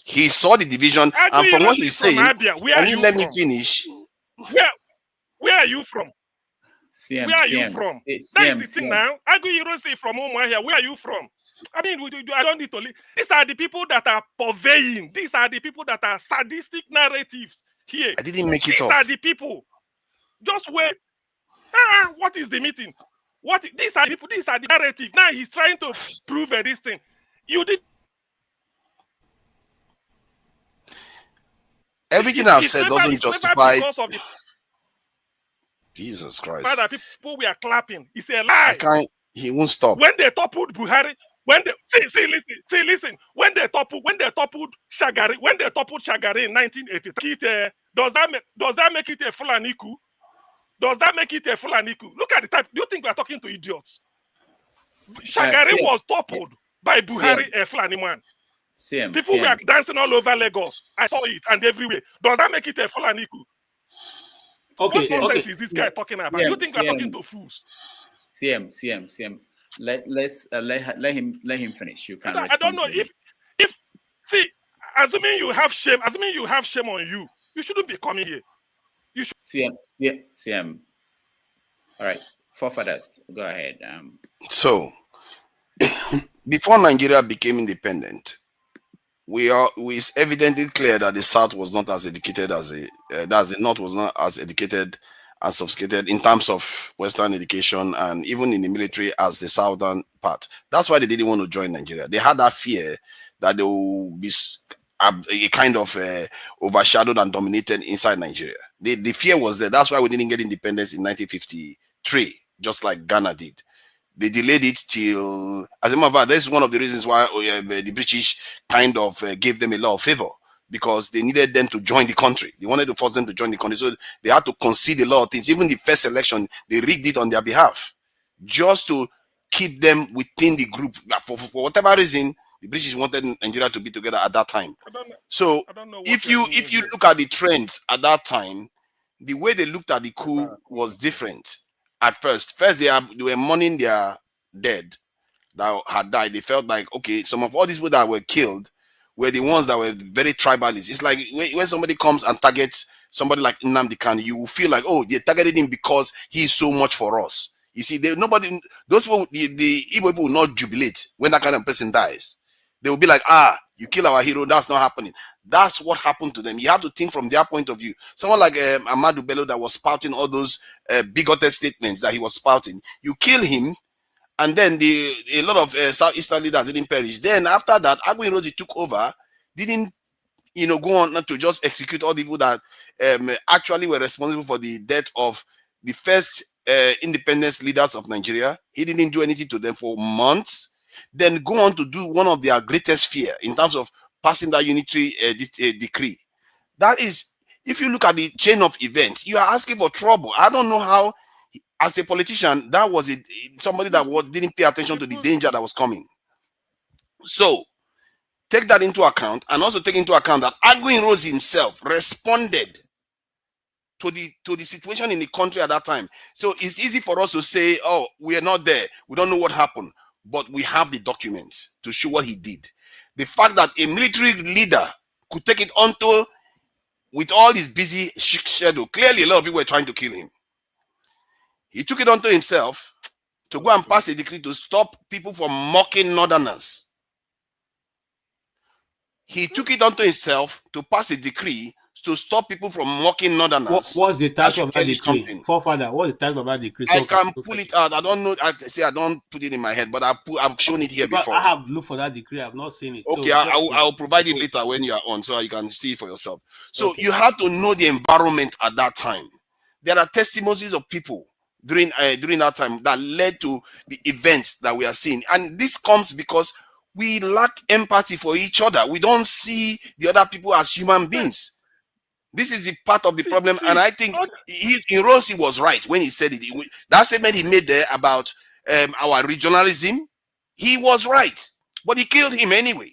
He saw the division, and from what he's saying, let me finish. Where are you from? CM, where are you from? That is the thing now. Aguiyi-Ironsi from Umuahia. Where are you from? I mean, I don't need to leave. These are the people that are purveying. These are the people that are sadistic narratives here. I didn't make it up. These are the people. Just wait. What is the meeting? These are the people. These are the narrative. Now he's trying to prove this thing. You did. Everything I've said doesn't justify. Jesus Christ. Father, people we are clapping. It's a lie. He won't stop. When they toppled Buhari, listen. When they toppled Shagari in 1983, does that make it a Fulani coup? Does that make it a Fulani coup? Look at the type. Do you think we are talking to idiots? Shagari was toppled by Buhari, a Fulani man. People were dancing all over Lagos. I saw it and everywhere. Does that make it a Fulani coup? Okay, what nonsense is this guy talking about? You think we're talking to fools? CM. Let him finish. You can. I don't know if see, assuming you have shame on you, you shouldn't be coming here. You should. CM. All right, forefathers, go ahead. So, before Nigeria became independent, it's evidently clear that the South was not as educated as the North was not as educated and sophisticated in terms of Western education and even in the military as the Southern part. That's why they didn't want to join Nigeria. They had that fear that they will be a kind of overshadowed and dominated inside Nigeria. The fear was there. That's why we didn't get independence in 1953, just like Ghana did. They delayed it till, as a matter of fact, this is one of the reasons why the British kind of gave them a lot of favor, because they needed them to join the country. They wanted to force them to join the country. So they had to concede a lot of things. Even the first election, they rigged it on their behalf, just to keep them within the group. For whatever reason, the British wanted Nigeria to be together at that time. So if you look at the trends at that time, the way they looked at the coup was different. At first they were mourning their dead that had died. They felt like, okay, some of all these people that were killed were the ones that were very tribalist. It's like when somebody comes and targets somebody like Nnamdi Kanu, you will feel like, oh, they targeted him because he is so much for us. You see, those people, the Igbo people will not jubilate when that kind of person dies. They will be like, you kill our hero, that's not happening. That's what happened to them. You have to think from their point of view. Someone like Ahmadu Bello that was spouting all those bigoted statements that he was spouting. You kill him, and then a lot of Southeastern leaders didn't perish. Then after that, Aguiyi-Ironsi took over, didn't go on not to just execute all the people that actually were responsible for the death of the first independence leaders of Nigeria. He didn't do anything to them for months. Then go on to do one of their greatest fear in terms of passing that unitary decree. That is, if you look at the chain of events, you are asking for trouble. I don't know how, as a politician, that was somebody that didn't pay attention to the danger that was coming. So take that into account, and also take into account that Aguiyi-Ironsi himself responded to the situation in the country at that time. So it's easy for us to say, oh, we are not there, we don't know what happened, but we have the documents to show what he did. The fact that a military leader could take it onto, with all his busy schedule, clearly a lot of people were trying to kill him. He took it onto himself to go and pass a decree to stop people from mocking Northerners. He took it onto himself to pass a decree to stop people from mocking Northerners. What's the title of that decree? Forefather, what's the title of that decree? I can pull it out. I don't know. I don't put it in my head, but I've shown it here before. I have looked for that decree. I've not seen it. Okay, I'll provide it later when you are on, so you can see it for yourself. So you have to know the environment at that time. There are testimonies of people during that time that led to the events that we are seeing, and this comes because we lack empathy for each other. We don't see the other people as human beings. This is the part of the problem, and I think Ironsi was right when he said it. That statement he made there about our regionalism, he was right, but he killed him anyway.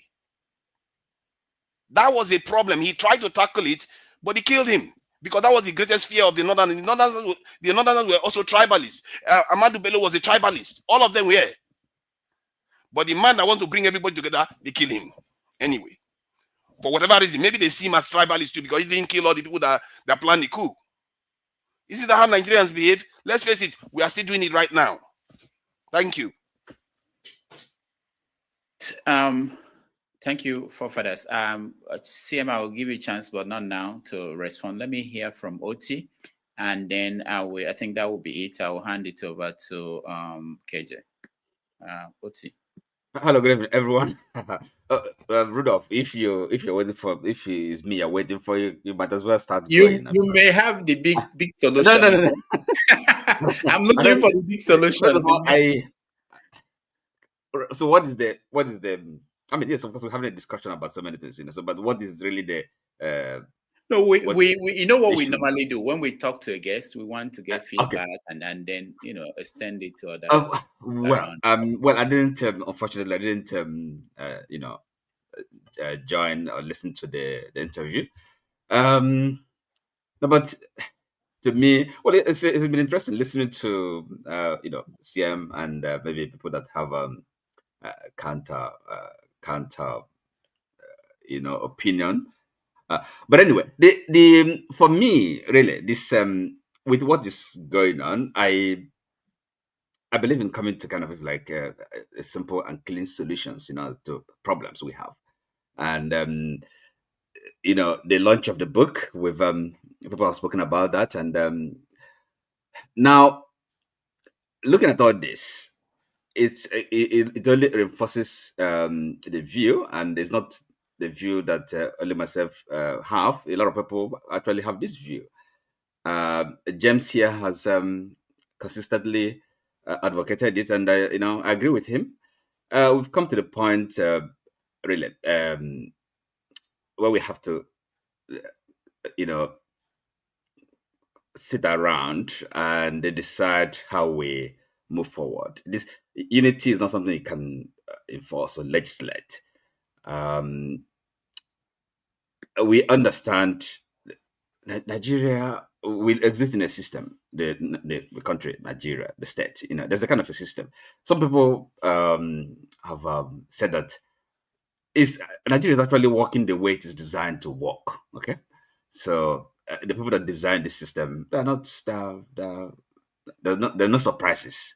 That was a problem. He tried to tackle it, but he killed him because that was the greatest fear of the Northerners. The Northerners were also tribalists. Ahmadu Bello was a tribalist. All of them were. But the man that wants to bring everybody together, they kill him anyway. For whatever reason, maybe they see him as tribalist too, because he didn't kill all the people that planned the coup. Is it how Nigerians behave? Let's face it, we are still doing it right now. Thank you. Thank you, forefathers. CM, I will give you a chance, but not now, to respond. Let me hear from Oti, and then I think that will be it. I will hand it over to KJ. Oti. Hello, good evening, everyone. Rudolph, if it's me, you're waiting for you, you might as well start. You may have the big solution. No. I'm looking for the big solution. So what is the? I mean, yes, of course, we're having a discussion about so many things, So, but what is really the? No, we you know what we normally do when we talk to a guest, we want to get feedback and then extend it to other. Well, I didn't. Unfortunately, I didn't. join or listen to the interview. No, but to me, well, it's been interesting listening to CM and maybe people that have counter opinion. But anyway, the for me really this with what is going on, I believe in coming to kind of like a simple and clean solutions, to problems we have. And the launch of the book with people have spoken about that, and now looking at all this, it only reinforces the view, and it's not the view that only myself have. A lot of people actually have this view. James here has consistently advocated it, and I agree with him. We've come to the point, really, where we have to, sit around and decide how we move forward. This unity is not something you can enforce or legislate. We understand that Nigeria will exist in a system, the country, Nigeria, the state. There's a kind of a system. Some people have said that Nigeria is actually working the way it is designed to work. Okay, so the people that designed the system, there are no surprises.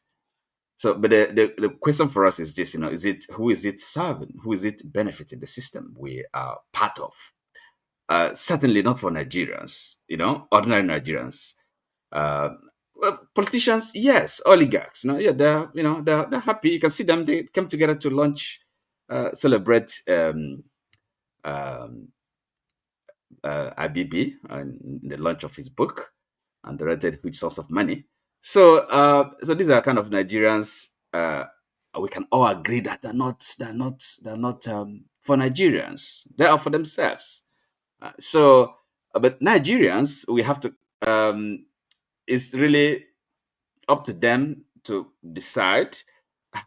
So, but the question for us is this: who is it serving? Who is it benefiting? The system we are part of. Certainly not for Nigerians, ordinary Nigerians. Well, politicians, yes. Oligarchs, they're happy. You can see them. They come together to launch, celebrate IBB and the launch of his book, and the rented huge source of money. So, these are kind of Nigerians. We can all agree that they're not for Nigerians. They are for themselves. But Nigerians, we have to. It's really up to them to decide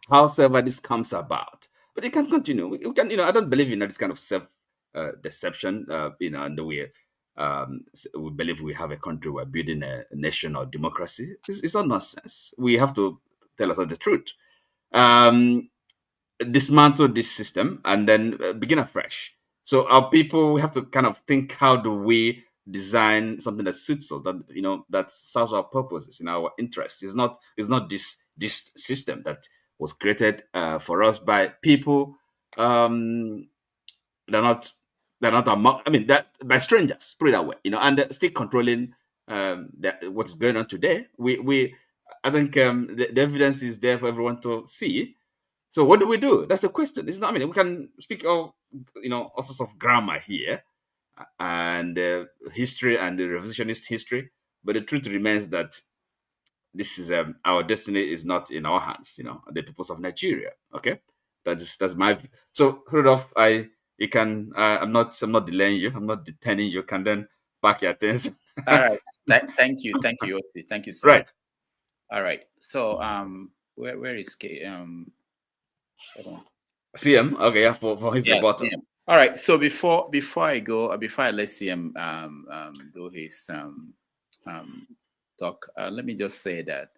howsoever this comes about. But it can't continue. We can, I don't believe in this kind of self deception. And we believe we have a country, we're building a nation or democracy. It's all nonsense. We have to tell ourselves the truth. Dismantle this system and then begin afresh. So our people, we have to kind of think, how do we design something that suits us, that serves our purposes, in our interests. It's not this system that was created for us by people. They're not among, by strangers, put it that way, and they're still controlling what's going on today. I think the evidence is there for everyone to see. So what do? That's the question. It's not. We can speak all sorts of grammar here, and history and the revisionist history, but the truth remains that this is our destiny is not in our hands. The peoples of Nigeria. Okay, that's my view. So Rudolph, I'm not delaying you. I'm not detaining you. Can then pack your things. All right. Thank you, Oti. Thank you, sir. Right. All right. So where is CM? Okay, yeah, for his rebuttal. CM. All right. So before I let CM do his talk, let me just say that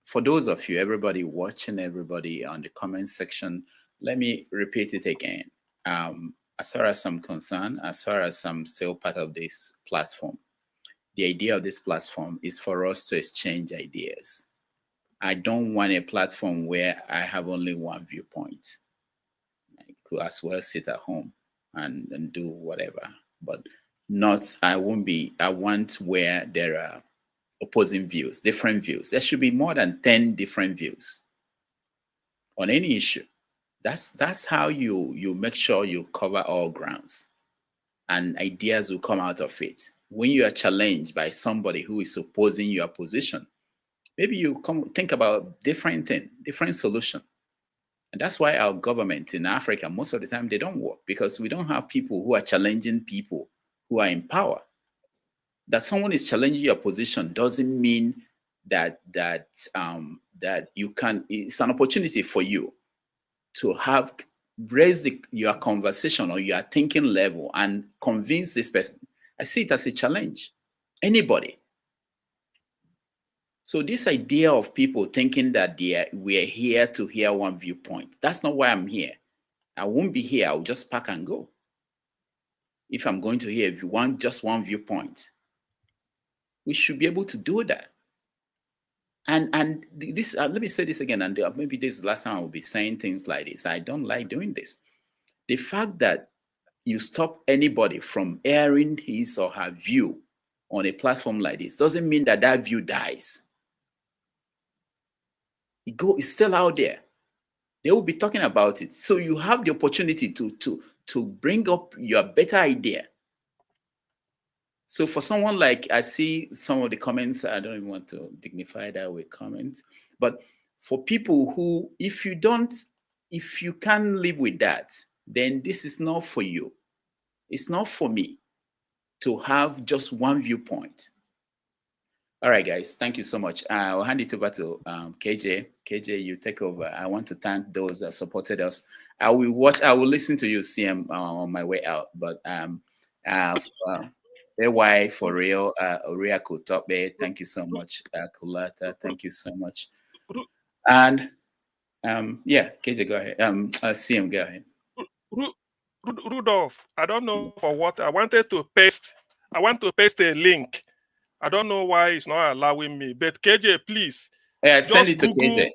for those of you, everybody watching, everybody on the comment section, let me repeat it again. As far as I'm concerned, as far as I'm still part of this platform, the idea of this platform is for us to exchange ideas. I don't want a platform where I have only one viewpoint. I could as well sit at home and do whatever, but I want where there are opposing views, different views. There should be more than 10 different views on any issue. That's how you make sure you cover all grounds, and ideas will come out of it. When you are challenged by somebody who is opposing your position, maybe you think about different solution. And that's why our government in Africa, most of the time, they don't work, because we don't have people who are challenging people who are in power. That someone is challenging your position doesn't mean that you can. It's an opportunity for you to have raise your conversation or your thinking level and convince this person. I see it as a challenge. Anybody. So this idea of people thinking that we're here to hear one viewpoint, that's not why I'm here. I won't be here. I'll just pack and go. If I'm going to hear just one viewpoint, we should be able to do that. And this, let me say this again, and maybe this is the last time I will be saying things like this. I don't like doing this. The fact that you stop anybody from airing his or her view on a platform like this doesn't mean that that view dies. It's still out there. They will be talking about it. So you have the opportunity to bring up your better idea. So for someone like, I see some of the comments, I don't even want to dignify that with comments, but for people who, if you can't live with that, then this is not for you. It's not for me to have just one viewpoint. All right, guys, thank you so much. I'll hand it over to KJ. KJ, you take over. I want to thank those that supported us. I will listen to you, CM, on my way out. But AY for real, Oria Kotobe, thank you so much. Kulata, thank you so much. And yeah, KJ, go ahead. CM, go ahead. Rudolph, I don't know for what I wanted to paste. I want to paste a link. I don't know why it's not allowing me, but KJ, please. Yeah, send it to KJ.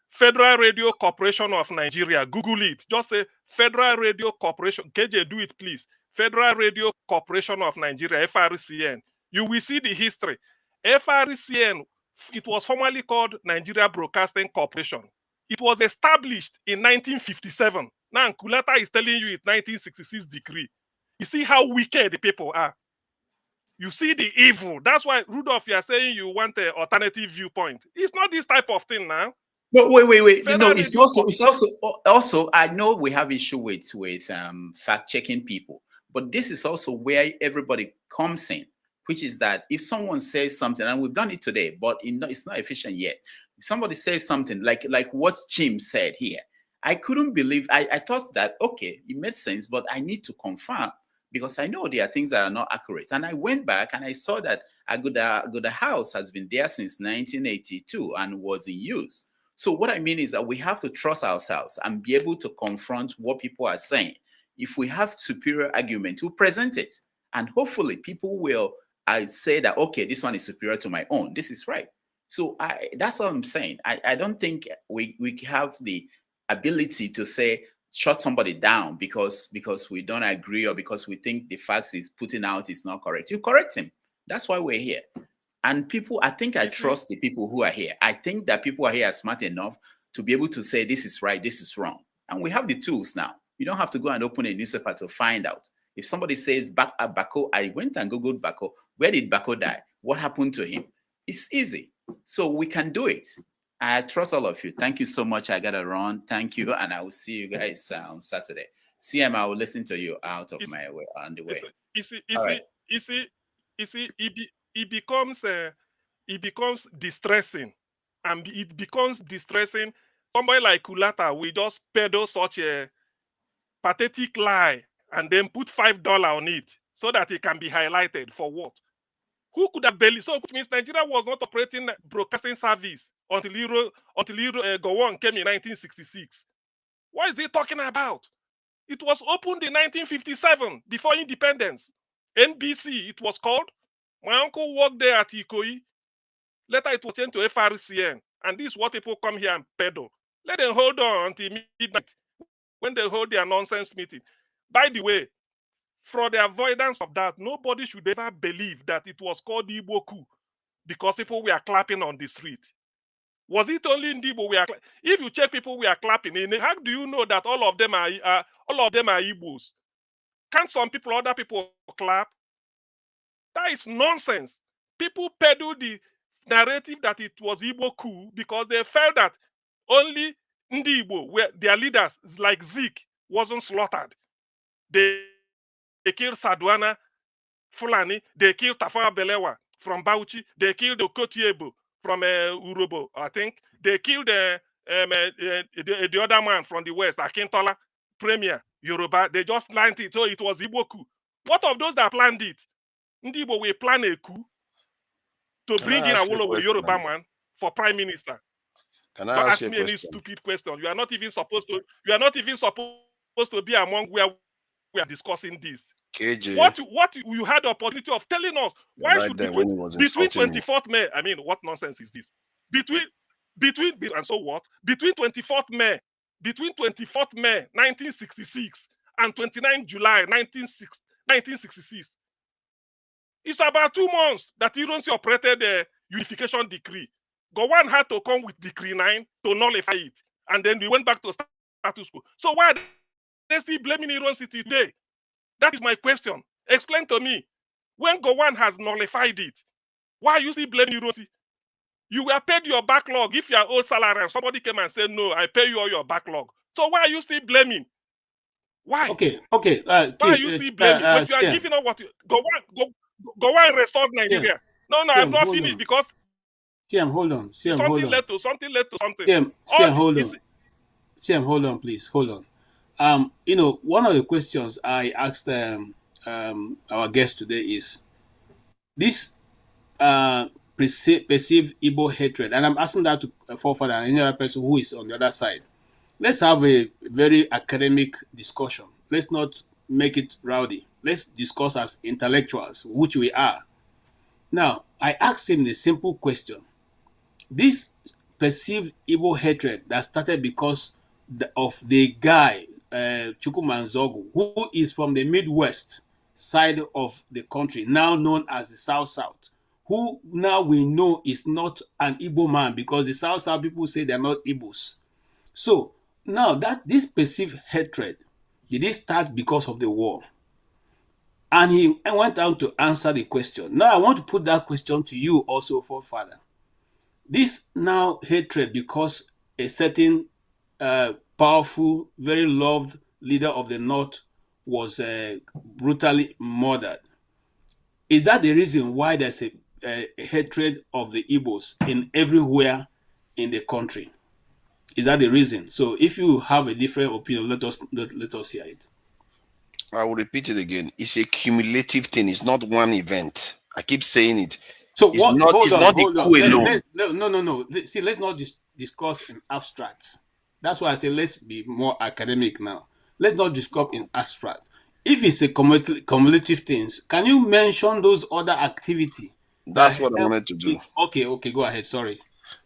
Federal Radio Corporation of Nigeria. Google it. Just say Federal Radio Corporation. KJ, do it, please. Federal Radio Corporation of Nigeria, FRCN. You will see the history. FRCN, it was formerly called Nigeria Broadcasting Corporation. It was established in 1957. Now, Kulata is telling you it's 1966 decree. You see how wicked the people are. You see the evil. That's why, Rudolph, you are saying you want an alternative viewpoint. It's not this type of thing now. No, wait. No, it's also. I know we have issue with fact-checking people, but this is also where everybody comes in, which is that if someone says something, and we've done it today, but it's not efficient yet. If somebody says something like what Jim said here, I couldn't believe. I thought that okay, it made sense, but I need to confirm, because I know there are things that are not accurate. And I went back and I saw that Aguda House has been there since 1982 and was in use. So what I mean is that we have to trust ourselves and be able to confront what people are saying. If we have superior argument, we'll present it. And hopefully people will say that, okay, this one is superior to my own. This is right. So that's what I'm saying. I don't think we have the ability to say, shut somebody down because we don't agree or because we think the facts he's putting out is not correct. You correct him. That's why we're here. And people, I think I trust the people who are here. I think that people are here are smart enough to be able to say this is right, this is wrong. And we have the tools now. You don't have to go and open a newspaper to find out. If somebody says Bako, I went and Googled Bako. Where did Bako die? What happened to him? It's easy. So we can do it. I trust all of you. Thank you so much. I got to run. Thank you. And I will see you guys on Saturday. CM, I will listen to you out of my way, on the way. It becomes distressing, and it becomes distressing. Somebody like Kulata will just peddle such a pathetic lie and then put $5 on it so that it can be highlighted. For what? Who could have believed? So it means Nigeria was not operating broadcasting service until Gowon came in 1966. What is he talking about? It was opened in 1957 before independence. NBC, it was called. My uncle worked there at Ikoyi. Later, it was changed to FRCN. And this is what people come here and peddle. Let them hold on until midnight when they hold their nonsense meeting. By the way, for the avoidance of that, nobody should ever believe that it was called Igbo coup because people were clapping on the street. Was it only in Igbo? If you check people we are clapping in, how do you know that all of them are Igbos? Can't some people, other people clap? That is nonsense. People peddle the narrative that it was Igbo coup because they felt that only Ndi Igbo, where their leaders like Zik, wasn't slaughtered. They killed Sadwana Fulani. They killed Tafawa Balewa from Bauchi. They killed Okotiebo from Urobo, I think. They killed the other man from the West, Akintola, Premier, Yoruba, they just planned it. So it was Igbo coup. What of those that planned it? Ndi Igbo will plan a coup to bring in Awolowo, Yoruba man, for prime minister. Can I Don't ask ask you a me any question? stupid question. You are not even supposed to. You are not even supposed to be among where we are discussing this. KJ. What you had the opportunity of telling us? Why Right should there when he was between insulting you. 24th May? I mean, what nonsense is this? Between and so what? Between 24th May 1966 and 29 July 1966. It's about 2 months that Ironsi operated the unification decree. Gowon had to come with Decree 9 to nullify it. And then we went back to status quo. So why are they still blaming Ironsi today? That is my question. Explain to me. When Gowon has nullified it, why are you still blaming Ironsi? You were paid your backlog. If you are owed salary and somebody came and said, no, I pay you all your backlog. So why are you still blaming? Why? Okay. Why are you still blaming? When you are giving up what you... Gowon restored Nigeria. No, I'm not finished because... hold on. Something led to something. Hold on, please. Hold on. One of the questions I asked our guest today is this perceived Igbo hatred, and I'm asking that to a forefather and any other person who is on the other side. Let's have a very academic discussion. Let's not make it rowdy. Let's discuss as intellectuals, which we are. Now, I asked him the simple question. This perceived Igbo hatred that started because of the guy, Chukwuemeka Ojukwu, who is from the Midwest side of the country, now known as the South-South, who now we know is not an Igbo man because the South-South people say they're not Igbos. So now that this perceived hatred, did it start because of the war? And he went on to answer the question. Now I want to put that question to you also, forefather. This now hatred because a certain powerful, very loved leader of the North was brutally murdered. Is that the reason why there's a hatred of the Igbos in everywhere in the country? Is that the reason? So if you have a different opinion, let us hear it. I will repeat it again. It's a cumulative thing. It's not one event. I keep saying it. So it's not the coup alone. No. See, let's not discuss in abstracts. That's why I say let's be more academic now. Let's not discuss in abstract. If it's a cumulative things, can you mention those other activity? That's what I wanted to do. Okay, go ahead. Sorry.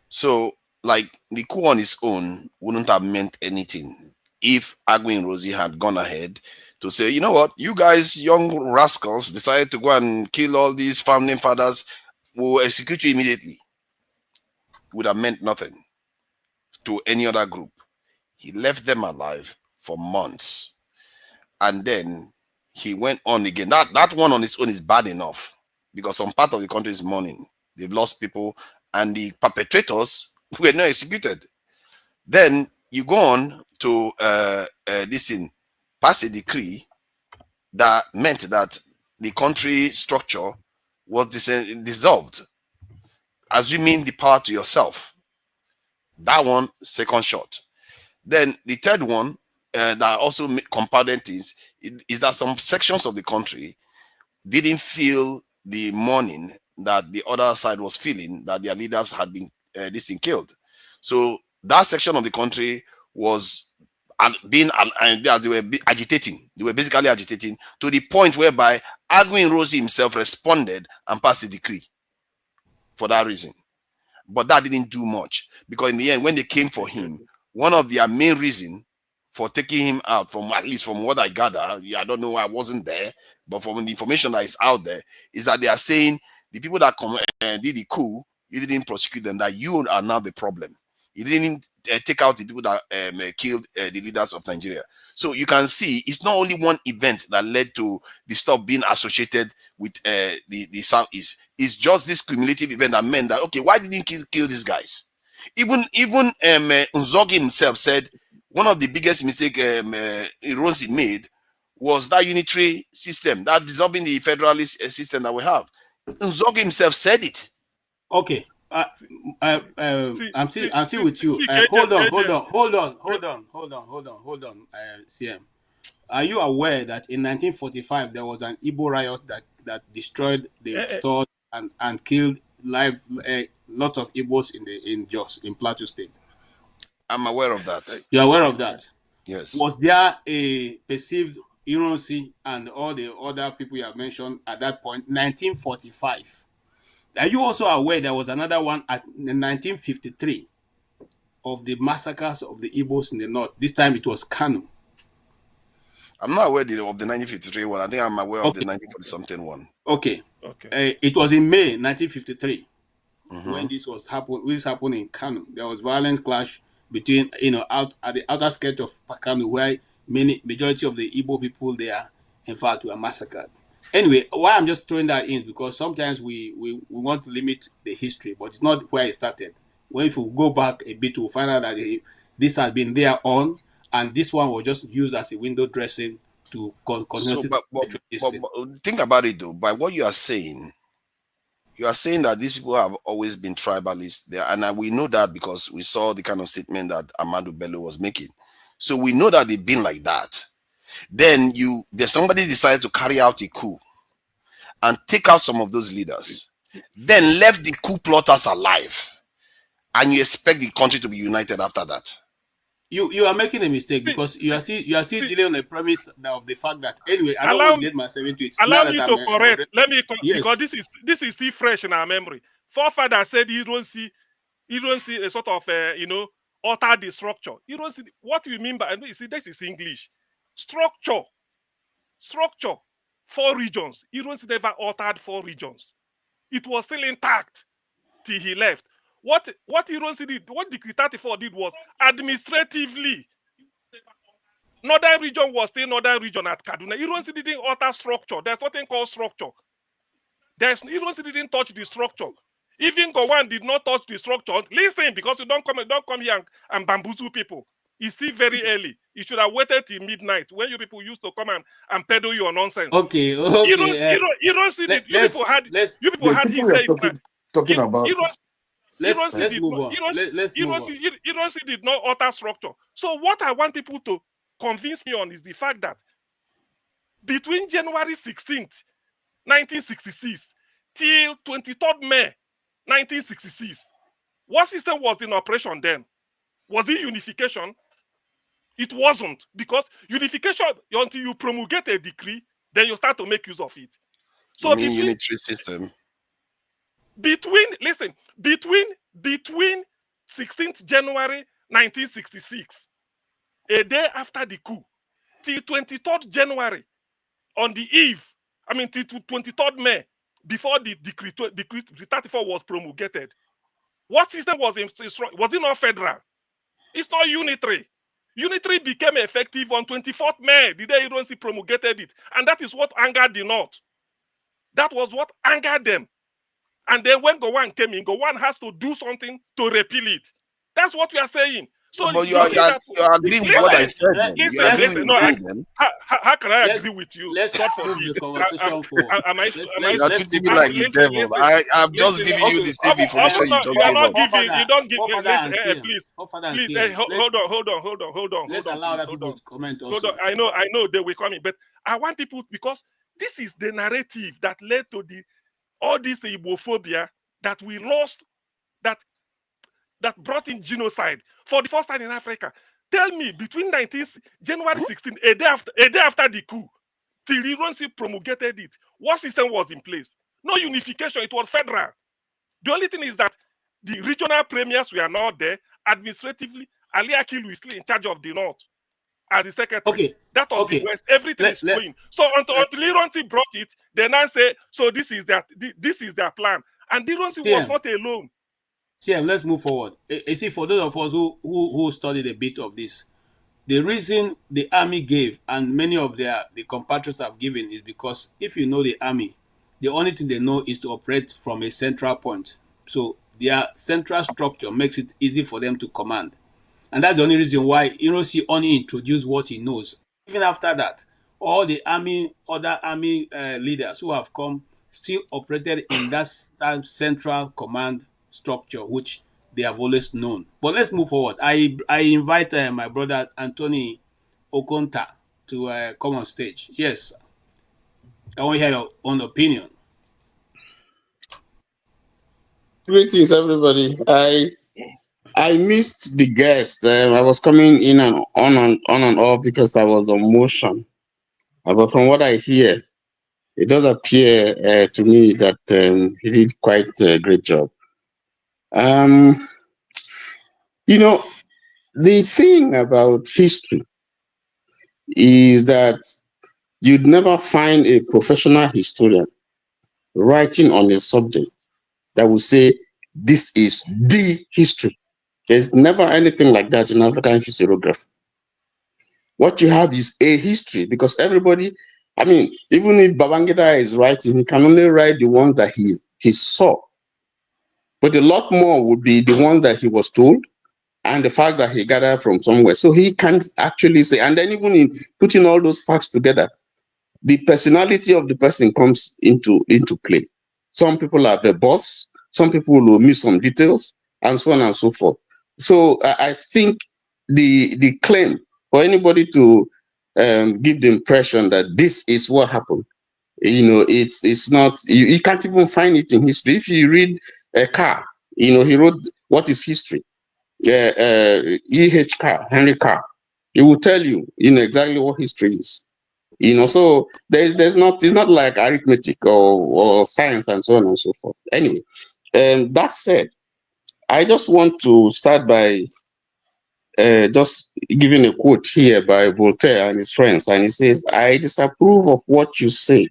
So, like, the coup on its own wouldn't have meant anything if Aguiyi-Ironsi had gone ahead to say, you know what, you guys, young rascals, decided to go and kill all these founding fathers, will execute you immediately. Would have meant nothing to any other group. He left them alive for months. And then he went on again. That one on its own is bad enough because some part of the country is mourning. They've lost people and the perpetrators were not executed. Then you go on to pass a decree that meant that the country structure was dissolved, assuming the power to yourself. That one, second shot. Then the third one that also compounded things is that some sections of the country didn't feel the mourning that the other side was feeling, that their leaders had been killed. So that section of the country was they were agitating. They were basically agitating to the point whereby Aguiyi-Ironsi himself responded and passed a decree for that reason. But that didn't do much because in the end, when they came for him, one of their main reasons for taking him out, from at least from what I gather, I don't know, I wasn't there, but from the information that is out there, is that they are saying the people that did the coup, you didn't prosecute them, that you are now the problem. You didn't take out the people that killed the leaders of Nigeria. So you can see it's not only one event that led to the stuff being associated with the Southeast. It's just this cumulative event that meant that, okay, why didn't you kill these guys? Even Nzogi himself said one of the biggest mistakes Ironsi made was that unitary system, that dissolving the federalist system that we have. Nzogi himself said it. Okay. I'm still with you. Hold on, CM. Are you aware that in 1945 there was an Igbo riot that destroyed the stores and killed lots of Igbos in Jos, in Plateau State? I'm aware of that. You're aware of that? Yes. Was there a perceived Ironsi and all the other people you have mentioned at that point, 1945? Are you also aware there was another one in 1953 of the massacres of the Igbos in the north? This time it was Kanu. I'm not aware of the 1953 one. I think I'm aware of the 1940-something one. Okay. It was in May 1953 when this happened in Kanu. There was violent clash between, out at the outer skirt of Kanu, where majority of the Igbo people there, in fact, were massacred. Anyway, why I'm just throwing that in because sometimes we want to limit the history, but it's not where it started. When if we go back a bit, we'll find out that this has been there on, and this one was just used as a window dressing to continue. But think about it though. By what you are saying that these people have always been tribalists there, and we know that because we saw the kind of statement that Ahmadu Bello was making. So we know that they've been like that. Then somebody decided to carry out a coup and take out some of those leaders, then left the coup plotters alive, and you expect the country to be united after that. You are making a mistake because you are still dealing on the premise of the fact that anyway. I don't want to get myself into it. Allow me to correct. Let me because this is still fresh in our memory. Forefather said you don't see a sort of alter the structure. You don't see what you mean by you see this is English structure. 4 regions. You don't see never altered 4 regions. It was still intact till he left. What you don't see did, what Decree 34 did was administratively. Northern region was still northern region at Kaduna. You don't see didn't alter structure. There's nothing called structure. You don't see didn't touch the structure. Even Gowon did not touch the structure. Listen, because you don't come here and bamboozle people. It's still very early. You should have waited till midnight when you people used to come and peddle your nonsense. Okay. You don't see that you people had he said talking about. Let's move on. Ironsi did not alter structure. So what I want people to convince me on is the fact that between January 16th, 1966 till 23rd May, 1966, what system was in operation then? Was it unification? It wasn't, because unification, until you promulgate a decree, then you start to make use of it. So unitary system. Between 16th January 1966, a day after the coup, till 23rd January, on the eve, till 23rd May, before the decree 34 was promulgated, what system was it not federal? It's not unitary. Unitary became effective on 24th May, the day Ironsi promulgated it. And that is what angered the North. That was what angered them. And then when Gowon came in, Gowon has to do something to repeal it. That's what we are saying. So but you agree with what I said. How can I agree with you? Let's move the conversation forward. You're treating me like the devil. I'm just giving you the same information you don't give please. Hold on. Let's allow other people to comment also. Hold on. I know they will come in, but I want people, because this is the narrative that led to all this Igbophobia that we lost, that brought in genocide for the first time in Africa. Tell me, between January 16, a day after the coup, till Ironsi promulgated it, what system was in place? No unification, it was federal. The only thing is that the regional premiers were not there. Administratively, Ali Akilu is still in charge of the North as the secretary. Okay. That was the West. Everything is going. So until Ironsi brought it, they now say, so this is their plan. And Ironsi was not alone. CM, let's move forward. You see, for those of us who studied a bit of this, the reason the army gave, and many of the compatriots have given, is because if you know the army, the only thing they know is to operate from a central point. So their central structure makes it easy for them to command. And that's the only reason why Ironsi only introduced what he knows. Even after that, all the other army leaders who have come still operated in that central command structure, which they have always known. But let's move forward. I invite my brother Anthony Okonta to come on stage. Yes, I want to hear your own opinion. Greetings, everybody. I missed the guest. I was coming in and on and off because I was on motion. But from what I hear, it does appear to me that he did quite a great job. You know, the thing about history is that you'd never find a professional historian writing on a subject that will say, this is the history. There's never anything like that in African historiography. What you have is a history, because everybody, I mean, even if Babangida is writing, he can only write the ones that he saw. But a lot more would be the ones that he was told and the fact that he gathered from somewhere. So he can't actually say, and then even in putting all those facts together, the personality of the person comes into play. Some people are verbose, some people will miss some details, and so on and so forth. So I think the claim for anybody to give the impression that this is what happened, it's not, you can't even find it in history. If you read a Carr, he wrote What is History? E.H. Carr, Henry Carr, he will tell you, exactly what history is. So there's not, it's not like arithmetic or science and so on and so forth. Anyway, that said, I just want to start by just giving a quote here by Voltaire and his friends, and he says, "I disapprove of what you say,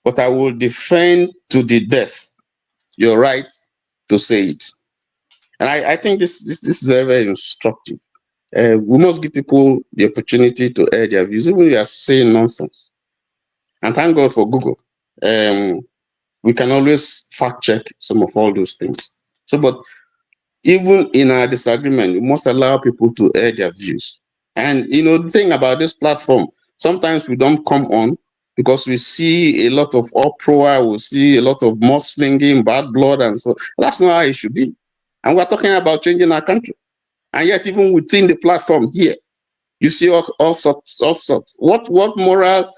but I will defend to the death your right to say it." And I think this is very, very instructive. We must give people the opportunity to air their views, even if they are saying nonsense. And thank God for Google. We can always fact check some of all those things. So, but even in our disagreement, we must allow people to air their views. And the thing about this platform, sometimes we don't come on because we see a lot of uproar, we see a lot of mudslinging, bad blood, and so that's not how it should be. And we're talking about changing our country. And yet, even within the platform here, you see all sorts. What moral,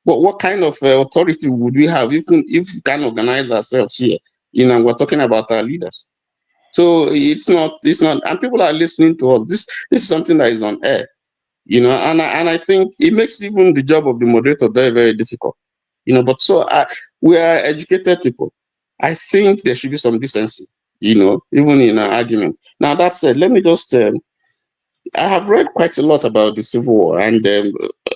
what kind of authority would we have if we can organize ourselves here? We're talking about our leaders. So it's not, and people are listening to us. This is something that is on air, and I think it makes even the job of the moderator very, very difficult, But so we are educated people. I think there should be some decency, even in an argument. Now that said, let me just. I have read quite a lot about the Civil War, and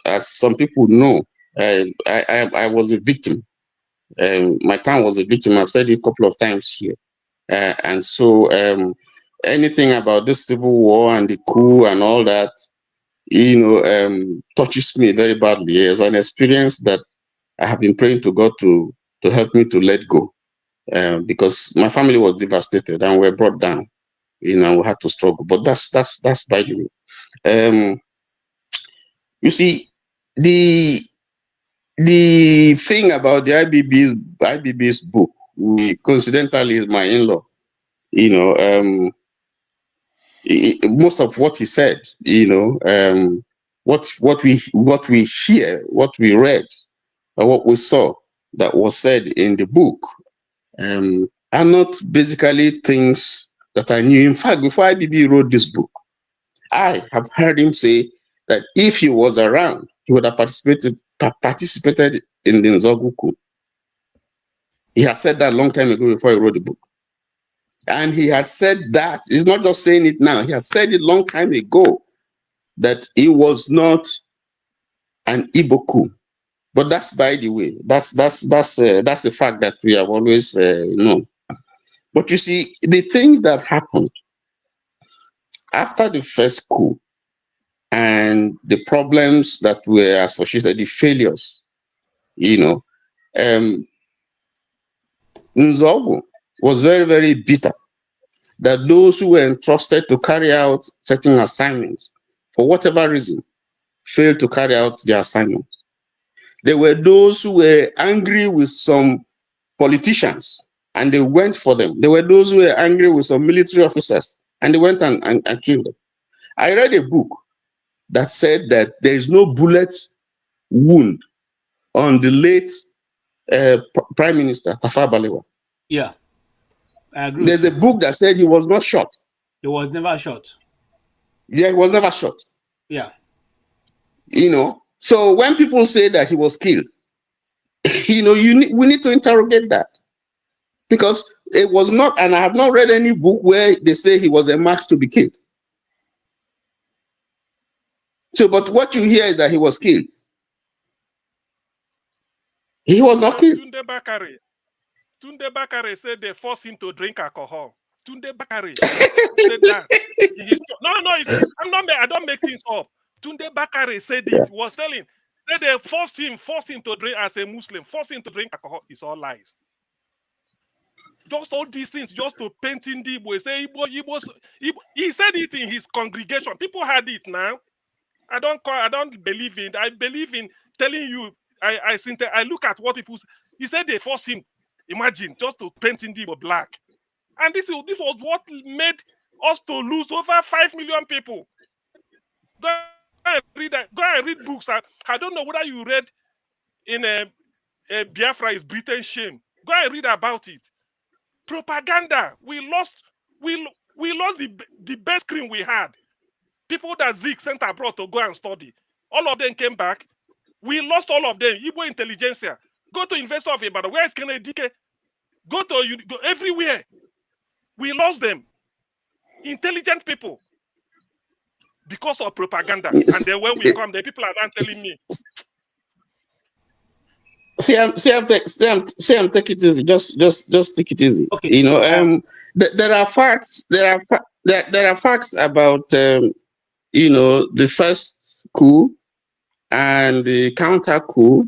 as some people know, I was a victim. My town was a victim. I've said it a couple of times here. And so anything about this Civil War and the coup and all that, touches me very badly. As an experience that I have been praying to God to help me to let go, because my family was devastated and we were brought down. We had to struggle. But that's by the way. You see, the thing about the IBB's book, coincidentally, is my in-law. Most of what he said, what we hear, what we read, or what we saw that was said in the book, are not basically things that I knew. In fact, before IBB wrote this book, I have heard him say that if he was around, he would have participated in the Nzogu coup. He had said that a long time ago before he wrote the book. And he had said that, he's not just saying it now, he had said it a long time ago, that it was not an Igbo coup. But that's by the way, that's a fact that we have always known. But you see, the things that happened after the first coup and the problems that were associated, the failures, Nzogu was very, very bitter that those who were entrusted to carry out certain assignments, for whatever reason, failed to carry out their assignments. There were those who were angry with some politicians and they went for them. There were those who were angry with some military officers, and they went and killed them. I read a book that said that there is no bullet wound on the late Prime Minister Tafawa Balewa. Yeah, I agree. There's a book that said he was not shot. He was never shot. Yeah, he was never shot. Yeah. You know, so when people say that he was killed, you know, we need to interrogate that. Because it was not, and I have not read any book where they say he was a mark to be killed. So, but what you hear is that he was killed. He was not killed. Tunde Bakare said they forced him to drink alcohol. Tunde Bakare said that. I don't make things up. Tunde Bakare said it. Was telling. Said they forced him to drink as a Muslim, forced him to drink alcohol. It's all lies. Just all these things, just to paint in the Igbo. Say he said it in his congregation. People had it now. I don't believe in. I believe in telling you. I look at what people. He said they forced him. Imagine just to paint in the Igbo black, and this was what made us to lose over 5 million people. Go and read that. Go and read books. I don't know whether you read in Biafra is Britain's shame. Go and read about it. Propaganda. We lost the best screen we had. People that Zeke sent abroad to go and study. All of them came back. We lost all of them. Igbo intelligentsia. Go to University of Ibadan. Where is Kennedy? Go everywhere. We lost them. Intelligent people. Because of propaganda. And then when we come, the people are not telling me. Sam, take it easy. Just take it easy. Okay. You know, there are facts. There are facts about you know, the first coup and the counter coup.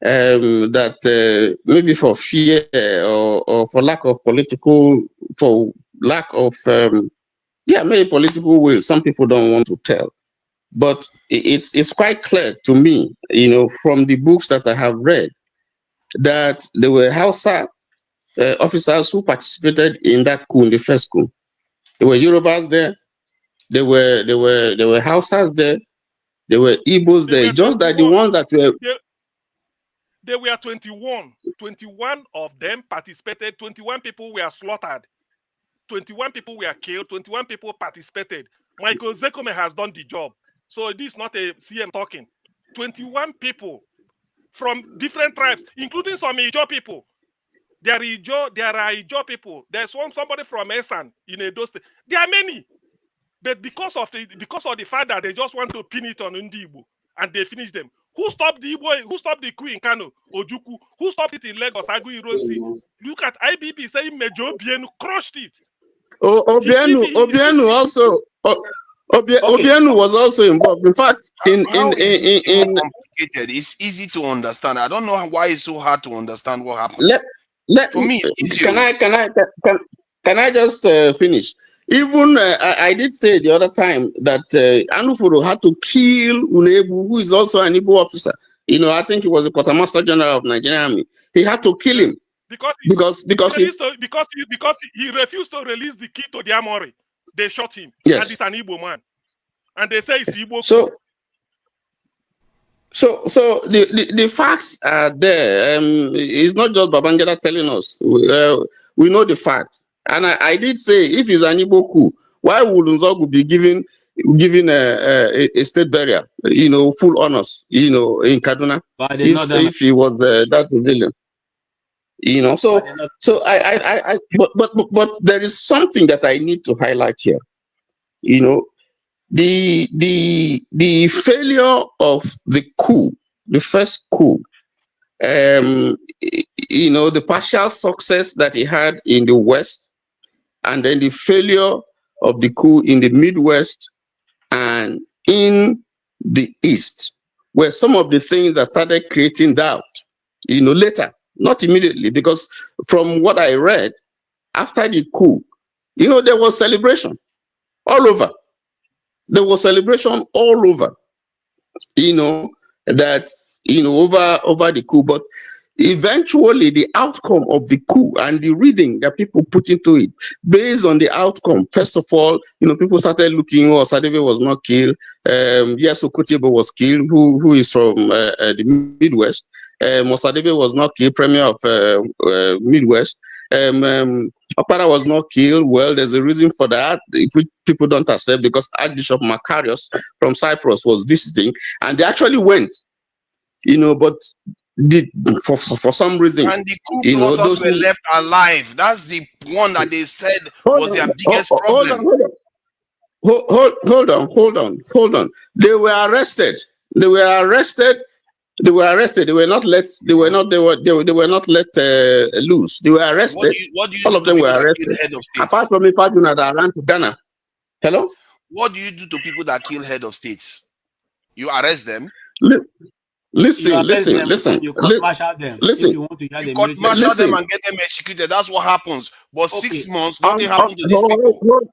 That maybe for fear or for lack of political, maybe political will. Some people don't want to tell. But it's quite clear to me, you know, from the books that I have read, that there were Hausa officers who participated in that coup, in the first coup. There were Yorubas there. There were Hausas there. There were Igbos there. Just that the ones that were. There were 21. 21 of them participated. 21 people were slaughtered. 21 people were killed. 21 people participated. Michael Zekome has done the job. So this is not a CM talking. 21 people from different tribes, including some Ijo people. There are Ijo people. There's somebody from Esan in Edo State. There are many. But because of the fact that they just want to pin it on Ndiigbo and they finish them. Who stopped the Igbo? Who stopped the coup in Kanu? Ojukwu. Who stopped it in Lagos? Aguiyi-Ironsi. Look at IBB saying Major Obienu crushed it. Obienu also. Obienu was also involved. In fact, it's easy to understand. I don't know why it's so hard to understand what happened. For me, can I just finish? Even I did say the other time that Anufuru had to kill Unebu, who is also an Igbo officer. You know, I think he was a quartermaster general of Nigerian Army. He had to kill him because he refused to release the key to the armory. They shot him. Yes. And it's an Igbo man, and they say it's Igbo. So the facts are there. It's not just Babangida telling us. We know the facts. And I did say, if it's an Igbo coup, why would Nzogu be given a state burial, you know, full honors, you know, in Kaduna, if he was that civilian, you know? But there is something that I need to highlight here, you know, the failure of the coup, the first coup, you know, the partial success that he had in the West, and then the failure of the coup in the Midwest and in the East were some of the things that started creating doubt, you know, later, not immediately, because from what I read, after the coup, you know, there was celebration all over. There was celebration all over, you know, that, you know, over the coup. But eventually the outcome of the coup and the reading that people put into it, based on the outcome, first of all, people started looking, oh, Sadebe was not killed. Yes, Okutiebo was killed, who is from the Midwest. Osadebe was not killed, Premier of Midwest. Opara was not killed. Well, there's a reason for that, which people don't accept, because Archbishop Macarius from Cyprus was visiting, and they actually went, but for some reason, and the coup plotters were left alive. That's the one that they said was their biggest problem. Hold on. They were arrested. They were not let. They were not let loose. They were arrested. What do you All do of them to were people that arrested. kill head of states? Apart from Ifajuna that ran to Ghana. Hello. What do you do to people that kill head of states? You arrest them. Listen. You court-martial them. Listen. If you want to hear the court-martial them and get them executed. That's what happens. But 6 months, nothing happened to these people.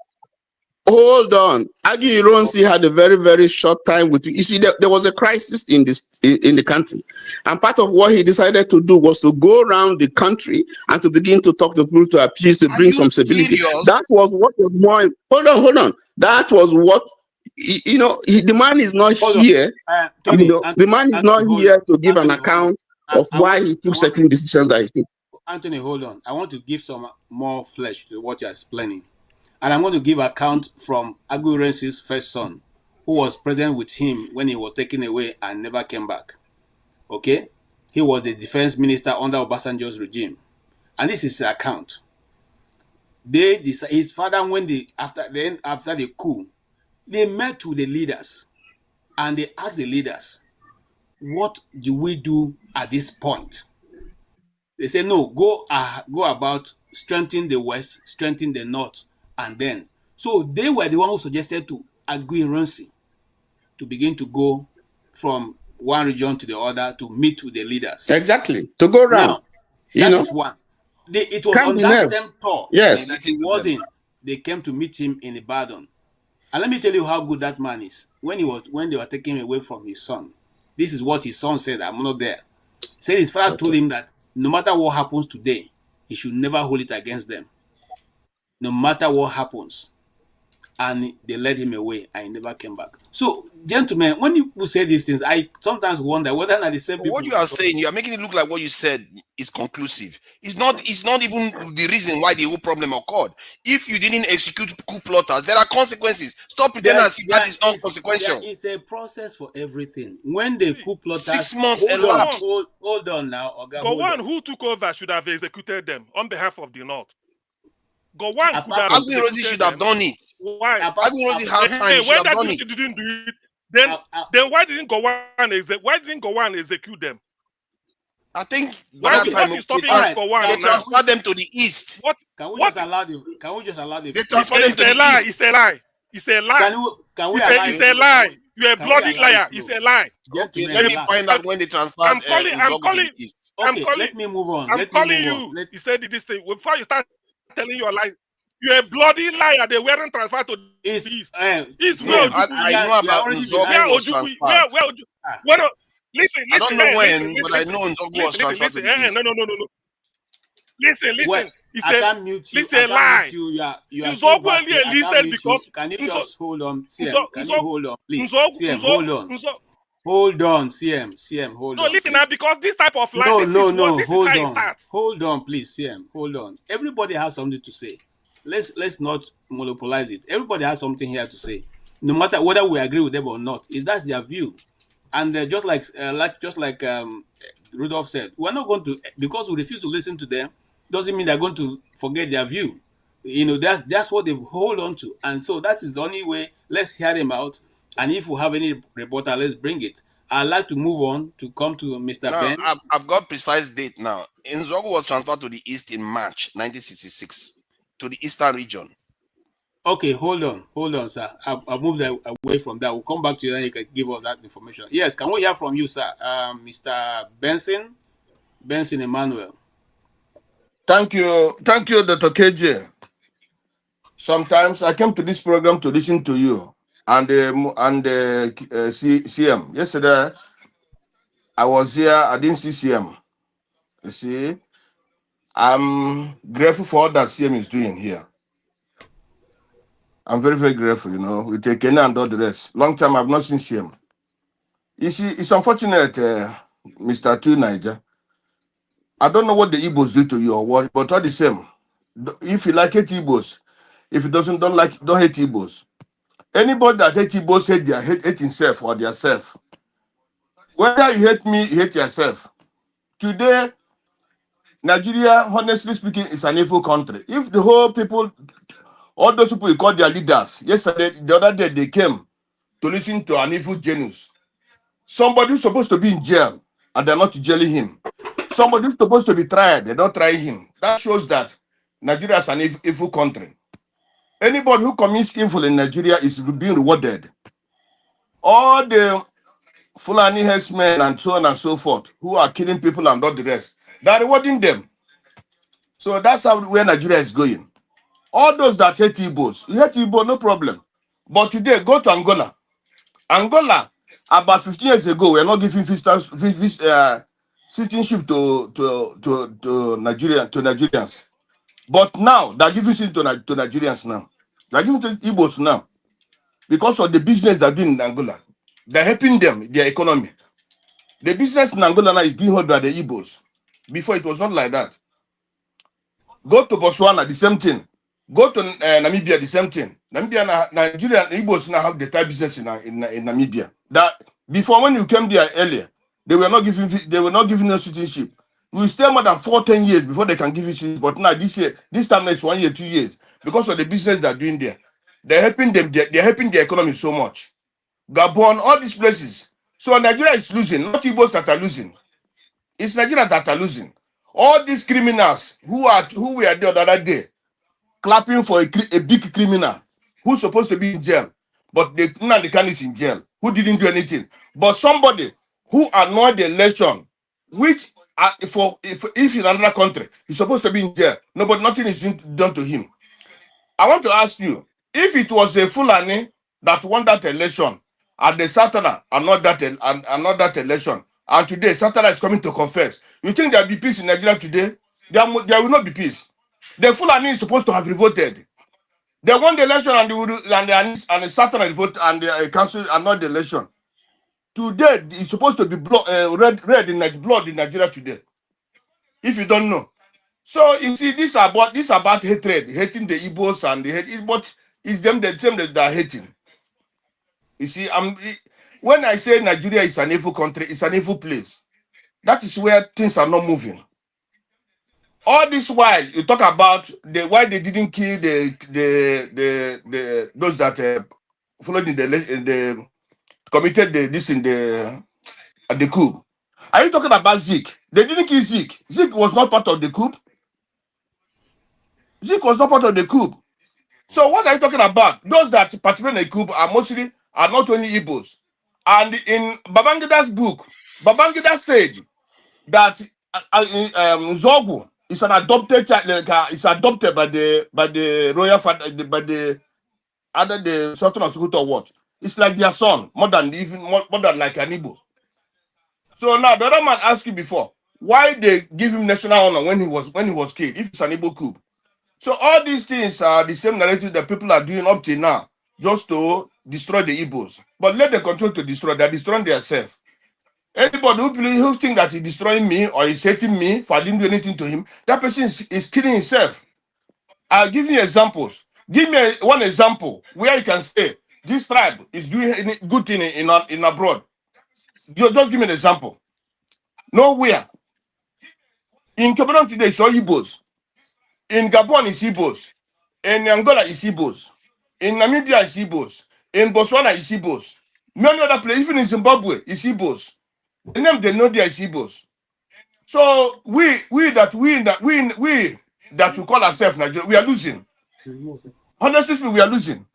Hold on. Aguiyi-Ironsi had a very, very short time with you. You see, there was a crisis in the country. And part of what he decided to do was to go around the country and to begin to talk to people to appease, to bring some stability. Serious? That was what was more. Hold on. That was what, the man is not here. Tony, the man is not here to give an account of why he took certain decisions that he took. Anthony, hold on. I want to give some more flesh to what you're explaining. And I'm going to give account from Aguiyi-Ironsi's first son, who was present with him when he was taken away and never came back. Okay? He was the defense minister under Obasanjo's regime. And this is his account. His father, after the coup, they met with the leaders and they asked the leaders, what do we do at this point? They said, no, go about strengthening the West, strengthening the North, and then. So they were the one who suggested to Aguiyi-Ironsi to begin to go from one region to the other to meet with the leaders. Exactly. To go around. Now, that is one. It was on that same tour that he was in. They came to meet him in Ibadan. And let me tell you how good that man is. When they were taking him away from his son, this is what his son said. I'm not there. Said his father told him that no matter what happens today, he should never hold it against them. No matter what happens. And they led him away and he never came back. So, gentlemen, when you say these things, I sometimes wonder whether or not the same people. What you are saying, you are making it look like what you said is conclusive. It's not even the reason why the whole problem occurred. If you didn't execute coup plotters, there are consequences. Stop pretending as if that is not consequential. It's a process for everything. When the coup plotters 6 months elapsed. Hold on now. Gowon, who took over, should have executed them on behalf of the North. Gowon could have Aguiyi-Ironsi should have done it. Why? Aguiyi-Ironsi had time. He should have done it. Didn't do it. Then why didn't Gowon execute them? I think why that time they transferred them to the east. What? Can we just allow the? They transferred them to the east. It's a lie. It's a lie. It's a lie. You're a bloody liar. It's a lie. Okay, let me find out when they transferred. I'm calling. Okay, let me move on. I'm calling you. You said this thing before you start telling your lies. You're a bloody liar. They weren't transferred to the east. It's where I know about Nzogu was transferred. Where listen. I don't know when, but I know Nzogu was transferred to the east. No. Listen. I can't mute you. It's a lie. You are Nzogu only enlisted because. Can you just hold on, CM? Can you hold on, please? CM, hold on. Hold on, CM, hold on. No, listen now, because this type of lie. No, hold on, please, CM, hold on. Everybody has something to say. Let's not monopolize it. Everybody has something here to say, no matter whether we agree with them or not. That's their view, and just like Rudolph said, we're not going to, because we refuse to listen to them. Doesn't mean they're going to forget their view. That's what they hold on to, and so that is the only way. Let's hear them out, and if we have any reporter, let's bring it. I'd like to move on to come to Mr. Ben. I've got precise date now. Nzogu was transferred to the east in March 1966. To the eastern region. Okay, hold on, sir. I'll move away from that. We'll come back to you and you can give us that information. Yes, can we hear from you, sir? Mr. Benson Emmanuel. Thank you, Dr. KJ. Sometimes I came to this program to listen to you and CM. Yesterday, I was here, I didn't see CM. You see, I'm grateful for all that CM is doing here. I'm very, very grateful, you know, with Kenya and all the rest. Long time I've not seen CM. You see, it's unfortunate, Mr. Two Niger. I don't know what the Igbos do to you or what, but all the same, if you like hate Igbos, if you don't like, don't hate Igbos. Anybody that hate Igbos hate himself or their self. Whether you hate me, you hate yourself. Today, Nigeria, honestly speaking, is an evil country. If the whole people, all those people you call their leaders, yesterday, the other day, they came to listen to an evil genius. Somebody who's supposed to be in jail, and they're not jailing him. Somebody who's supposed to be tried, they don't try him. That shows that Nigeria is an evil country. Anybody who commits evil in Nigeria is being rewarded. All the Fulani herdsmen and so on and so forth, who are killing people and all the rest, they're rewarding them. So that's how where Nigeria is going. All those that hate Igbos, you hate Igbo, no problem. But today, go to Angola. Angola, about 15 years ago, we're not giving citizenship to Nigerians. But now, they're giving it to Nigerians now. They're giving it to Igbos now. Because of the business they're doing in Angola. They're helping them, their economy. The business in Angola now is being held by the Igbos. Before, it was not like that. Go to Botswana, the same thing. Go to Namibia, the same thing. Namibia, Nigeria, Igbos now have the type business in Namibia. That before, when you came there earlier, they were not giving no citizenship. We stay more than 10 years before they can give you citizenship. But now this time it's 1 year, 2 years, because of the business they're doing there. They're helping them. They're helping the economy so much. Gabon, all these places. So Nigeria is losing. Not Igbos that are losing. It's Nigeria that are losing. All these criminals who were there the other day, clapping for a big criminal who's supposed to be in jail, but Nnamdi Kanu is in jail, who didn't do anything. But somebody who annoyed the election, which if in another country he's supposed to be in jail, nothing is done to him. I want to ask you, if it was a Fulani that won that election, and the Satana and not that election, and today Satana is coming to confess, you think there will be peace in Nigeria today? There will not be peace. The Fulani is supposed to have revolted. They won the election and the Satana revolted and the council and not the election. Today it's supposed to be red in blood in Nigeria today. If you don't know. So you see, this about hatred, hating the Igbos and the hate, but it's them the same that are hating. You see, when I say Nigeria is an evil country, it's an evil place. That is where things are not moving. All this while you talk about why they didn't kill those that followed in the committed at the coup. Are you talking about Zeke? They didn't kill Zeke. Zeke was not part of the coup. Zeke was not part of the coup. So what are you talking about? Those that participate in the coup are not only Igbos. And in Babangida's book, Babangida said that Zogu is an adopted child. It's adopted by the royal father, by the Sultan of Sokoto or what? It's like their son, more than like an Igbo. So now the other man asked you before, why they give him national honor when he was killed, if it's an Igbo coup. So all these things are the same narrative that people are doing up till now, just to destroy the Igbos. But let them continue to destroy. They're destroying themselves. Anybody who think that he's destroying me or he's hating me for I didn't do anything to him, that person is killing himself. I'll give you examples. Give me one example where you can say this tribe is doing any good thing in abroad. Just give me an example. Nowhere. In Cameroon today, it's all Igbos. In Gabon, it's Igbos. In Angola, it's Igbos. In Namibia, it's Igbos. In Botswana, it's Igbos. Many other places, even in Zimbabwe, it's Igbos. The name they know there is Igbos. So we that we call ourselves Nigeria, we are losing. Honestly speaking, we are losing.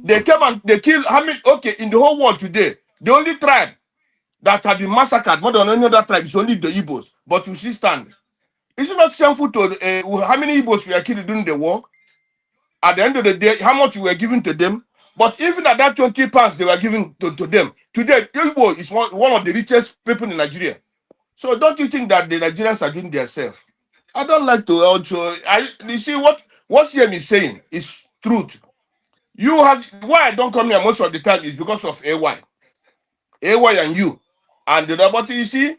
They came and they killed how many? Okay, in the whole world today, the only tribe that have been massacred more than any other tribe is only the Igbos. But we still stand. Is it not shameful to how many Igbos we are killed during the war? At the end of the day, how much we were given to them? But even at that 20 pounds they were given to them. Today, Igbo is one of the richest people in Nigeria. So don't you think that the Nigerians are doing themselves? I don't like to also. You see what CM is saying is truth. You have why I don't come here most of the time is because of AY and you, and the other. But you see,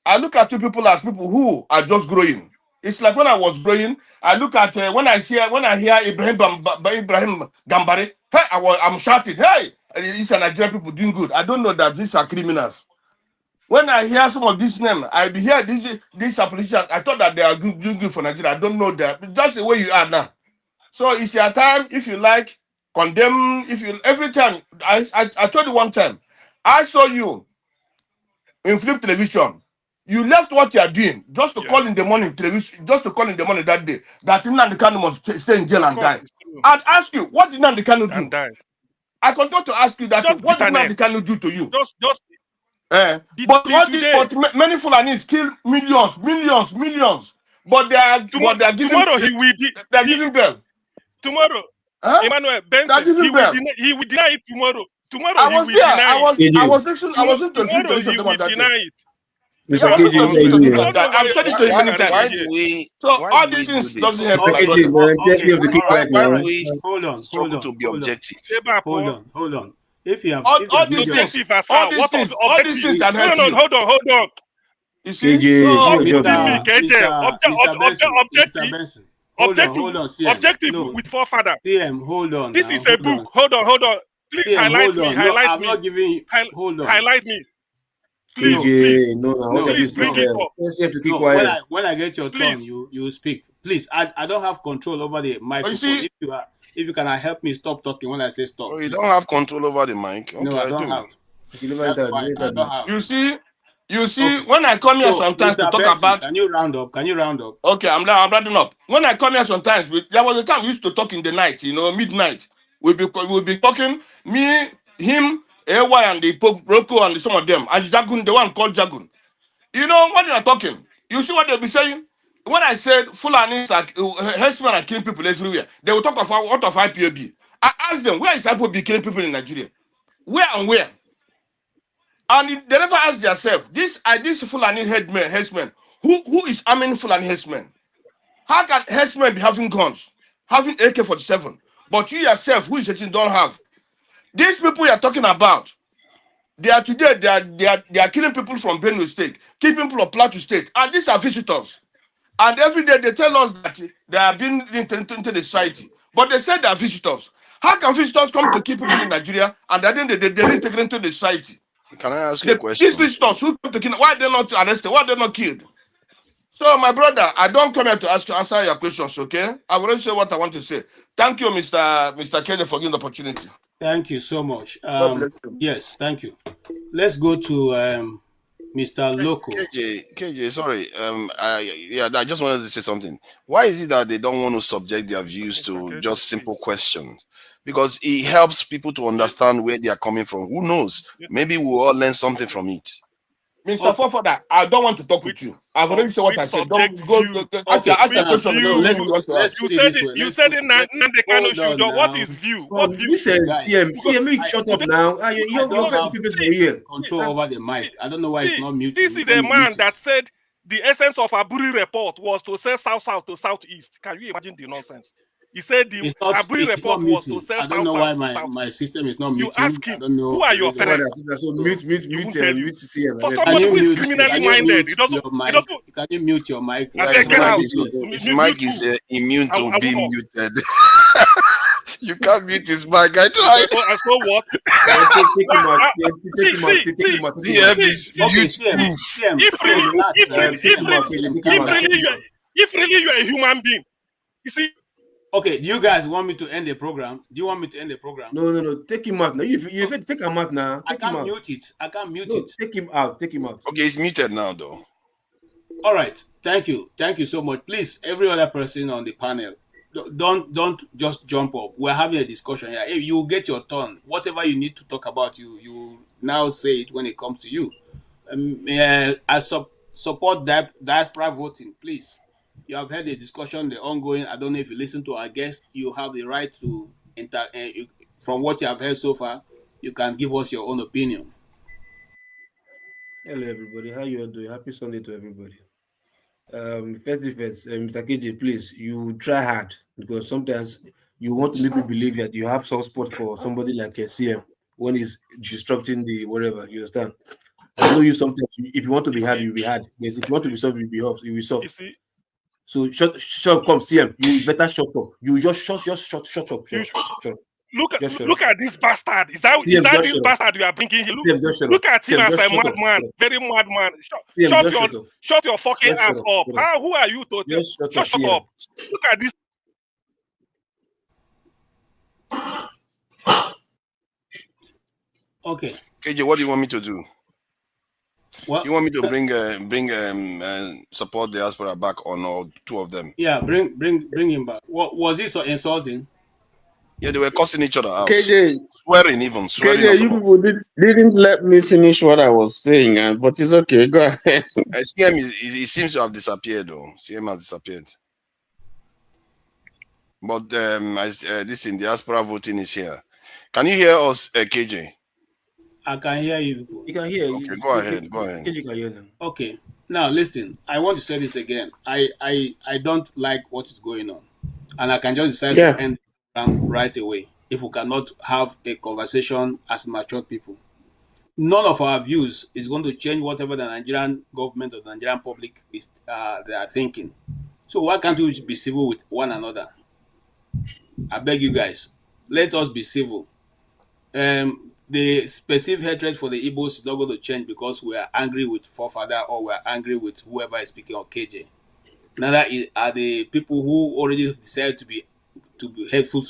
I look at two people as people who are just growing. It's like when I was growing, I look at when I hear Ibrahim Gambari, hey, I'm shouting, hey, these are Nigerian people doing good. I don't know that these are criminals. When I hear some of these names, I be hear these are politicians. I thought that they are doing good for Nigeria. I don't know that. But that's the way you are now. So it's your time. If you like, condemn. If you every time I told you one time, I saw you in flip television. You left what you are doing just to call in the morning television, just to call in the morning that day that Nnamdi Kanu must stay in jail and die. I'd ask you, what did Nnamdi Kanu do? I continue to ask you that what did Nnamdi Kanu do to you? But many Fulanis kill millions, but they are giving bail. Tomorrow, Huh? Emmanuel Benson, he will deny it tomorrow. Tomorrow I was he will deny it. I was listening to Tomorrow he will deny it. Mr. KJ, I've said it to him many times. Why do we? So all these things doesn't help. Hold Struggle to be objective. Hold on. If you have all these things are helping. Hold on. You see, objective with forefather. TM, hold on. This is a book. Hold on. Please TM, highlight me. I'm not giving you. Hold on. Highlight me. Please, quiet. When I get your turn, you speak. Please, I don't have control over the microphone. If you can help me stop talking when I say stop. Oh, you don't have control over the mic. Okay, no, I don't have. That's fine. I don't have. You see, okay. When I come here sometimes to talk about. Can you round up? Okay, I'm rounding up. When I come here sometimes, there was a time we used to talk in the night, midnight. We'll be talking, me, him, AY and the Roko and some of them, and Jagun, the one called Jagun. You know what they are talking? You see what they'll be saying? When I said Fulani herdsmen are killing people everywhere, they will talk of what of IPOB. I asked them, where is IPOB killing people in Nigeria? Where and where? And they never ask themselves, this Fulani herdsmen, who is arming Fulani herdsmen? How can herdsmen be having guns, having AK-47, but you yourself, who is saying don't have? These people you are talking about, they are killing people from Benue State, keeping people of Plateau State, and these are visitors. And every day they tell us that they are being into the society, but they say they are visitors. How can visitors come to keep people in Nigeria and then they're integrated into the society? Can I ask you a question? These visitors who come to kill, why are they not arrested? Why are they not killed? So, my brother, I don't come here to answer your questions, okay? I will already say what I want to say. Thank you, Mr. Kelly, for giving the opportunity. Thank you so much. Yes, thank you. Let's go to Mr. Loco. KJ, sorry. I just wanted to say something. Why is it that they don't want to subject their views to just simple questions? Because it helps people to understand where they are coming from. Who knows? Maybe we'll all learn something from it. Mr. Fofoda, I don't want to talk with you. I've already said what I said. Don't go. Ask your question. You said in Nnamdi Kanu should. What is view? What view? Listen, CM, shut up now. You're control over the mic. I don't know why it's not muted. This is a man that said the essence of Aburi report was to say south to southeast. Can you imagine the nonsense? He said the Aburi report was to say south. I don't know why my system is not muting. You ask him, I don't know. who are your parents? So mute CM. For somebody who is criminally minded, can you mute your mic? His mic is immune to being muted. You can't mute his mic. I tried. I saw what? If really you are a human being, you see. Okay, do you guys want me to end the program? Do you want me to end the program? No. Take him out now. You take him out now. I can't mute it. Take him out. Okay, it's muted now, though. All right. Thank you so much. Please, every other person on the panel, don't just jump up. We're having a discussion here. If you get your turn, whatever you need to talk about, you now say it when it comes to you. I support diaspora voting, please. You have heard the discussion, the ongoing. I don't know if you listen to our guests. You have the right to from what you have heard so far, you can give us your own opinion. Hello, everybody. How you all doing? Happy Sunday to everybody. First, Mr. KJ, please, you try hard because sometimes you want to make me believe that you have some spot for somebody like a CM when he's disrupting the whatever. You understand? I know you sometimes. If you want to be hard, you'll be hard. Yes, if you want to be soft, you'll be soft. You'll be You soft. see, So shut come CM. You better shut up. You just shut up. Shut up. Just shut up. look at this bastard. Is that CM, just this shut up. bastard you are bringing here? CM, just shut up. Look at him CM, as just a shut up. madman, very madman. CM, just shut up. Shut your fucking Just ass shut up. up. Shut up. Who are you to Just shut up, shut CM. up? Look at this. Okay. KJ, what do you want me to do? Well, you want me to bring support diaspora back on all two of them? Yeah, bring him back. What was this insulting? Yeah, they were cussing each other out. KJ, Swearing. KJ, you people didn't let me finish what I was saying, but it's okay. Go ahead. CM, he seems to have disappeared, though. CM has disappeared. But this in diaspora voting is here. Can you hear us, KJ? I can hear you. You can hear. Okay, go ahead. Go ahead. KJ can hear them. Okay. Now listen. I want to say this again. I don't like what is going on, and I can just decide to end the program right away if we cannot have a conversation as mature people. None of our views is going to change whatever the Nigerian government or the Nigerian public is they are thinking. So why can't we be civil with one another? I beg you guys, let us be civil. The specific hatred for the Igbos is not going to change because we are angry with forefather or we are angry with whoever is speaking of KJ. Neither are the people who already decided to be hateful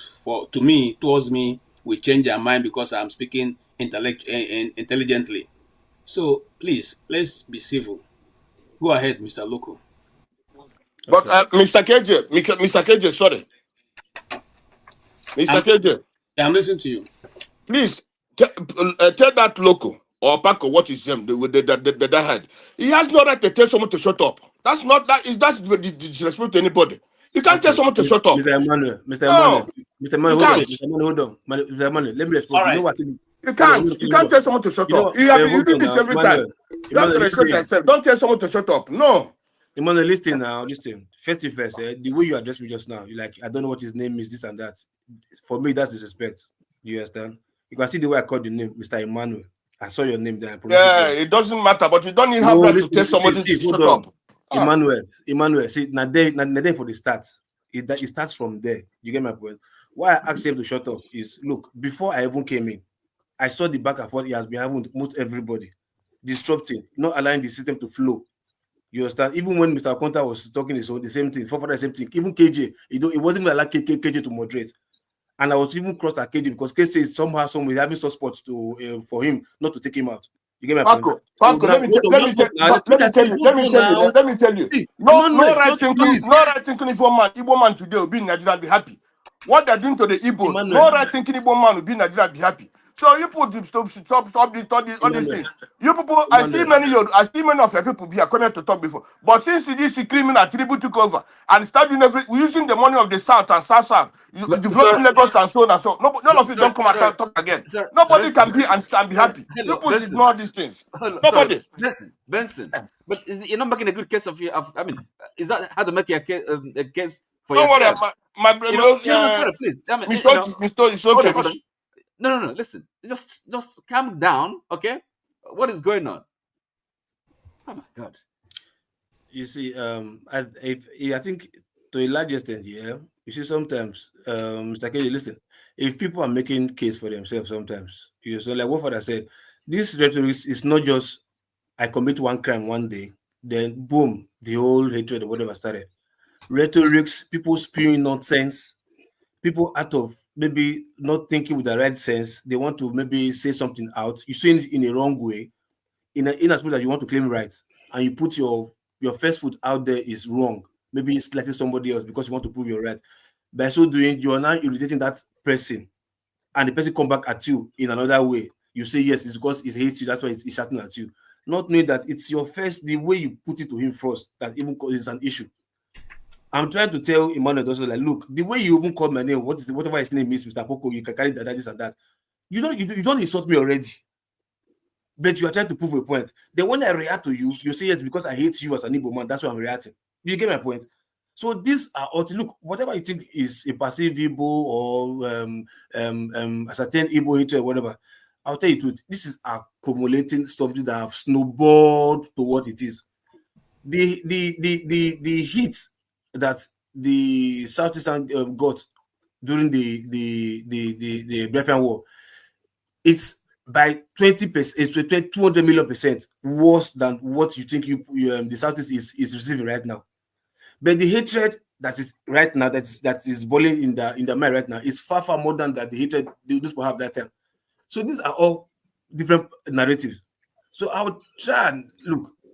towards me will change their mind because I'm speaking intelligently. So please, let's be civil. Go ahead, Mr. Loco. But Mr. KJ, sorry. Mr. KJ. I'm listening to you. Please tell that Loco or Paco what is him the head. He has no right to tell someone to shut up. That's disrespect to anybody. You can't tell someone to shut up. Mr. Emmanuel, hold on. Mr. Emmanuel, let me respond. Right. You know what? You can't tell someone to shut up. You do this every time. You have to respect yourself. Don't tell someone to shut up. No. Emmanuel, listen. First, the way you address me just now, you like, I don't know what his name is, this and that. For me, that's disrespect. You understand? You can see the way I called your name, Mr. Emmanuel. I saw your name there. It doesn't matter, but you don't even have right to tell somebody to shut up. Emmanuel, see, not there for the start. It starts from there. You get my point? Why I asked him to shut up is, look, before I even came in, I saw the back and forth he has been having with most everybody, disrupting, not allowing the system to flow. You understand? Even when Mr. Akonta was talking, the same thing, the same thing. Even KJ, it wasn't even like KJ to moderate. And I was even crossed at KJ because KJ is somehow having soft spots for him not to take him out. You get my point? Paco, let me tell you. See, no right thinking Igbo man today will be in Nigeria and be happy. What they're doing to the Igbos, no right thinking Igbo man will be in Nigeria and be happy. So you put stop all these things. You people, I see many of your people here coming to talk before. But since this criminal tribute took over and started using the money of the South and South, developing Lagos and so on and so on. None of you don't come and talk again. Nobody can be and be happy. People ignore these things. Nobody. Benson. But you're not making a good case of you. I mean, is that how to make a case for don't yourself? Don't worry, my brother. Please. I mean, it's okay. Hold on. No. Listen, just calm down, okay? What is going on? Oh my God! You see, I think to a large extent, yeah. You see, sometimes, Mr. Kelly, listen. If people are making case for themselves, sometimes so like what father said, this rhetoric is not just I commit one crime one day, then boom, the whole hatred or whatever started. Rhetorics, people spewing nonsense, people out of maybe not thinking with the right sense, they want to maybe say something out. You say it in a wrong way, in as much as you want to claim rights, and you put your first foot out there is wrong. Maybe it's selecting somebody else because you want to prove your right. By so doing, you are now irritating that person, and the person come back at you in another way. You say yes, it's because he hates you. That's why he's shouting at you. Not knowing that it's your first, the way you put it to him first, that even causes an issue. I'm trying to tell Emmanuel also, like, look, the way you even call my name, whatever his name is, Mr. Poco, you can carry that, this and that. You don't insult me already. but you are trying to prove a point. Then when I react to you, you say yes because I hate you as an Igbo man. That's why I'm reacting. You get my point? So these are look, whatever you think is a passive Igbo or a certain Igbo hatred or whatever, I'll tell you the truth. This is accumulating something that have snowballed to what it is. The heat that the Southeastern got during the Biafran War, it's by 20%, it's 200 million% worse than what you think the Southeast is receiving right now. But the hatred that is right now, that is boiling in the mind right now, is far more than that the hatred these people have that time. So these are all different narratives. So I would try and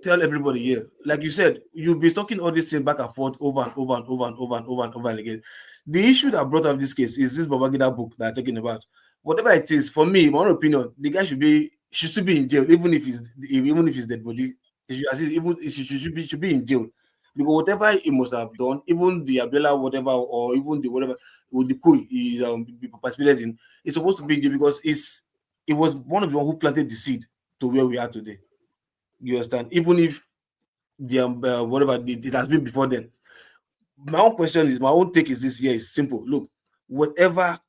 tell everybody here, like you said, you'll be talking all these things back and forth over and over again. The issue that brought up this case is this Babangida book that I'm talking about. Whatever it is, for me, my own opinion, the guy should be in jail, even if he's dead body. He should be in jail. Because whatever he must have done, even the Abdullah whatever, or even the whatever with the coup he participated in, it's supposed to be in jail because it was one of the one who planted the seed to where we are today. You understand? Even if the whatever it has been before then. My own take is this here is simple. Look, whatever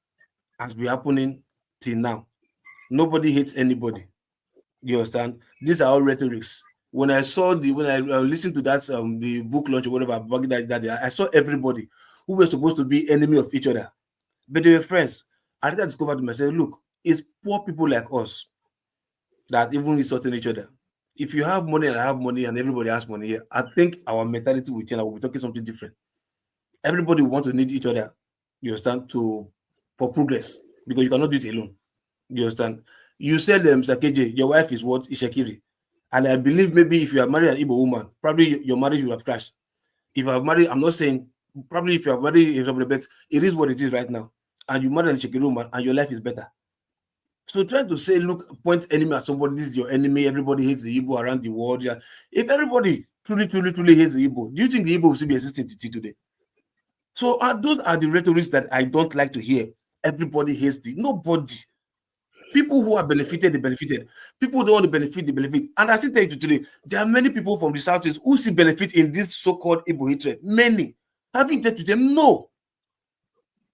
has been happening till now, nobody hates anybody. You understand? These are all rhetorics. When I listened to that the book launch or whatever that I saw everybody who were supposed to be enemy of each other, but they were friends. I discovered to myself, look, it's poor people like us that even insulting each other. If you have money and I have money and everybody has money here, I think our mentality will change. We'll be talking something different. Everybody want to need each other. You understand? For progress, because you cannot do it alone. You understand? You said, Mr. KJ, your wife is what? Ishakiri. And I believe maybe if you have married an Igbo woman, probably your marriage will have crashed. If you have married, I'm not saying, probably if you have married, it is what it is right now. And you married an Ishakiri woman and your life is better. So trying to say, look, point enemy at somebody, this is your enemy, everybody hates the Igbo around the world. Yeah. If everybody truly hates the Igbo, do you think the Igbo will still be existing today? So those are the rhetorics that I don't like to hear. Everybody hates nobody. People who are benefited, they benefited. People who don't want to benefit, they benefit. And I still tell you today, there are many people from the Southeast who see benefit in this so-called Igbo hatred. Many. Have you dealt with them? No.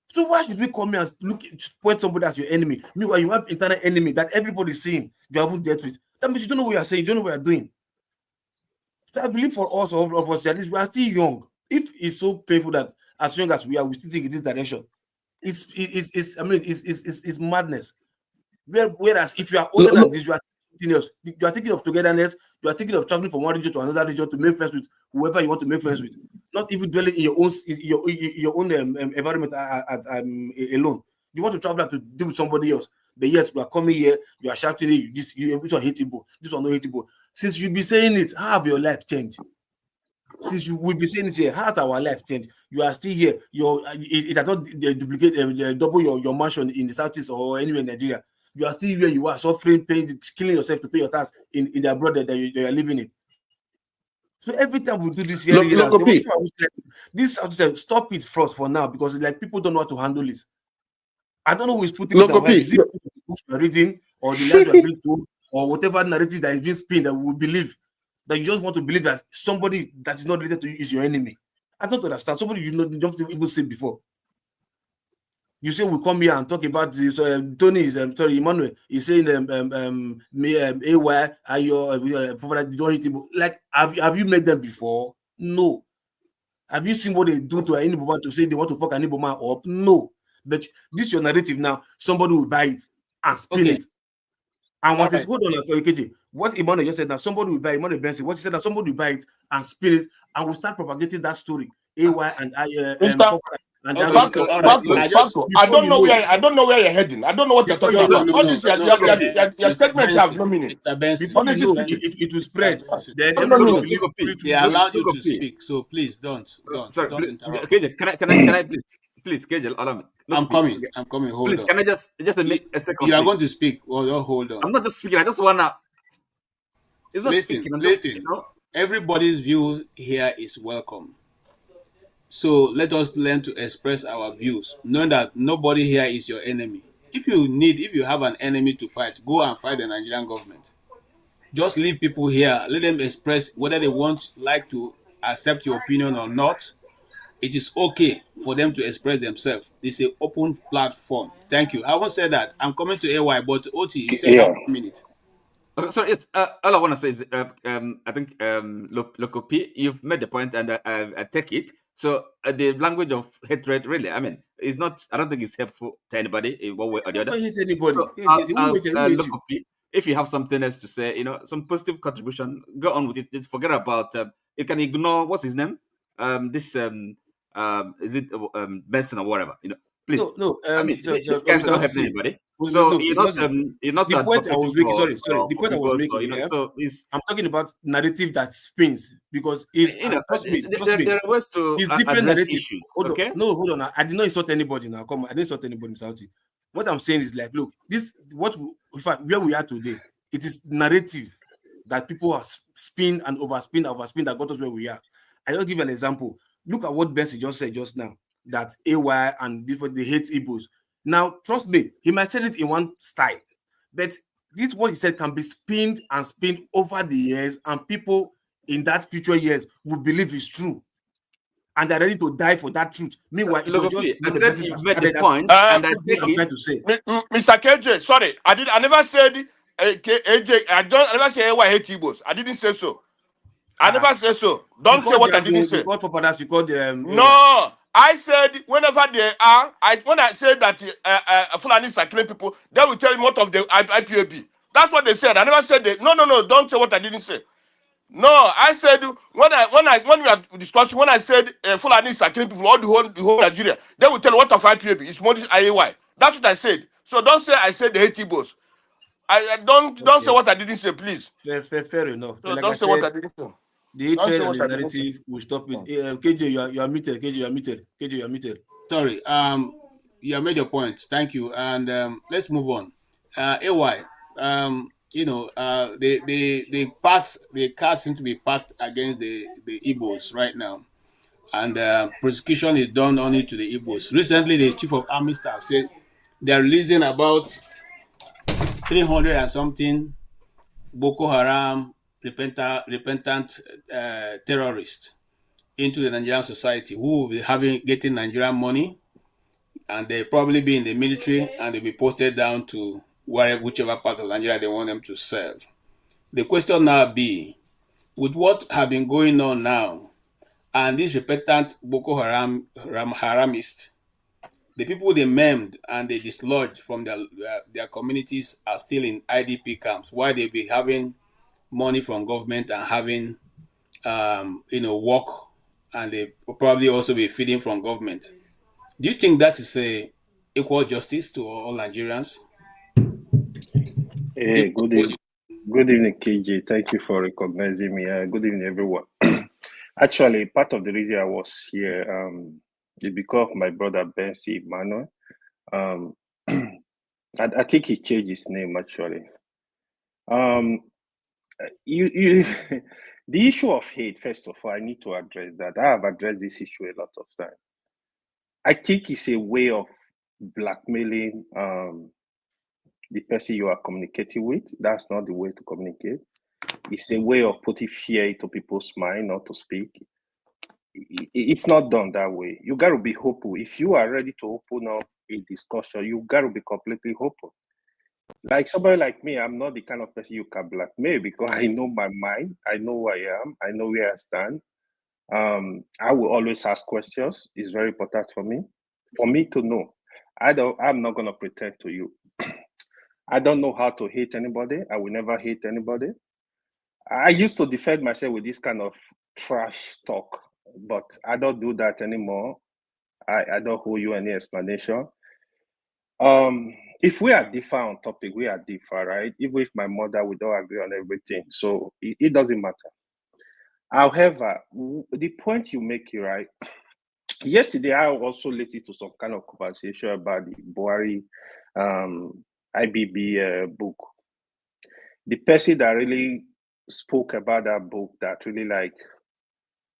So why should we come here and point somebody as your enemy? Meanwhile, you have internal enemy that everybody's seeing you haven't dealt with. That means you don't know what you're saying, you don't know what you're doing. So I believe for us, all of us, at least we are still young. If it's so painful that as young as we are, we still think in this direction, it's madness. Whereas if you are older than this, you are thinking of togetherness, you are thinking of traveling from one region to another region to make friends with whoever you want to make friends with, not even dwelling in your own environment alone. You want to travel to deal with somebody else, but yet you are coming here, you are shouting, this one hateable, this one not hateable. Since you be saying it, how have your life changed? Since you will be saying it here, how has our life changed? You are still here. It has not duplicate, double your mansion in the Southeast or anywhere in Nigeria. You are still where you are, suffering, pain, killing yourself to pay your tax in the abroad that you are living in. So every time we do this here, this stop it first for now, because it's like people don't know how to handle it. I don't know who is putting it away. Is it the books you're reading or the life you're being told or whatever narrative that is being spun that we will believe, that you just want to believe that somebody that is not related to you is your enemy. I don't understand. Somebody you don't even see before. You say we come here and talk about this. Tony is Emmanuel. He's saying AY are your don't hit him. Like have you met them before? No. Have you seen what they do to any woman to say they want to fuck any woman up? No. But this is your narrative now. Somebody will buy it and spin it. And what is hold on, KJ? What Emmanuel just said now, somebody will buy it. Emmanuel Benson, what he said now, somebody will buy it and spin it, and we'll start propagating that story. AY and I don't know where you're heading. I don't know what you're talking about. Your statements have no meaning. Before you know, it will spread. Then they allowed you to speak, so please don't interrupt. KJ, can I please, KJ, allow me. I'm coming. Hold on. Please, can I just a second? You are going to speak. Well, hold on. I'm not just speaking. I just wanna. It's not listen. speaking. Listen. Everybody's view here is welcome. So let us learn to express our views, knowing that nobody here is your enemy. If you have an enemy to fight, go and fight the Nigerian government. Just leave people here. Let them express whether they like to accept your opinion or not. It is okay for them to express themselves. It's an open platform. Thank you. I won't say that. I'm coming to AY, but Oti, you said Yeah. 1 minute. So it's all I want to say is I think Lokopi, you've made the point, and I take it. So the language of hatred, really, I mean, is not. I don't think it's helpful to anybody in one way or the other. Don't hate anybody. So Lokopi, if you have something else to say, some positive contribution, go on with it. Just forget about. You can ignore what's his name. Is it Benson or whatever? Please. No. I mean, this guy's not helping anybody. So you're not the point I was making. Sorry. The point I was making here. So I'm talking about narrative that spins because it's trust me. There are ways to it's different narrative. Issues, hold on. I did not insult anybody now. Come on, I didn't insult anybody, Mr. Oti. What I'm saying is like, look, where we are today, it is narrative that people are spin and overspin that got us where we are. I just give you an example. Look at what Benson just said just now, that AY and they hate Igbos. Now, trust me, he might say it in one style, but this what he said can be spinned and spinned over the years, and people in that future years will believe it's true. And they're ready to die for that truth. Meanwhile, look, I said you made the point, and I take I'm trying to say. Mr. KJ, sorry, I never said AJ. I never say AY hate Igbos. I didn't say so. I never said so. Don't say what I didn't say. Because for fathers, we call them. No, I said whenever they are, when I said that Fulanis are killing people, they will tell me what of the IPAB. That's what they said. I never said that. No. Don't say what I didn't say. No, I said when we are discussing, when I said Fulanis are killing people, all the whole Nigeria, they will tell what of IPAB. It's more IAY. That's what I said. So don't say I said the hate Igbos. I don't say what I didn't say, please. Fair enough. So like don't say what I didn't say. The hatred and the narrative will stop it. KJ, you are muted. KJ, you are muted. Sorry. You have made your point. Thank you. And let's move on. AY. The cards seem to be packed against the Igbos right now, and prosecution is done only to the Igbos. Recently, the chief of army staff said they are releasing about 300 and something Boko Haram repentant terrorists into the Nigerian society who will be getting Nigerian money, and they probably be in the military, and they'll be posted down to whichever part of Nigeria they want them to serve. The question now be, with what have been going on now, and these repentant Boko Haramists, the people they maimed and they dislodged from their communities are still in IDP camps, while they be having money from government and having work, and they will probably also be feeding from government. Do you think that is a equal justice to all Nigerians? Hey, good evening, KJ. Thank you for recognizing me. Good evening, everyone. Actually, part of the reason I was here is because of my brother Bensi Emmanuel. I think he changed his name actually. The issue of hate, first of all, I need to address that. I have addressed this issue a lot of times. I think it's a way of blackmailing the person you are communicating with. That's not the way to communicate. It's a way of putting fear into people's mind not to speak. It's not done that way. You got to be hopeful. If you are ready to open up a discussion, you got to be completely hopeful. Like somebody like me, I'm not the kind of person you can blackmail because I know my mind. I know who I am. I know where I stand. I will always ask questions. It's very important for me to know. I'm not going to pretend to you. I don't know how to hate anybody. I will never hate anybody. I used to defend myself with this kind of trash talk, but I don't do that anymore. I don't owe you any explanation. If we are different on topic, we are different, right? Even if my mother, we don't agree on everything. So it doesn't matter. However, the point you make, you're right. Yesterday, I also listened to some kind of conversation about the Buhari IBB book. The person that really spoke about that book that really like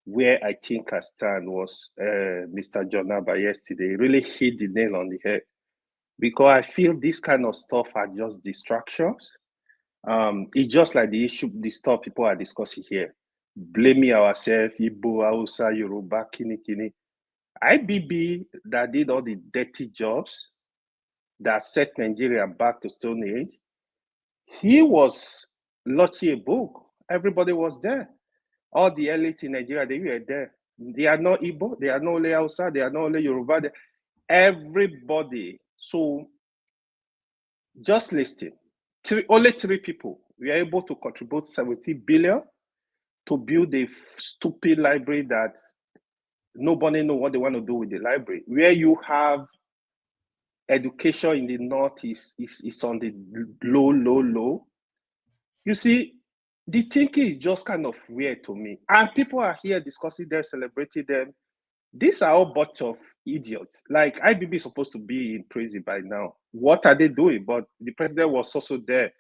where I think I stand was Mr. Jonaba yesterday. He really hit the nail on the head because I feel this kind of stuff are just distractions. It's just like the issue, the stuff people are discussing here. Blaming ourselves, Igbo, Hausa, Yoruba, Kini. IBB that did all the dirty jobs that set Nigeria back to Stone Age, he was launching a book. Everybody was there. All the elite in Nigeria, they were there. They are not Igbo, they are not only Hausa, they are not only Yoruba. Everybody. So just listing, only 3 people were able to contribute 70 billion to build a stupid library that nobody knows what they want to do with the library. Where you have education in the north is on the low. You see, the thinking is just kind of weird to me. And people are here discussing them, celebrating them. These are all bunch of idiots. Like, IBB is supposed to be in prison by now. What are they doing? But the president was also there.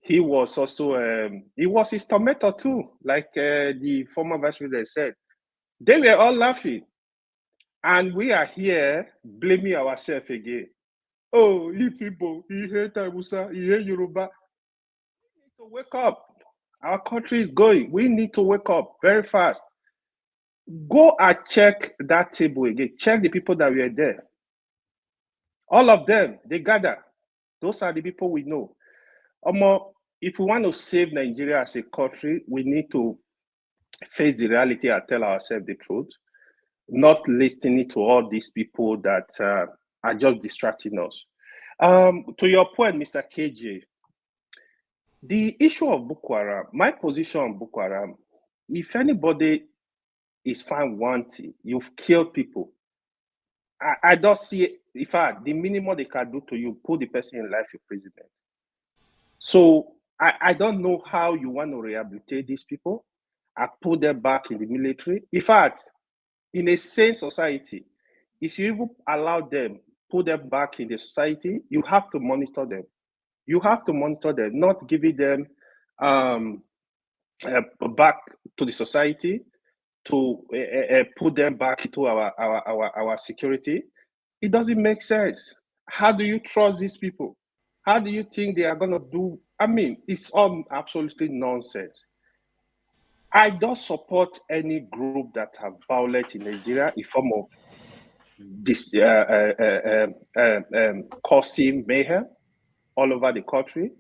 He was also, he was his tormentor too, like the former vice president said. They were all laughing. And we are here blaming ourselves again. Oh, it's Igbo, he hate Hausa, he hate Yoruba. We need to wake up. Our country is going. We need to wake up very fast. Go and check that table again. Check the people that were there. All of them, they gather. Those are the people we know. If we want to save Nigeria as a country, we need to face the reality and tell ourselves the truth, not listening to all these people that are just distracting us. To your point, Mr. KJ, the issue of Boko Haram, my position on Boko Haram, if anybody is found wanting, you've killed people, I don't see, in fact, the minimum they can do to you, put the person in life imprisonment. So I don't know how you want to rehabilitate these people and put them back in the military. In fact, in a sane society, if you even allow them, put them back in the society, you have to monitor them. You have to monitor them, not giving them back to the society to put them back into our security. It doesn't make sense. How do you trust these people? How do you think they are going to do? I mean, it's all absolutely nonsense. I don't support any group that have violence in Nigeria in form of this causing mayhem all over the country.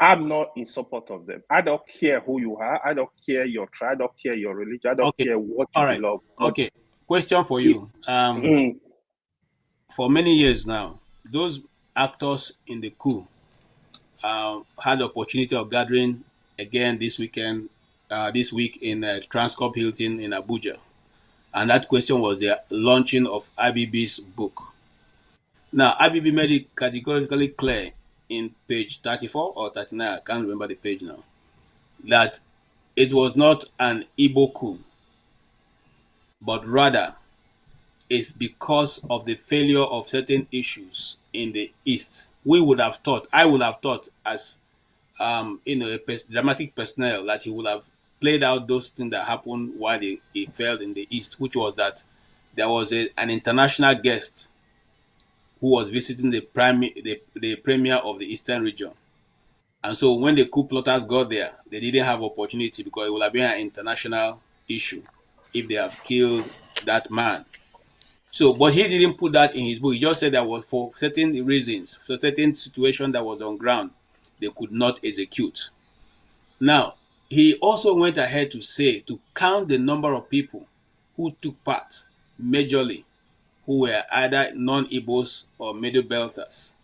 I'm not in support of them. I don't care who you are. I don't care your tribe. I don't care your religion. I don't care what you belong. Okay. Question for you. For many years now, those actors in the coup had the opportunity of gathering again this week in Transcorp Hilton in Abuja. And that question was the launching of IBB's book. Now, IBB made it categorically clear in page 34 or 39, I can't remember the page now, that it was not an Igbo coup, but rather it's because of the failure of certain issues in the East. I would have thought, as a dramatic personnel, that he would have played out those things that happened while he failed in the East, which was that there was an international guest who was visiting the premier of the Eastern region. And so when the coup plotters got there, they didn't have opportunity because it would have been an international issue if they have killed that man. So, but he didn't put that in his book. He just said that was for certain reasons, for certain situation that was on ground, they could not execute. Now, he also went ahead to say, to count the number of people who took part majorly, who were either non-Igbos or Middle Belters,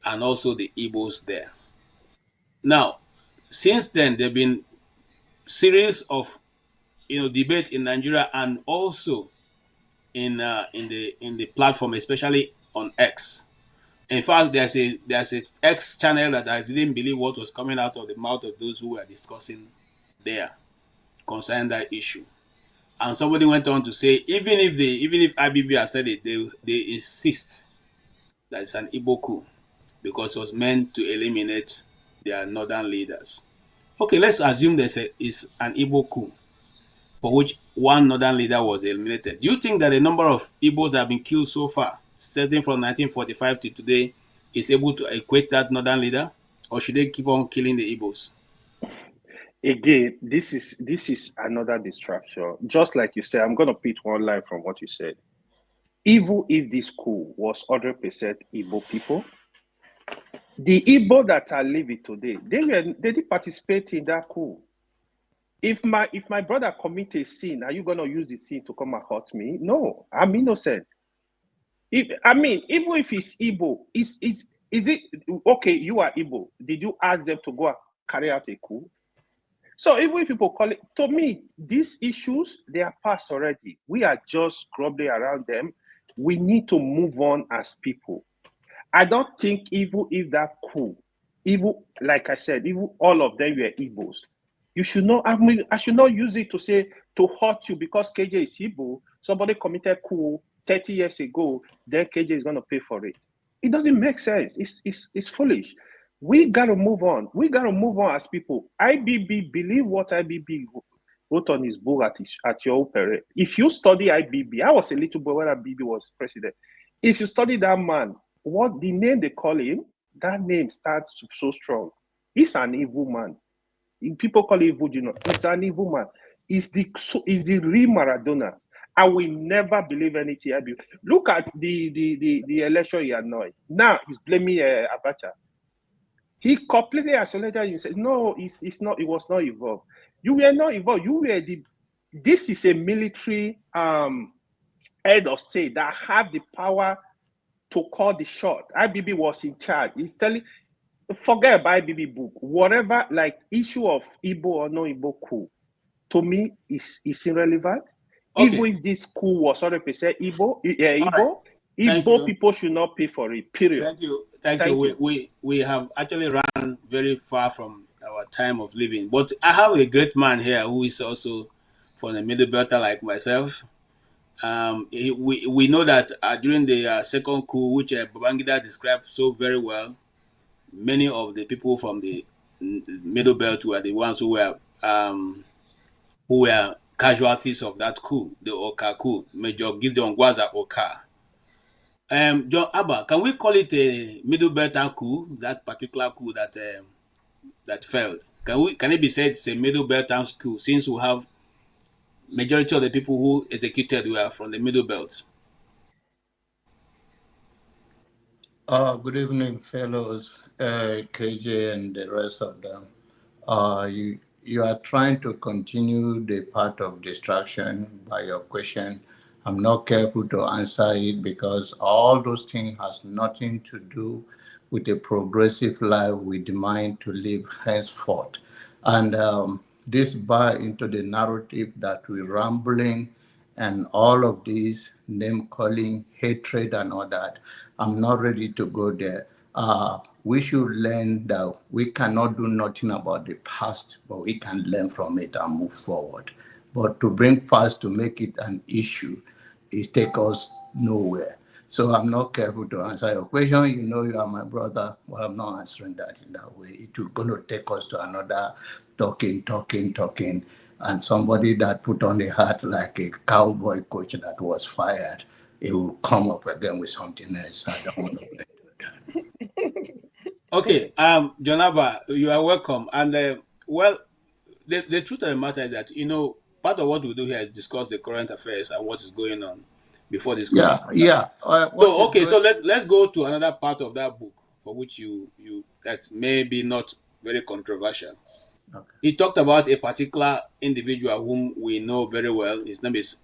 and also the Igbos there. Now, since then, there have been series of debate in Nigeria and also in the platform, especially on X. In fact, there's a X channel that I didn't believe what was coming out of the mouth of those who were discussing there concerning that issue. And somebody went on to say, even if IBB has said it, they insist that it's an Igbo coup because it was meant to eliminate their northern leaders. Okay, let's assume it's an Igbo coup for which one northern leader was eliminated. Do you think that the number of Igbos that have been killed so far, starting from 1945 to today, is able to equate that northern leader? or should they keep on killing the Igbos? Again, this is another distraction. Just like you said, I'm going to pick one line from what you said. Even if this coup was 100% Igbo people, the Igbo that are living today, they didn't participate in that coup. If my brother commit a sin, are you going to use the sin to come and hurt me? No, I'm innocent. Even if it's Igbo, is it okay? You are Igbo. Did you ask them to go and carry out a coup? So even if people call it, to me, these issues, they are past already. We are just grumbling around them. We need to move on as people. I don't think even if that coup, even like I said, even all of them were Igbos, you should not. I should not use it to say to hurt you because KJ is Igbo. Somebody committed coup 30 years ago, then KJ is going to pay for it. It doesn't make sense. It's foolish. We got to move on. We got to move on as people. IBB, believe what IBB wrote on his book at your opera. If you study IBB, I was a little boy when IBB was president. If you study that man, what the name they call him, that name starts so strong. He's an evil man. People call him evil, he's an evil man. He's the real Maradona. I will never believe anything. Look at the election he annoyed. Now he's blaming Abacha. He completely isolated you. Said, no, it's not. It was not involved. You were not involved. You were this is a military head of state that have the power to call the shot. IBB was in charge. He's telling, forget about IBB book. Whatever, like issue of Igbo or no Igbo coup, to me is irrelevant. Okay. Even if this coup was 100% Igbo, Igbo people should not pay for it. Period. Thank you. We have actually run very far from our time of living, but I have a great man here who is also from the Middle Belter like myself. We know that during the second coup, which Babangida described so very well, many of the people from the Middle Belt were the ones who were casualties of that coup, the Oka coup. Major Gideon Gwaza Oka. John Abba, can we call it a Middle Belter coup? That particular coup that failed. Can it be said it's a Middle Belter coup since we have majority of the people who executed were from the Middle Belt? Good evening, fellows, KJ and the rest of them. You are trying to continue the path of distraction by your question. I'm not careful to answer it because all those things has nothing to do with the progressive life we demand to live henceforth. And this buy into the narrative that we're rambling and all of these name calling, hatred and all that. I'm not ready to go there. We should learn that we cannot do nothing about the past, but we can learn from it and move forward. But to bring past to make it an issue, it takes us nowhere. So I'm not careful to answer your question. You know you are my brother, but I'm not answering that in that way. It's going to take us to another talking, and somebody that put on the hat like a cowboy coach that was fired, it will come up again with something else. I don't want to get into that. Okay, Jonaba, you are welcome. And well, the truth of the matter is that, part of what we do here is discuss the current affairs and what is going on before discussing. Yeah. So let's go to another part of that book for which you that's maybe not very controversial. Okay. He talked about a particular individual whom we know very well. His name is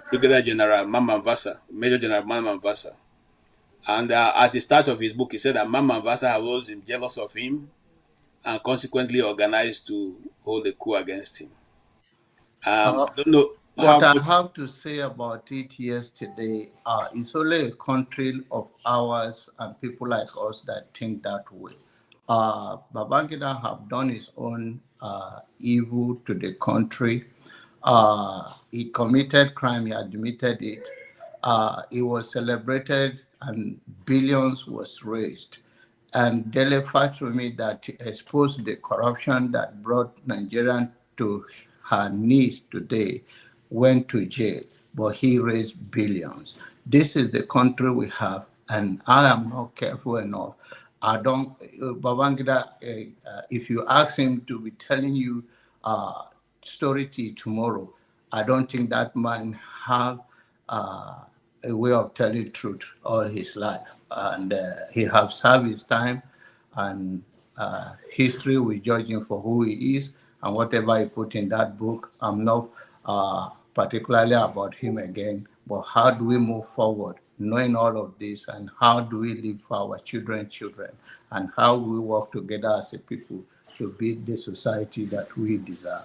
Brigadier General Mamman-Vasa, Major General Mamman-Vasa. And at the start of his book, he said that Mamman-Vasa had always been jealous of him and consequently organized to hold a coup against him. Don't know what I have to say about it yesterday. It's only a country of ours and people like us that think that way. Babangida have done his own evil to the country. He committed crime, he admitted it. He was celebrated and billions was raised. And Dele facts with me that exposed the corruption that brought Nigeria to her knees today, went to jail, but he raised billions. This is the country we have, and I am not careful enough. I don't, Babangida, if you ask him to be telling you story till tomorrow, I don't think that man have a way of telling truth all his life. And he has served his time, and history will judge him for who he is and whatever he put in that book. I'm not particularly about him again, but how do we move forward knowing all of this, and how do we live for our children, and how we work together as a people to build the society that we deserve.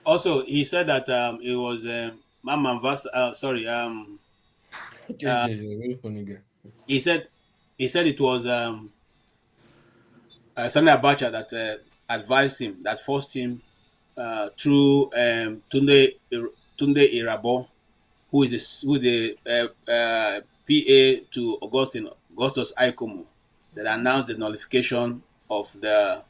Also, he said that it was Mamman Vas. Sorry. He said it was Sani Abacha that advised him, that forced him through Tunde Irabo, who is the PA to Augustus Aikomu, that announced the nullification of the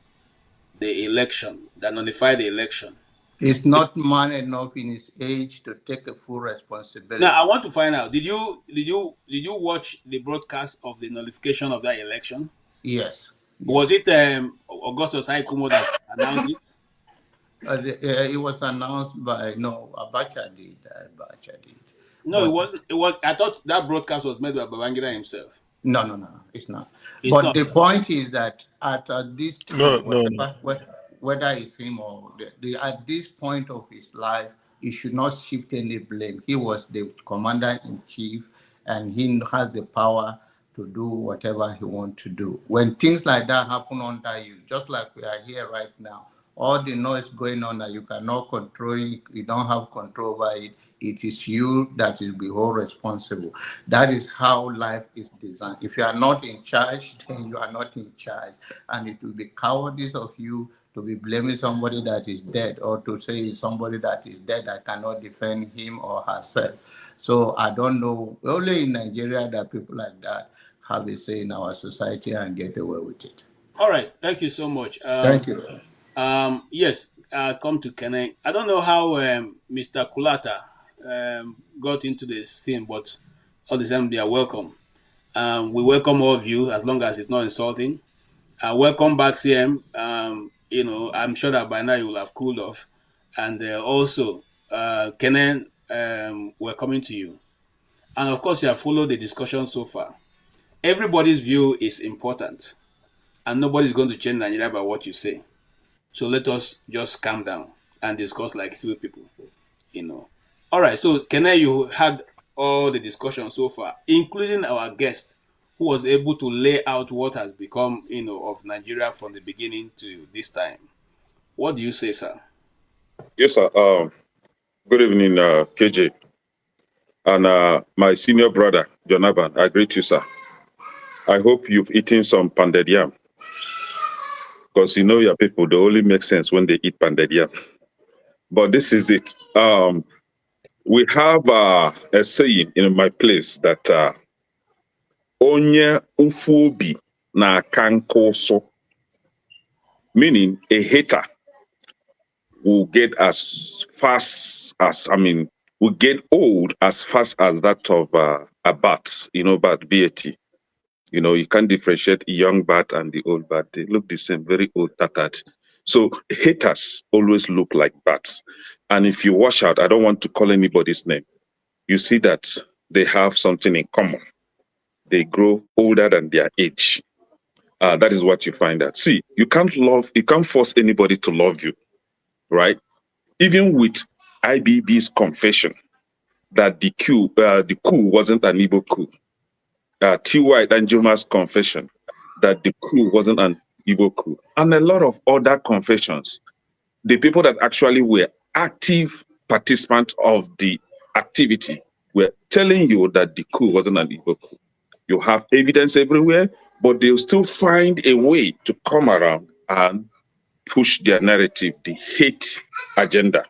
election, that nullified the election. He's not man enough in his age to take a full responsibility. Now, I want to find out, did you watch the broadcast of the nullification of that election? Yes. Was it Augustus Aikomu that announced it? It was announced by, no, Abacha did. No, but it wasn't. It was. I thought that broadcast was made by Babangida himself. No, it's not. The point is that at this time, whether it's him or at this point of his life, he should not shift any blame. He was the commander-in-chief, and he has the power to do whatever he wants to do. When things like that happen under you, just like we are here right now, all the noise going on that you cannot control it, you don't have control over it, it is you that will be whole responsible. That is how life is designed. If you are not in charge, then you are not in charge. And it will be cowardice of you to be blaming somebody that is dead, or to say somebody that is dead that cannot defend him or herself. So I don't know, only in Nigeria that people like that have a say in our society and get away with it. All right, thank you so much. Thank you. Yes, come to Kene. I don't know how Mr. Kulata got into this thing, but all the same, they are welcome. We welcome all of you as long as it's not insulting. Welcome back, CM. I'm sure that by now you will have cooled off. And also, Kenen, we're coming to you. And of course, you have followed the discussion so far. Everybody's view is important, and nobody's going to change Nigeria by what you say. So let us just calm down and discuss like civil people, All right, so Kene, you had all the discussion so far, including our guest, who was able to lay out what has become, of Nigeria from the beginning to this time. What do you say, sir? Yes, sir. Good evening, KJ. And my senior brother, Jonathan, I greet you, sir. I hope you've eaten some pounded yam. Because your people, they only make sense when they eat pounded yam. But this is it. We have a saying in my place that onye ufuobi na kankoso, meaning a hater will get as fast as, will get old as fast as that of a bat, bat, B-A-T. You can't differentiate a young bat and the old bat. They look the same, very old, tattered. So haters always look like bats. And if you watch out, I don't want to call anybody's name, you see that they have something in common. They grow older than their age. That is what you find out. See, you can't force anybody to love you, right? Even with IBB's confession that the coup wasn't an Igbo coup. T.Y. Danjuma's confession that the coup wasn't an Igbo coup. And a lot of other confessions. The people that actually were active participants of the activity were telling you that the coup wasn't an Igbo coup. You have evidence everywhere, but they'll still find a way to come around and push their narrative, the hate agenda.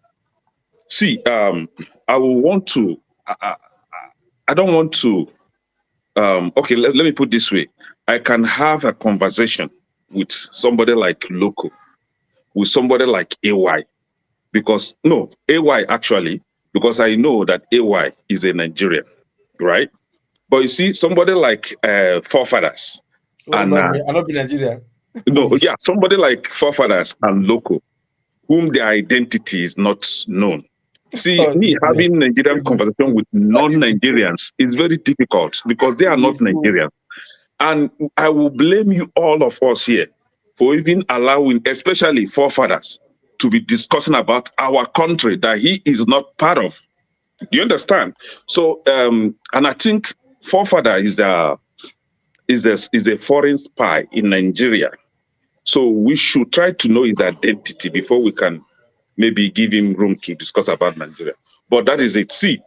See, I don't want to, okay, let me put it this way. I can have a conversation with somebody like Loco, with somebody like AY, because I know that AY is a Nigerian, right? But you see, somebody like Forefathers, And I not be Nigeria. no, yeah, somebody like forefathers and local, whom their identity is not known. See, me having Nigerian conversation with non-Nigerians is very difficult because they are not Nigerians. And I will blame you, all of us here, for even allowing, especially forefathers, to be discussing about our country that he is not part of. You understand? So, and I think forefather is a foreign spy in Nigeria. So we should try to know his identity before we can maybe give him room to discuss about Nigeria. But that is it. See,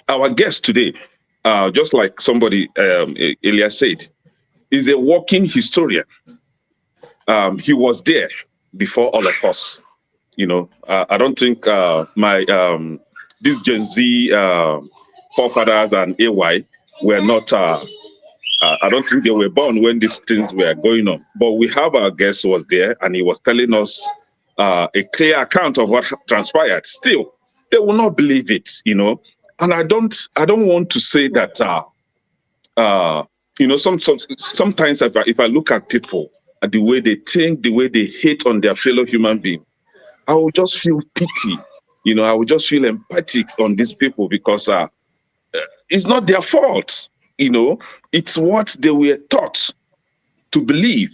our guest today, just like somebody earlier said, is a walking historian. He was there before all of us. You know, I don't think these Gen Z forefathers and AY were not. I don't think they were born when these things were going on. But we have our guest who was there, and he was telling us a clear account of what transpired. Still, they will not believe it, you know. And I don't want to say that, you know, sometimes if I look at people, at the way they think, the way they hate on their fellow human being, I will just feel pity. You know, I will just feel empathic on these people because it's not their fault. You know, it's what they were taught to believe.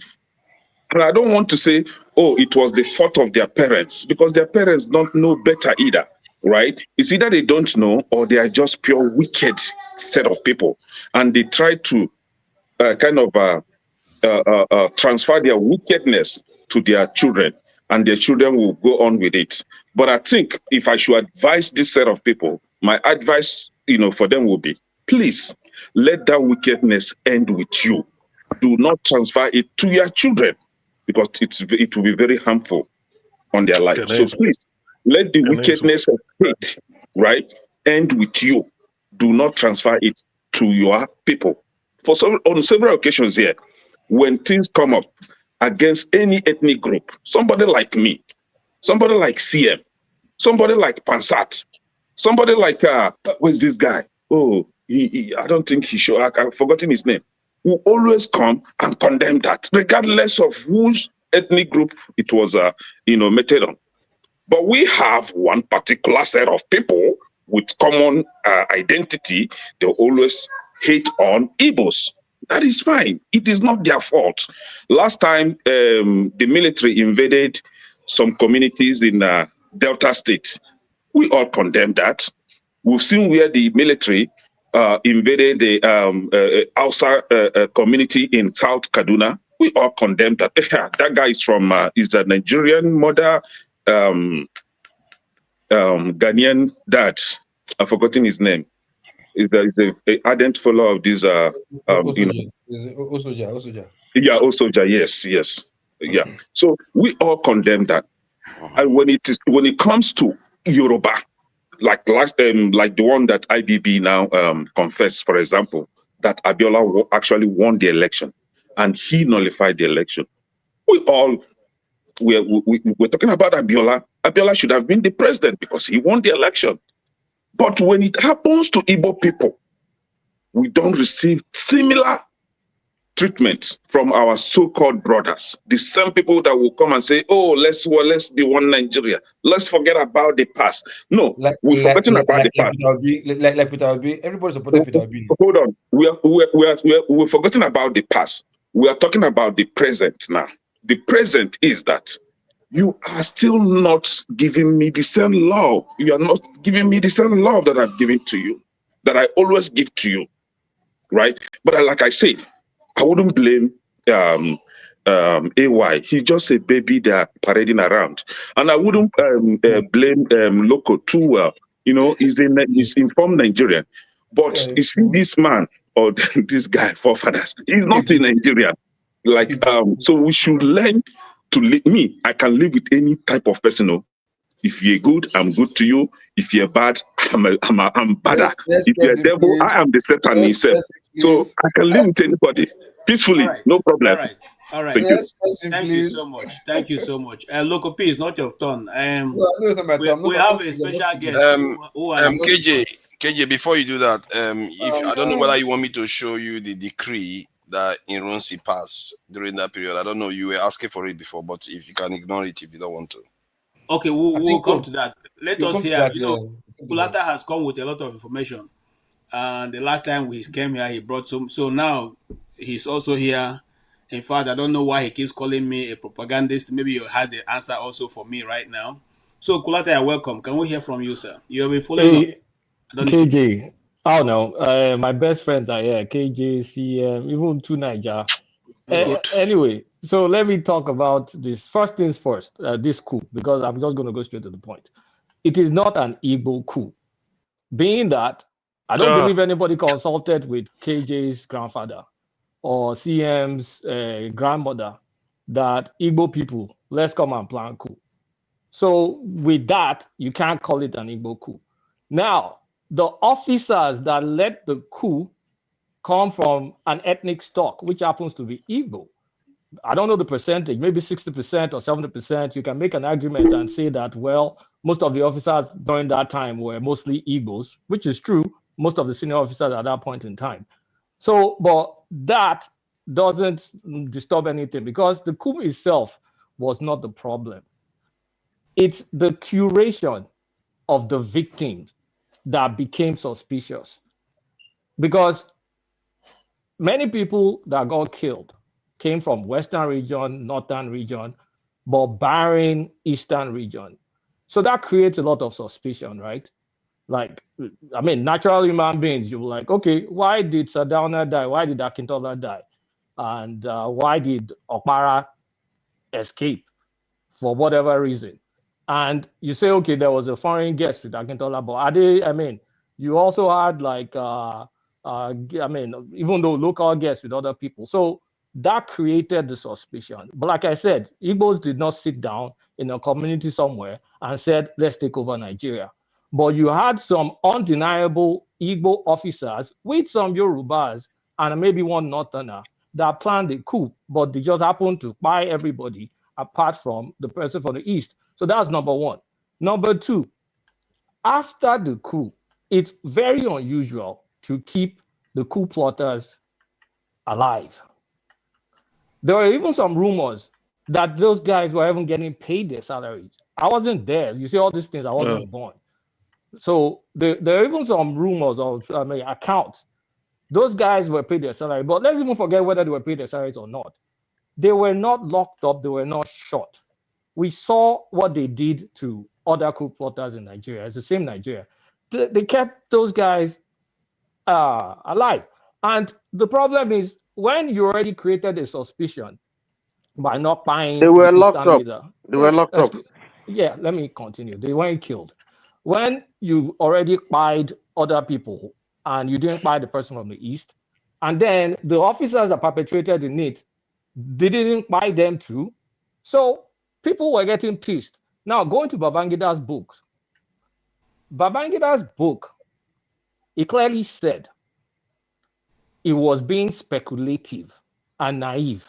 And I don't want to say, oh, it was the fault of their parents, because their parents don't know better either, right? It's either they don't know or they are just pure wicked set of people. And they try to transfer their wickedness to their children, and their children will go on with it. But I think if I should advise this set of people, my advice, you know, for them will be, please, let that wickedness end with you. Do not transfer it to your children, because it will be very harmful on their life. So please, let the wickedness of hate, right, end with you. Do not transfer it to your people. On several occasions here, when things come up against any ethnic group, somebody like me, somebody like CM, somebody like Pansat, somebody like, where's this guy? Oh, I don't think he should, I've forgotten his name, will always come and condemn that, regardless of whose ethnic group it was, meted on. But we have one particular set of people with common identity. They always hate on Igbos. That is fine. It is not their fault. Last time, the military invaded some communities in Delta State. We all condemned that. We've seen where the military invaded the Hausa community in South Kaduna. We all condemned that. That guy is from is a Nigerian mother, Ghanaian dad. I've forgotten his name. Is a ardent follower of this. Osoja. Yeah, Osoja. Yes. Yeah. So we all condemn that. And when it comes to Yoruba, like the one that IBB now confessed, for example, that Abiola actually won the election and he nullified the election. We're talking about Abiola. Abiola should have been the president because he won the election. But when it happens to Igbo people, we don't receive similar treatment from our so-called brothers. The same people that will come and say, "Oh, let's be one Nigeria. Let's forget about the past." No, we're forgetting about the past. Like Peter Obi, everybody supported Peter Obi. Hold on, we're forgetting about the past. We are talking about the present now. The present is that you are still not giving me the same love. You are not giving me the same love that I've given to you, that I always give to you, right? But like I said, I wouldn't blame AY. He's just a baby they're parading around. And I wouldn't blame Loco too well. You know, he's informed Nigerian. But you see this man or this guy, forefathers, he's not in Nigeria. Like, so we should learn to live. Me, I can live with any type of person. If you're good, I'm good to you. If you're bad, I'm badder. If you're a devil, I am the Satan himself. So I can live with anybody peacefully, no problem. All right. Thank you so much. Thank you so much. Loco P, it's not your turn. We have a special guest. KJ, before you do that, if I don't know whether you want me to show you the decree that Ironsi passed during that period? I don't know. You were asking for it before, but if you can ignore it if you don't want to. Okay, we'll come to that. Let us hear. You know, Kulata has come with a lot of information. And the last time he came here, he brought some. So now he's also here. In fact, I don't know why he keeps calling me a propagandist. Maybe you had the answer also for me right now. So Kulata, you're welcome. Can we hear from you, sir? You have been following up. I don't need to. KJ. Oh no, my best friends are here. KJ, CM, even two Niger. Anyway, so let me talk about this. First things first, this coup, because I'm just going to go straight to the point. It is not an Igbo coup. Being that I don't believe anybody consulted with KJ's grandfather or CM's grandmother that Igbo people, let's come and plan coup. So with that, you can't call it an Igbo coup. Now, the officers that led the coup come from an ethnic stock, which happens to be Igbo. I don't know the percentage, maybe 60% or 70%. You can make an argument and say that, well, most of the officers during that time were mostly Igbos, which is true. Most of the senior officers at that point in time. So, but that doesn't disturb anything because the coup itself was not the problem. It's the curation of the victims that became suspicious. Because many people that got killed came from Western region, Northern region, but barring Eastern region. So that creates a lot of suspicion, right? Like, I mean, natural human beings, you're like, okay, why did Sardauna die? Why did Akintola die? And why did Okpara escape for whatever reason? And you say, okay, there was a foreign guest with Akintola, but are they, I mean, you also had like, I mean, even though local guests with other people. So that created the suspicion. But like I said, Igbos did not sit down in a community somewhere and said, let's take over Nigeria. But you had some undeniable Igbo officers with some Yorubas and maybe one Northerner that planned the coup, but they just happened to buy everybody apart from the person from the East. So that's number one. Number two, after the coup, it's very unusual to keep the coup plotters alive. There were even some rumors that those guys were even getting paid their salaries. I wasn't there. You see all these things, I wasn't born. So there are even some rumors of accounts. Those guys were paid their salary, but let's even forget whether they were paid their salaries or not. They were not locked up. They were not shot. We saw what they did to other coup plotters in Nigeria. It's the same Nigeria. They kept those guys alive. And the problem is when you already created a suspicion by not buying, they were locked up. They were locked up. Yeah, let me continue. They weren't killed. When you already spied other people and you didn't buy the person from the East, and then the officers that perpetrated in it, they didn't buy them too. So people were getting pissed. Now, going to Babangida's book, he clearly said it was being speculative and naive.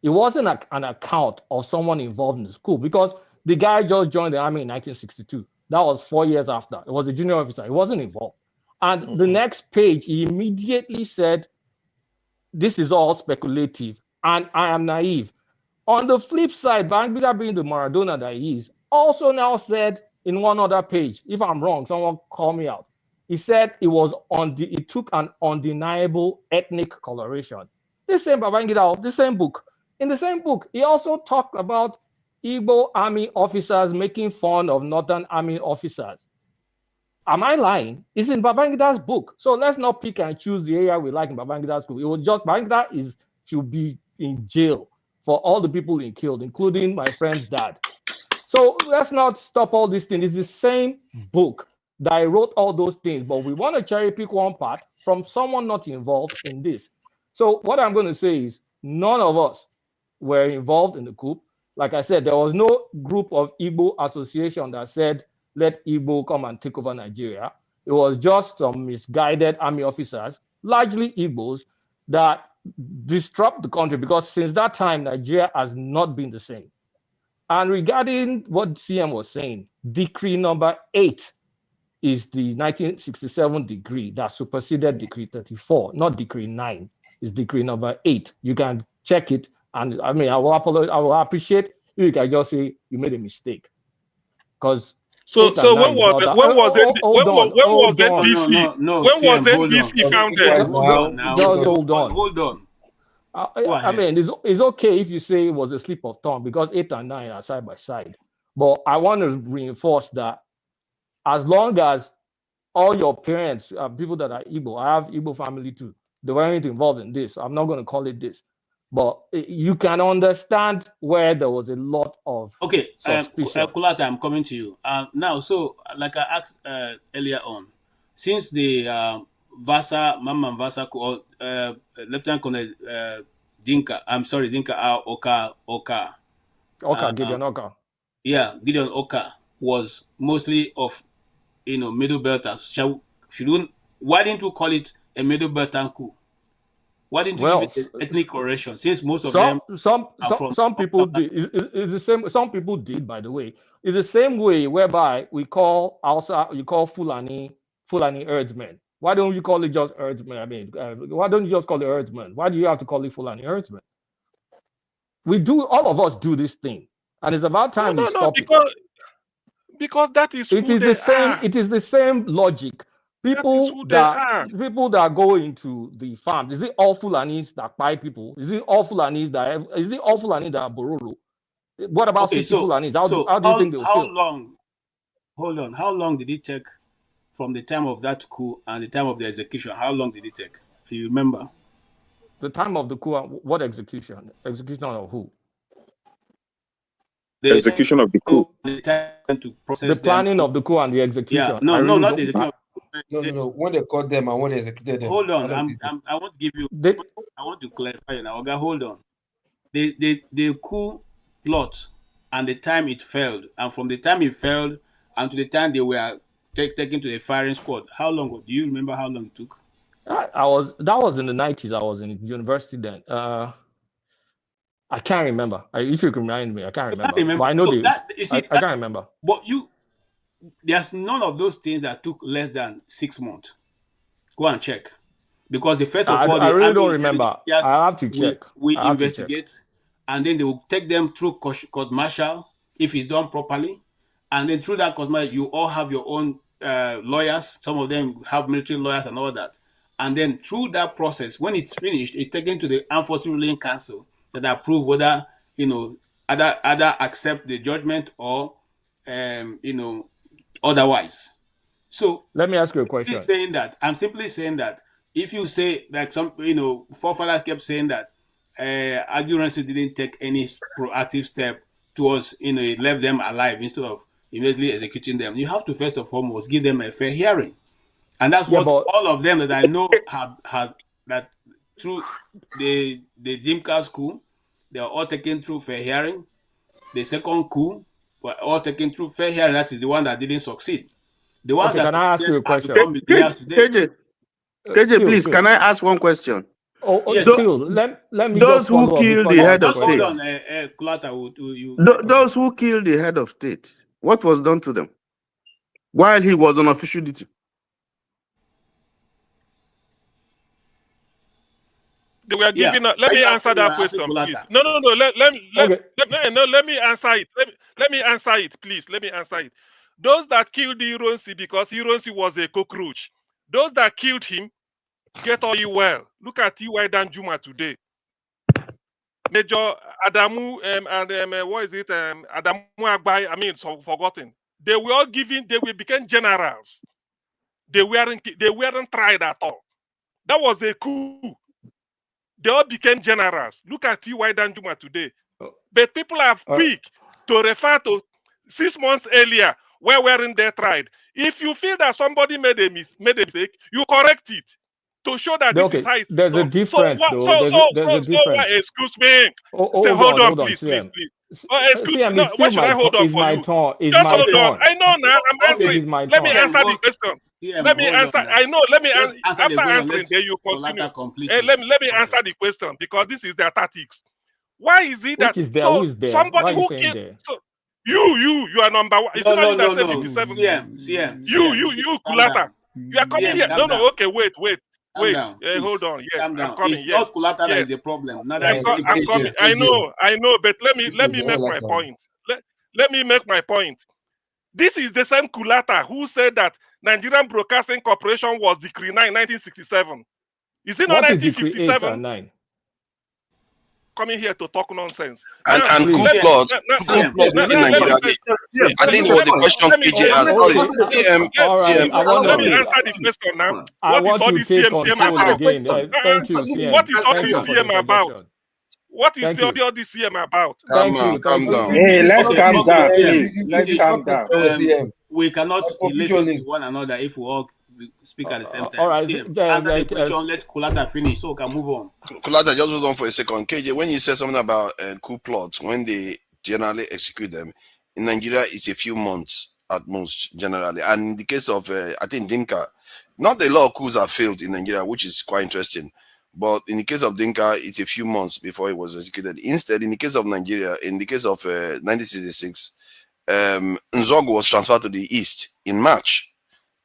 It wasn't an account of someone involved in the school because the guy just joined the army in 1962. That was 4 years after. It was a junior officer. He wasn't involved. And the next page, he immediately said, this is all speculative and I am naive. On the flip side, Babangida, being the Maradona that he is, also now said in one other page, if I'm wrong, someone call me out. He said it took an undeniable ethnic coloration. This same Babangida, the same book. In the same book, he also talked about Igbo army officers making fun of Northern army officers. Am I lying? It's in Babangida's book. So let's not pick and choose the area we like in Babangida's book. It was just Babangida should be in jail for all the people he killed, including my friend's dad. So let's not stop all these things. It's the same book that I wrote all those things, but we want to cherry pick one part from someone not involved in this. So what I'm going to say is none of us were involved in the coup. Like I said, there was no group of Igbo association that said, let Igbo come and take over Nigeria. It was just some misguided army officers, largely Igbos, that disrupt the country because since that time, Nigeria has not been the same. And regarding what CM was saying, decree number 8 is the 1967 decree that superseded decree 34, not decree 9. It's decree number 8. You can check it, and I mean, I will appreciate if you can just say you made a mistake, because So when was hold on. NBC? No, When was CM, hold on. NBC founded? Hold on now. Just hold on. Hold on. I mean, it's okay if you say it was a slip of tongue, because 8 and 9 are side by side. But I want to reinforce that as long as all your parents, people that are Igbo, I have Igbo family too, they weren't involved in this. I'm not going to call it this, but you can understand where there was a lot of suspicion. Kulata, I'm coming to you now. So, like I asked earlier on, since the Mamman Vasa or Lieutenant Colonel Dinka Oka. Gideon Oka. Yeah, Gideon Oka was mostly of middle belters. Why didn't we call it a middle belter coup? Why didn't you give it an ethnic correction? Since most of them some people did. It's the same. Some people did, by the way. It's the same way whereby you call Fulani herdsmen. Why don't you call it just herdsmen? I mean, why don't you just call it herdsmen? Why do you have to call it Fulani herdsmen? All of us do this thing, and it's about time we stop it. Because that is it is the same logic. People that go into the farms, is it all Fulanis that buy people? Is it all Fulanis that are Bororo? What about city Fulanis? How do you think they'll feel? Hold on. How long did it take from the time of that coup and the time of the execution? How long did it take? Do you remember? The time of the coup, what execution? Execution of who? The execution of the coup. The planning of the coup and the execution. Yeah, not the execution. No. When they caught them and when they executed them. Hold on. I want to give you. I want to clarify now. Okay, hold on. The coup plot and the time it failed, and from the time it failed and to the time they were taken to the firing squad, how long? Do you remember how long it took? That was in the 90s. I was in university then. I can't remember. If you can remind me, I can't remember. But I know I can't remember. But there's none of those things that took less than 6 months. Go and check, because the first of all, I really don't remember. I have to check. We investigate, and then they will take them through court martial if it's done properly, and then through that court martial, you all have your own lawyers. Some of them have military lawyers and all that, and then through that process, when it's finished, it's taken to the Armed Forces Ruling Council that approve whether either accept the judgment or otherwise. So let me ask you a question. I'm simply saying that if you say that some forefathers kept saying that Aguiyi-Ironsi didn't take any proactive step towards left them alive instead of immediately executing them, you have to first and foremost give them a fair hearing, and that's what all of them that I know have that through the Dimka's coup, they are all taken through fair hearing. The second coup were all taken through fair hearing. That is the one that didn't succeed. The ones that can I ask you a question? KJ, please, can I ask one question? Yes. Let me those who killed the head of state. Hold on, those who killed the head of state, what was done to them while he was on official duty? They were giving. Let me answer that question, please. No. Let me answer it. Let me answer it, please. Let me answer it. Those that killed Ironsi because Ironsi was a cockroach, those that killed him get all you well. Look at T.Y. Danjuma today. Major Adamu and what is it? Adamu Agbai. Forgotten. They were all given. They became generals. They weren't tried at all. That was a coup. They all became generals. Look at T.Y. Danjuma today. But people are quick to refer to 6 months earlier where weren't they tried. If you feel that somebody made a mistake, you correct it to show that this is how it's There's a difference, excuse me. Hold on, please. Excuse me. Why should I hold on for you? Just hold on. I know now. I'm answering. Let me answer the question. Let me answer. I know. Let me answer. After answering, then you continue. Let me answer the question, because this is their tactics. Why is it that somebody who killed? You are number one. No. CM. You, Kulata. You are coming here. No. Okay, wait. Wait, down, hold on. Yes, calm I'm down. coming. It's Yes, not Kulata that yes. is the problem. Neither is it I'm coming. I know, but let me make my point. Let me make my point. This is the same Kulata who said that Nigerian Broadcasting Corporation was Decree 9, 1967. Is it not What is Decree 8 1957? and 9? Coming here to talk nonsense. And coup plots in Nigeria. I think there was a question KJ asked. Let me answer the question now. What is all this CM about? Again. Thank you, CM. What is all Thank this you for the CM about? interjection. What is Thank you. all this CM about? Thank you. Calm down. Hey, let's calm down, please. Let's calm down. We cannot listen to one another if we all speak at the same time. All right. Answer the question, let Kulata finish so we can move on. Kulata, just hold on for a second. KJ, when you said something about coup plots, when they generally execute them, in Nigeria, it's a few months at most, generally. And in the case of, I think, Dinka, not a lot of coups have failed in Nigeria, which is quite interesting. But in the case of Dinka, it's a few months before it was executed. Instead, in the case of Nigeria, in the case of 1966, Nzog was transferred to the east in March.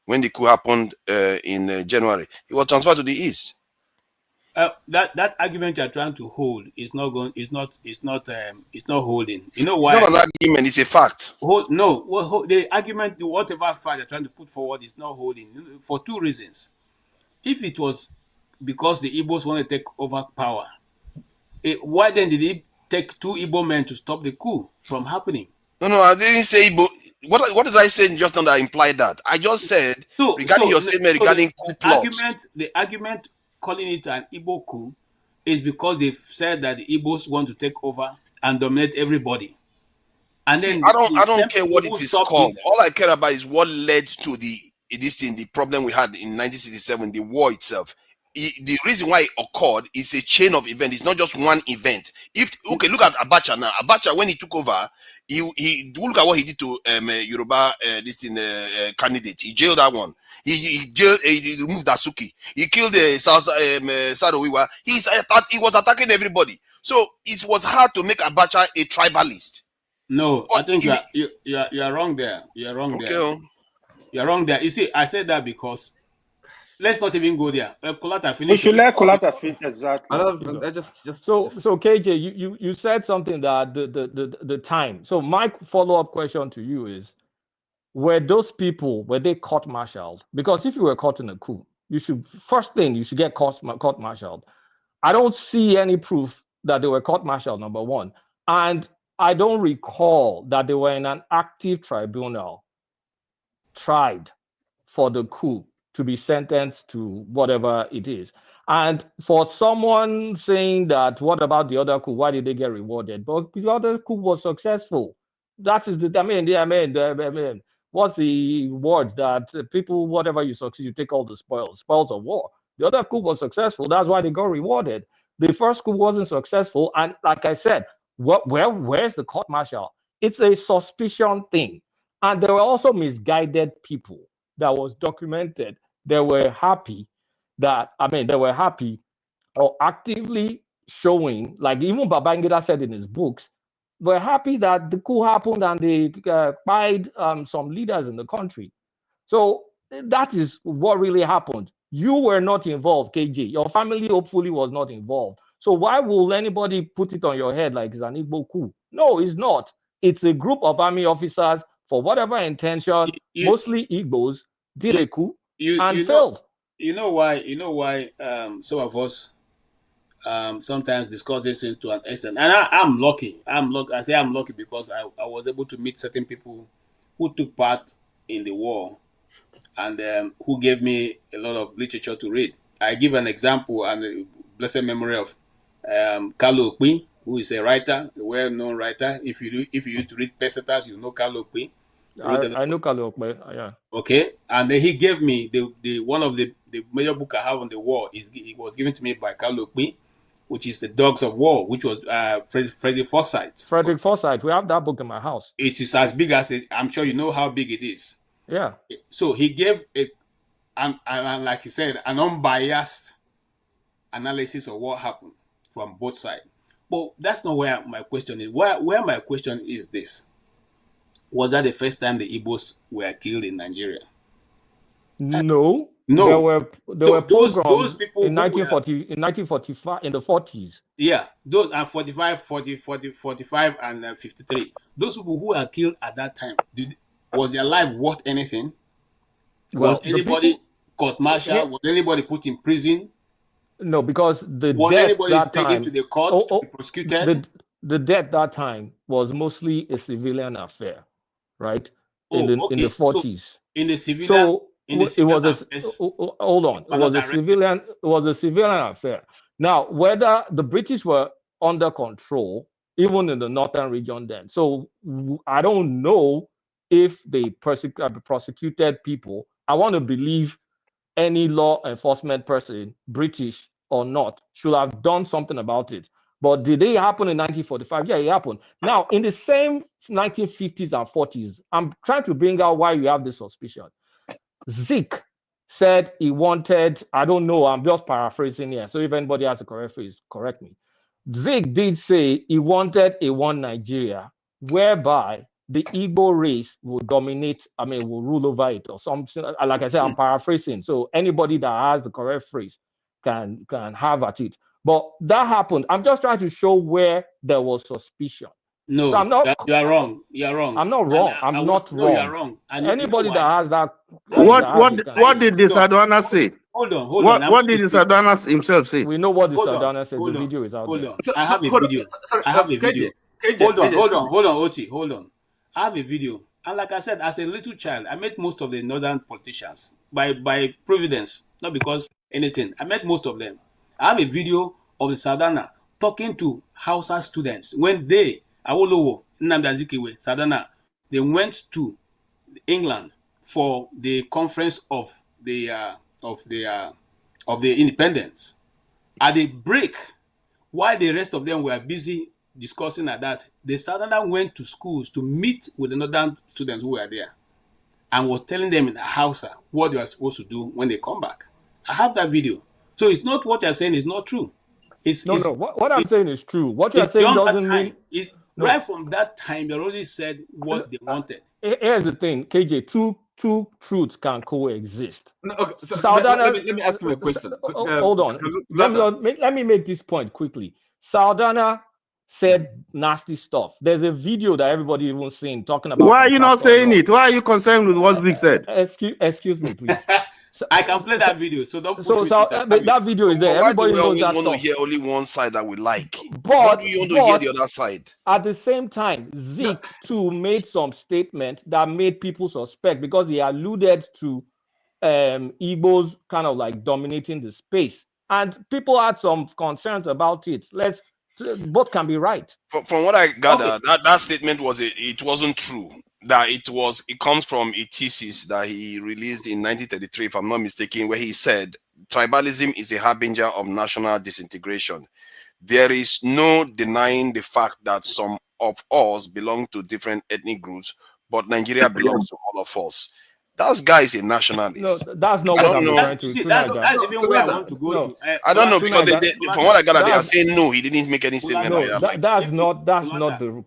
When the coup happened in January, he was transferred to the east. That argument you're trying to hold is not going. It's not holding. You know why? It's not an argument. It's a fact. The argument, whatever fact you're trying to put forward, is not holding for two reasons. If it was because the Igbos want to take over power, why then did it take two Igbo men to stop the coup from happening? No, I didn't say Igbo. What did I say just now that implied that? I just said regarding your statement regarding coup plots. The argument calling it an Igbo coup is because they've said that the Igbos want to take over and dominate everybody. And then I don't care what it is called. All I care about is what led to the problem we had in 1967, the war itself. The reason why it occurred is a chain of events. It's not just one event. Look at Abacha now. Abacha, when he took over, he look at what he did to Yoruba candidate. He jailed that one. He removed Dasuki. He killed Sadowiwa. He was attacking everybody. So it was hard to make Abacha a tribalist. No, but I think you are wrong there. You are wrong there. You are wrong there. You see, I said that because let's not even go there. Kulata finish. We should let Kulata finish exactly. So KJ, you said something that the time. So my follow-up question to you is, were they court-martialed? Because if you were caught in a coup, you should get court-martialed. I don't see any proof that they were court-martialed, number one. And I don't recall that they were in an active tribunal tried for the coup to be sentenced to whatever it is. And for someone saying that, what about the other coup? Why did they get rewarded? But the other coup was successful. That is what's the word that people, whatever you succeed, you take all the spoils of war. The other coup was successful. That's why they got rewarded. The first coup wasn't successful. And like I said, where's the court martial? It's a suspicion thing. And there were also misguided people that was documented. They were happy or actively showing, like even Babangida said in his books, were happy that the coup happened and they spied some leaders in the country. So that is what really happened. You were not involved, KJ. Your family hopefully was not involved. So why will anybody put it on your head like it's an Igbo coup? No, it's not. It's a group of army officers for whatever intention, mostly Igbos, did a coup and failed. You know why some of us sometimes discuss this thing to an extent. And I'm lucky. I say I'm lucky because I was able to meet certain people who took part in the war and who gave me a lot of literature to read. I give an example and a blessed memory of Kalu Okpi, who is a writer, a well-known writer. If you used to read Pesetas, you know Kalu Okpi. I know Kalu Okpi, yeah. Okay, and then he gave me the one of the major book I have on the war. It was given to me by Kalu Okpi, which is The Dogs of War, which was Frederick Forsyth. Frederick Forsyth, we have that book in my house. It is as big as I'm sure you know how big it is. Yeah. So he gave and like he said, an unbiased analysis of what happened from both sides. But that's not where my question is. Where my question is this: was that the first time the Igbos were killed in Nigeria? No, No, there were those pogroms people in who 1940, in 1945, in the 40s. Yeah, those are 45, 45, and 53. Those people who were killed at that time, was their life worth anything? Well, Was anybody people, court-martialed? Was anybody put in prison? no, because the Was death anybody that taken to time, the court to be prosecuted? the death that time was mostly a civilian affair, right? In Oh, the okay. So 40s. in the civilian, So it was affairs, hold on, it were not arrested. was a civilian affair. Now, whether the British were under control, even in the northern region then, so I don't know if they prosecuted people. I want to believe any law enforcement person, British or not, should have done something about it. But did it happen in 1945? Yeah, it happened. Now, in the same 1950s and 40s, I'm trying to bring out why you have this suspicion. Zeke said he wanted, I don't know, I'm just paraphrasing here. So if anybody has a correct phrase, correct me. Zeke did say he wanted a one Nigeria, whereby the Igbo race will dominate, will rule over it or something. Like I said, I'm paraphrasing. So anybody that has the correct phrase can have at it. But that happened. I'm just trying to show where there was suspicion. No, So I'm not. you are wrong. You are wrong. I'm not wrong. I'm not no, you are wrong. wrong. And Anybody that has that. What did the Sadwana say? Hold on. What did the Sadwana himself say? We know what the Hold on, Sadwana said. hold The on, video is out hold there. on. I have a video. Sorry, I have a video. KJ, Hold on, Oti, hold on. I have a video. And like I said, as a little child, I met most of the northern politicians by providence, not because anything. I met most of them. I have a video of the Sadana talking to Hausa students when they, Awolowo, Nnamdi Azikiwe, Sadana, they went to England for the conference of the independence. At the break, while the rest of them were busy discussing at that, the Southerner went to schools to meet with the northern students who were there and was telling them in Hausa what they were supposed to do when they come back. I have that video. So it's not what you're saying is not true. No. What I'm saying is true. What you're saying doesn't mean. Right from that time, they already said what they wanted. Here's the thing, KJ. Two truths can coexist. No, okay, so let me ask you a question. Hold on. Let me make this point quickly. Saldana said nasty stuff. There's a video that everybody even seen talking about. Why are you not saying it? Why are you concerned with what Zeke said? Excuse me, please. I can play that video, so don't push me to that video is there. Why Everybody do we always knows that want stuff. to hear only one side that we like? But Why do you want to hear the other side? At the same time, Zeke too made some statement that made people suspect because he alluded to Igbos kind of like dominating the space, and people had some concerns about it. Both can be right. From what I gather, that statement it wasn't true. That it comes from a thesis that he released in 1933, if I'm not mistaken, where he said tribalism is a harbinger of national disintegration. There is no denying the fact that some of us belong to different ethnic groups, but Nigeria belongs to all of us. That guy is a nationalist. No, that's not what I'm referring to. See, that's even where I want to go to. I don't know because from what I gather, they are saying no, he didn't make any statement. No, that's not the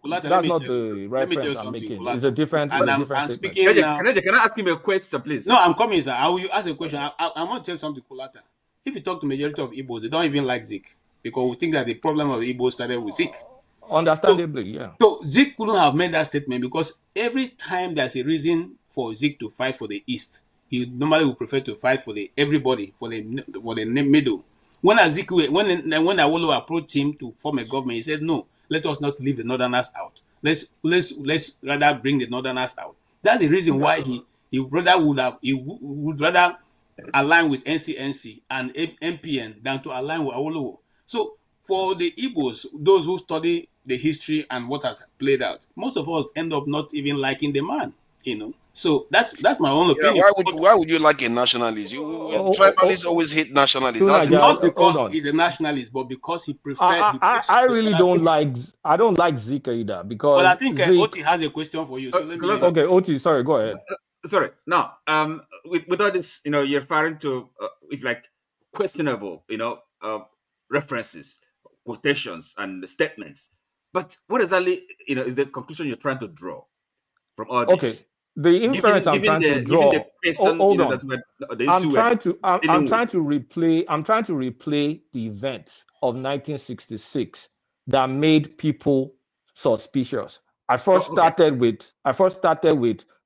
reference I'm making. It's a different. I'm speaking now. Can I ask him a question, please? No, I'm coming, sir. I will ask a question. I want to tell something, Kulata. If you talk to majority of Igbos, they don't even like Zeke because we think that the problem of the Igbos started with Zeke. Understandably, yeah. So Zeke couldn't have made that statement because every time there's a reason for Zeke to fight for the East, he normally would prefer to fight for everybody for the middle. When Awolowo approached him to form a government, he said, "No, let us not leave the Northerners out. Let's rather bring the Northerners out." That's the reason why he would rather align with NCNC and MPN than to align with Awolowo. So for the Igbos, those who study the history and what has played out, most of us end up not even liking the man, So that's my own opinion. Why would you like a nationalist? Tribalists always hate nationalists. That's not because he's a nationalist, but because he preferred. I really don't like. I don't like Zeke either because. Well, I think Oti has a question for you. So let me. Okay, Oti, sorry, go ahead. Sorry. Now, with all this, you're referring to if like questionable, references, quotations, and statements. But what exactly, is the conclusion you're trying to draw from all this? Okay, the inference I'm trying to draw. Hold on. I'm trying to replay the events of 1966 that made people suspicious. I first started with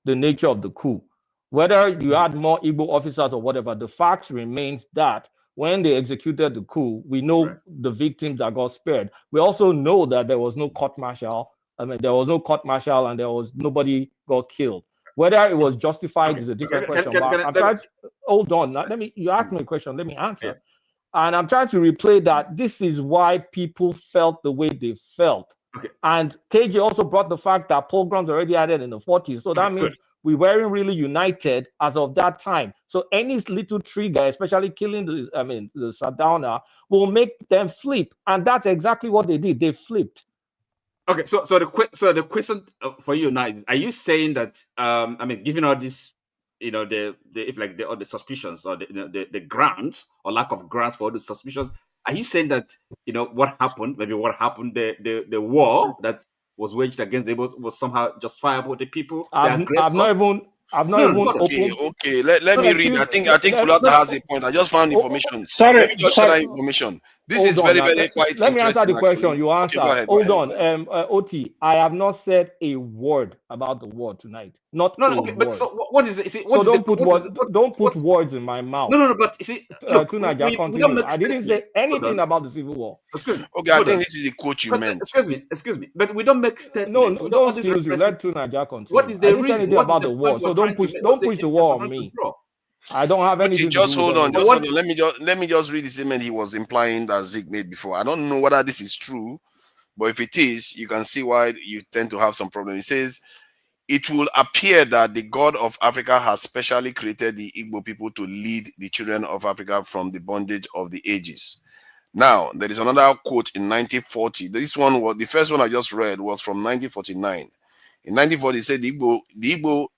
the nature of the coup. Whether you had more Igbo officers or whatever, the fact remains that when they executed the coup, we know the victims that got spared. We also know that there was no court martial. There was no court martial and there was nobody got killed. Whether it was justified is a different question. Hold on. You asked me a question. Let me answer. Yeah. And I'm trying to replay that. This is why people felt the way they felt. Okay. And KJ also brought the fact that pogroms already added in the 40s. So that means we weren't really united as of that time. So any little trigger, especially killing the Sardowner, will make them flip. And that's exactly what they did. They flipped. Okay, so the question for you now is: are you saying that given all this, all the suspicions or the grounds or lack of grounds for all the suspicions, are you saying that what happened, the war that was waged against the Igbos was somehow justifiable? The people, I've not even Okay. Let me read. I think Kulata has a point. I just found information. Let me just share that information. This is very quite. Let me answer the question you answered. Okay, Hold on, OT. I have not said a word about the war tonight. Not a word. But so what is it? Don't put words in my mouth. No. But you see, continue. I didn't say anything about the civil war. Okay, I think this is the quote you meant. Excuse me. But we don't make statements. No, don't excuse you. Let Tunaja continue. What is the reason? Anything about the war? So don't push the war on me. I don't have anything. Just hold on. Let me just read the statement he was implying that Zeke made before. I don't know whether this is true, but if it is, you can see why you tend to have some problem. He says, "It will appear that the God of Africa has specially created the Igbo people to lead the children of Africa from the bondage of the ages." Now, there is another quote in 1940. This one was the first one I just read was from 1949. In 1940, it said the Igbo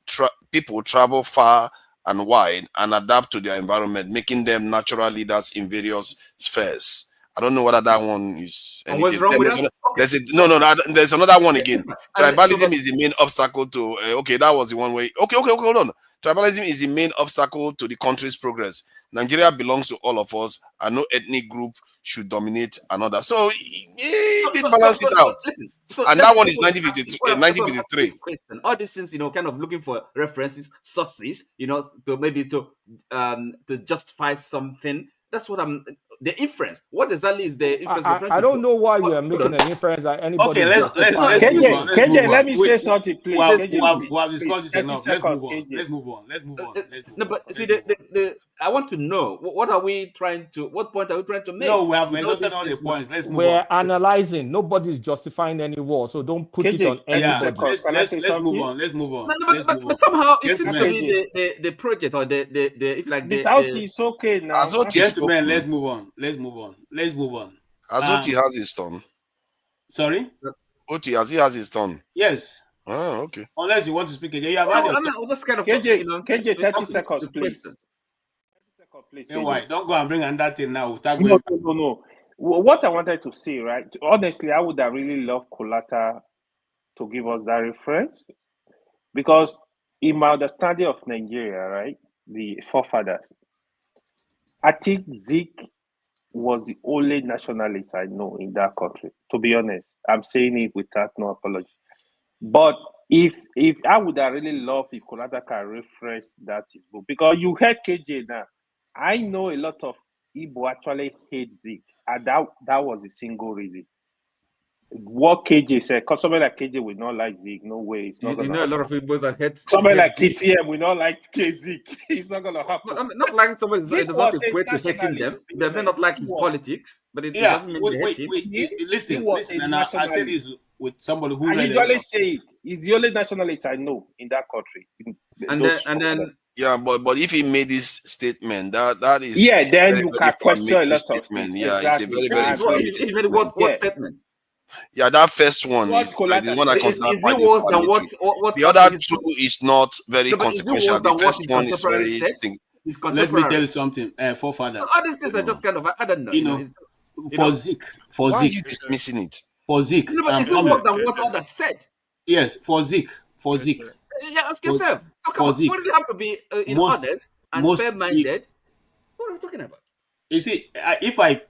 people travel far and wide and adapt to their environment, making them natural leaders in various spheres. I don't know whether that one is anything. What's wrong with that? There's another one again. Tribalism is the main obstacle to that was the one way. Hold on. Tribalism is the main obstacle to the country's progress. Nigeria belongs to all of us, and no ethnic group should dominate another. So he did balance it out. And that one is 1953. All these things, kind of looking for references, sources, to justify something. That's what the inference. What exactly is the inference? I don't know why you are making an inference that anybody. Okay, let's KJ, let me say something, please. We have discussed this enough. Let's move on. No, but see, I want to know what point are we trying to make? No, we have exhausted all the points. Let's move on. We're analyzing. Nobody's justifying any war, so don't put it on anybody. Let's move on. But somehow it seems to be the project or it's okay now. Gentlemen, let's move on. Azoti has his turn. Sorry? Oti, as he has his turn. Yes. Oh, okay. Unless you want to speak again. You have had just kind of KJ, 30 seconds, please. Why? Don't go and bring another thing now. No. What I wanted to say, right? Honestly, I would have really loved Kolata to give us that reference. Because in my understanding of Nigeria, right, the forefathers, I think Zeke was the only nationalist I know in that country. To be honest, I'm saying it without no apology. But if I would have really loved if Kolata can reference that book, because you heard KJ now. I know a lot of Igbo actually hate Zeke, and that was a single reason. What KJ said, because somebody like KJ will not like Zeke. No way, it's not. A lot of people that hate. Somebody like KCM will not like Zeke. It's not gonna happen. No, I'm not like somebody. It does not equate to hating them. They may not like his politics, but it doesn't mean they hate him. Listen. And I say this with somebody who. I usually say it. He's the only nationalist I know in that country. And then. Yeah, but if he made this statement, that is then you can question a lot of things. Yeah, exactly. It's a very what statement? Yeah, that first one is the one I consider quite what the other two is not very consequential. The first one is very. Let me tell you something, forefather. All these things are just kind of I don't know. For Zeke, why are you dismissing it? For Zeke, no, but it's not worse than what others said. Yes, for Zeke. Yeah, ask yourself. So come on, Zik, wouldn't you have to be honest and fair-minded? What are we talking about? You see, if I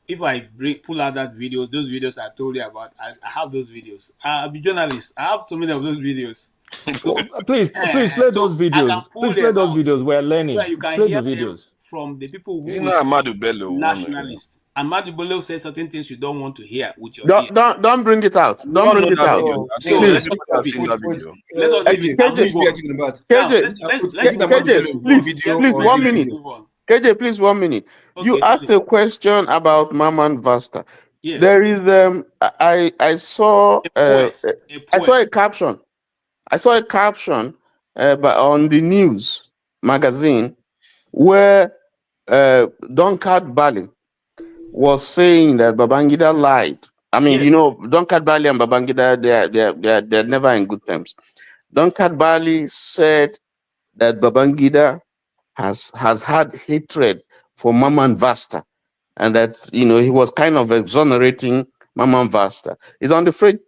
pull out that video, those videos I told you about, I have those videos. I'll be journalist. I have so many of those videos. Please play So those I videos. can pull Please play them those out videos. We're learning. where you can Play hear the them videos from the people who You know Amadu Bello, nationalists. Amadu Bello says certain things you don't want to hear with your ear. Don't bring it out. Don't bring it out. So let's not I've seen that video. Let us leave it and move on. Now, KJ, please 1 minute. KJ, please 1 minute. You asked a question about Maman Vasta. Yes. There is I saw I saw a caption. I saw a caption on the news magazine where Donkat Bali was saying that Babangida lied. I mean, you know, Donkat Bali and Babangida, they're never in good terms. Donkat Bali said that Babangida has had hatred for Maman Vasta, and that, you know, he was kind of exonerating Maman Vasta. It's on the front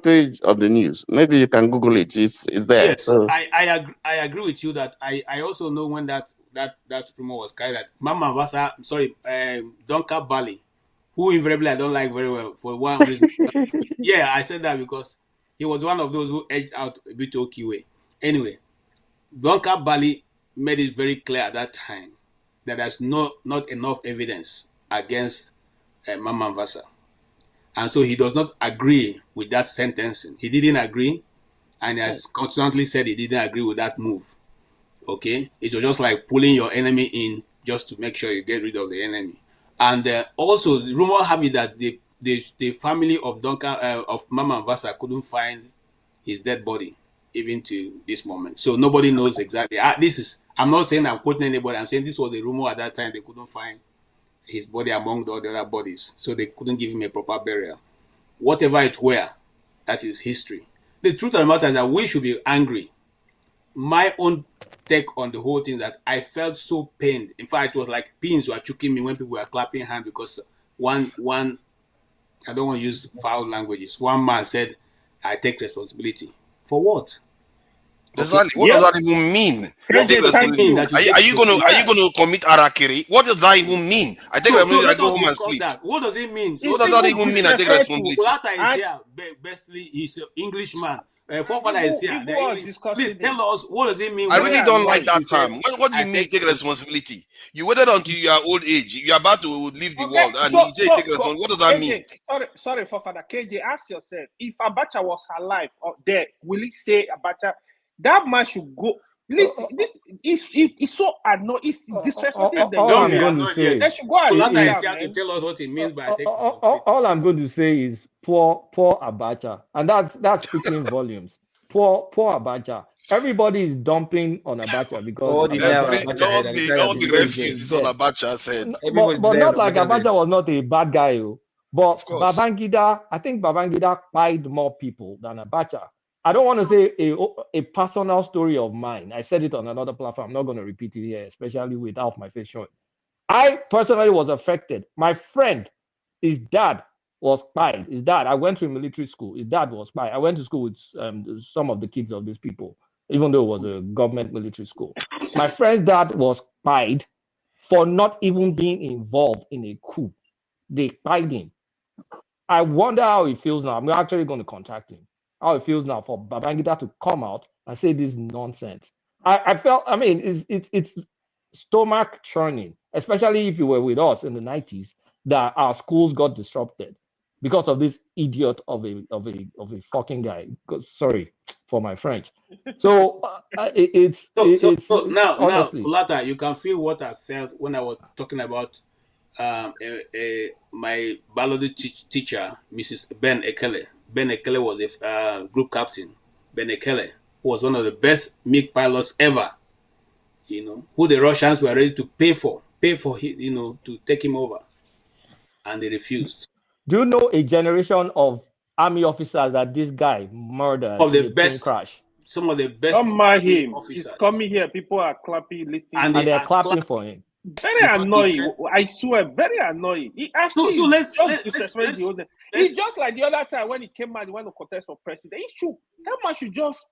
page of the news. Maybe you can Google it. It's there. Yes, So, I agree with you that I also know when that rumor was carried that Mama Vasa, Donka Bali, who invariably I don't like very well for one reason. Yeah, I said that because he was one of those who edged out a bit OQA. Anyway, Donka Bali made it very clear at that time that there's not enough evidence against Mama Vasa. And so he does not agree with that sentencing. He didn't agree, and he has constantly said he didn't agree with that move. Okay? It was just like pulling your enemy in just to make sure you get rid of the enemy. And also, the rumor have it that the family of Duncan of Mama Vasa couldn't find his dead body even to this moment. So nobody knows exactly. I'm not saying I'm quoting anybody. I'm saying this was the rumor at that time. They couldn't find his body among the other bodies, so they couldn't give him a proper burial. Whatever it were, that is history. The truth of the matter is that we should be angry. My own take on the whole thing that I felt so pained. In fact, it was like pins were choking me when people were clapping hands because one I don't want to use foul languages. One man said, "I take responsibility." For what? Exactly. What does that even mean? Are you gonna commit harakiri? What does that even mean? I take responsibility. I go home and sleep. What does it mean? What does that even mean? I take responsibility. Kulata is here. Bestly, he's an Englishman. Forefather is here. Please tell us, what does it mean? I really don't like that term. What do you mean take responsibility? You waited until you are old age. You are about to leave the world, and you say take responsibility. What does that mean? Sorry, Forefather. KJ, ask yourself, if Abacha was alive or dead, will he say Abacha? That man should go. Listen, this is so annoying. It's disrespectful. All I'm going to say, they should go and tell us what it means by all I'm going to say is poor Abacha, and that's speaking volumes. Poor Abacha. Everybody is dumping on Abacha because all the refugees on Abacha said, but not like Abacha was not a bad guy. But Babangida, I think Babangida fired more people than Abacha. I don't want to say a personal story of mine. I said it on another platform. I'm not going to repeat it here, especially without my face showing. I personally was affected. My friend, his dad was spied. His dad, I went to a military school. His dad was spied. I went to school with some of the kids of these people, even though it was a government military school. My friend's dad was spied for not even being involved in a coup. They spied him. I wonder how he feels now. I'm actually going to contact him. How it feels now for Babangida to come out and say this nonsense. I felt, I mean, it's stomach churning, especially if you were with us in the 90s, that our schools got disrupted because of this idiot of a fucking guy. Sorry for my French. So it's now, honestly. Kulata, you can feel what I felt when I was talking about my biology teacher, Mrs. Ben Ekele. Ben Ekele was a group captain. Ben Ekele was one of the best MiG pilots ever. You know, who the Russians were ready to pay for, to take him over, and they refused. Do you know a generation of army officers that this guy murdered in a plane crash? Some of the best. Don't mind him. Officers. He's coming here. People are clapping, listening, and they are clapping for him. Very annoying. I swear, very annoying. He actually let's It's just like the other time when he came out, he went to contest for president. That man should just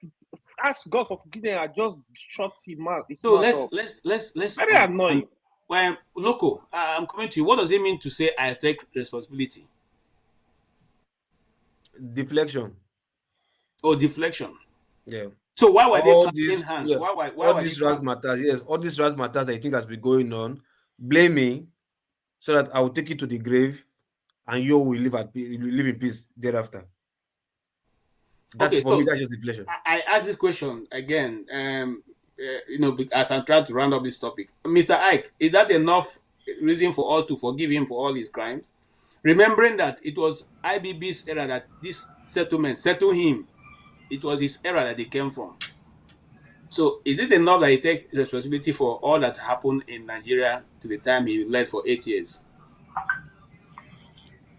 ask God for forgiveness and just shut him out. So let's very annoying. Well, Loco, I'm coming to you. What does it mean to say I take responsibility? Deflection. Oh, deflection. Yeah. So why were they all clapping these, hands? yeah, Why all were these they clapping? matters? Yes, all these matters I think has been going on. Blame me, so that I will take you to the grave, and you will live in peace thereafter. That's Okay, for me. That's just deflection. I ask this question again. As I'm trying to round up this topic, Mr. Ike, is that enough reason for us to forgive him for all his crimes? Remembering that it was IBB's era that this settlement settled him. It was his era that they came from. So is it enough that he takes responsibility for all that happened in Nigeria to the time he led for 8 years?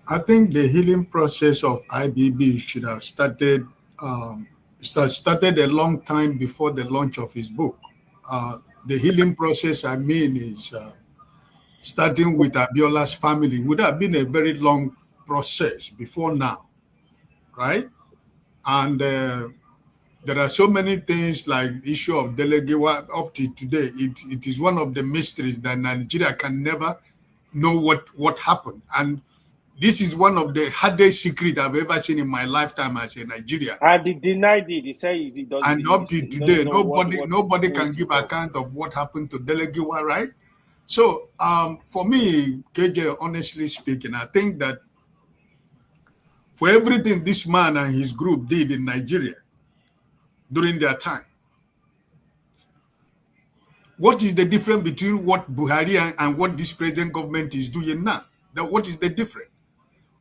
I think the healing process of IBB should have started a long time before the launch of his book. The healing process, I mean, is starting with Abiola's family. It would have been a very long process before now, right? And there are so many things like the issue of Dele up to today. It is one of the mysteries that Nigeria can never know what happened. And this is one of the hardest secrets I've ever seen in my lifetime as a Nigerian. And he denied it. He said he doesn't. And up to today, nobody can give account of what happened to Dele, right? So for me, KJ, honestly speaking, I think that for everything this man and his group did in Nigeria during their time, what is the difference between what Buhari and what this present government is doing now? What is the difference?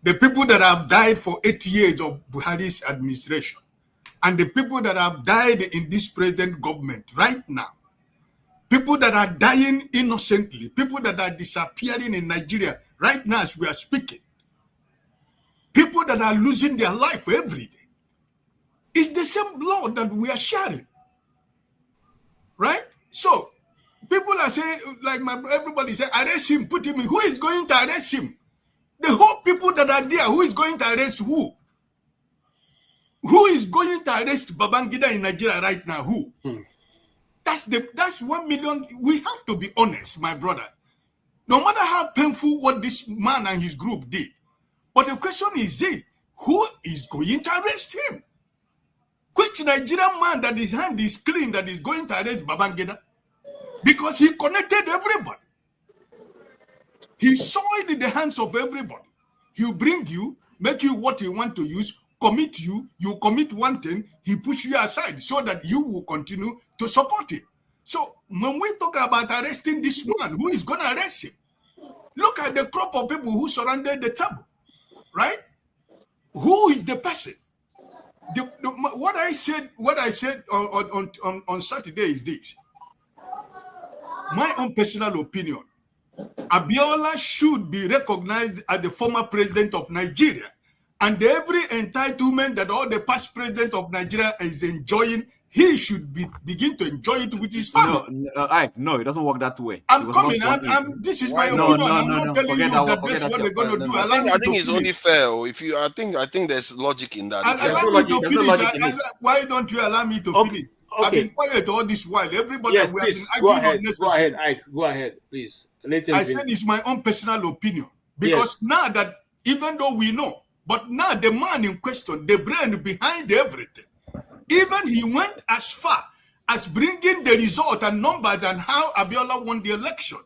The people that have died for 8 years of Buhari's administration and the people that have died in this present government right now, people that are dying innocently, people that are disappearing in Nigeria right now as we are speaking, people that are losing their life every day. It's the same blood that we are sharing, right? So people are saying, like everybody said, arrest him, put him in. Who is going to arrest him? The whole people that are there, who is going to arrest who? Who is going to arrest Babangida in Nigeria right now? Who? That's 1 million. We have to be honest, my brother. No matter how painful what this man and his group did, but the question is this: who is going to arrest him? Which Nigerian man that his hand is clean that is going to arrest Babangida? Because he connected everybody. He saw it in the hands of everybody. He'll bring you, make you what he want to use, commit you, you commit one thing, he push you aside so that you will continue to support him. So when we talk about arresting this man, who is going to arrest him? Look at the crop of people who surrounded the table, right? Who is the person? What I said on Saturday is this. My own personal opinion. Abiola should be recognized as the former president of Nigeria, and every entitlement that all the past president of Nigeria is enjoying, he should begin to enjoy it with his family. No, it doesn't work that way. I'm coming. This is my opinion. I'm not telling you that that's what they're going to do. I think it's only fair. I think there's logic in that. Allow me to finish. Why don't you allow me to finish? Okay. I've been quiet all this while. Everybody, yes, we please, have been arguing go ahead, Ike. Go ahead, please. I said it's my own personal opinion. Because now that, even though we know, but now the man in question, the brain behind everything, even he went as far as bringing the result and numbers and how Abiola won the election.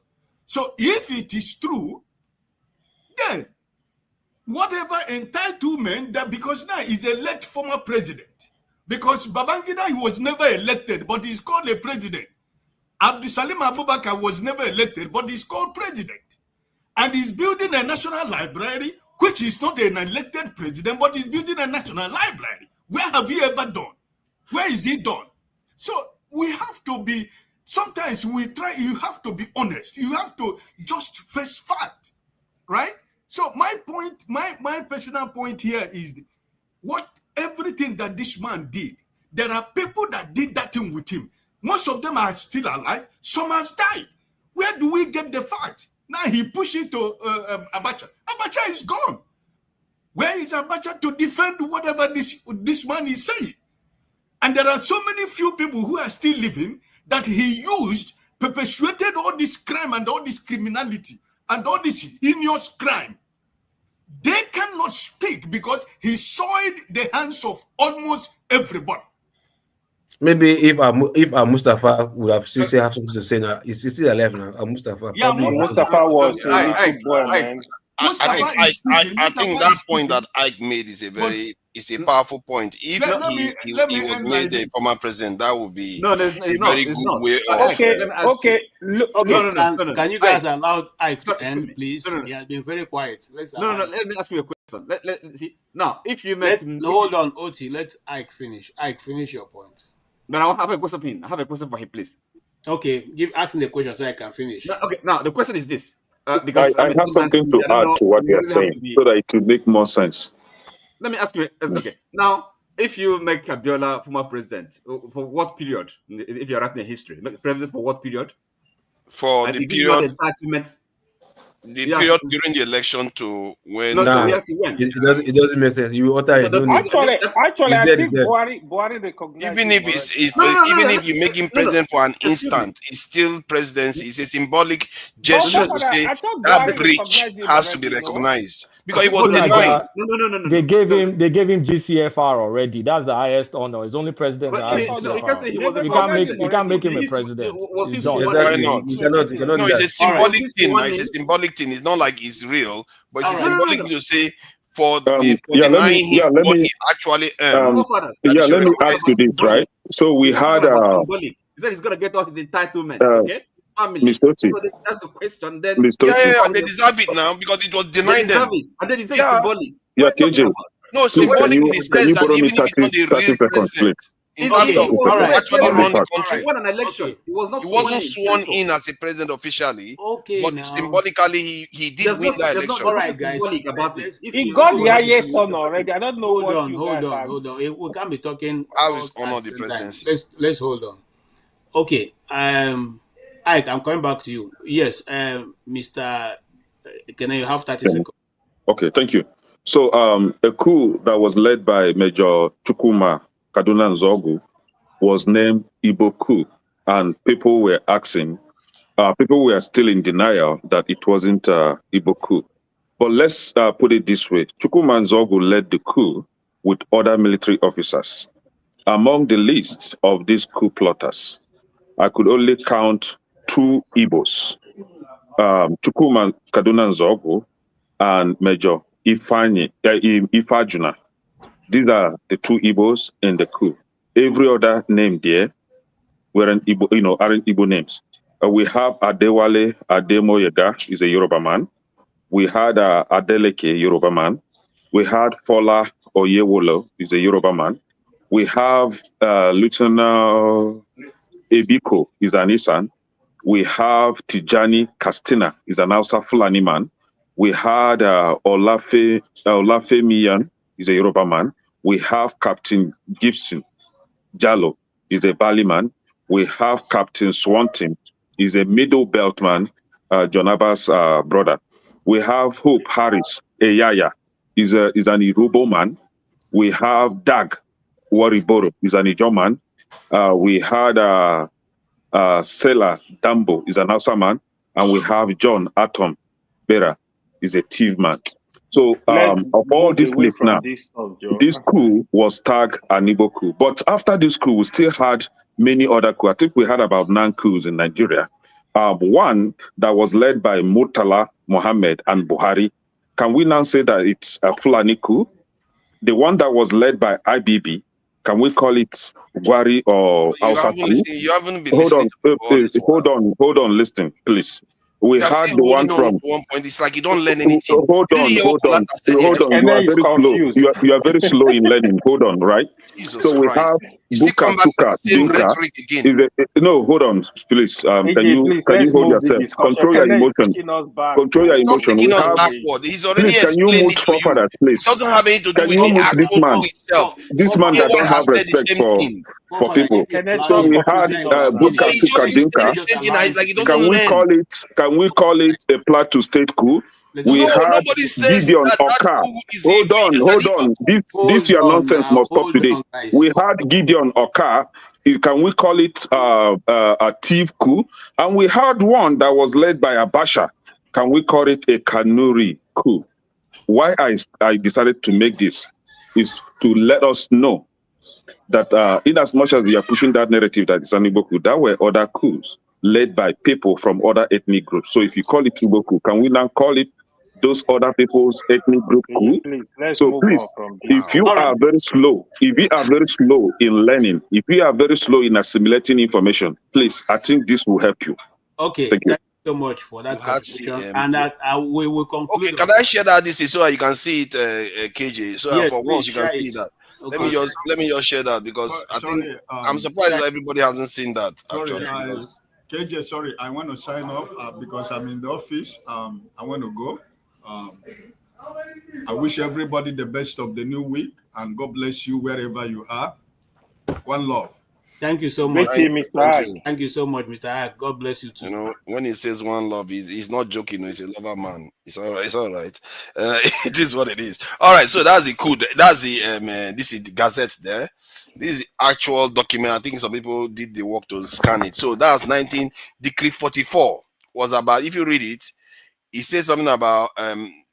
So if it is true, then whatever entitlement that, because now he's a late former president. Because Babangida, he was never elected, but he's called a president. Abdusalim Abubakar was never elected, but he's called president. And he's building a national library, which is not an elected president, but he's building a national library. Where have he ever done? Where is he done? So we have to be, sometimes you have to be honest. You have to just face fact, right? So my point, my personal point here is everything that this man did, there are people that did that thing with him. Most of them are still alive. Some have died. Where do we get the fact? Now he pushed it to Abacha. Abacha is gone. Where is Abacha to defend whatever this man is saying? And there are so many few people who are still living that he used, perpetuated all this crime and all this criminality and all this heinous crime. They cannot speak because he soiled the hands of almost everybody. Maybe if Mustafa would have still have something to say now, he's still alive now. Mustafa. Yeah, Mustafa was a good boy, man. I think that point that Ike made is a very powerful point. If he was made the former president, that would be a very good way of. Okay. Can you guys allow Ike to end, please? He has been very quiet. Let me ask you a question. Let see. Now, if you met... hold on, Oti. Let Ike finish. Ike, finish your point. But I have a question for him. I have a question for him, please. Okay, ask him the question so I can finish. Now the question is this. Because I have something to add to what you are saying so that it will make more sense. Let me ask you. Okay. Now, if you make Abiola former president, for what period? If you're writing a history, president for what period? For the period. The period during the election to when. It doesn't make sense. You actually, I think Buhari recognized. Even if you make him president for an instant, it's still presidency. It's a symbolic gesture to say that breach has to be recognized because it was denied. No. They gave him GCFR already. That's the highest honor. It's only president that has GCFR. You can't make him a president. No, it's a symbolic thing. It's a symbolic thing. It's not like it's real, but it's a symbolic thing to say for denying him what he actually earned. Let me ask you this, right? So we had he said he's gonna get all his entitlements, okay? Family. So that's the question. Then they deserve it now because it was denied them. And then he said symbolic. Yeah, KJ. No, symbolic in the sense that even if it's not the real president, in terms of actually run the country. He won an election. He wasn't sworn in as a president officially. Okay, but symbolically he did win that election. All right, guys. He got the highest honor already. I don't know. Hold on. We can't be talking. How is honor the presidency? Let's hold on. Okay. Ike, I'm coming back to you. Yes, Mr. Can you have 30 seconds? Okay, thank you. So a coup that was led by Major Chukwuemeka Ojukwu was named Igbo coup, and people were still in denial that it wasn't Igbo coup. But let's put it this way. Chukwuemeka Ojukwu led the coup with other military officers. Among the list of these coup plotters, I could only count 2 Igbos, Chukwuemeka Ojukwu and Major Ifajuna. These are the 2 Igbos in the coup. Every other name there aren't Igbo names. We have Adewale Ademoyega, is a Yoruba man. We had Adeleke, Yoruba man. We had Fola Oyewolo, is a Yoruba man. We have Lieutenant Ebiko, is an Isan. We have Tijani Kastina, is an Hausa Fulani man. We had Olafe Miyan, is a Yoruba man. We have Captain Gibson Jallo, is a Bali man. We have Captain Swanton, is a Middle Belt man, John Abbas' brother. We have Hope Harris Eyaya, is an Irubo man. We have Dag Wariboro, is an Ijo man. We had Sela Dambo, is an Hausa man. And we have John Atom Bera, is a Tiv man. So of all this list now, this coup was tagged an Igbo coup. But after this coup, we still had many other coups. I think we had about 9 coups in Nigeria. One that was led by Murtala Mohammed and Buhari. Can we now say that it's a Fulani coup? The one that was led by IBB, can we call it Gwari or Hausa coup? You haven't been listening. Hold on, listen, please. We had the one from. It's like you don't learn anything. Hold on. You are very slow in learning. Hold on, right? So we have Buka Tuka Dinka. No, hold on, please. Can you hold yourself? Control your emotion. Control your emotion. We have. Please, can you mute forefathers, please? Can you mute this man? This man that don't have respect for people. So we had Buka Tuka Dinka. Can we call it a Plateau state coup? We had nobody says Gideon that Oka. coup is Hold on. This your nonsense must stop today. We had Gideon Oka. Can we call it a thief coup? And we had one that was led by Abacha. Can we call it a Kanuri coup? Why I decided to make this is to let us know that in as much as we are pushing that narrative that it's an Igbo coup, there were other coups led by people from other ethnic groups. So if you call it Igbo coup, can we now call it those other people's ethnic group coup? Please, let's So move please, on from this. if you are very slow, if you are very slow in learning, if you are very slow in assimilating information, please, I think this will help you. Okay, thank you so much for that You had contribution. CM. And that we will conclude. Okay, can I share that this is so that you can see it, KJ? So Yes, for please once you can share see it. that. Okay. Let me just share that because I think I'm surprised that everybody hasn't seen that actually. KJ, sorry, I want to sign off because I'm in the office. I want to go. I wish everybody the best of the new week and God bless you wherever you are. One love. Thank you so much. Thank you. Thank you so much, Mr. Ag. God bless you too. You know, when he says one love, he's not joking. He's a lover man. It's all right. It's all right. It is what it is. All right. So that's the coup. That's the this is the Gazette there. This is the actual document. I think some people did the work to scan it. So that's 19 Decree 44 was about. If you read it, it says something about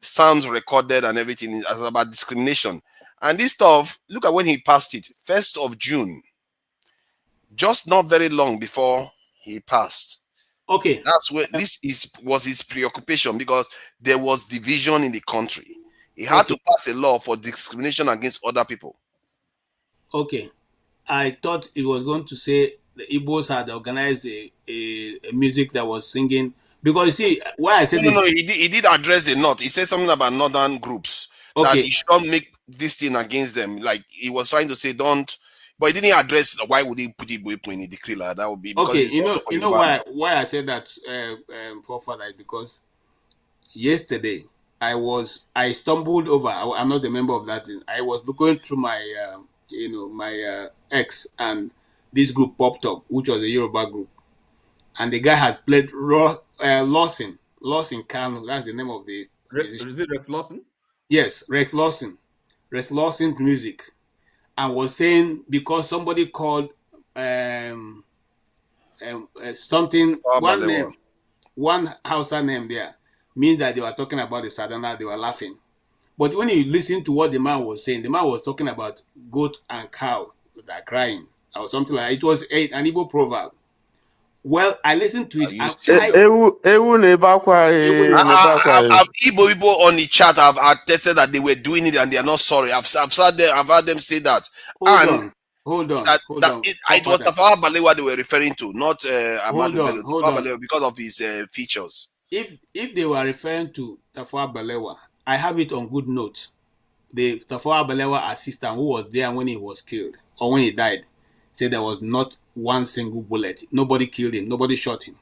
sounds recorded and everything. It's about discrimination and this stuff. Look at when he passed it. 1st of June. Just not very long before he passed. Okay. That's where was his preoccupation because there was division in the country. He had to pass a law for discrimination against other people. Okay. I thought it was going to say the Igbos had organized a music that was singing. Because you see, why I said no, he did address the North. He said something about northern groups. That you shouldn't make this thing against them. Like he was trying to say don't. But he didn't address why would he put Igbo in the decree like that would be because okay. it's You know why I said that forefather is because yesterday I stumbled over. I'm not a member of that thing. I was going through my my X and this group popped up, which was a Yoruba group, and the guy has played Lawson Kanu. That's the name of the. Is it Rex Lawson? Yes, Rex Lawson's music. And was saying because somebody called something one Hausa name there means that they were talking about the Sadana, they were laughing. But when you listen to what the man was saying, the man was talking about goat and cow that are crying or something like that. It was an Igbo proverb. Well, I listened to it. Igbo on the chat have attested that they were doing it and they are not sorry. I've heard them say that. Hold on. It was Tafawa Balewa they were referring to, not Ahmadu Bello. Tafawa Balewa because of his features. If they were referring to Tafawa Balewa, I have it on good notes. The Tafawa Balewa assistant who was there when he was killed or when he died said there was not one single bullet. Nobody killed him. Nobody shot him.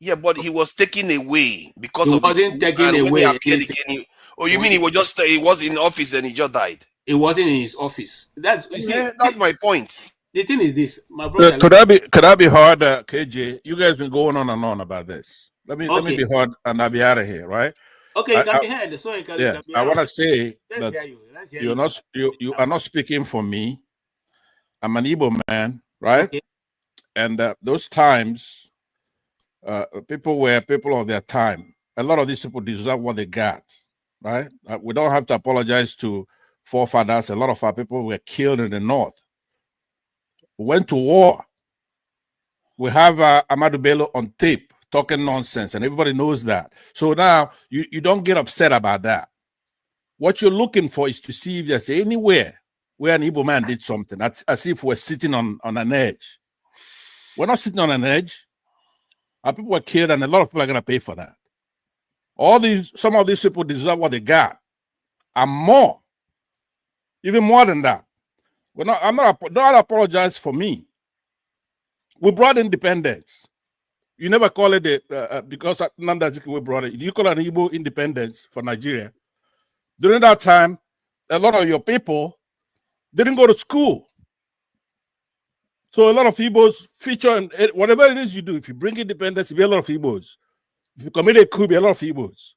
Yeah, but he was taken away because he of wasn't taken away. You mean he was in office and he just died? It wasn't in his office. That's my point. The thing is this, my brother. Could I be hard, KJ? You guys been going on and on about this. Let me be hard and I'll be out of here, right? Okay, you can be heard. So you can, yeah, you can be I want to heard. say Let's that hear you. you are not speaking for me. I'm an Igbo man, right? Okay. And those times, people were people of their time. A lot of these people deserve what they got, right? We don't have to apologize to forefathers. A lot of our people were killed in the North. We went to war. We have Ahmadu Bello on tape talking nonsense, and everybody knows that. So now you don't get upset about that. What you're looking for is to see if there's anywhere where an Igbo man did something, as if we're sitting on an edge. We're not sitting on an edge. Our people were killed, and a lot of people are going to pay for that. Some of these people deserve what they got, and more, even more than that. Don't apologize for me. We brought independence. You never call it because Nnamdi Azikiwe brought it. You call it an Igbo independence for Nigeria. During that time, a lot of your people didn't go to school. So a lot of Igbos feature in whatever it is you do. If you bring independence, it'll be a lot of Igbos. If you commit a coup, it'll be a lot of Igbos.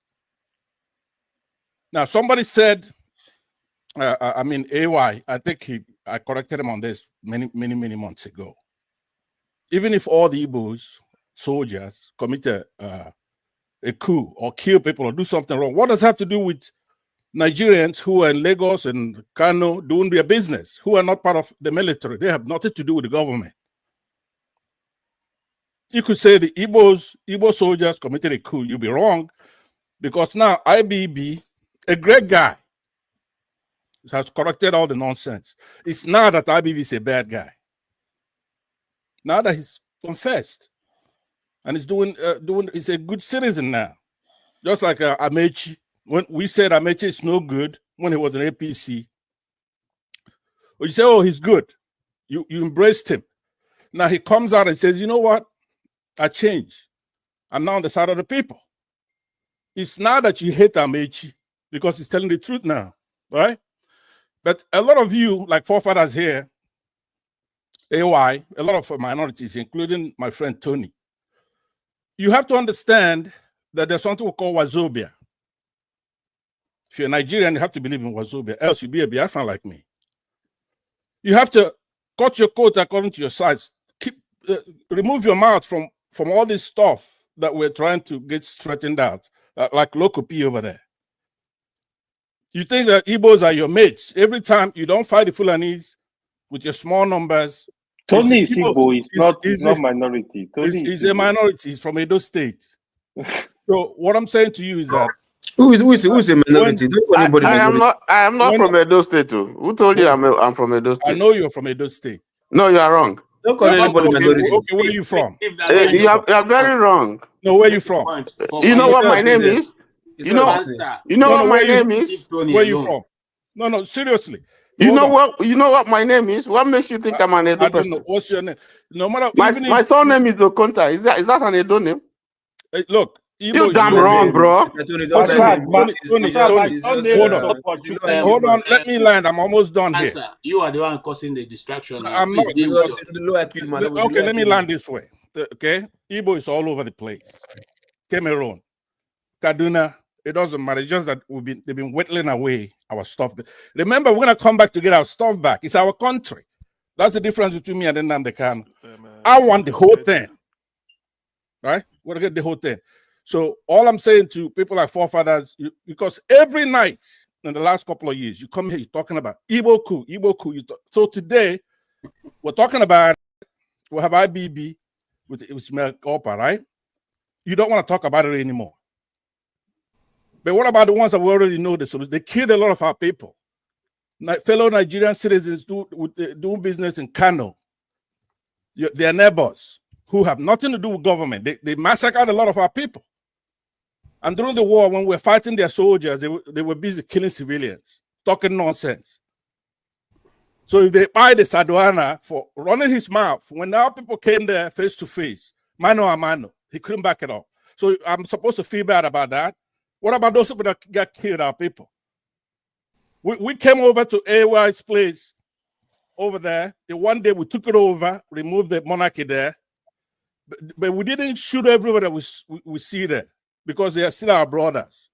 Now, somebody said, AY, I think I corrected him on this many months ago. Even if all the Igbos soldiers commit a coup or kill people or do something wrong, what does it have to do with Nigerians who are in Lagos and Kanu doing their business, who are not part of the military? They have nothing to do with the government. You could say the Igbo soldiers committed a coup. You'll be wrong, because now IBB, a great guy, has corrected all the nonsense. It's now that IBB is a bad guy. Now that he's confessed and he's he's a good citizen now. Just like Amechi, when we said Amechi is no good when he was an APC, you say, oh, he's good. You embraced him. Now he comes out and says, you know what? I changed. I'm now on the side of the people. It's now that you hate Amechi because he's telling the truth now, right? But a lot of you, like forefathers here, AY, a lot of minorities, including my friend Tony, you have to understand that there's something we call Wazobia. If you're Nigerian, you have to believe in Wazobia, else you'll be a Biafran like me. You have to cut your coat according to your size. Remove your mouth from all this stuff that we're trying to get straightened out, like Loco P over there. You think that Igbos are your mates. Every time you don't fight the Fulanis with your small numbers. Tony is Igbo, he's not minority. He's a minority. He's from Edo State. So what I'm saying to you is that who is a minority? Don't call anybody minority. I am not from Edo State too. Who told you I'm from Edo State? I know you're from Edo State. No, you are wrong. Don't call anybody minority. Okay, where are you from? You are very wrong. No, where are you from? You know what my name is? You know what my name is? Where are you from? No, seriously. You know what my name is? What makes you think I'm an Edo person? I don't know. What's your name? No matter. My surname is Okonta. Is that an Edo name? Hey, look. You're damn wrong, bro. Tony, hold on. Let me land. I'm almost done here. You are the one causing the distraction. I'm not. Okay, let me land this way. Okay, Igbo is all over the place. Cameroon, Kaduna. It doesn't matter. It's just that they've been whittling away our stuff. Remember, we're gonna come back to get our stuff back. It's our country. That's the difference between me and Nnamdi Kanu. I want the whole thing. Right? We're gonna get the whole thing. So all I'm saying to people like forefathers, because every night in the last couple of years, you come here, you're talking about Igbo coup. So today, we're talking about, we have IBB with Opa, right? You don't want to talk about it anymore. But what about the ones that we already know the solution? They killed a lot of our people. Fellow Nigerian citizens doing business in Kano. Their neighbors who have nothing to do with government. They massacred a lot of our people. And during the war, when we were fighting their soldiers, they were busy killing civilians, talking nonsense. So if they buy the Saduana for running his mouth, when our people came there face to face, mano a mano, he couldn't back it up. So I'm supposed to feel bad about that. What about those people that got killed, our people? We came over to AY's place over there. And one day we took it over, removed the monarchy there. But we didn't shoot everybody we see there, because they are still our brothers.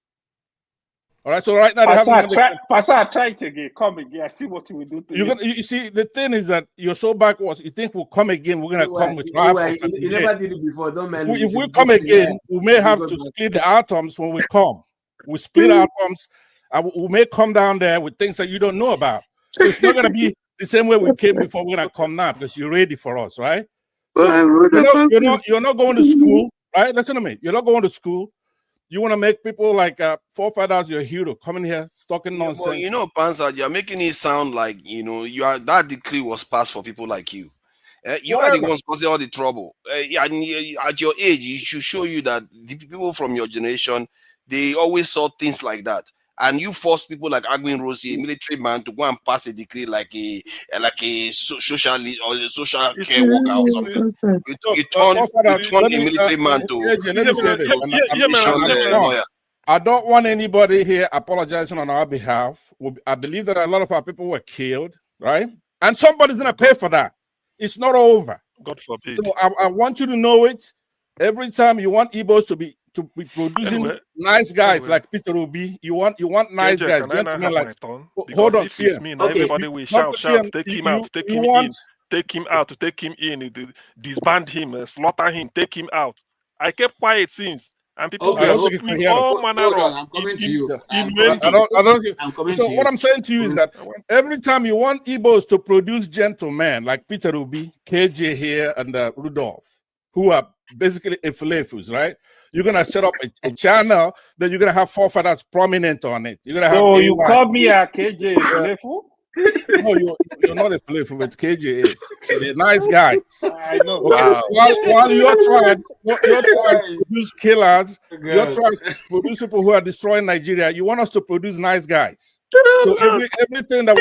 All right, so right now Pastor, try it again. Come again. I see what you will do to you see, the thing is that you're so backwards. You think we'll come again? We're gonna come with rifles. You never did it before. Don't mind. If we come again, we may have to split the atoms when we come. We split atoms, and we may come down there with things that you don't know about. So it's not gonna be the same way we came before. We're gonna come now because you're ready for us, right? So you're not going to school, right? Listen to me. You're not going to school. You want to make people like forefathers your hero coming here talking nonsense. But Panza, you're making it sound like that decree was passed for people like you. You are the ones causing all the trouble. At your age, it should show you that the people from your generation, they always saw things like that. And you force people like Aguiyi-Ironsi, a military man, to go and pass a decree like a social or a social care worker or something. You turn a military man to let me say this. I don't want anybody here apologizing on our behalf. I believe that a lot of our people were killed, right? And somebody's gonna pay for that. It's not over. God forbid. So I want you to know it. Every time you want Igbos to be to be producing nice guys like Peter Obi. You want nice KJ, guys, can I now gentlemen have like. my turn? Hold Because on, if it's CM. me, now everybody will Not shout, CM. take him out, take him in, take him out, take him in, disband him, slaughter him, take him out. I kept quiet since, and people I were don't think you can doing hear us. all manner Hold on, of I'm coming to you. I innuendo. don't. I'm coming So to what you. I'm saying to you is that every time you want Igbos to produce gentlemen like Peter Obi, KJ here, and Rudolph, who are basically Eflefus, right? You're gonna set up a channel, then you're gonna have forefathers prominent on it. You're gonna have So AY. you call me a KJ Flefu? No, you're not a Flefu, but KJ is. They're nice guys. I know. Okay, Wow. while you're trying to produce killers, you're trying to produce people who are destroying Nigeria. You want us to produce nice guys. So everything that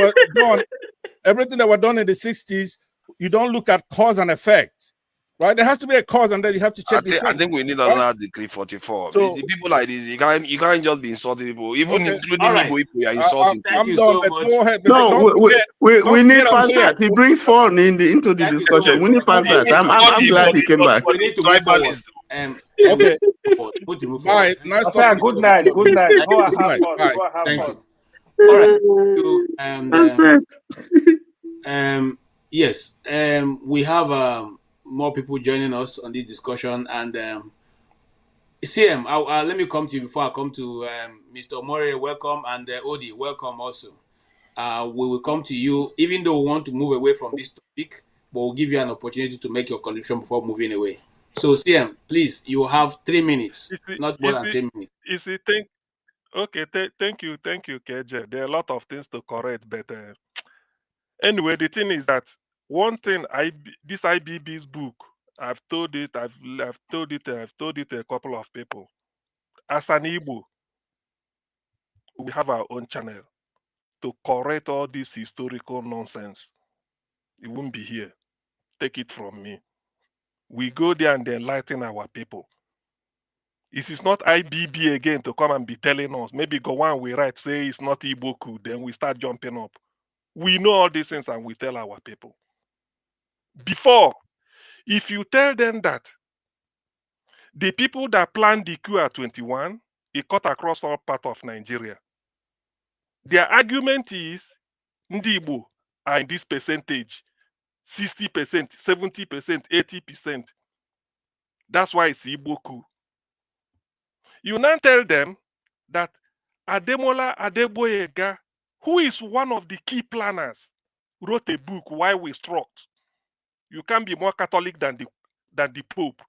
were done in the 60s, you don't look at cause and effect, right? There has to be a cause, and then you have to check the I effect. think we need right? another decree 44. So- The people like this, you can't just be insulting people, even Okay. including All right. Igbo people. You are insulting. Thank you done, so but much. go ahead. But No, don't forget, we need I'm past saying. that. He brings fun into the Thank you so discussion. much. We need past that. I'm glad he came back. We need to move forward. Okay. We need to move Bye. forward. Nice I say talking good to you. night, good night. Thank Go you. and have fun. Bye. Go and have Thank fun. you. All right. Thank you. Yes. We have more people joining us on this discussion, and CM, let me come to you before I come to Mr. Omori. Welcome, and Odi, welcome also. We will come to you, even though we want to move away from this topic, but we'll give you an opportunity to make your contribution before moving away. So, CM, please, you have 3 minutes, not more than 3 minutes. Thank you, KJ. There are a lot of things to correct, but anyway, the thing is that one thing this IBB's book, I've told it to a couple of people. As an Igbo, we have our own channel to correct all this historical nonsense. It won't be here. Take it from me. We go there and enlighten our people. It is not IBB again to come and be telling us. Maybe Gowon we write, say it's not Igbo, then we start jumping up. We know all these things and we tell our people. Before, if you tell them that the people that planned the coup at 21, it cut across all parts of Nigeria. Their argument is, Ndi Igbo are in this percentage, 60%, 70%, 80%. That's why it's Igbo coup. You now tell them that Ademola Adegboyega, who is one of the key planners, wrote a book, Why We Struck. You can't be more Catholic than the Pope.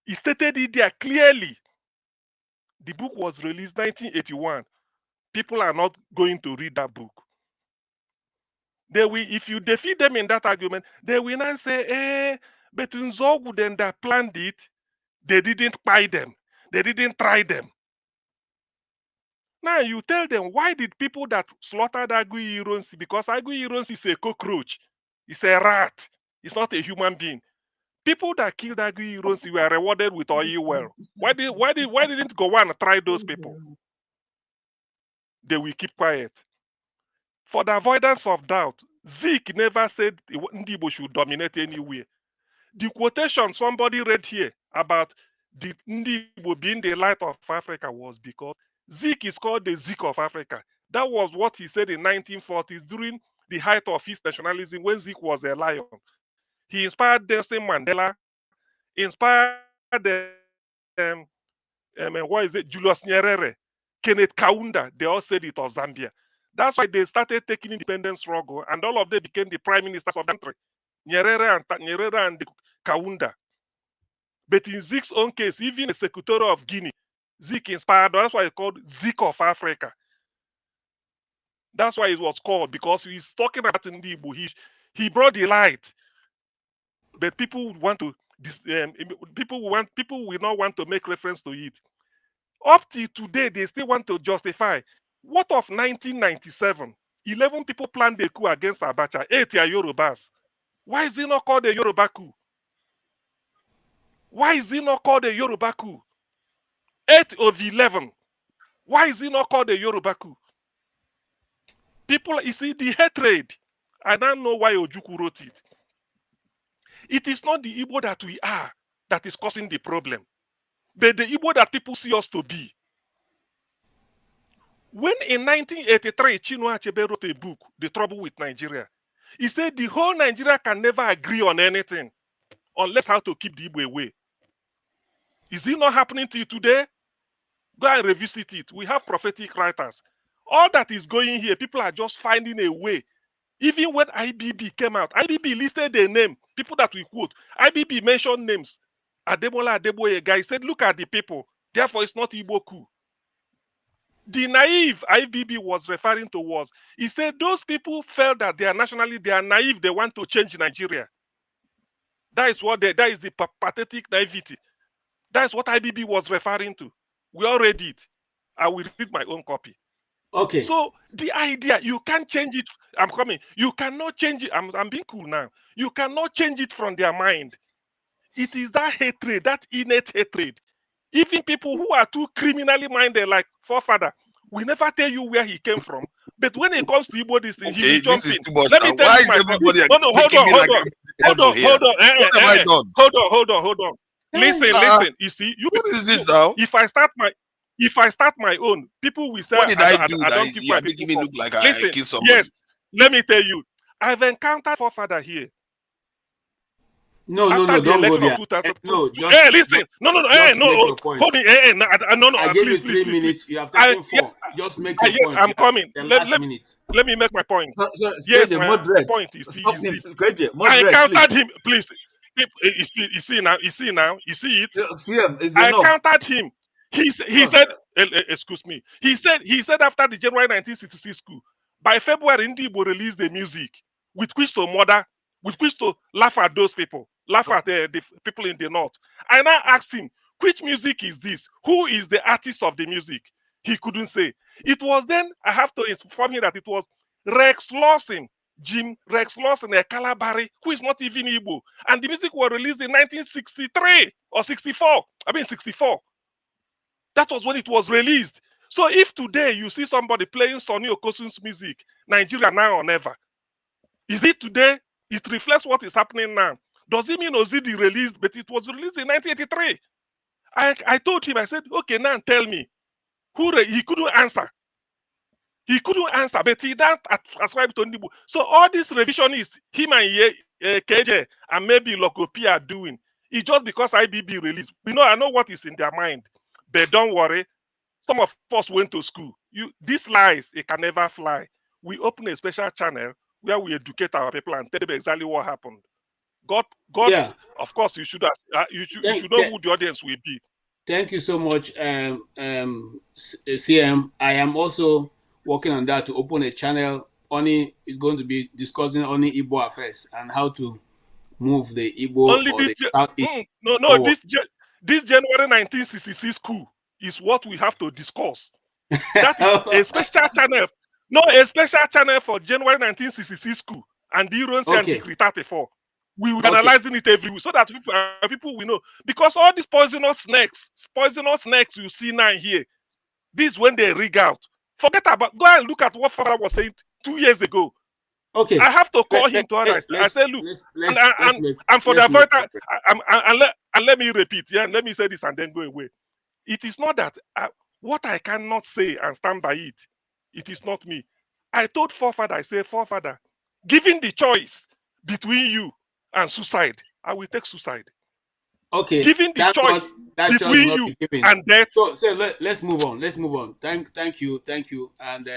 He stated it there clearly. The book was released 1981. People are not going to read that book. They will, if you defeat them in that argument, they will not say, but Nzogu then that planned it, they didn't buy them. They didn't try them. Now you tell them, why did people that slaughtered Aguiyi-Ironsi, because Aguiyi-Ironsi is a cockroach, it's a rat, it's not a human being. People that killed Aguiyi-Ironsi were rewarded with oil well. Why didn't Gowon try those people? They will keep quiet. For the avoidance of doubt, Zik never said Ndi Igbo should dominate anywhere. The quotation somebody read here about the Ndi Igbo being the light of Africa was because Zik is called the Zik of Africa. That was what he said in 1940s during the height of his nationalism when Zik was a lion. He inspired Nelson Mandela, inspired Julius Nyerere, Kenneth Kaunda. They all said it was Zambia. That's why they started taking independence struggle, and all of them became the prime ministers of the country. Nyerere and Kaunda. But in Zik's own case, even a secretary of Guinea, Zik inspired. That's why it's called Zik of Africa. That's why it was called, because he's talking about Ndi Igbo. He brought the light, but people want to. People will not want to make reference to it. Up till today, they still want to justify. What of 1997? 11 people planned a coup against Abacha. 8 are Yorubas. Why is it not called a Yoruba coup? Why is it not called a Yoruba coup? 8 of 11. Why is it not called a Yoruba coup? People, you see, the hatred. I don't know why Ojukwu wrote it. It is not the Igbo that we are that is causing the problem. but the Igbo that people see us to be. When in 1983, Chinua Achebe wrote a book, The Trouble with Nigeria, he said the whole Nigeria can never agree on anything unless how to keep the Igbo away. Is it not happening to you today? Go and revisit it. We have prophetic writers. All that is going here, people are just finding a way. Even when IBB came out, IBB listed their name, people that we quote. IBB mentioned names. Ademola Adeboye guy said, look at the people. Therefore, it's not Igbo coup. The naive IBB was referring to was, he said those people felt that they are naive, they want to change Nigeria. That is that is the pathetic naivety. That is what IBB was referring to. We all read it. I will read my own copy. Okay. So the idea, you can't change it. I'm coming. You cannot change it. I'm being cool now. You cannot change it from their mind. It is that hatred, that innate hatred. Even people who are too criminally minded, like forefather, we never tell you where he came from. But when it comes to Igbo, this thing, he will jump in. Let me tell you my everybody hold on. Listen. You see, what is this now? If I start my own, people will say, What did I do I that don't keep you my are making me people look like Listen, I killed somebody? yes, let me tell you, I've encountered forefather here. No, After the don't go election there. of 2000, No, just hey, listen, no, just make hold your point. me, I gave please, you 3 please. minutes. You have taken 4. Yes, just make your yes, point. I'm coming. The last minute. Let me make my point. So, Yes, KJ, my moderate. point is Stop him. this. KJ, I moderate, encountered please. him, please. You see it? Is I enough. encountered him. He said, excuse me. He said after the January 1966 coup, by February, Ndi will release the music with which to laugh at those people, laugh at the people in the north. I now asked him, which music is this? Who is the artist of the music? He couldn't say. It was then I have to inform him that it was Rex Lawson, Rex Lawson, a Calabari, who is not even Igbo. And the music was released in 1963 or 64. 64. That was when it was released. So if today you see somebody playing Sonny Okosun's music, Nigeria now or never, is it today? It reflects what is happening now. Does it mean Ozidi released? But it was released in 1983. I told him, I said, okay, now tell me. He couldn't answer. But he don't ascribe to Nibu. So all these revisionists, him and KJ and maybe Lokopi are doing, it's just because IBB released. I know what is in their mind. But don't worry. Some of us went to school. These lies, it can never fly. We open a special channel where we educate our people and tell them exactly what happened. God, yeah. Of course, you should know who the audience will be. Thank you so much, CM. I am also working on that to open a channel. Oni is going to be discussing only Igbo affairs and how to move the Igbo Only or this the Southeast. this January 1966 coup is what we have to discuss. That is a special channel. No, a special channel for January 1966 coup and the Ironsi and Decree 34. We will be analyzing it every week so that people will know. Because all these poisonous snakes you see now here, this is when they rig out. Forget about, go and look at what father was saying 2 years ago. Okay. I have to call him to honor. I say, look, and for the avoider, and let me repeat, let me say this and then go away. It is not that what I cannot say and stand by it. It is not me. I told forefather, I say, forefather, given the choice between you and suicide, I will take suicide. Okay. Given the choice between you and death. So let's move on. Thank you. And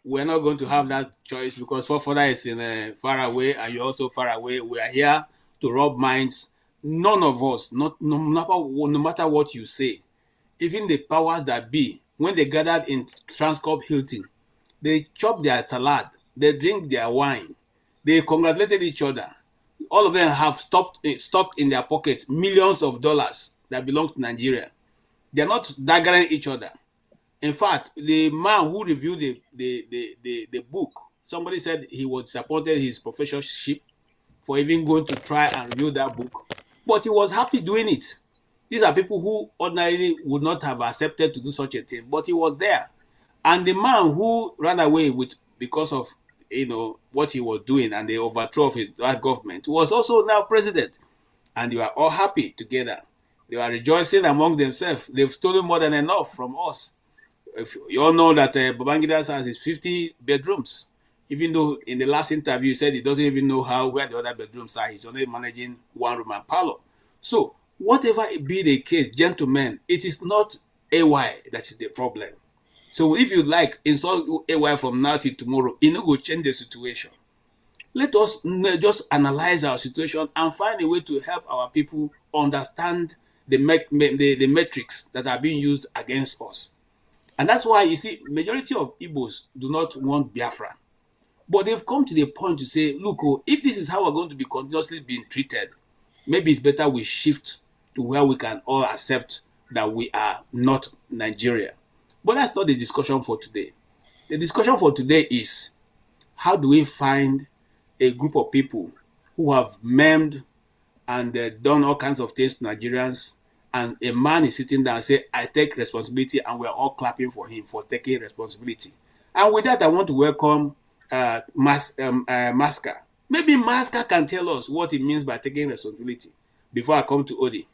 we're not going to have that choice because forefather is in far away and you're also far away. We are here to rub minds. None of us, no matter what you say, even the powers that be, when they gathered in Transcorp Hilton, they chop their salad, they drink their wine, they congratulated each other. All of them have stocked in their pockets millions of dollars that belong to Nigeria. They're not daggering each other. In fact, the man who reviewed the book, somebody said he was disappointed his professorship for even going to try and review that book. But he was happy doing it. These are people who ordinarily would not have accepted to do such a thing, but he was there. And the man who ran away because of what he was doing and the overthrow of his government was also now president. And you are all happy together. They were rejoicing among themselves. They've stolen more than enough from us. If you all know that Babangida's house is 50 bedrooms. Even though in the last interview he said he doesn't even know where the other bedrooms are. He's only managing one room and parlor. So whatever it be the case, gentlemen, it is not AY that is the problem. So if you like insult AY from now till tomorrow, it will change the situation. Let us just analyze our situation and find a way to help our people understand the metrics that are being used against us. And that's why you see, majority of Igbos do not want Biafra. But they've come to the point to say, look, if this is how we're going to be continuously being treated, maybe it's better we shift to where we can all accept that we are not Nigeria. But that's not the discussion for today. The discussion for today is, how do we find a group of people who have maimed and done all kinds of things to Nigerians, and a man is sitting down and say, I take responsibility, and we're all clapping for him for taking responsibility. And with that, I want to welcome Maska. Maybe Maska can tell us what it means by taking responsibility before I come to Odi.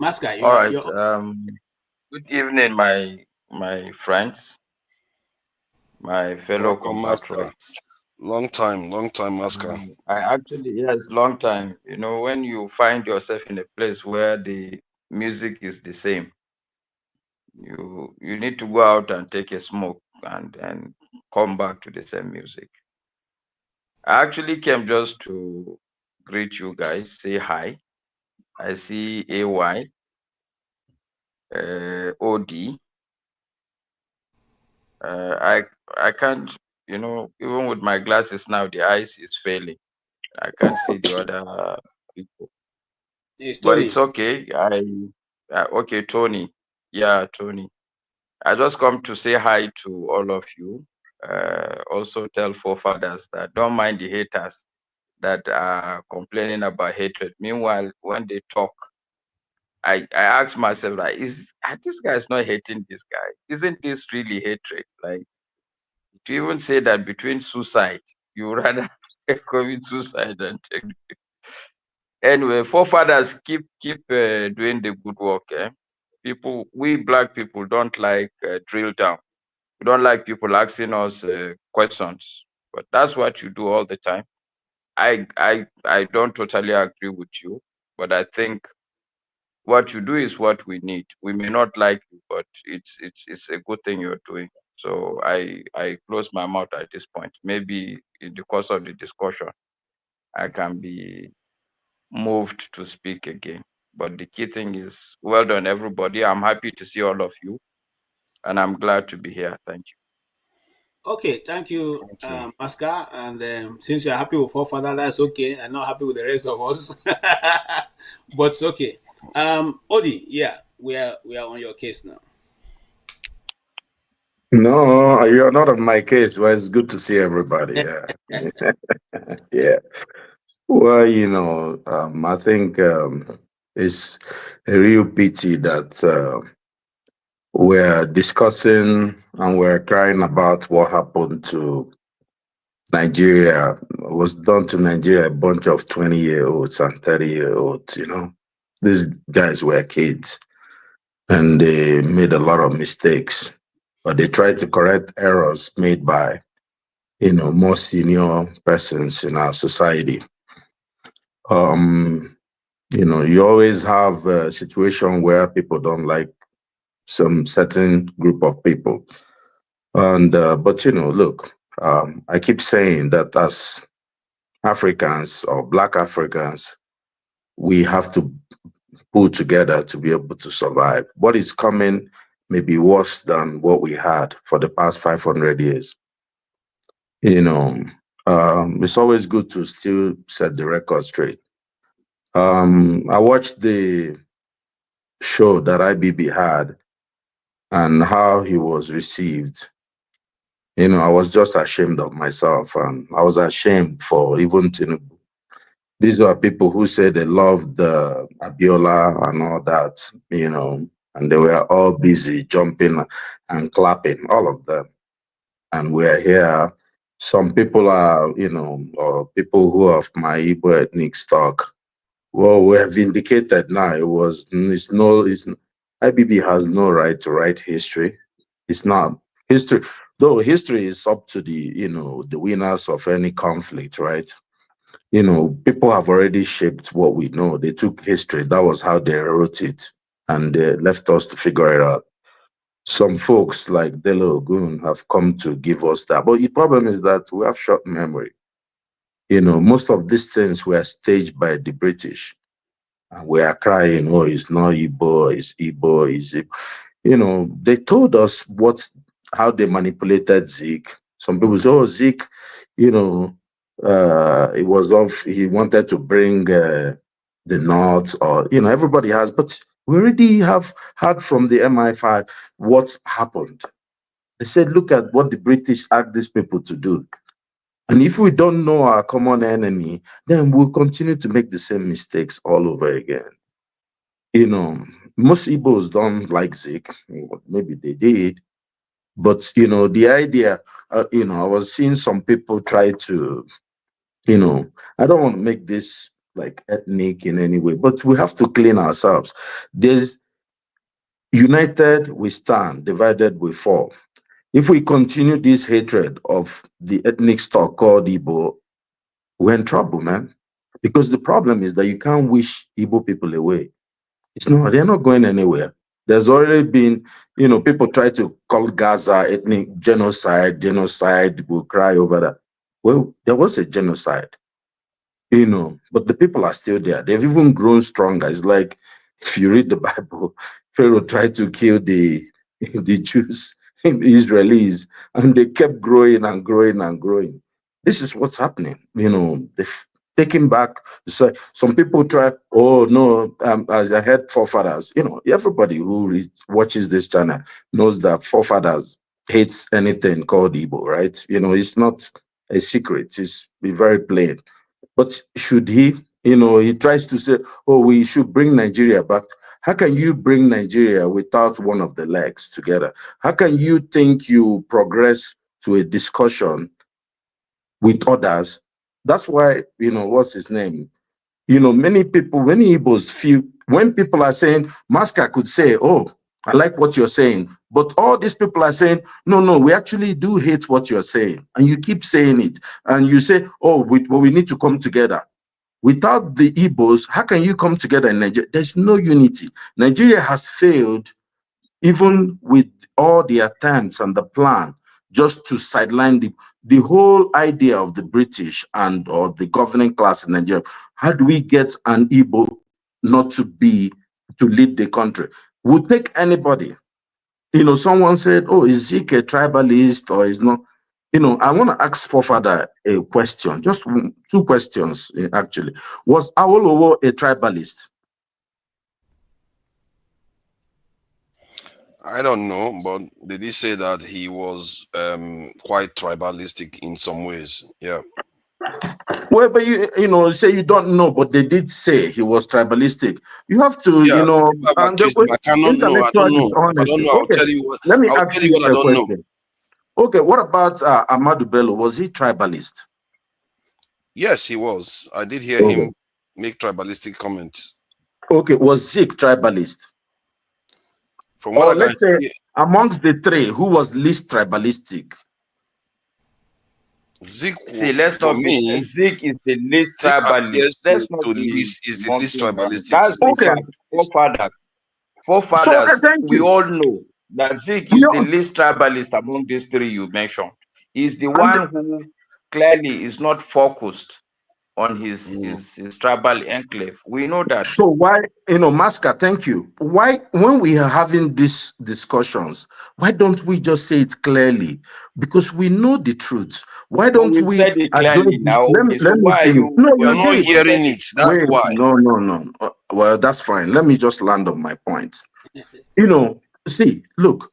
Maska, all right. Good evening, my friends, my fellow compatriots. Long time, Maska. I actually, yes, long time. You know, when you find yourself in a place where the music is the same, you need to go out and take a smoke and come back to the same music. I actually came just to greet you guys, say hi. I see AY, OD. I can't, you know, even with my glasses now, the eyes is failing. I can't see the other people. But it's okay. Okay, Tony. Yeah, Tony. I just come to say hi to all of you. Also tell forefathers that don't mind the haters that are complaining about hatred. Meanwhile, when they talk, I ask myself, like, this guy is not hating this guy? Isn't this really hatred? Like, to even say that between suicide, you rather commit suicide than take. Anyway, forefathers keep doing the good work. People, we black people don't like drill down. We don't like people asking us questions, but that's what you do all the time. I don't totally agree with you, but I think what you do is what we need. We may not like you, but it's a good thing you're doing. So I close my mouth at this point. Maybe in the course of the discussion, I can be moved to speak again. But the key thing is, well done, everybody. I'm happy to see all of you, and I'm glad to be here. Thank you. Okay, thank you, Maska. And since you're happy with forefather, that's okay. I'm not happy with the rest of us, but it's okay. Odi, yeah, we are on your case now. No, you're not on my case. Well, it's good to see everybody. Yeah. Yeah. Well, you know, I think it's a real pity that we're discussing and we're crying about what happened to Nigeria. It was done to Nigeria, a bunch of 20-year-olds and 30-year-olds, you know. These guys were kids and they made a lot of mistakes, but they tried to correct errors made by, you know, more senior persons in our society. You know, you always have a situation where people don't like some certain group of people. And, but, you know, look, I keep saying that as Africans or Black Africans, we have to pull together to be able to survive. What is coming may be worse than what we had for the past 500 years. You know, it's always good to still set the record straight. I watched the show that IBB had and how he was received. You know, I was just ashamed of myself, and I was ashamed for even Tinubu. These are people who say they loved Abiola and all that, you know, and they were all busy jumping and clapping, all of them. And we're here some people are, or people who have my Igbo ethnic stock, well, we have indicated now IBB has no right to write history. It's not history, though history is up to the winners of any conflict, right? People have already shaped what we know. They took history, that was how they wrote it, and they left us to figure it out. Some folks like Dele have come to give us that. But the problem is that we have short memory. Most of these things were staged by the British. And we are crying, oh, it's not Igbo, it's Igbo, it's Igbo. They told us how they manipulated Zeke. Some people say, oh, Zeke, it was off, he wanted to bring the North, or, everybody has, but we already have heard from the MI5 what happened. They said, look at what the British asked these people to do. And if we don't know our common enemy, then we'll continue to make the same mistakes all over again. Most Igbos don't like Zeke. Maybe they did. But, the idea, I was seeing some people try to, I don't want to make this like ethnic in any way, but we have to clean ourselves. There's united we stand, divided we fall. If we continue this hatred of the ethnic stock called Igbo, we're in trouble, man. Because the problem is that you can't wish Igbo people away. They're not going anywhere. There's already been, people try to call Gaza ethnic genocide, we'll cry over that. Well, there was a genocide, but the people are still there. They've even grown stronger. It's like, if you read the Bible, Pharaoh tried to kill the Jews, the Israelis, and they kept growing and growing and growing. This is what's happening. They've taken back. So some people try, oh no, as I had forefathers. Everybody who watches this channel knows that forefathers hates anything called Igbo, right? It's not a secret. It's very plain. But should he? He tries to say, oh, we should bring Nigeria back. How can you bring Nigeria without one of the legs together? How can you think you progress to a discussion with others? That's why, what's his name? Many people, many Igbos feel, when people are saying, Maska could say, oh, I like what you're saying. But all these people are saying, no, we actually do hate what you're saying. And you keep saying it. And you say, oh, we need to come together. Without the Igbos, how can you come together in Nigeria? There's no unity. Nigeria has failed, even with all the attempts and the plan, just to sideline the whole idea of the British or the governing class in Nigeria. How do we get an Igbo not to lead the country? We'll take anybody. Someone said, oh, is Zeke a tribalist or is not? I want to ask forefather a question, just two questions, actually. Was Awolowo a tribalist? I don't know, but they did say that he was quite tribalistic in some ways. Yeah. Well, but say you don't know, but they did say he was tribalistic. You have to, yeah, and I cannot know. I don't know. I don't know. I'll tell you what. Let me I'll ask tell you what I don't know. Okay, what about Ahmadu Bello? Was he tribalist? Yes, he was. I did hear him make tribalistic comments. Okay, was Zeke tribalist? From what let's say, amongst the three, who was least tribalistic? Zeke, let's not be. Zeke is the least tribalist. Let's not be. Is the least tribalistic. That's the forefathers. We all know that Zeke is the least tribalist among these three you mentioned. He's the one who clearly is not focused on his tribal enclave. We know that. So why, Maska, thank you. Why, when we are having these discussions, why don't we just say it clearly? Because we know the truth. Why don't we said it clearly now? Let me say, no, you're not hearing it. That's why. No. Well, that's fine. Let me just land on my point. See, look,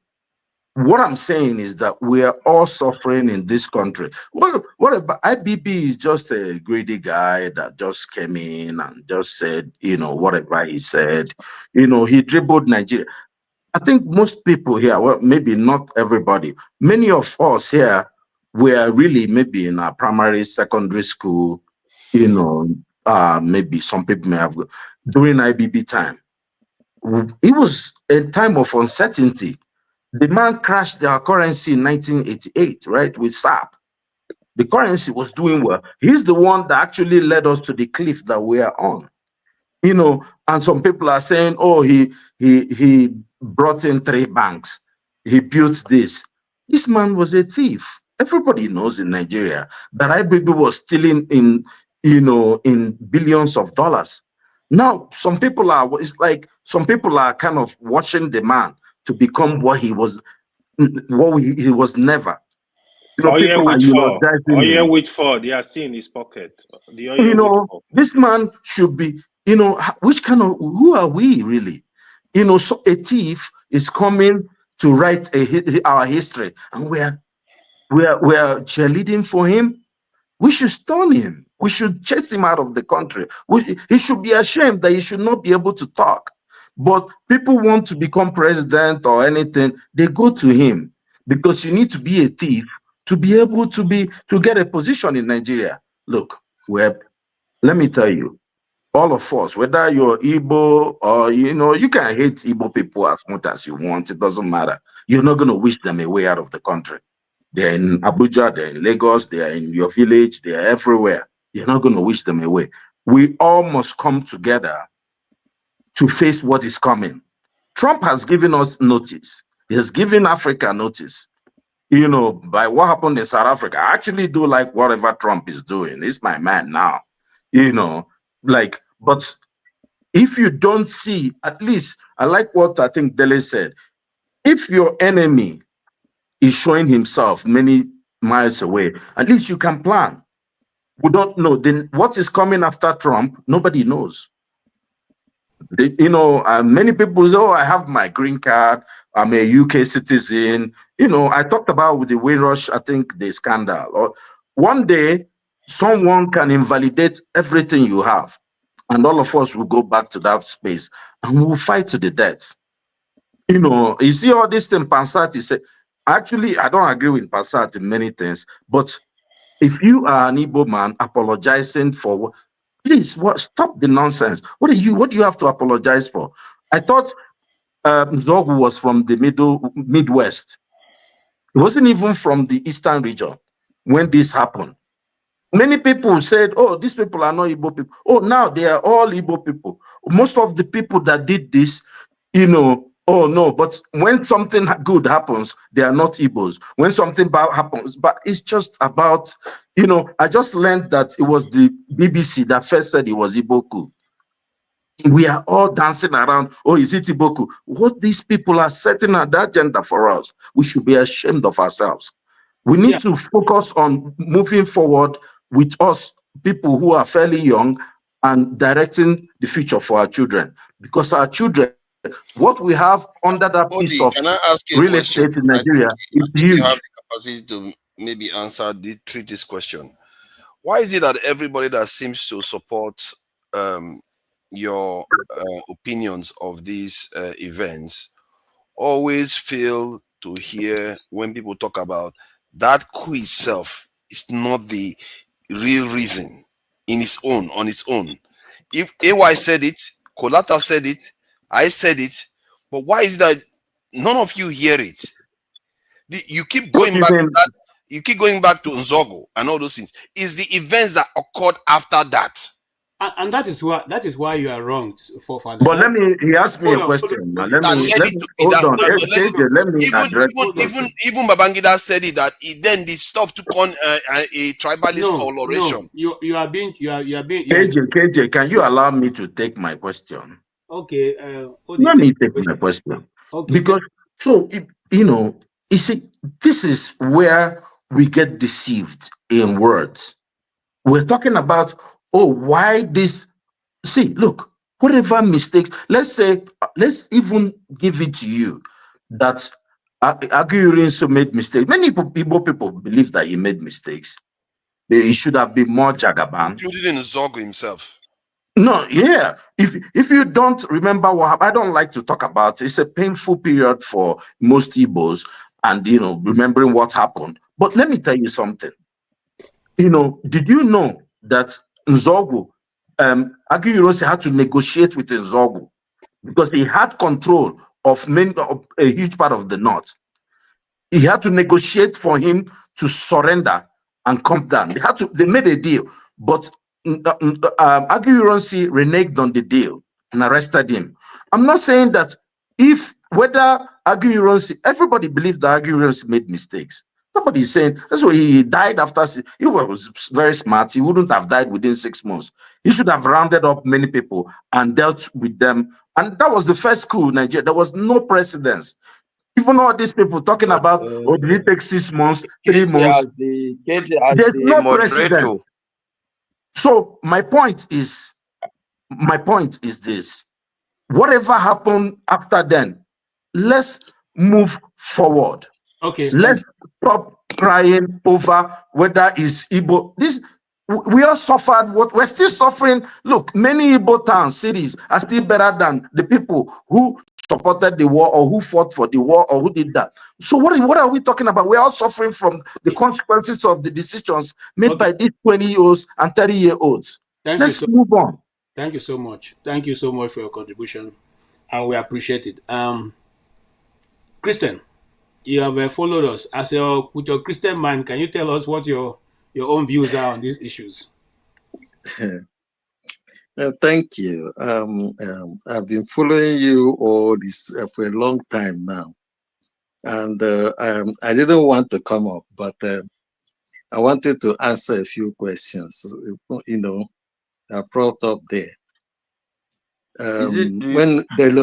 what I'm saying is that we are all suffering in this country. What about IBB is just a greedy guy that just came in and just said, whatever he said. He dribbled Nigeria. I think most people here, well, maybe not everybody, many of us here were really maybe in a primary, secondary school, maybe some people may have, during IBB time. It was a time of uncertainty. The man crashed our currency in 1988, right, with SAP. The currency was doing well. He's the one that actually led us to the cliff that we are on. And some people are saying, oh, he brought in 3 banks. He built this. This man was a thief. Everybody knows in Nigeria that IBB was stealing in billions of dollars. Now, some people are kind of watching the man to become what he was never. Oil with Ford, they are seeing his pocket. This man should be, who are we really? So a thief is coming to write our history, and we are cheerleading for him. We should stone him. We should chase him out of the country. He should be ashamed that he should not be able to talk. But people want to become president or anything, they go to him, because you need to be a thief to be able to get a position in Nigeria. Look, Webb, let me tell you, all of us, whether you're Igbo or, you can hate Igbo people as much as you want. It doesn't matter. You're not going to wish them away out of the country. They're in Abuja, they're in Lagos, they're in your village, they're everywhere. You're not going to wish them away. We all must come together to face what is coming. Trump has given us notice. He has given Africa notice. By what happened in South Africa. I actually do like whatever Trump is doing. He's my man now. But if you don't see, at least, I like what I think Dele said. If your enemy is showing himself many miles away, at least you can plan. We don't know. Then what is coming after Trump, nobody knows. Many people say, oh, I have my green card. I'm a UK citizen. I talked about with the Windrush, I think, the scandal. Or one day, someone can invalidate everything you have, and all of us will go back to that space, and we will fight to the death. You see all this thing, Pansati said. Actually, I don't agree with Pansati in many things, but if you are an Igbo man apologizing for, please, stop the nonsense. What do you have to apologize for? I thought Zogu was from the Midwest. It wasn't even from the Eastern region when this happened. Many people said, oh, these people are not Igbo people. Oh, now they are all Igbo people. Most of the people that did this, oh no, but when something good happens, they are not Igbos. When something bad happens, but it's just about, I just learned that it was the BBC that first said it was Igboku. We are all dancing around, oh, is it Igboku? What these people are setting at the agenda for us, we should be ashamed of ourselves. We need to focus on moving forward with us, people who are fairly young, and directing the future for our children. Because our children, what we have under that piece of real estate in Nigeria, it's huge. You have the capacity to maybe treat this question. Why is it that everybody that seems to support your opinions of these events always fail to hear when people talk about that coup itself is not the real reason on its own? If AY said it, Kolata said it, I said it, but why is that none of you hear it? You keep going back to that. You keep going back to Nzogo and all those things. It's the events that occurred after that. And that is why you are wrong, forefather. But he asked me a question. Let me address it. Even Babangida said it, that then the stuff took on a tribalist coloration. No, you are being KJ, can you allow me to take my question? Okay. Let me take my question. Okay. Because you see, this is where we get deceived in words. We're talking about, why this? See, look, whatever mistakes, let's even give it to you that Aguiyi-Ironsi made mistakes. Many people believe that he made mistakes. He should have been more Jagaban. Including Nzogo himself. No, yeah. If you don't remember what happened, I don't like to talk about it. It's a painful period for most Igbos, and remembering what happened. But let me tell you something. You know, did you know that Nzogwu, Aguiyi-Ironsi had to negotiate with Nzogwu because he had control of a huge part of the north. He had to negotiate for him to surrender and come down. They made a deal, but Aguiyi-Ironsi reneged on the deal and arrested him. I'm not saying that whether Aguiyi-Ironsi, everybody believes that Aguiyi-Ironsi made mistakes. Nobody is saying that's why he died after. He was very smart. He wouldn't have died within 6 months. He should have rounded up many people and dealt with them. And that was the first coup in Nigeria. There was no precedence. Even all these people talking about, did it take 6 months, 3 months? There's no precedent. So my point is this: whatever happened after then, let's move forward. Okay. Let's stop crying over whether it's Igbo. We all suffered. What we're still suffering. Look, many Igbo towns, cities are still better than the people who supported the war or who fought for the war or who did that. So what are we talking about? We're all suffering from the consequences of the decisions made by these 20-year-olds and 30-year-olds. Let's move on. Thank you so much. Thank you so much for your contribution, and we appreciate it. Christian, you have followed us. With your Christian mind, can you tell us what your own views are on these issues? Thank you. I've been following you all this for a long time now, and I didn't want to come up, but I wanted to answer a few questions. You know, I brought up there. When Dele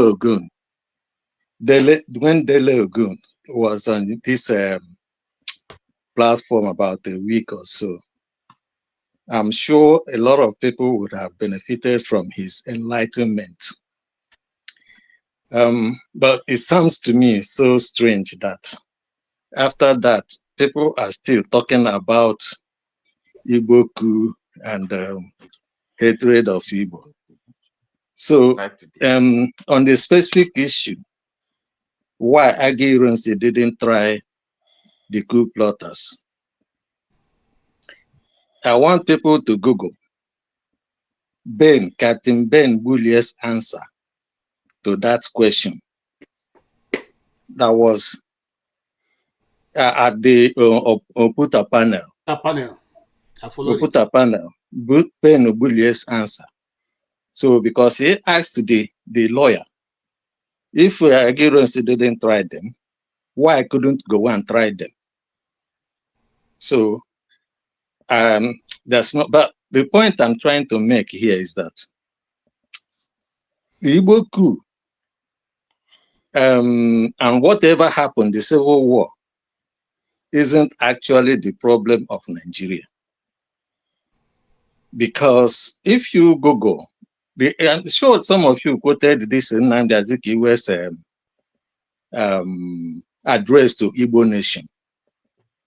Ogun was on this platform about a week or so, I'm sure a lot of people would have benefited from his enlightenment. But it sounds to me so strange that after that, people are still talking about Igbo coup and hatred of Igbo. So on the specific issue, why Aguiyi-Ironsi didn't try the coup plotters, I want people to Google Captain Ben Bullier's answer to that question. That was at the Oputa panel. Oputa panel. Ben Bullier's answer. So because he asked the lawyer, if Aguiyi-Ironsi didn't try them, why couldn't go and try them? So that's not. But the point I'm trying to make here is that the Igbo coup and whatever happened, the Civil War, isn't actually the problem of Nigeria. Because if you Google, I'm sure some of you quoted this in Nnamdi Azikiwe's address to Igbo Nation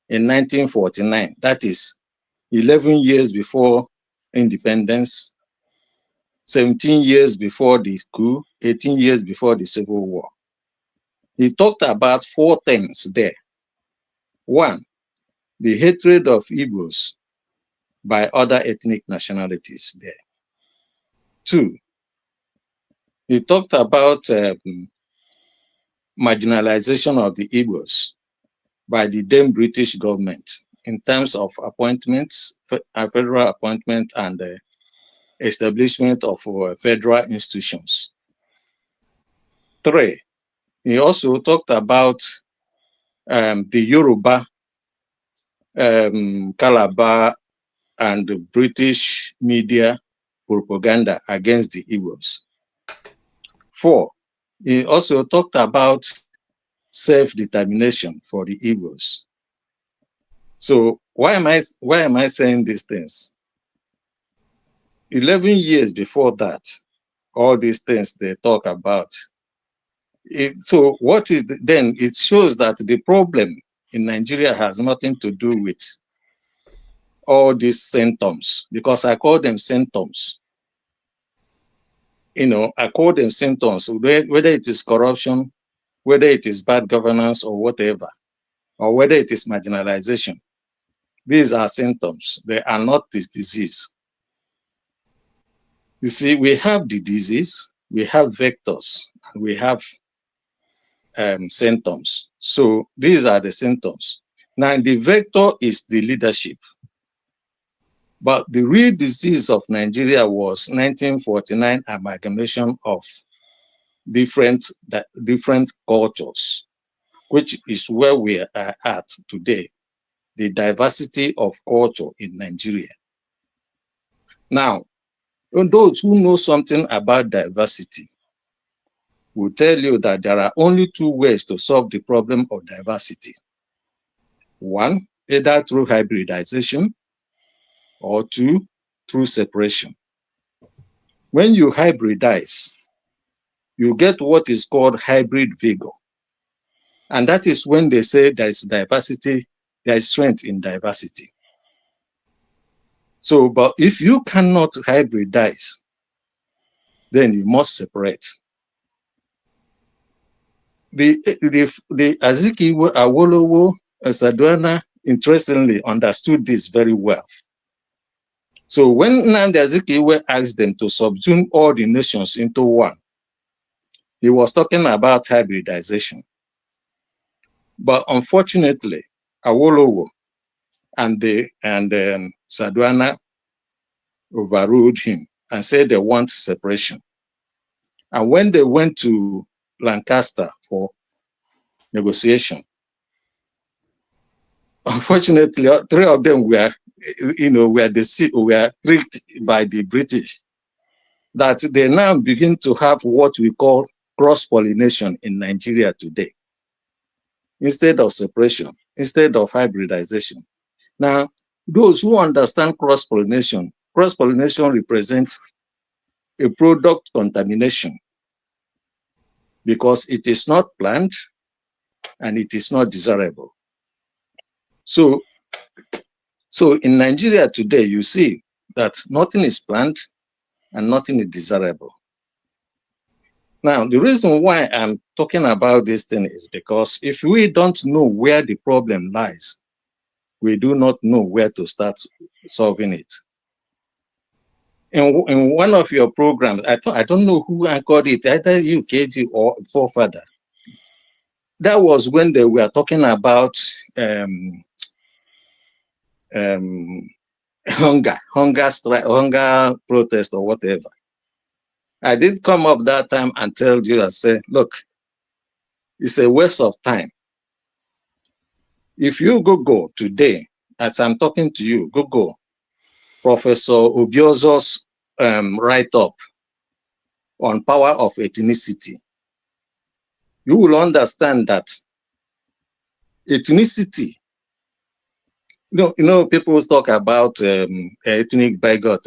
in 1949. That is 11 years before independence, 17 years before the coup, 18 years before the Civil War. He talked about 4 things there. 1, the hatred of Igbos by other ethnic nationalities there. 2, he talked about marginalization of the Igbos by the then British government in terms of appointments, federal appointment, and establishment of federal institutions. 3, he also talked about the Yoruba, Calabar, and the British media propaganda against the Igbos. 4, he also talked about self-determination for the Igbos. So why am I saying these things? 11 years before that, all these things they talk about. So what is then? It shows that the problem in Nigeria has nothing to do with all these symptoms, because I call them symptoms. You know, I call them symptoms, whether it is corruption, whether it is bad governance or whatever. or whether it is marginalization. These are symptoms. They are not this disease. You see, we have the disease, we have vectors, and we have symptoms. So these are the symptoms. Now, the vector is the leadership. But the real disease of Nigeria was 1949 amalgamation of different cultures, which is where we are at today, the diversity of culture in Nigeria. Now, those who know something about diversity will tell you that there are only two ways to solve the problem of diversity. One, either through hybridization, or two, through separation. When you hybridize, you get what is called hybrid vigor. And that is when they say there is diversity, there is strength in diversity. So, but if you cannot hybridize, then you must separate. The Azikiwe, Awolowo, Sadwana, interestingly understood this very well. So when Nnamdi Azikiwe asked them to subsume all the nations into one, he was talking about hybridization. But unfortunately, Awolowo and Sadwana overruled him and said they want separation. And when they went to Lancaster for negotiation, unfortunately, three of them were tricked by the British, that they now begin to have what we call cross-pollination in Nigeria today, instead of separation, instead of hybridization. Now, those who understand cross-pollination represents a product contamination because it is not planned and it is not desirable. So in Nigeria today, you see that nothing is planned and nothing is desirable. Now, the reason why I'm talking about this thing is because if we don't know where the problem lies, we do not know where to start solving it. In one of your programs, I don't know who anchored it, either you, KG, or Forefather. That was when they were talking about hunger strike, hunger protest, or whatever. I did come up that time and tell you and say, look, it's a waste of time. If you Google today, as I'm talking to you, Google Professor Obiozo's write-up on power of ethnicity, you will understand that ethnicity, people talk about ethnic bigot.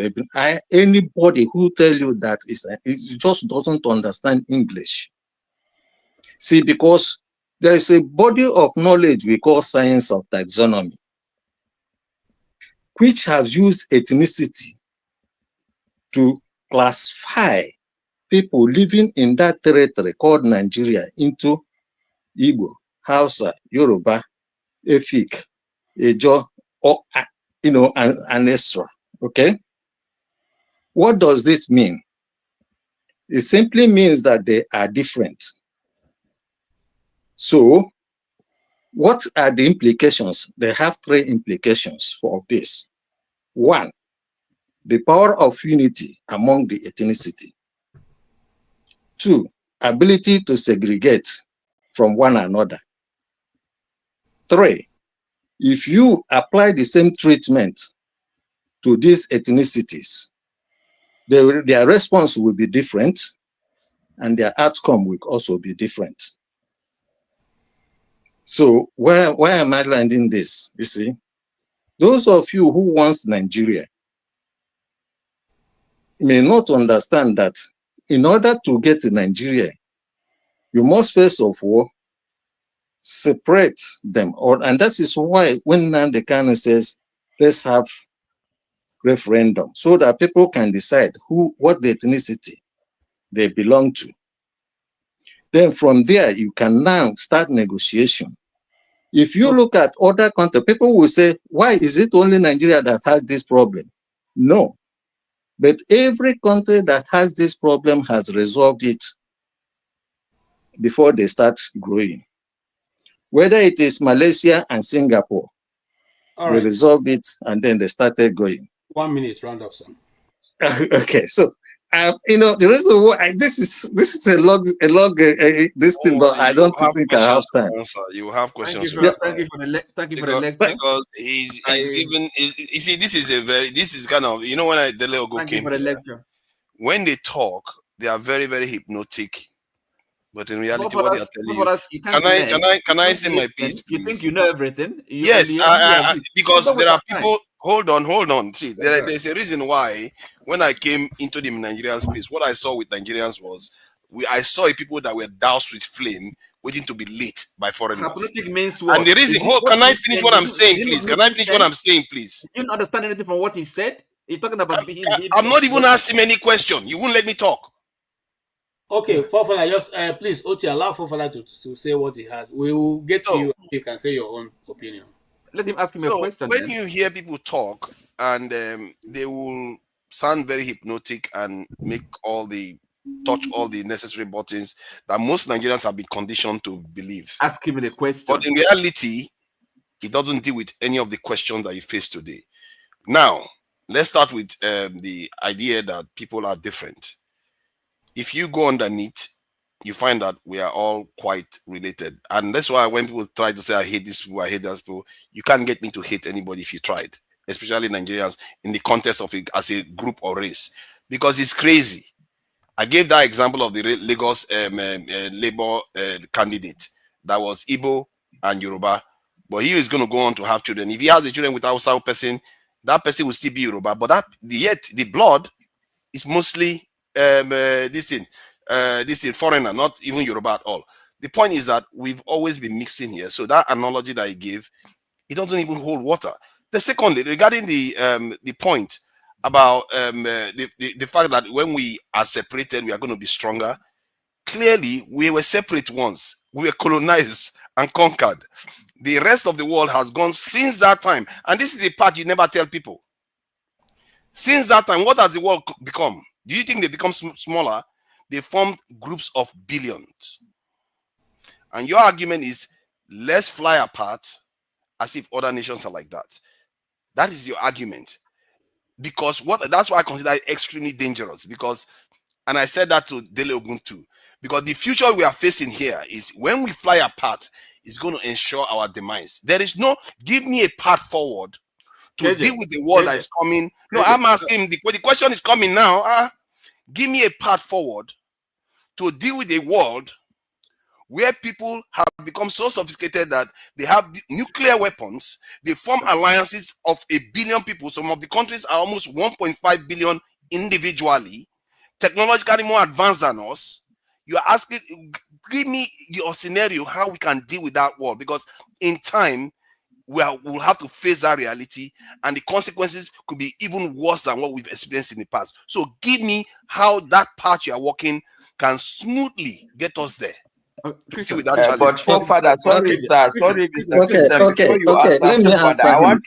Anybody who tell you that it just doesn't understand English. See, because there is a body of knowledge we call science of taxonomy, which has used ethnicity to classify people living in that territory called Nigeria into Igbo, Hausa, Yoruba, Efik, Ejo, or and extra. Okay? What does this mean? It simply means that they are different. So, what are the implications? They have three implications for this. One, the power of unity among the ethnicity. Two, ability to segregate from one another. Three, if you apply the same treatment to these ethnicities, their response will be different and their outcome will also be different. So why am I landing this? You see, those of you who want Nigeria may not understand that in order to get to Nigeria, you must first of all separate them. And that is why when Nnamdi Kanu says, let's have referendum so that people can decide what the ethnicity they belong to. Then from there, you can now start negotiation If you look at other countries, people will say, why is it only Nigeria that has this problem? No. But every country that has this problem has resolved it before they start growing. Whether it is Malaysia and Singapore, they resolved it and then they started going. 1 minute, round up, son. Okay, so the reason why this is a long this thing, but I don't think I have time. You have questions. Thank you for the lecture. Because he's given. You see, this is kind of, when Dele came here, when they talk, they are very, very hypnotic. But in reality, what they are telling you, can I say my piece, please? You think you know everything? Yes, because there are people. Hold on. See, there's a reason why when I came into the Nigerian space, what I saw with Nigerians was I saw people that were doused with flame, waiting to be lit by foreigners. Hypnotic means what? And the reason, can I finish what I'm saying, please? Can I finish what I'm saying, please? You don't understand anything from what he said? You're talking about being. I'm not even asking any question. You won't let me talk. Okay, Fofana, just please, Oti, allow Fofana to say what he has. We will get to you. You can say your own opinion. Let him ask him a question. When you hear people talk and they will sound very hypnotic and touch all the necessary buttons that most Nigerians have been conditioned to believe. Ask him the question. But in reality, it doesn't deal with any of the questions that you face today. Now, let's start with the idea that people are different. If you go underneath, you find that we are all quite related. And that's why when people try to say, I hate these people, I hate those people, you can't get me to hate anybody if you tried, especially Nigerians in the context of it as a group or race, because it's crazy. I gave that example of the Lagos Labour candidate that was Igbo and Yoruba, but he is going to go on to have children. If he has the children with Hausa person, that person will still be Yoruba, but yet the blood is mostly this is foreigner, not even Yoruba at all. The point is that we've always been mixing here. So that analogy that I gave, it doesn't even hold water. The secondly, regarding the point about the fact that when we are separated, we are going to be stronger. Clearly, we were separate once. We were colonized and conquered. The rest of the world has gone since that time. And this is a part you never tell people. Since that time, what has the world become? Do you think they become smaller? They formed groups of billions. And your argument is, let's fly apart as if other nations are like that. That is your argument. Because that's why I consider it extremely dangerous. Because, and I said that to Dele too, because the future we are facing here is when we fly apart, it's going to ensure our demise. There is no, give me a path forward to deal with the world that is coming. No, I'm asking, the question is coming now. Give me a path forward to deal with a world where people have become so sophisticated that they have nuclear weapons. They form alliances of 1 billion people. Some of the countries are almost 1.5 billion individually, technologically more advanced than us. You are asking, give me your scenario how we can deal with that world, because in time we'll have to face that reality, and the consequences could be even worse than what we've experienced in the past. So give me how that path you are walking can smoothly get us there. But forefather, sorry, sir, sorry, Mr. Christian, before you let me answer I him. want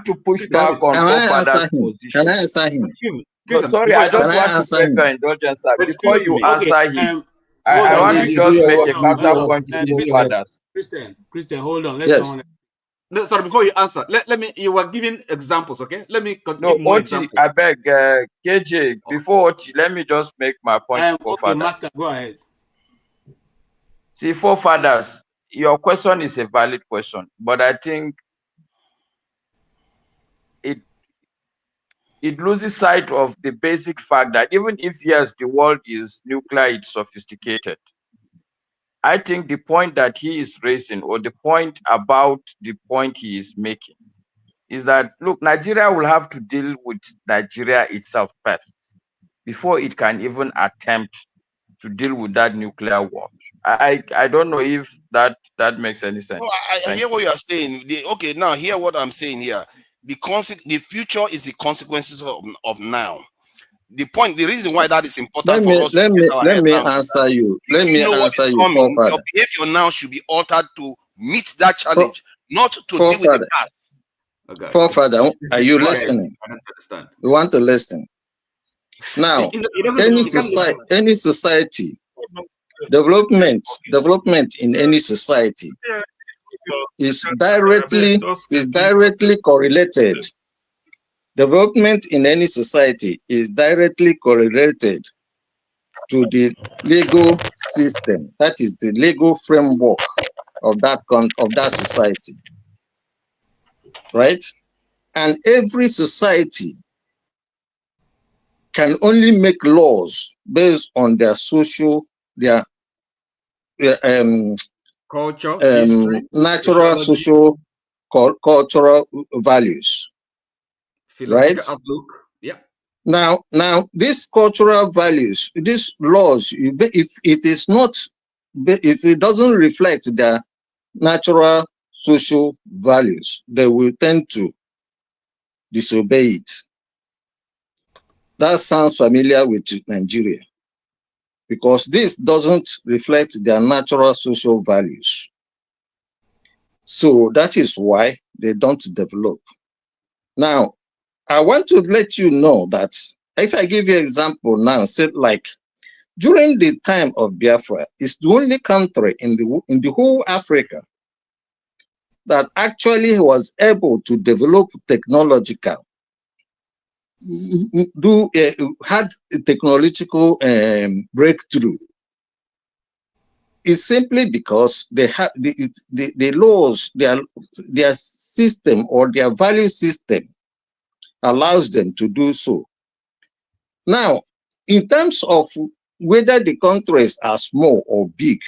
to push back on forefather's position. Can I answer him? No, sorry, I just want to beg your indulgence, sir. Before you answer him, I want to just make a counterpoint to forefathers. Christian, hold on. Let's No, sorry, before you answer, let me, you were giving examples, okay? Let me continue. No, Oti, I beg, KJ, before Oti, let me just make my point. Okay, Master, go ahead. See, forefathers, your question is a valid question, but I think it loses sight of the basic fact that even if, yes, the world is nuclear, it's sophisticated. I think the point that he is raising, or the point about the point he is making, is that, look, Nigeria will have to deal with Nigeria itself first before it can even attempt to deal with that nuclear war. I don't know if that makes any sense. No, I hear what you are saying. Okay, now hear what I'm saying here. The future is the consequences of now. The reason why that is important for us. Let me answer you. Let me answer you. Your behavior now should be altered to meet that challenge, not to deal with the past. Okay. Forefather, are you listening? I don't understand. You want to listen. Now, any society, development in any society is directly correlated. Development in any society is directly correlated to the legal system. That is the legal framework of that society, right? And every society can only make laws based on their social, their culture, natural, social, cultural values, right? Outlook. Yeah. Now, these cultural values, these laws, if it doesn't reflect their natural social values, they will tend to disobey it. That sounds familiar with Nigeria, because this doesn't reflect their natural social values. So that is why they don't develop. Now, I want to let you know that if I give you an example now, say like during the time of Biafra, it's the only country in the whole Africa that actually was able to develop technological, had a technological breakthrough. It's simply because they have the laws, their system or their value system allows them to do so. Now, in terms of whether the countries are small or big,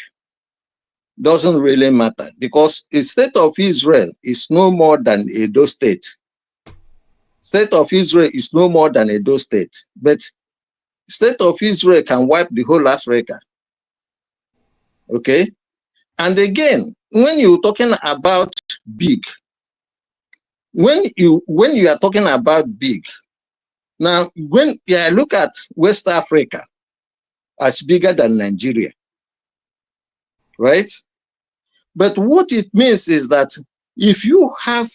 doesn't really matter, because the state of Israel is no more than Edo State. State of Israel is no more than Edo State, but state of Israel can wipe the whole Africa. Okay? And again, when you're talking about big, when you are talking about big, now when I look at West Africa as bigger than Nigeria, right? But what it means is that if you have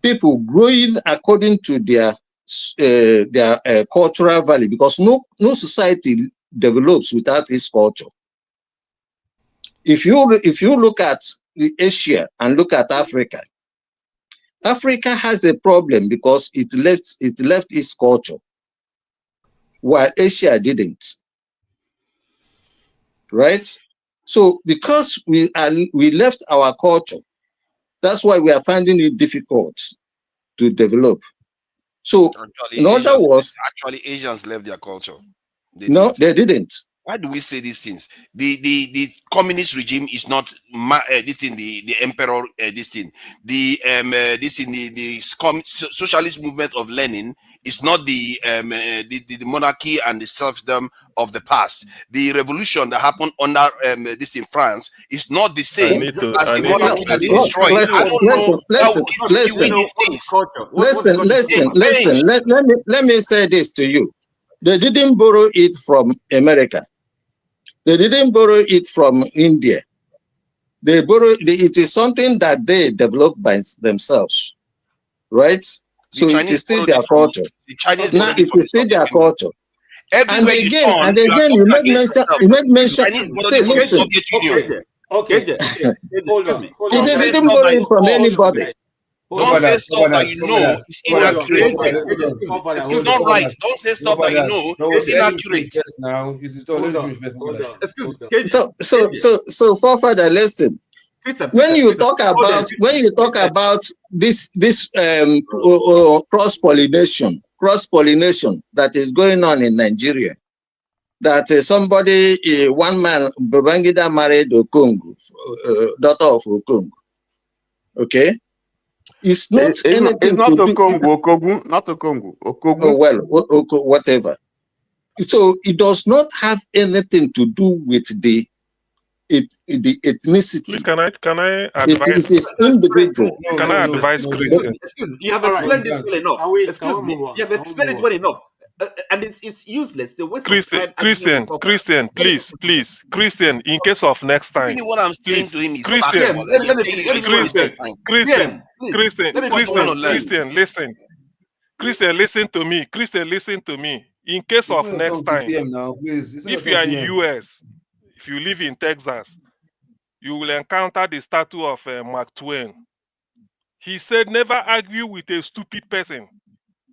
people growing according to their cultural value, because no society develops without its culture. If you look at Asia and look at Africa, Africa has a problem because it left its culture, while Asia didn't. Right? So because we left our culture, that's why we are finding it difficult to develop. So in other words, Asians left their culture. They didn't. Why do we say these things? The communist regime is not the emperor the socialist movement of Lenin is not the monarchy and the serfdom of the past. The revolution that happened under this in France is not the same as the monarchy that they destroyed. I don't know Listen. Let me say this to you. They didn't borrow it from America. They didn't borrow it from India. They borrowed it is something that they developed by themselves, right? So it is still their culture. Now it is still their culture. And again, you made mention. Say, listen. Okay. Hold on. They didn't borrow it from anybody. Don't say stuff that you know is inaccurate. It's not right. Don't say stuff that you know is inaccurate. So Forefather, listen. When you talk about this cross-pollination that is going on in Nigeria, that one man, Babangida married Okongu, daughter of Okongu. Okay? It's not anything it's not to Okongu, not Okongu. Oh, well, whatever. So it does not have anything to do with the ethnicity. Can I advise? It is individual. Can I advise? Excuse me. You have explained this well enough. Excuse me. You have explained it well enough. and it's useless. The waste Christian, of time. Christian, please, Christian, in case of next time. Really, what I'm saying please, to him is Christian, let me finish. Christian, listen. Christian, listen to me. Christian, listen to me. In case of next time, if you are in US, if you live in Texas, you will encounter the statue of Mark Twain. He said, never argue with a stupid person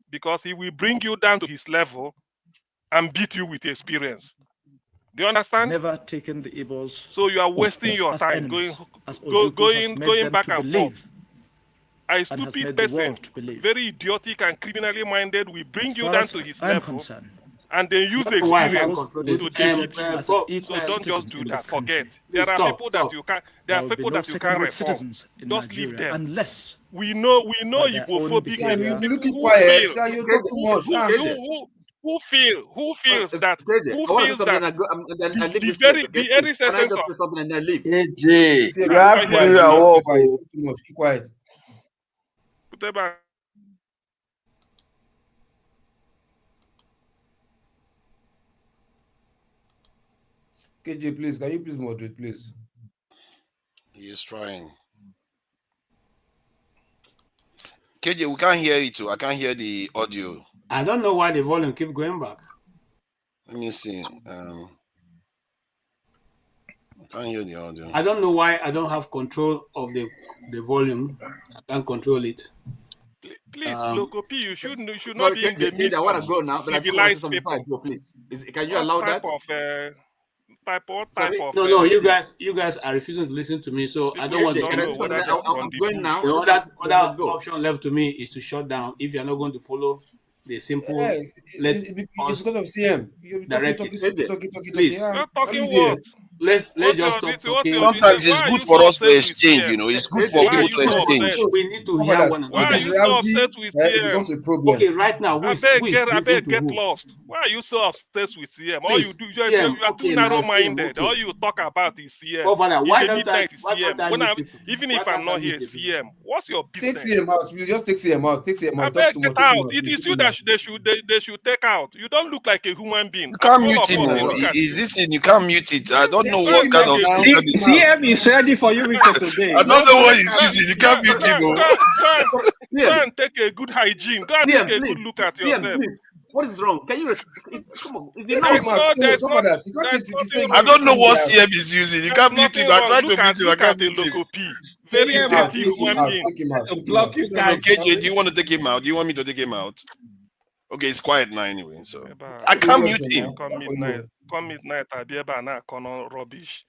because he will bring you down to his level and beat you with experience. Do you understand? Never taken the Igbos. So you are wasting your time going back and forth. A stupid person, very idiotic and criminally minded, will bring you down to his level and then use experience to defeat you. So don't just do that. Forget. There are people that you can. There are people that you can reform. Just leave them. Unless we know Igbophobic. You looking quiet. You talk too much. Who feels that the very essence of something and then leave. AJ, you have to do your work. Too much. Keep quiet. KJ, please, can you please moderate, please? He is trying. KJ, we can't hear you too. I can't hear the audio. I don't know why the volume keep going back. Let me see. I can't hear the audio. I don't know why I don't have control of the volume. I can't control it. Please, Loco P, you should not sorry, be in the midst I want to of go now, but I just want to say something before I go, please. Can you allow that? No, you guys are refusing to listen to me, so I don't want to. I'm going now. The other option left to me is to shut down if you're not going to follow the simple. It's because of CM. Please. Let's just stop talking. Sometimes it's good for us to exchange, you know. It's good for people to exchange. We need to hear one another. Why are you so upset with CM? Okay, right now, who is get lost. Why are you so obsessed with CM? All you do, you are too narrow-minded. All you talk about is CM. Why don't I even if I'm not here, CM, what's your business? Take CM out. You just take CM out. Take CM out. Get out. It is you that they should take out. You don't look like a human being. You can't mute him. Is this in? You can't mute it. I don't know what kind of CM is ready for you, Victor, today. I don't know what he's using. You can't mute him. Go and take a good hygiene. Go and take a good look at yourself. What is wrong? Can you come on? Is it I don't know what CM is using. You can't mute him. I tried to mute him. I can't mute him. Very empty human being. KJ, do you want to take him out? Do you want me to take him out? Okay, it's quiet now anyway, so I can't mute him. Come midnight, I'll be able to rubbish.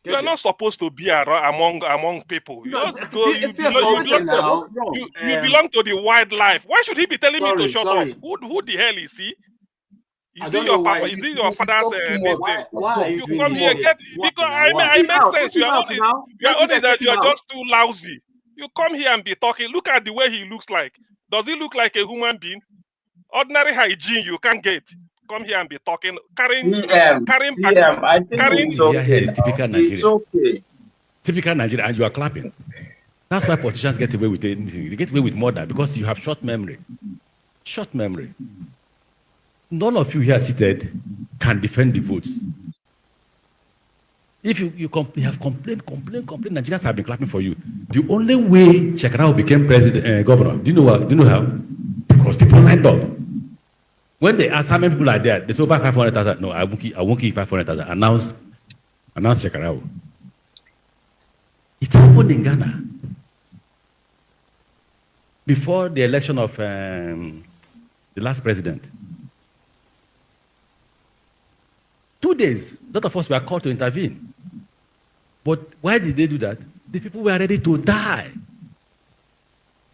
You are not supposed to be among people. You belong to the wildlife. Why should he be telling me to shut up? Who the hell is he? Is he your papa? Is he your father's why you come here because I make sense. You are only that you are just too lousy. You come here and be talking. Look at the way he looks like. Does he look like a human being? Ordinary hygiene you can't get. Come here and be talking, carrying I think it's okay. It's typical Nigeria. It's okay. Typical Nigeria, and you are clapping. That's why politicians get away with anything. They get away with murder because you have short memory. Short memory. None of you here seated can defend the votes. If you have complained, Nigerians have been clapping for you. The only way Shekarau became governor, do you know how? Because people lined up. When they ask how many people are there, they say over 500,000. No, I won't give 500,000. Announce Shekarau. It's happened in Ghana. Before the election of the last president. 2 days, a lot of us were called to intervene. But why did they do that? The people were ready to die.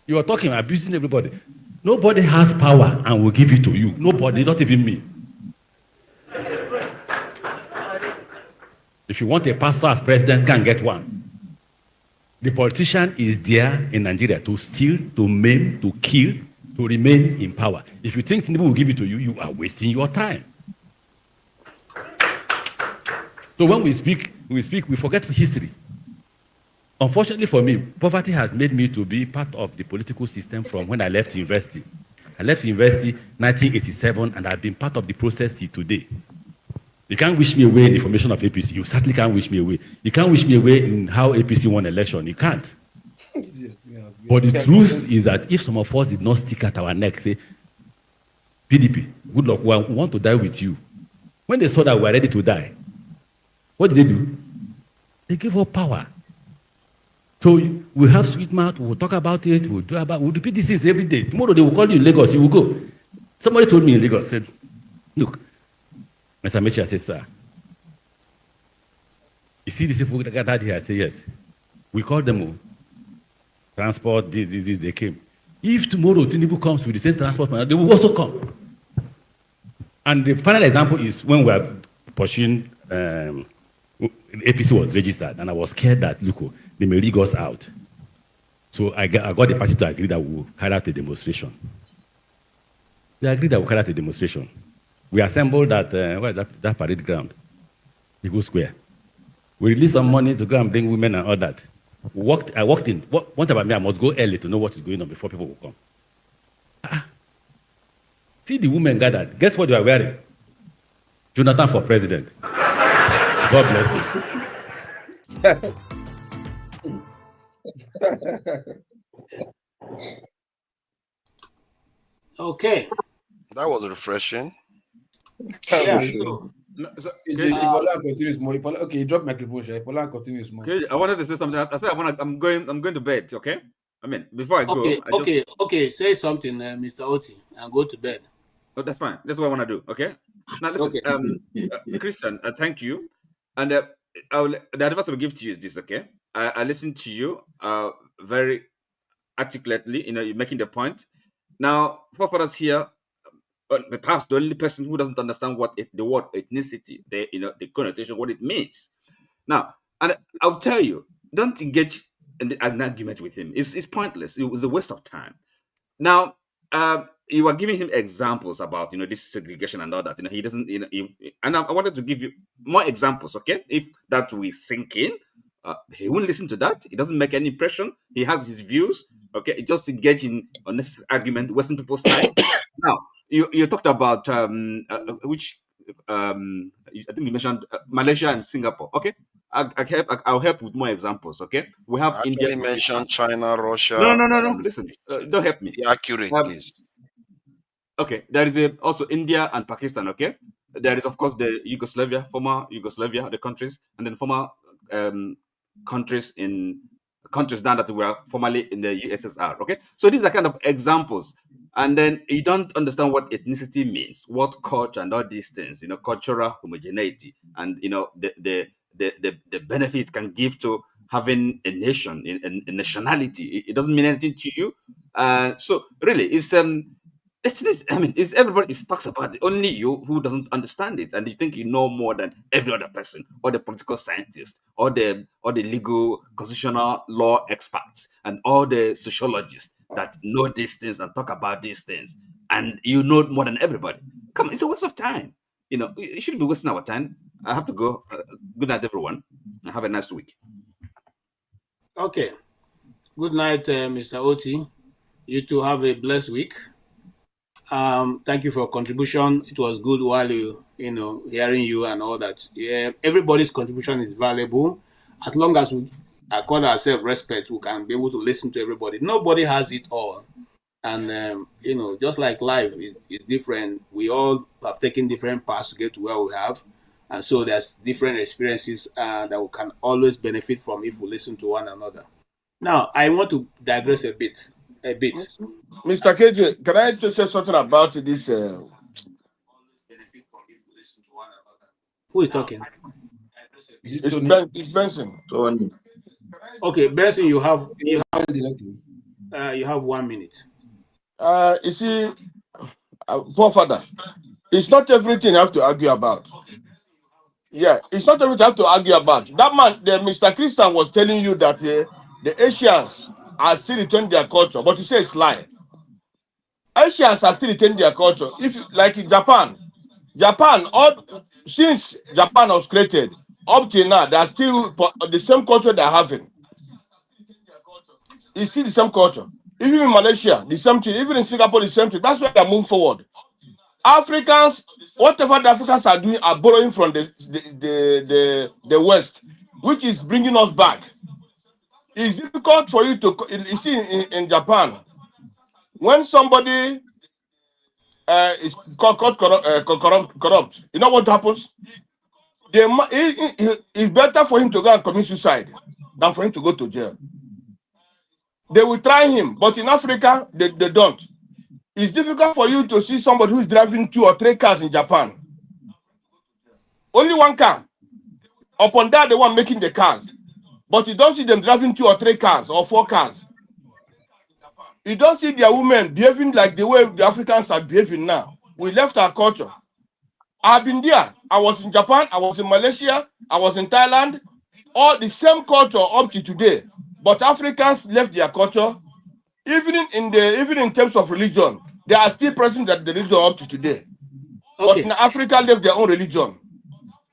You are talking, abusing everybody. Nobody has power and will give it to you. Nobody, not even me. If you want a pastor as president, can get one. The politician is there in Nigeria to steal, to maim, to kill, to remain in power. If you think Tinubu will give it to you, you are wasting your time. So when we speak, we forget history. Unfortunately for me, poverty has made me to be part of the political system from when I left university. I left university 1987, and I've been part of the process till today. You can't wish me away in the formation of APC. You certainly can't wish me away. You can't wish me away in how APC won election. You can't. But the truth is that if some of us did not stick at our neck, say, PDP, good luck, we want to die with you. When they saw that we were ready to die, what did they do? They gave up power. So we have sweet mouth, we'll talk about it, we'll repeat these things every day. Tomorrow they will call you in Lagos, you will go. Somebody told me in Lagos, said, look, Mr. Mechi, I said, sir, you see these people that gathered here? I said, yes. We called them all. Transport, this, they came. If tomorrow Tinubu comes with the same transport, they will also come. And the final example is when we are pursuing, APC was registered, and I was scared that, look, they may rig us out. So I got the party to agree that we will carry out a demonstration. They agreed that we will carry out a demonstration. We assembled at, where is that parade ground? Eagle Square. We released some money to go and bring women and all that. I walked in. What about me? I must go early to know what is going on before people will come. See the women gathered. Guess what they are wearing? Jonathan for president. God bless you. Okay. That was refreshing. Yeah, okay, drop microphone. Continues more. Okay, I wanted to say something. I said I'm going to bed. Okay. I mean, before I go. Okay. Say something, Mr. Oti, and go to bed. Oh, that's fine. That's what I want to do. Okay. Now listen, Christian, thank you. And the advice I will give to you is this. Okay. I listened to you very articulately. You're making the point. Now, for us here, perhaps the only person who doesn't understand what the word ethnicity, the connotation, what it means. Now, and I'll tell you, don't engage in an argument with him. It's pointless. It was a waste of time. Now, you are giving him examples about this segregation and all that. He doesn't. And I wanted to give you more examples. Okay, if that will sink in, he won't listen to that. It doesn't make any impression. He has his views. Okay, just engage in unnecessary argument, wasting people's time. Now, you talked about which I think you mentioned Malaysia and Singapore. Okay, I'll help with more examples. Okay, we have India. You mentioned China, Russia. No. Listen, don't help me. Be accurate, please. Okay, there is also India and Pakistan. Okay, there is of course the former Yugoslavia, the countries, and then former countries now that were formerly in the USSR. Okay, so these are kind of examples. And then you don't understand what ethnicity means, what culture and all these things, cultural homogeneity, and the benefit it can give to having a nation, a nationality. It doesn't mean anything to you. So really, it's everybody talks about it. Only you who doesn't understand it, and you think you know more than every other person, or the political scientist, or the legal constitutional law experts, and all the sociologists that know these things and talk about these things, and you know more than everybody. Come on, it's a waste of time. You shouldn't be wasting our time. I have to go. Good night, everyone, and have a nice week. Okay. Good night, Mr. Oti. You two have a blessed week. Thank you for your contribution. It was good while hearing you and all that. Yeah, everybody's contribution is valuable. As long as we accord ourselves respect, we can be able to listen to everybody. Nobody has it all. And, just like life is different, we all have taken different paths to get to where we have. And so there's different experiences that we can always benefit from if we listen to one another. Now, I want to digress a bit. Mr. KJ, can I just say something about this? Who is talking? It's Benson. Okay, Benson, you have 1 minute. You see, forefather, it's not everything you have to argue about. Yeah, it's not everything you have to argue about. That man, Mr. Christian was telling you that the Asians are still retaining their culture, but you say it's lie. Asians are still retaining their culture. If like in Japan, since Japan was created up till now, they are still the same culture they're having. It's still the same culture. Even in Malaysia, the same thing. Even in Singapore, the same thing. That's why they're moving forward. Africans, whatever the Africans are doing, are borrowing from the West, which is bringing us back. It's difficult for you to, you see, in Japan, when somebody is corrupt, you know what happens? It's better for him to go and commit suicide than for him to go to jail. They will try him, but in Africa, they don't. It's difficult for you to see somebody who's driving 2 or 3 cars in Japan. Only 1 car. Upon that, the one making the cars. But you don't see them driving 2 or 3 cars or 4 cars. You don't see their women behaving like the way the Africans are behaving now. We left our culture. I've been there. I was in Japan, I was in Malaysia, I was in Thailand. All the same culture up to today. But Africans left their culture. Even in terms of religion, they are still present that the religion up to today. Okay. But in Africa, left their own religion.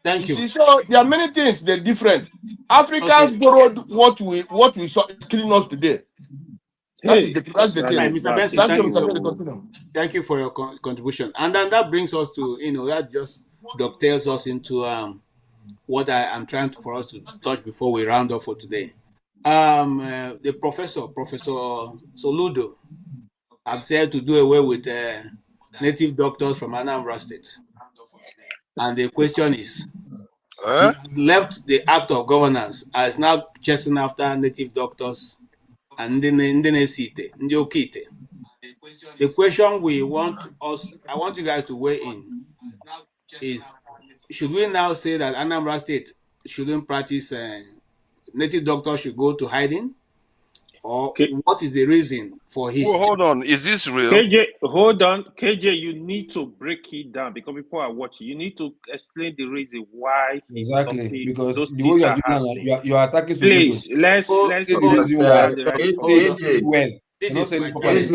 Thank you. See, so there are many things that are different. Africans borrowed what we saw killing us today. That's the thing. Mr. Benson, thank you for your contribution. And then that brings us to, that just dovetails us into what I'm trying for us to touch before we round up for today. The Professor Soludo, have said to do away with native doctors from Anambra State. And the question is, he has left the act of governance as now chasing after native doctors and the question I want you guys to weigh in is, should we now say that Anambra State shouldn't practice native doctors should go to hiding? Or what is the reason for his... Well, hold on. Is this real? KJ, hold on. KJ, you need to break it down because people are watching. You need to explain the reason why he's exactly, because those the way you are doing you are attacking Please, let's well. This is my challenge.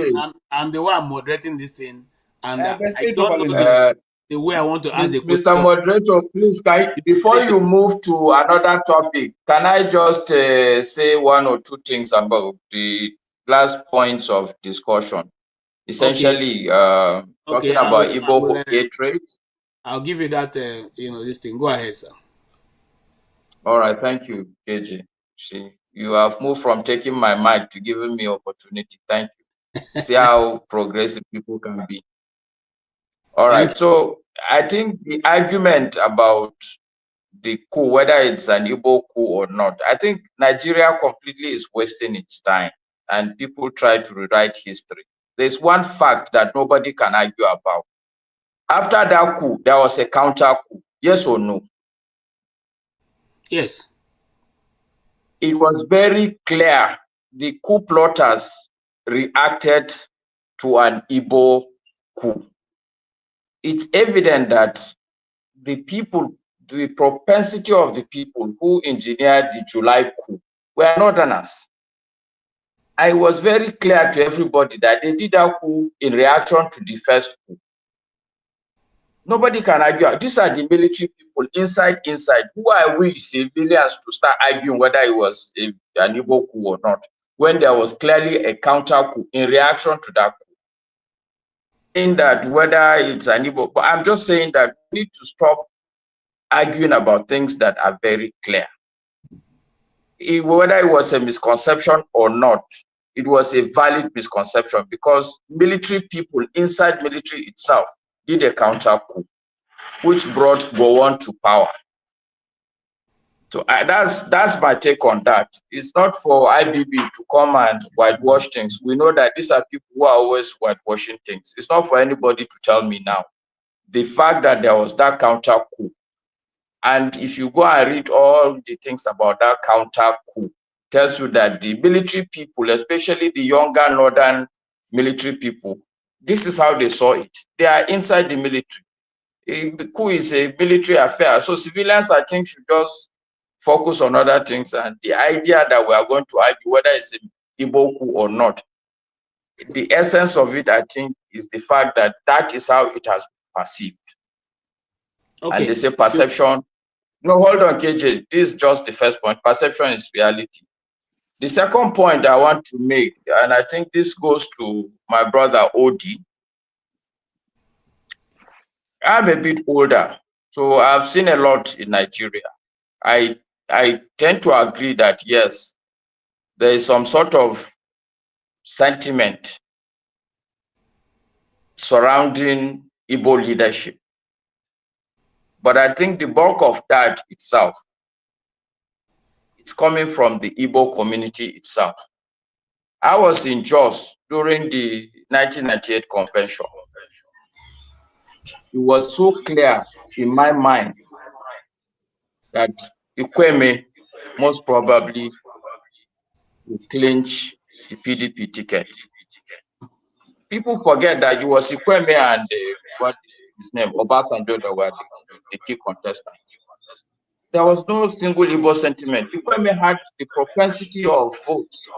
I'm the one moderating this thing, and I don't know the way I want to ask the question. Mr. Moderator, please, before you move to another topic, can I just say 1 or 2 things about the last points of discussion? Essentially, talking about Igbo hatred. I'll give you that, this thing. Go ahead, sir. All right, thank you, KJ. See, you have moved from taking my mic to giving me opportunity. Thank you. See how progressive people can be. All right, so I think the argument about the coup, whether it's an Igbo coup or not, I think Nigeria completely is wasting its time and people try to rewrite history. There's one fact that nobody can argue about. After that coup, there was a counter coup. Yes or no? Yes. It was very clear the coup plotters reacted to an Igbo coup. It's evident that the people, the propensity of the people who engineered the July coup were northerners. I was very clear to everybody that they did that coup in reaction to the first coup. Nobody can argue. These are the military people inside. Who are we civilians to start arguing whether it was an Igbo coup or not, when there was clearly a counter coup in reaction to that coup? In that whether it's an Igbo, but I'm just saying that we need to stop arguing about things that are very clear. Whether it was a misconception or not, it was a valid misconception because military people inside military itself did a counter coup, which brought Gowon to power. So that's my take on that. It's not for IBB to come and whitewash things. We know that these are people who are always whitewashing things. It's not for anybody to tell me now. The fact that there was that counter coup, and if you go and read all the things about that counter coup, tells you that the military people, especially the younger northern military people, this is how they saw it. They are inside the military. The coup is a military affair. So civilians, I think, should just focus on other things. And the idea that we are going to argue whether it's an Igbo coup or not, the essence of it, I think, is the fact that that is how it has been perceived. Okay. And they say perception. No, hold on, KJ. This is just the first point. Perception is reality. The second point I want to make, and I think this goes to my brother Odi. I'm a bit older, so I've seen a lot in Nigeria. I tend to agree that yes, there is some sort of sentiment surrounding Igbo leadership. But I think the bulk of that itself, it's coming from the Igbo community itself. I was in Jos during the 1998 convention. It was so clear in my mind that Chukwuemeka most probably will clinch the PDP ticket. People forget that it was Chukwuemeka and what is his name, Obasanjo, that were the key contestants. There was no single Igbo sentiment. Chukwuemeka had the propensity of votes.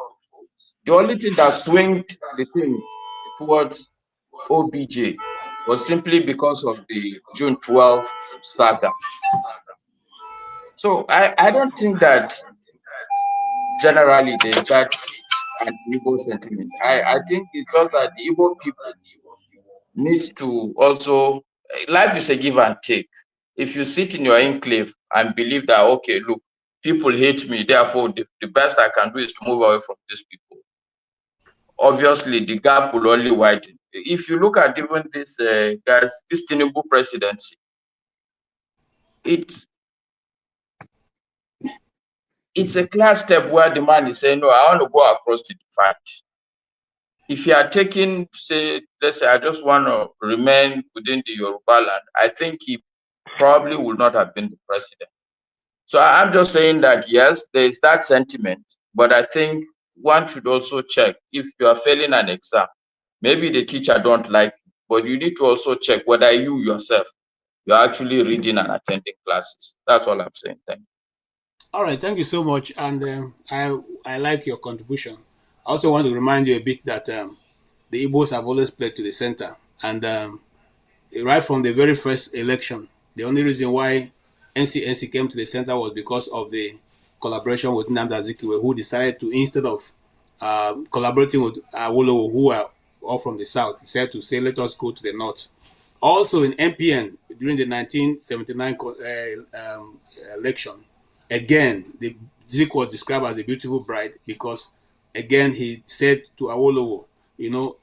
The only thing that swinged the thing towards OBJ was simply because of the June 12th saga. So I don't think that generally there's that anti-Igbo sentiment. I think it's just that the Igbo people needs to also, life is a give and take. If you sit in your enclave and believe that, okay, look, people hate me, therefore the best I can do is to move away from these people, obviously the gap will only widen. If you look at even this guys, this Tinubu presidency, it's a clear step where the man is saying, no, I want to go across the divide. If you are taking, say, let's say, I just want to remain within the Yoruba land, I think he probably would not have been the president. So I'm just saying that, yes, there is that sentiment, but I think one should also check if you are failing an exam. Maybe the teacher don't like you, but you need to also check whether you yourself, you're actually reading and attending classes. That's all I'm saying. Thank you. All right, thank you so much, and I like your contribution. I also want to remind you a bit that the Igbos have always played to the center, and right from the very first election, the only reason why NC came to the center was because of the collaboration with Nnamdi Azikiwe, who decided to, instead of collaborating with Awolowo, who are all from the south, decided to say, let us go to the north. Also in MPN, during the 1979 election, again, the Zik was described as a beautiful bride because, again, he said to Awolowo,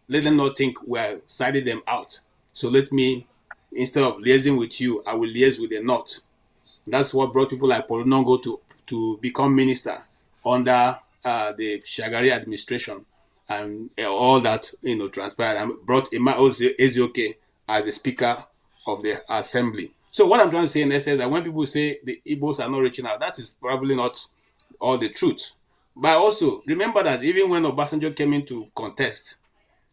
let them not think we are siding them out. So let me, instead of liaising with you, I will liaise with the North. That's what brought people like Paul Nongo to become minister under the Shagari administration, and all that transpired, and brought Emma Ezioke as the Speaker of the Assembly. So what I'm trying to say in essence is that when people say the Igbos are not reaching out, that is probably not all the truth. But also remember that even when Obasanjo came in to contest,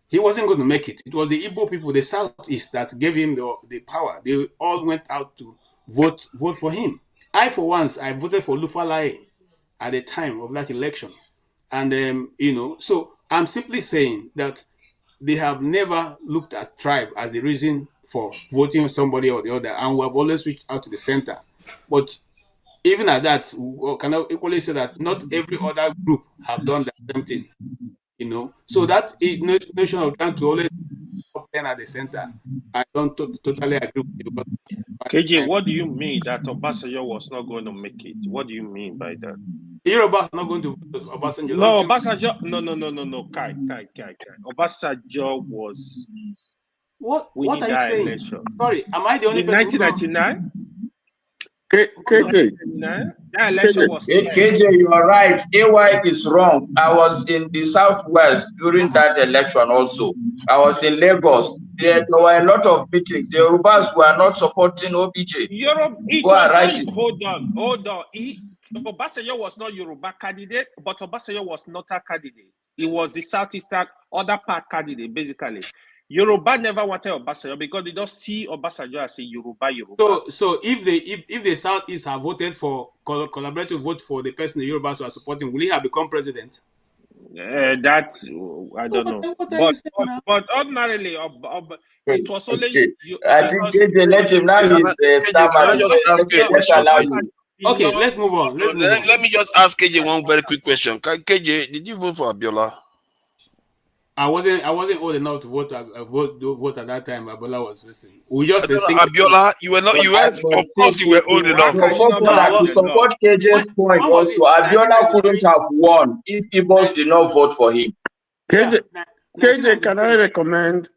he wasn't going to make it. It was the Igbo people, the Southeast, that gave him the power. They all went out to vote for him. I, for once, I voted for Lufalae at the time of that election. And, so I'm simply saying that they have never looked at tribe as the reason for voting somebody or the other, and we have always reached out to the center. But even at that, we can equally say that not every other group have done the same thing. So that notion of trying to always stand at the center, I don't totally agree with you. But KJ, what do you mean that Obasanjo was not going to make it? What do you mean by that? Yoruba not going to vote Obasanjo. No, Obasanjo. No. Kai. Obasanjo was. What are you saying? Election. Sorry, am I the only person? 1999. That election was KJ, you are right. AY is wrong. I was in the southwest during that election also. I was in Lagos. There were a lot of meetings. The Yorubas were not supporting OBJ. Hold on. Obasanjo was not Yoruba candidate, but Obasanjo was not a candidate. He was the Southeastern other part candidate, basically. Yoruba never wanted Obasanjo because they don't see Obasanjo as a Yoruba. So if the Southeast have voted for collaborative vote for the person the Yorubas are supporting, will he have become president? That I don't know. But ordinarily, it was only. I think KJ let him now. Okay, let's move on. Let me just ask KJ one very quick question. KJ, did you vote for Abiola? I wasn't old enough to vote at that time. Abiola was listening. We just Abiola, you were not. You were, of course, you were old enough. To support KJ's point also, Abiola couldn't have won if Igbos did not vote for him. KJ, can I recommend?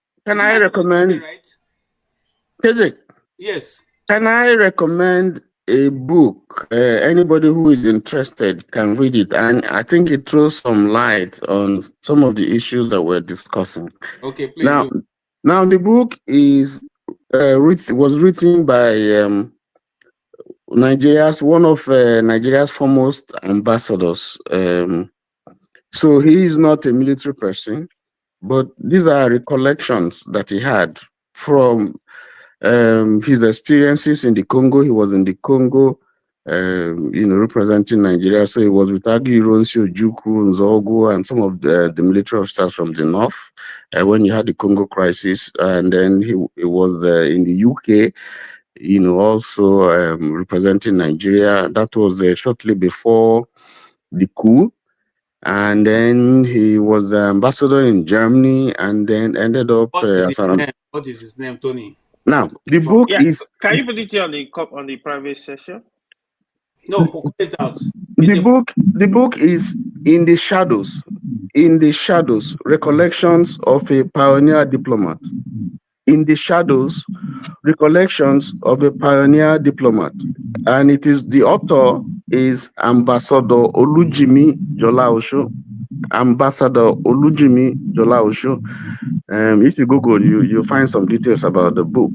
KJ. Yes. Can I recommend a book? Anybody who is interested can read it, and I think it throws some light on some of the issues that we're discussing. Okay, please. Now the book was written by one of Nigeria's foremost ambassadors. So he is not a military person, but these are recollections that he had from his experiences in the Congo. He was in the Congo, representing Nigeria. So he was with Aguiyi-Ironsi, Ojukwu, Nzogu, and some of the military officers from the north when he had the Congo crisis. And then he was in the UK, also representing Nigeria. That was shortly before the coup. And then he was the ambassador in Germany, and then ended up What is his name, Tony? Now, the book is... Can you put it on the private session? No, put it out. The book is In the Shadows. In the Shadows, Recollections of a Pioneer Diplomat. In the Shadows, Recollections of a Pioneer Diplomat. And the author is Ambassador Olujimi Jola-Osho. Ambassador Olujimi Jola-Osho. If you Google, you'll find some details about the book.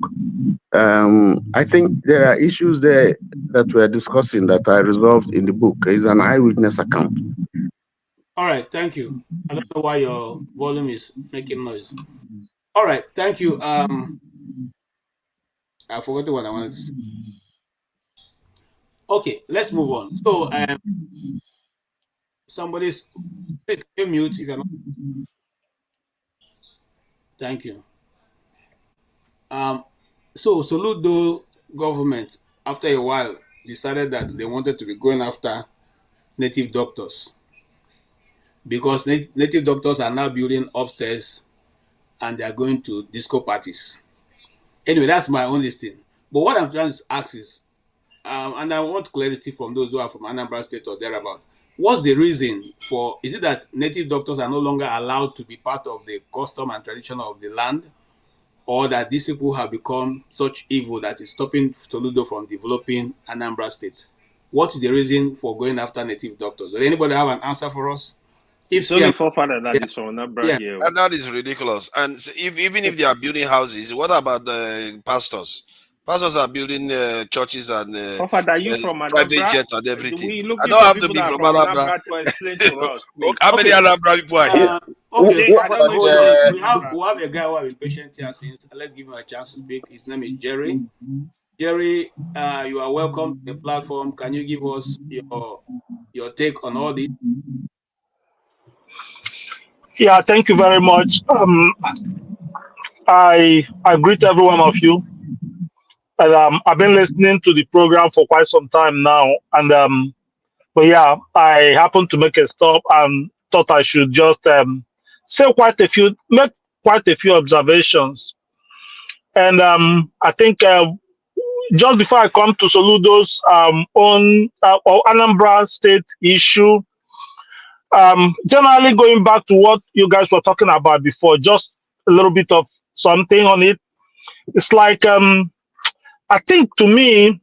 I think there are issues there that we're discussing that are resolved in the book. It's an eyewitness account. All right, thank you. I don't know why your volume is making noise. All right, thank you. I forgot what I wanted to say. Okay, let's move on. So, please mute if you're not. Thank you. So Soludo government, after a while, decided that they wanted to be going after native doctors because native doctors are now building upstairs and they are going to disco parties. Anyway, that's my only thing. But what I'm trying to ask is, and I want clarity from those who are from Anambra State or thereabout. What's the reason for? Is it that native doctors are no longer allowed to be part of the custom and tradition of the land, or that these people have become such evil that is stopping Soludo from developing Anambra State? What is the reason for going after native doctors? Does anybody have an answer for us? If it's only forefather that is from Anambra here. And that is ridiculous. And even if they are building houses, what about the pastors? Pastors are building churches and private jets and everything. I don't have to be from Anambra to explain to us. How many Anambra people are here? Okay, we have a guy who has been patient here since. Let's give him a chance to speak. His name is Jerry. Jerry, you are welcome to the platform. Can you give us your take on all this? Yeah, thank you very much. I greet every one of you. And, I've been listening to the program for quite some time now, and but yeah, I happened to make a stop and thought I should just make quite a few observations. And I think just before I come to Soludo's own or Anambra State issue, generally going back to what you guys were talking about before, just a little bit of something on it. It's like I think to me,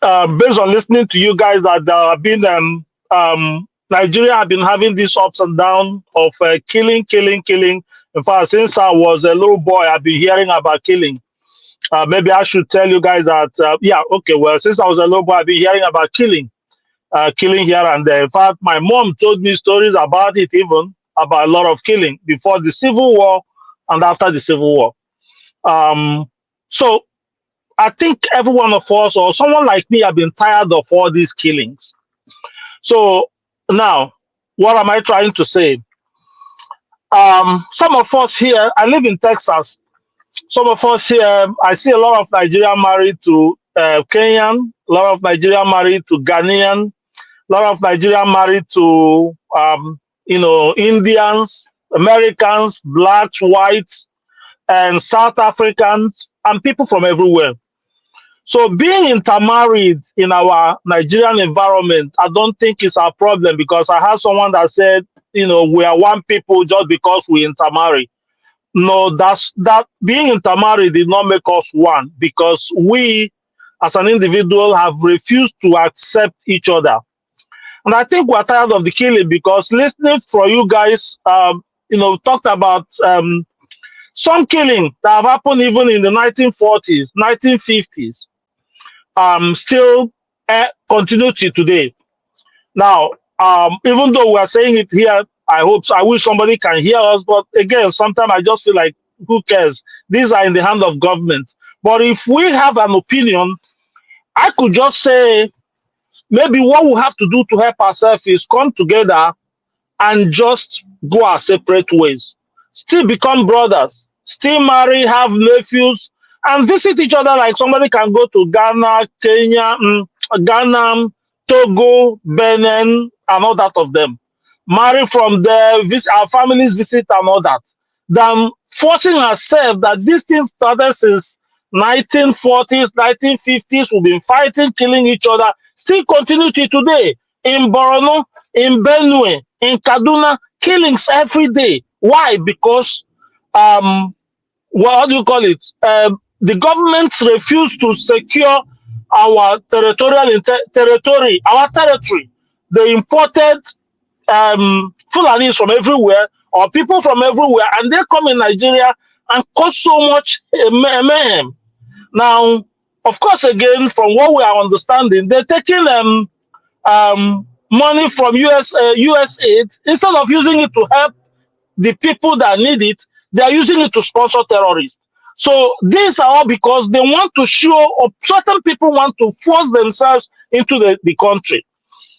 based on listening to you guys, that there have been Nigeria have been having these ups and downs of killing. In fact, since I was a little boy, I've been hearing about killing. Maybe I should tell you guys that, since I was a little boy, I've been hearing about killing here and there. In fact, my mom told me stories about it, even about a lot of killing before the Civil War and after the Civil War. So I think every one of us, or someone like me, have been tired of all these killings. So now, what am I trying to say? Some of us here, I live in Texas. Some of us here, I see a lot of Nigerians married to Kenyan, a lot of Nigerian married to Ghanaian, a lot of Nigerian married to Indians, Americans, blacks, whites, and South Africans, and people from everywhere. So being intermarried in our Nigerian environment, I don't think is our problem, because I have someone that said, we are one people just because we intermarry. No, that being intermarried did not make us one, because we as an individual have refused to accept each other. And I think we're tired of the killing, because listening from you guys, talked about some killing that have happened even in the 1940s, 1950s, still continue to today. Now, even though we're saying it here, I wish somebody can hear us, but again, sometimes I just feel like, who cares? These are in the hand of government. But if we have an opinion, I could just say, maybe what we have to do to help ourselves is come together and just go our separate ways. Still become brothers, still marry, have nephews, and visit each other like somebody can go to Ghana, Kenya, Ghana, Togo, Benin, and all that of them. Marry from there, visit our families, visit and all that. Than forcing ourselves that these things started since 1940s, 1950s. We've been fighting, killing each other, still continue to today. In Borno, in Benue, in Kaduna, killings every day. Why? Because what do you call it? The governments refuse to secure our territory, our territory. They imported Fulanis from everywhere, or people from everywhere, and they come in Nigeria and cause so much mayhem. Now, of course, again, from what we are understanding, they're taking money from US aid. Instead of using it to help the people that need it, they are using it to sponsor terrorists. So these are all because they want to show, or certain people want to force themselves into the country.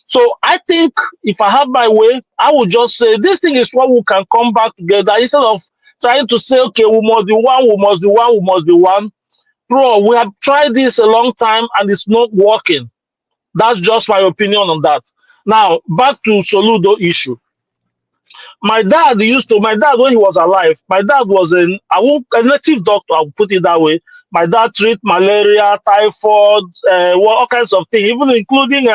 So I think if I have my way, I would just say this thing is what we can come back together, instead of trying to say, okay, we must be one, we must be one, we must be one. Bro, we have tried this a long time and it's not working. That's just my opinion on that. Now, back to Soludo issue. My dad, when he was alive, my dad was a native doctor, I'll put it that way. My dad treat malaria, typhoid, all kinds of things, even including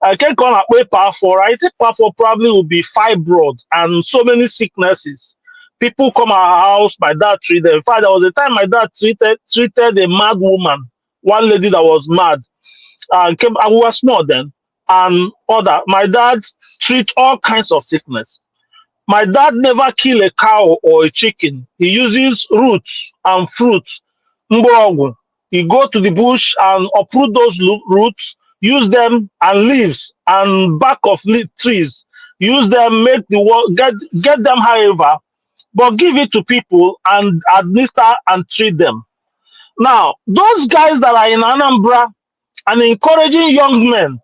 I can't call it PAFOR. I think PAFOR probably will be fibroid and so many sicknesses. People come to our house, my dad treated them. In fact, there was a time my dad treated a mad woman, one lady that was mad, and we were small then, and other. My dad treat all kinds of sickness. My dad never kill a cow or a chicken. He uses roots and fruits. Mbogu. He go to the bush and uproot those roots, use them and leaves and bark of trees. Use them, make the get them, however, but give it to people and administer and treat them. Now, those guys that are in Anambra and encouraging young men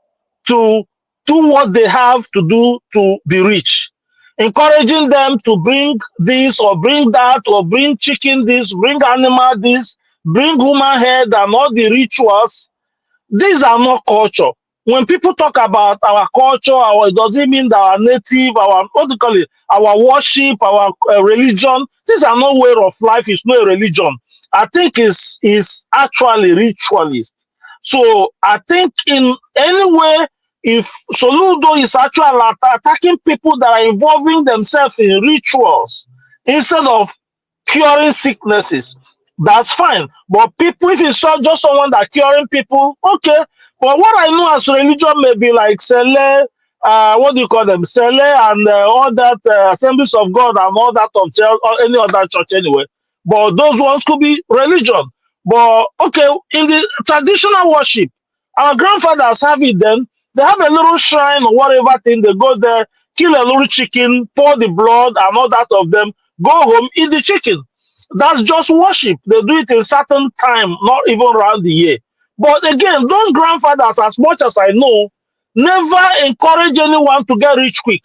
to do what they have to do to be rich, encouraging them to bring this or bring that or bring chicken this, bring animal this, bring human head and all the rituals, these are not culture. When people talk about our culture, it doesn't mean that our native, our what do you call it, our worship, our religion. These are no way of life. It's not a religion. I think is actually ritualist. So I think in any way, if Soludo is actually attacking people that are involving themselves in rituals instead of curing sicknesses, that's fine. But people, if it's just someone that curing people, okay. But what I know as religion may be like Sele, what do you call them? Sele and all that Assemblies of God and all that of church, or any other church anyway. But those ones could be religion. But okay, in the traditional worship, our grandfathers have it then. They have a little shrine or whatever thing. They go there, kill a little chicken, pour the blood and all that of them, go home, eat the chicken. That's just worship. They do it in certain time, not even around the year. But again, those grandfathers, as much as I know, never encourage anyone to get rich quick.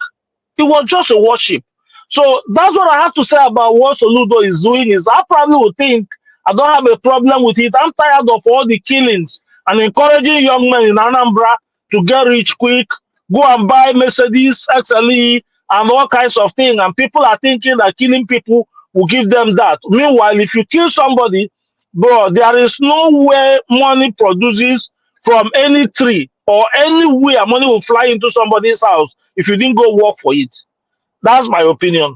It was just a worship. So that's what I have to say about what Soludo is doing. Is I probably would think I don't have a problem with it. I'm tired of all the killings and encouraging young men in Anambra to get rich quick, go and buy Mercedes, XLE, and all kinds of things. And people are thinking that killing people will give them that. Meanwhile, if you kill somebody, bro, there is no way money produces from any tree or anywhere money will fly into somebody's house if you didn't go work for it. That's my opinion.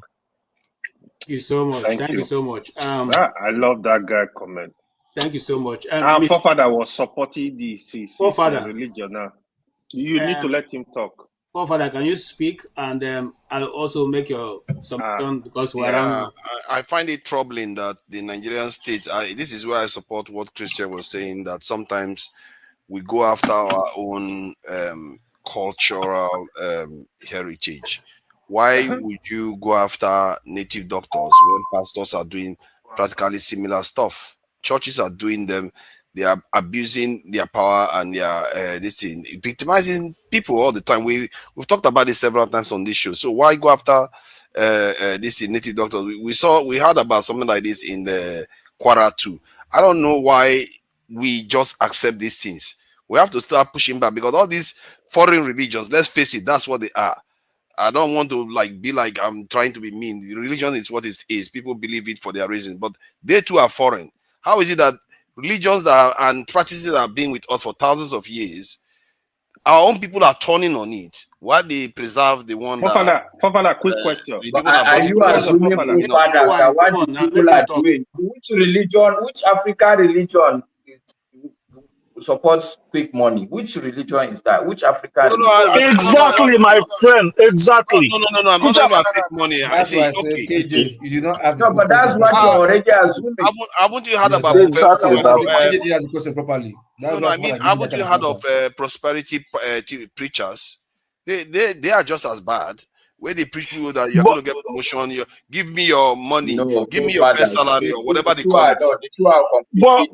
Thank you so much. Thank you so much. I love that guy comment. Thank you so much. Our forefather was supporting his religion. Now you need to let him talk. Forefather, can you speak? And I'll also make your submission because we're around. I find it troubling that the Nigerian state. This is where I support what Christian was saying, that sometimes we go after our own cultural heritage. Why would you go after native doctors when pastors are doing practically similar stuff? Churches are doing them. They are abusing their power and their victimizing people all the time. We've talked about this several times on this show. So why go after these native doctors? We heard about something like this in the Kwara too. I don't know why we just accept these things. We have to start pushing back, because all these foreign religions, let's face it, that's what they are. I don't want to be like I'm trying to be mean. The religion is what it is. People believe it for their reasons, but they too are foreign. How is it that religions and practices that have been with us for thousands of years, our own people are turning on it? Why they preserve the one Fofana, quick question. Are you assuming that what the people are doing? Which African religion supports quick money? Which religion is that? Which African religion? Exactly, my friend. Exactly. No. I'm not talking about quick money. That's why I said, KJ, you do not have. No, but that's what you're already assuming. Haven't you heard about KJ has the question properly? Haven't you heard of prosperity preachers? They are just as bad. Where they preach people that you're going to get promotion, you give me your money, give me your best salary, or whatever they call it. But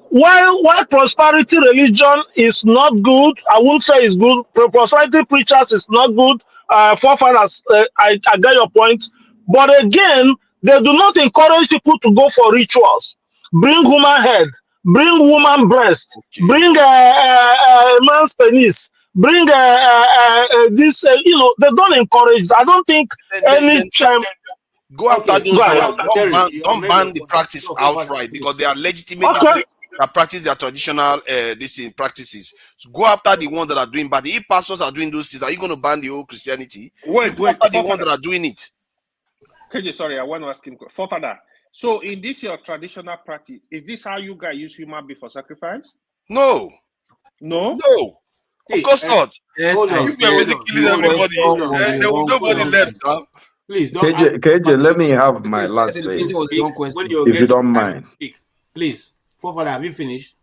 why prosperity religion is not good? I won't say it's good. Prosperity preachers is not good. Forefathers, I get your point. But again, they do not encourage people to go for rituals. Bring woman head, bring woman breast, bring man's penis. Bring this, they don't encourage. I don't think any time. Go after those ones. Don't ban the practice outright, because they are legitimate people that practice their traditional practices. So go after the ones that are doing bad. If pastors are doing those things, are you going to ban the whole Christianity? Go after the ones that are doing it. KJ, sorry, I want to ask him. Forefather, so in this your traditional practice, is this how you guys use human being for sacrifice? No. Of course not. If we are busy killing everybody, there will nobody left. Huh? Please don't. KJ, let me have my last say, if you don't mind. Please, Forefather, have you finished?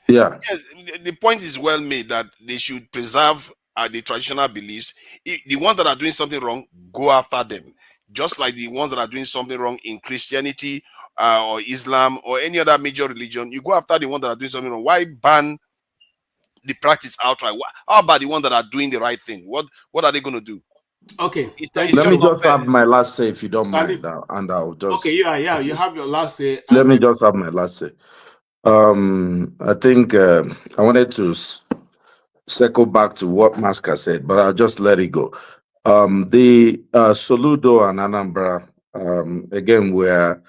Yeah. Yes, the point is well made that they should preserve the traditional beliefs. The ones that are doing something wrong, go after them. Just like the ones that are doing something wrong in Christianity or Islam or any other major religion, you go after the ones that are doing something wrong. Why ban the practice outright? How about the ones that are doing the right thing? What are they going to do? Okay. Let me just have my last say, if you don't mind, and I'll just. Okay, yeah, you have your last say. Let me just have my last say. I think I wanted to circle back to what Masca said, but I'll just let it go. The Soludo and Anambra, again, were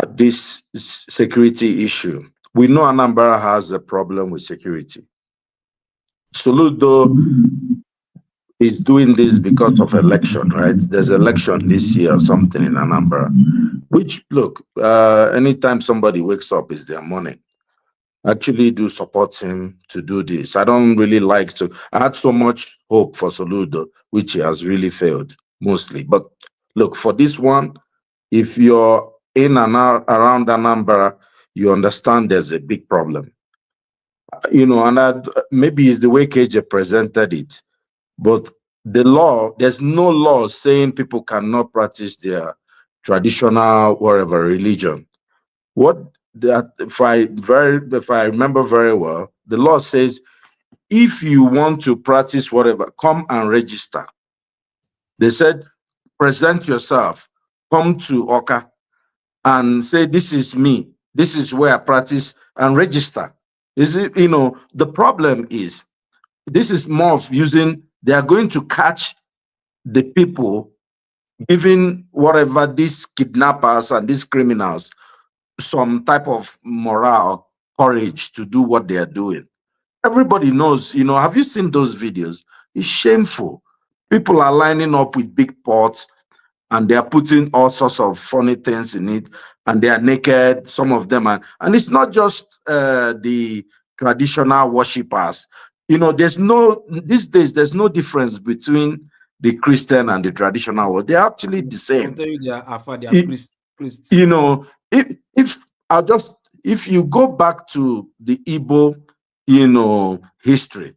at this security issue. We know Anambra has a problem with security. Soludo is doing this because of election, right? There's election this year or something in Anambra, which, look, anytime somebody wakes up is their morning. Actually do support him to do this. I don't really like to. I had so much hope for Soludo, which he has really failed mostly. But look, for this one, if you're in and around Anambra, you understand there's a big problem. And maybe it's the way KJ presented it, but the law, there's no law saying people cannot practice their traditional whatever religion. If I remember very well, the law says if you want to practice whatever, come and register. They said, present yourself, come to Oka, and say, this is me, this is where I practice, and register. Is it, the problem is, this is more of using, they are going to catch the people giving whatever these kidnappers and these criminals some type of morale, courage to do what they are doing. Everybody knows, have you seen those videos? It's shameful. People are lining up with big pots and they are putting all sorts of funny things in it, and they are naked, some of them are, and it's not just the traditional worshippers. These days, there's no difference between the Christian and the traditional world. They're actually the same. I tell you, they are priests. If you go back to the Igbo, history,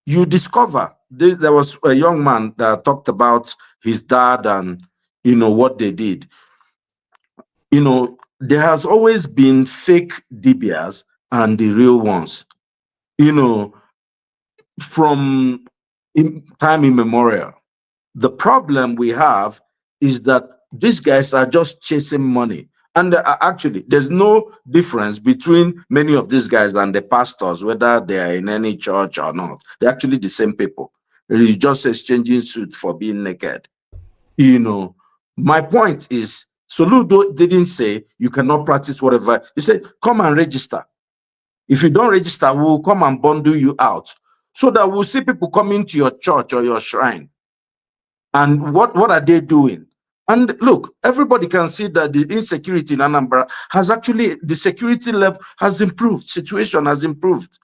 you discover there was a young man that talked about his dad and what they did. There has always been fake Dibias and the real ones. From time immemorial. The problem we have is that these guys are just chasing money. And actually, there's no difference between many of these guys and the pastors, whether they are in any church or not. They're actually the same people. They're just exchanging suits for being naked. My point is, Soludo didn't say you cannot practice whatever. He said, come and register. If you don't register, we'll come and bundle you out, so that we'll see people coming to your church or your shrine. And what are they doing? And look, everybody can see that the insecurity in Anambra the security level has improved, situation has improved.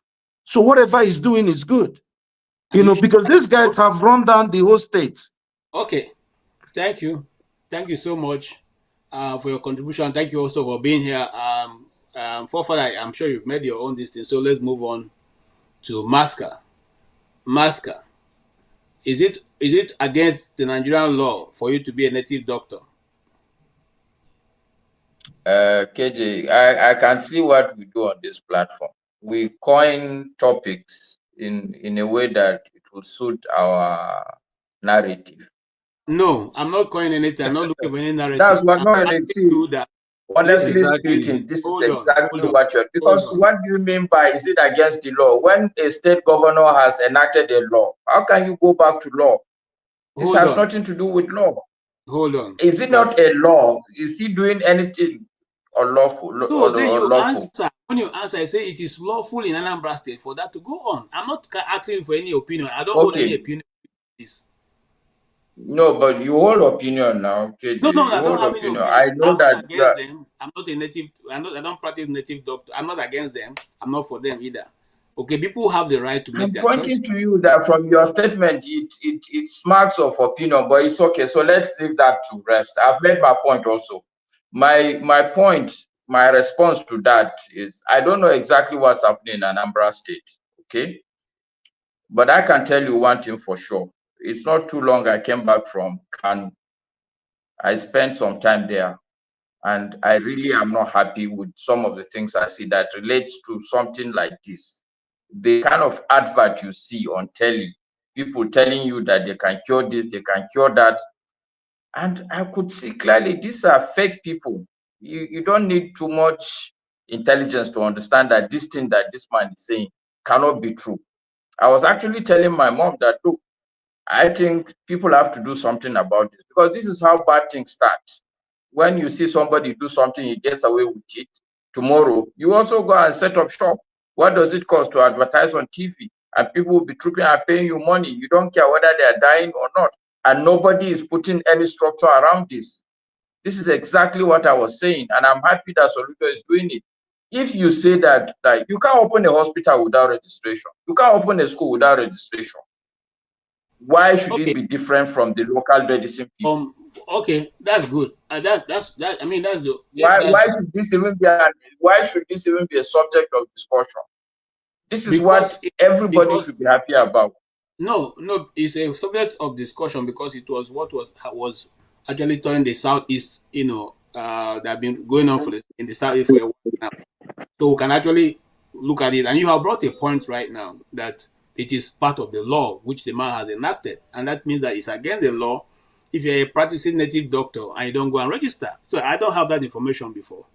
So whatever he's doing is good. Because these guys have run down the whole state. Okay. Thank you. Thank you so much for your contribution. Thank you also for being here. Forefather, I'm sure you've made your own distance. So let's move on to Maska. Maska, is it against the Nigerian law for you to be a native doctor? KJ, I can see what we do on this platform. We coin topics in a way that it will suit our narrative. No, I'm not coining anything. I'm not looking for any narrative. That's what honestly speaking, this is exactly what you're, because what do you mean by is it against the law? When a state governor has enacted a law, how can you go back to law? This has nothing to do with law. Hold on. Is it not a law? Is he doing anything unlawful? So then you answer. When you answer, I say it is lawful in Anambra State for that to go on. I'm not asking for any opinion. I don't hold any opinion on this. No, but you hold opinion now. Okay? No, I don't have any opinion. I know I'm that not against them. I'm not a native. I don't practice native doctor. I'm not against them. I'm not for them either. Okay, people have the right to make their choice. I'm pointing to you that from your statement, it smacks of opinion, but it's okay. So let's leave that to rest. I've made my point also. My point, my response to that is, I don't know exactly what's happening in Anambra State, okay? But I can tell you one thing for sure. It's not too long I came back from Kanu. I spent some time there, and I really am not happy with some of the things I see that relates to something like this. The kind of advert you see on telly, people telling you that they can cure this, they can cure that. And I could see clearly these are fake people. You don't need too much intelligence to understand that this thing that this man is saying cannot be true. I was actually telling my mom that, look, I think people have to do something about this, because this is how bad things start. When you see somebody do something, he gets away with it. Tomorrow, you also go and set up shop. What does it cost to advertise on TV? And people will be trooping and paying you money. You don't care whether they are dying or not. And nobody is putting any structure around this. This is exactly what I was saying. And I'm happy that Soludo is doing it. If you say that you can't open a hospital without registration, you can't open a school without registration, why should it be different from the local medicine people? Okay, that's good. That's I mean, that's the why should this even be a subject of discussion? This is what everybody should be happy about. No, it's a subject of discussion because it was what was actually turning the southeast, that have been going on in the southeast for a while now. So we can actually look at it, and you have brought a point right now that it is part of the law which the man has enacted, and that means that it's against the law if you're a practicing native doctor and you don't go and register. So I don't have that information before.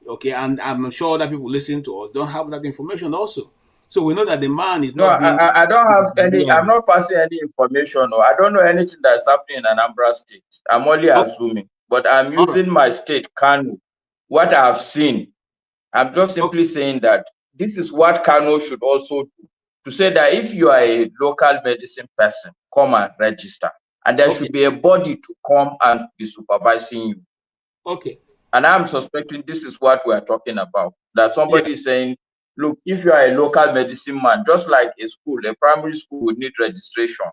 Okay, and I'm sure other people listening to us don't have that information also. So we know that the man is No, not being. I don't have any. I'm not passing any information, or I don't know anything that's happening in Anambra State. I'm only assuming, but I'm using my state, Kanu. What I have seen, I'm just simply saying that this is what Kanu should also do. To say that if you are a local medicine person, come and register, and there should be a body to come and be supervising you. Okay. And I'm suspecting this is what we're talking about. That somebody is saying, look, if you are a local medicine man, just like a school, a primary school would need registration.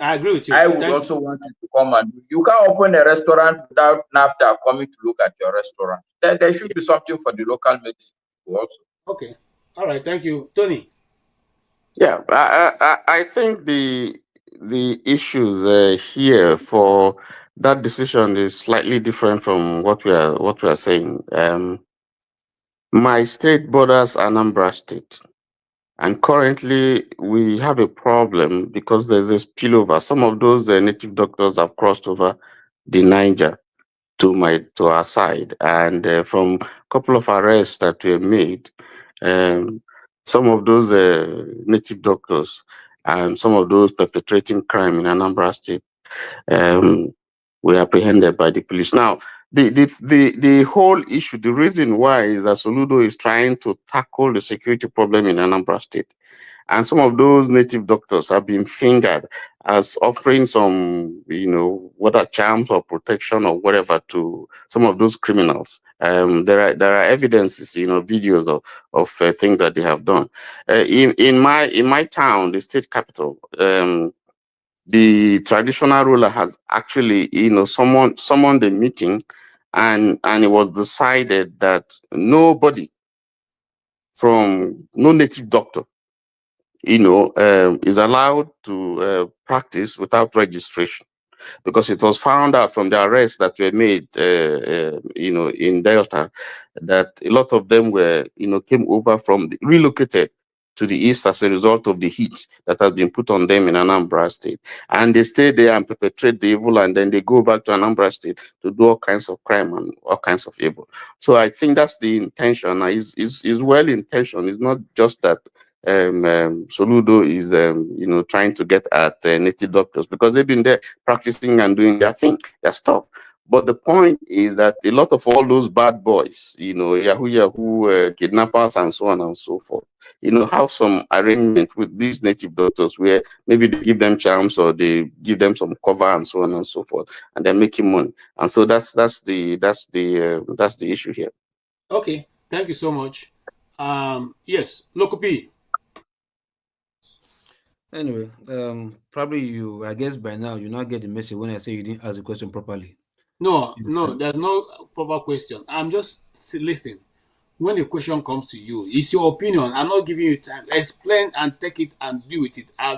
I agree with you. I would also want you to come and you can't open a restaurant without NAFTA coming to look at your restaurant. There should be something for the local medicine people also. Okay. All right. Thank you. Tony. Yeah, I think the issues here for that decision is slightly different from what we are saying. My state borders Anambra State, and currently we have a problem because there's a spillover. Some of those native doctors have crossed over the Niger to our side, and from a couple of arrests that were made, some of those native doctors and some of those perpetrating crime in Anambra State were apprehended by the police. Now, the whole issue, the reason why is that Soludo is trying to tackle the security problem in Anambra State. And some of those native doctors have been fingered as offering some, whether charms or protection or whatever to some of those criminals. There are evidences, videos of things that they have done. In my town, the state capital, the traditional ruler has actually, summoned a meeting, and it was decided that no native doctor, is allowed to practice without registration, because it was found out from the arrests that were made, in Delta, that a lot of them were, came over relocated to the east as a result of the heat that has been put on them in Anambra State. And they stay there and perpetrate the evil, and then they go back to Anambra State to do all kinds of crime and all kinds of evil. So I think that's the intention. Is well intentioned. It's not just that Soludo is trying to get at native doctors, because they've been there practicing and doing their thing, their stuff. But the point is that a lot of all those bad boys, Yahoo, kidnappers and so on and so forth, have some arrangement with these native doctors where maybe they give them charms or they give them some cover and so on and so forth, and they're making money. And so that's the issue here. Okay, thank you so much. Yes, Lokopi. Anyway, probably I guess by now you not get the message when I say you didn't ask the question properly. No, there's no proper question. I'm just listening. When a question comes to you, it's your opinion. I'm not giving you time. Explain and take it and deal with it. I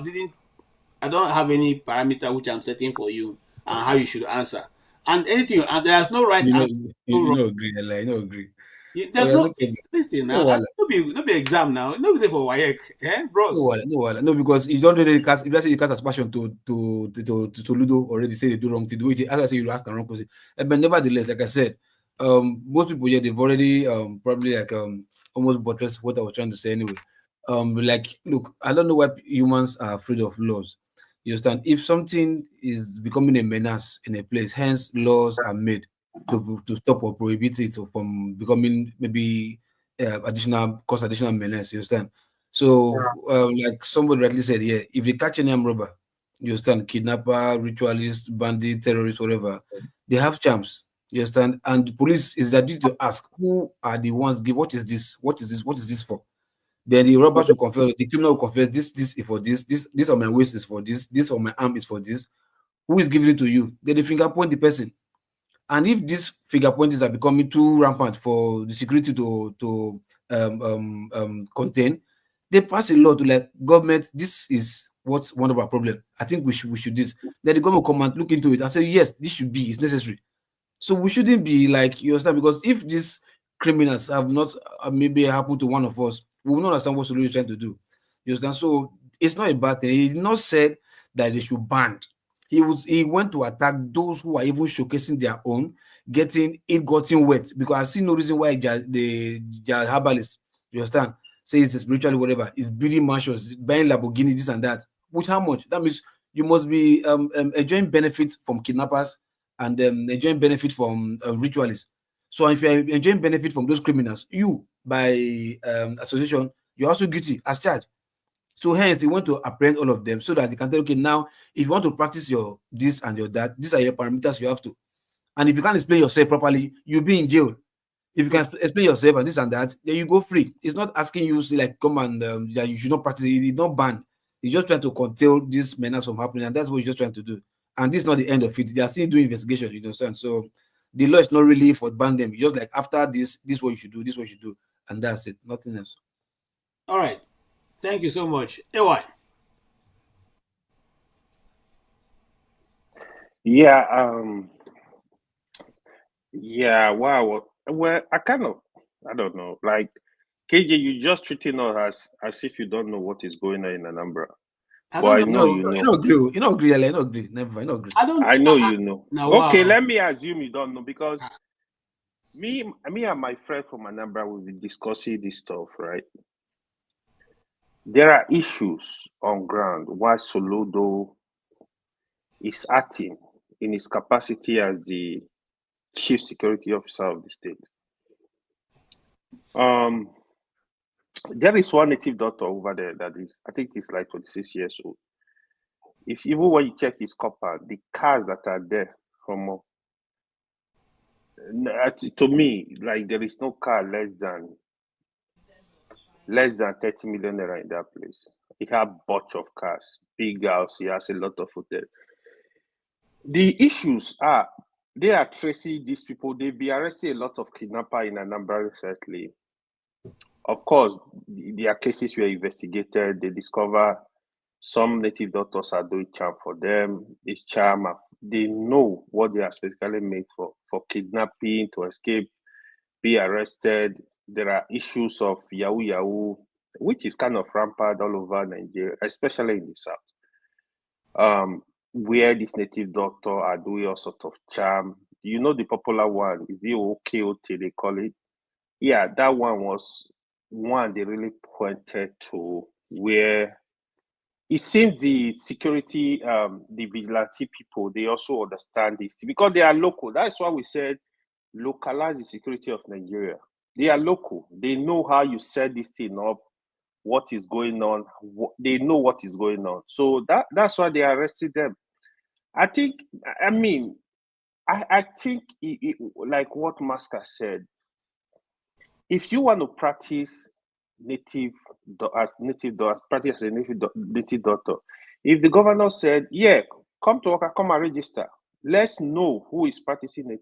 don't have any parameter which I'm setting for you and how you should answer. And anything, and there's no right answer. No agree. I no agree. There's no listen now. No be exam now. No be there for WAEC, bros. No, because you don't really cast. If let's say you cast aspersion to Ludo already say they do wrong thing. As I say, you ask the wrong question. But nevertheless, like I said, most people here they've already probably almost buttressed what I was trying to say anyway. Like, look, I don't know why humans are afraid of laws. You understand? If something is becoming a menace in a place, hence laws are made to stop or prohibit it from becoming maybe additional menace. You understand? So, like somebody rightly said, if they catch any armed robber, you understand, kidnapper, ritualist, bandit, terrorist, whatever, they have charms. You understand? And the police is their duty to ask who are the ones give what is this? What is this? What is this for? Then the robbers will confess, the criminal will confess, this is for this on my waist is for this on my arm is for this. Who is giving it to you? Then they finger point the person. And if these finger pointers are becoming too rampant for the security to contain, they pass a law to like government. This is what's one of our problems. I think we should this. Then the government come and look into it and say yes, this should be. It's necessary. So we shouldn't be like, you understand, because if these criminals have not maybe happened to one of us, we will not understand what Soludo is trying to do. You understand? So it's not a bad thing. He's not said that they should ban. He went to attack those who are even showcasing their own, getting wet, because I see no reason why the herbalists, you understand, say it's spiritually whatever, is building mansions, buying Lamborghini, this and that. With how much? That means you must be enjoying benefits from kidnappers and enjoying benefit from ritualists. So if you're enjoying benefit from those criminals, you by association, you're also guilty as charged. So hence they want to apprehend all of them so that they can tell, okay, now if you want to practice your this and your that, these are your parameters you have to. And if you can't explain yourself properly, you'll be in jail. If you can explain yourself and this and that, then you go free. It's not asking you to like come and that you should not practice it. It's not banned. He's just trying to curtail this menace from happening, and that's what he's just trying to do. And this is not the end of it. They are still doing investigation, you understand? So the law is not really for ban them. It's just like after this is what you should do, this is what you should do, and that's it. Nothing else. All right. Thank you so much. AY. Yeah, wow. Well, I don't know. Like, KJ, you just treating us as if you don't know what is going on in Anambra. I But I don't know know. you know. You don't agree. You don't agree. I don't agree. Never. I don't agree. I know you know. Now, Okay, wow. let me assume you don't know, because me and my friend from Anambra will be discussing this stuff, right? There are issues on ground why Soludo is acting in his capacity as the chief security officer of the state. There is one native doctor over there that is, I think he's like 26 years old. If even when you check his copper, the cars that are there from to me, like there is no car less than 30 million naira in that place. He has a bunch of cars, big house, he has a lot of hotels. The issues are, they are tracing these people. They've been arresting a lot of kidnappers in Anambra recently. Of course, their cases were investigated. They discover some native doctors are doing charm for them. This charm, they know what they are specifically made for kidnapping, to escape, be arrested. There are issues of Yahoo, which is kind of rampant all over Nigeria, especially in the south. Where these native doctors are doing all sorts of charm. You know the popular one, is the OKOT they call it? Yeah, that one was one they really pointed to, where it seems the security, the vigilante people, they also understand this because they are local. That's why we said localize the security of Nigeria. They are local. They know how you set this thing up, what is going on. They know what is going on. So that's why they arrested them. I think, I think like what Masker said, if you want to practice practice as a native doctor, if the governor said, yeah, come to work, come and register, let's know who is practicing it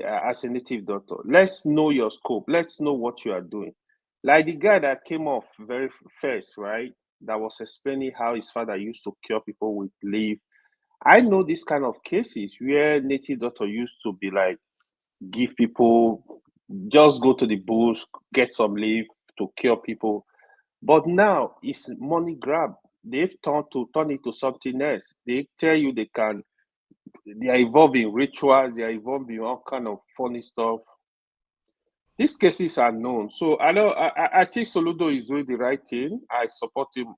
as a native doctor. Let's know your scope. Let's know what you are doing. Like the guy that came off very first, right? That was explaining how his father used to cure people with leaf. I know this kind of cases where native doctor used to be like, give people, just go to the bush, get some leaf to cure people. But now it's money grab. They've turned it to something else. They tell you they are involved in rituals, they are involved in all kind of funny stuff. These cases are known. So I think Soludo is doing the right thing. I support him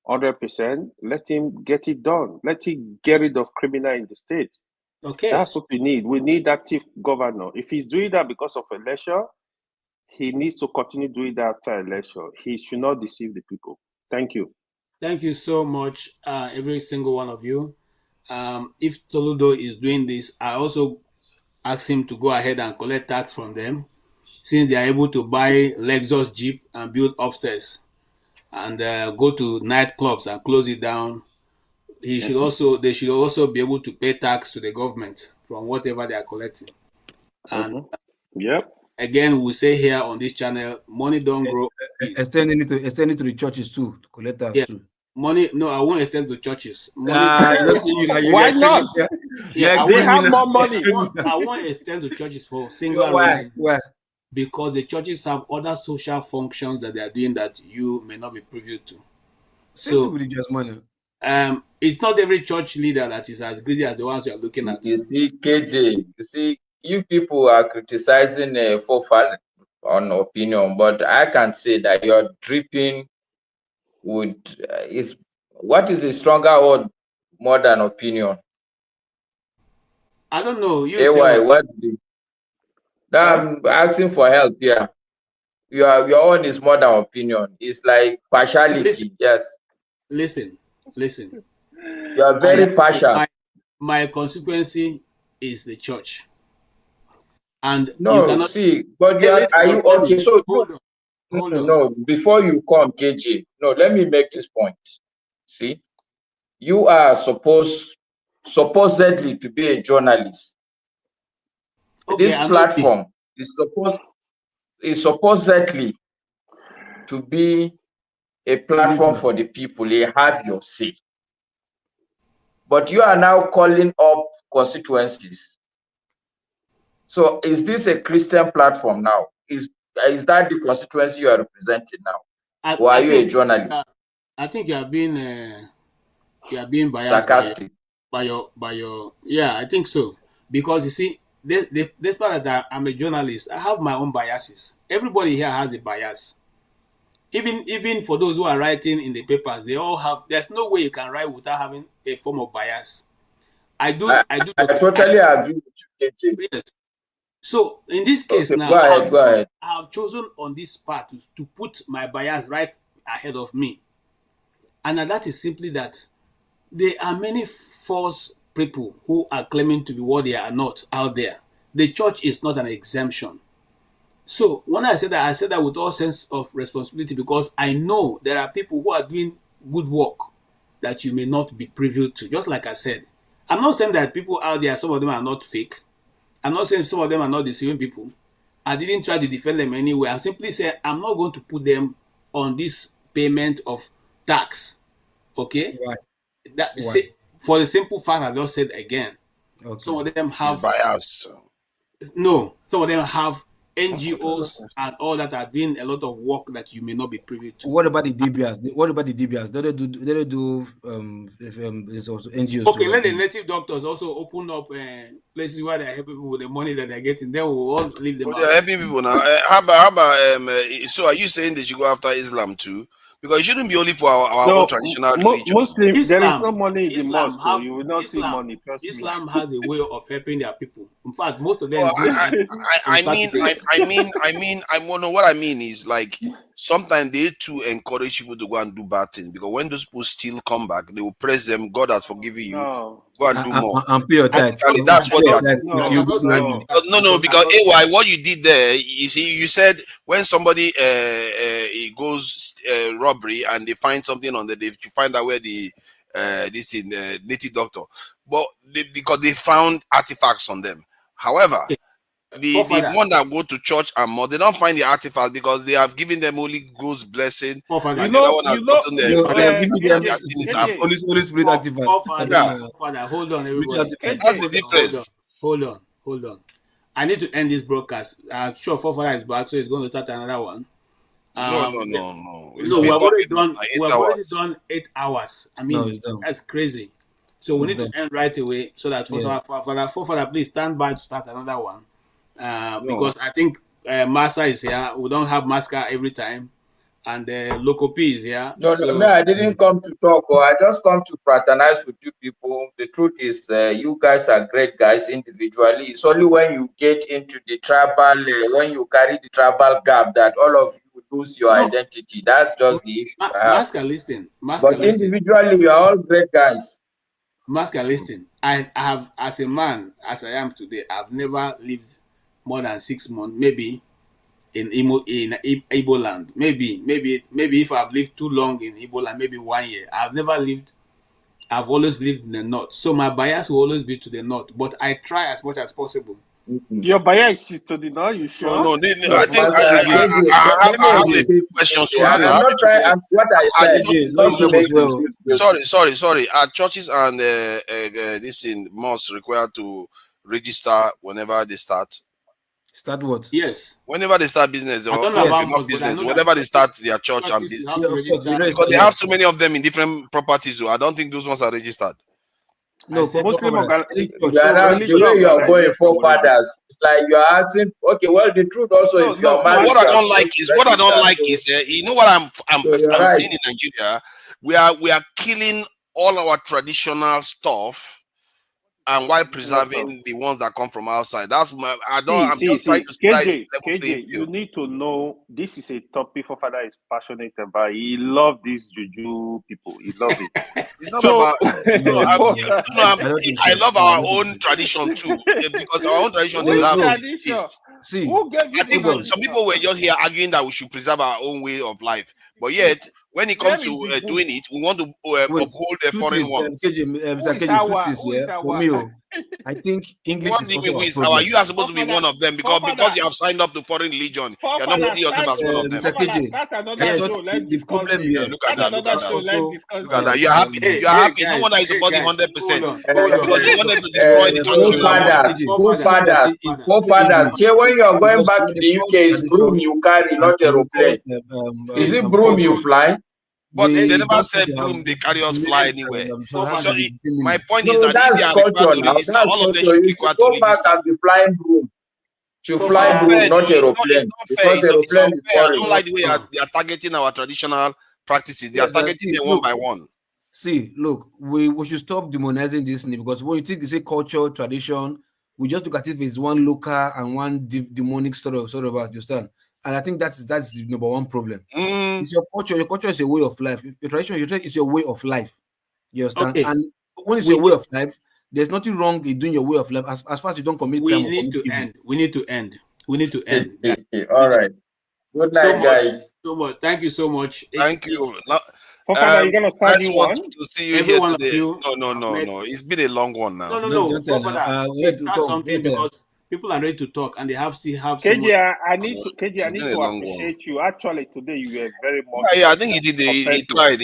100%. Let him get it done. Let him get rid of criminal in the state. Okay. That's what we need. We need active governor. If he's doing that because of election, he needs to continue doing that after election. He should not deceive the people. Thank you. Thank you so much, every single one of you. If Soludo is doing this, I also ask him to go ahead and collect tax from them, since they are able to buy Lexus Jeep and build upstairs and go to nightclubs and close it down. They should also be able to pay tax to the government from whatever they are collecting. And again, we say here on this channel, money don't grow. Extending it to the churches too, to collect tax too. Money, no, I won't extend to churches. Money. Why not? Yeah, they have more money. I won't extend to churches for single reason. Why? Because the churches have other social functions that they are doing that you may not be privy to. So religious money. It's not every church leader that is as greedy as the ones you are looking at. You see, KJ, you see, you people are criticizing Fofana on opinion, but I can say that you're dripping with what is the stronger word more than opinion? I don't know. You AY, tell us. what's the I'm asking for help here. Your own is more than opinion. It's like partiality. Yes. Listen. You are very partial. My consequency is the church. And no, you cannot see, but are you okay? So hold on. No, before you come, KJ, no, let me make this point. See, you are supposedly to be a journalist. Okay, this platform is supposedly to be a platform for the people. They have your say. But you are now calling up constituencies. So is this a Christian platform now? Is that the constituency you are representing now? Or are you a journalist? I think you are being biased sarcastic by your yeah, I think so. Because you see, despite that I'm a journalist, I have my own biases. Everybody here has a bias. Even for those who are writing in the papers, they all have. There's no way you can write without having a form of bias. I totally agree with you, KJ. Yes. So in this case now, go ahead. I have chosen on this part to put my bias right ahead of me. And that is simply that there are many false people who are claiming to be what they are not out there. The church is not an exemption. So when I said that with all sense of responsibility, because I know there are people who are doing good work that you may not be privy to. Just like I said, I'm not saying that people out there, some of them are not fake. I'm not saying some of them are not deceiving people. I didn't try to defend them anyway. I simply said I'm not going to put them on this payment of tax. Okay? Right. For the simple fact I just said again. Okay. Some of them have bias. No, some of them have NGOs and all that are doing a lot of work that you may not be privy to. What about the DBS? What about the DBS? They do there's also NGOs. Okay, let the native doctors also open up places where they help people with the money that they're getting. Then we'll all leave them out. They're helping people now. How about so are you saying they should go after Islam too? Because it shouldn't be only for our own traditional religion. Muslim, there is no money in the mosque. You will not see money. Trust Islam me. has a way of helping their people. In fact, most of them. What I mean is like sometimes they too encourage people to go and do bad things because when those people still come back, they will praise them. God has forgiven you. No. Go and do more. And pay your tax. That's what they are saying. No, because AY, what you did there, you see, you said when somebody he goes robbery and they find something on the, you find out where the native doctor, but because they found artifacts on them. However, the one that go to church and more, they don't find the artifacts because they have given them Holy Ghost blessing. Holy Spirit artifacts. Hold on, everybody. That's the difference. Hold on. I need to end this broadcast. I'm sure Forefather is back, so he's going to start another one. No. No, we have already done 8 hours. I mean, that's crazy. So we need to end right away so that Forefather, please stand by to start another one. Because I think Master is here. We don't have Master every time. And Loco P is here. No, I didn't come to talk. I just come to fraternize with you people. The truth is, you guys are great guys individually. It's only when you get into the tribal, when you carry the tribal gap that all of you lose your identity. That's just the issue. Master, listen. But individually, you are all great guys. Master, listen. I have, as a man, as I am today, I've never lived more than 6 months, maybe. In Igbo land, maybe if I've lived too long in Igbo land, maybe 1 year. I've always lived in the north, so my bias will always be to the north. But I try as much as possible. Your bias is to the north. You sure? No. I think I have a question. So I'm not trying. What I said is sorry. Are churches and this in mosques required to register whenever they start? Start what? Yes. Whenever they start business, I or don't know about not mosque, but I business, know whenever that they start their church and churches business, have to register. because they have so many of them in different properties, so I don't think those ones are registered. No, Muslim You are not, the way you are going forefathers, it's like you are asking. Okay, well, the truth also is you are No, married. what I don't like is you know what So you're I'm right. seeing in Nigeria, we are killing all our traditional stuff, and while preserving the ones that come from outside. That's my I'm just trying to slice level playing KJ, you field. need to know this is a topic for father is passionate about. He love these juju people. He love it. It's not So, about I love our own tradition too, because our own tradition Which deserves tradition? peace. See, Who gave you I think the some people were just here arguing that we should preserve our own way of life, but yet when it comes to doing it, we want to uphold the truth foreign is, ones. Mr. KJ, truth is, yeah, for me, I think English What is do you also mean our with problem. you are supposed to be one of them because you have signed up to foreign religion, you're not putting yourself as one of them. Mr. KJ, Start I another thought show. Let's the discuss problem this. here. Look at Start that. Look at another that. show. Let's discuss Look at this. that. You're happy. You're happy. No one is supporting 100%. Because you wanted to destroy the traditional. Forefathers. Here, when you are going back to the UK, it's broom you carry, not aeroplane. Is it broom you fly? But they never said broom, they carry us fly anywhere. So my point is No, that if they that's are required culture to now. register, That's all of them culture. should be You should required to go back register. and be flying broom. To It's fly not broom, fair. not It's aeroplane. not fair. Because aeroplane is unfair. I boring. don't like the way they are targeting our traditional practices. They are Yes, targeting them one by one. See, look, we should stop demonizing this thing because when you think you say culture, tradition, we just look at it as one local and one demonic sort of you understand? And I think that's the number one problem. It's your culture. Your culture is a way of life. Your tradition is your way of life. You understand? Okay. And when it's your way of life, there's nothing wrong in doing your way of life as far as you don't commit crime. We need to end. We need to end. All right. Good night, guys. So much. Thank you so much. Thank you. You're gonna start Nice new one one? to see you Every here one of today. you No. It's been a long one now. No. Please start something because people are ready to talk and they still have so much. KJ, I need to been a long appreciate you. Actually, today you were very much. Yeah, I think he did. He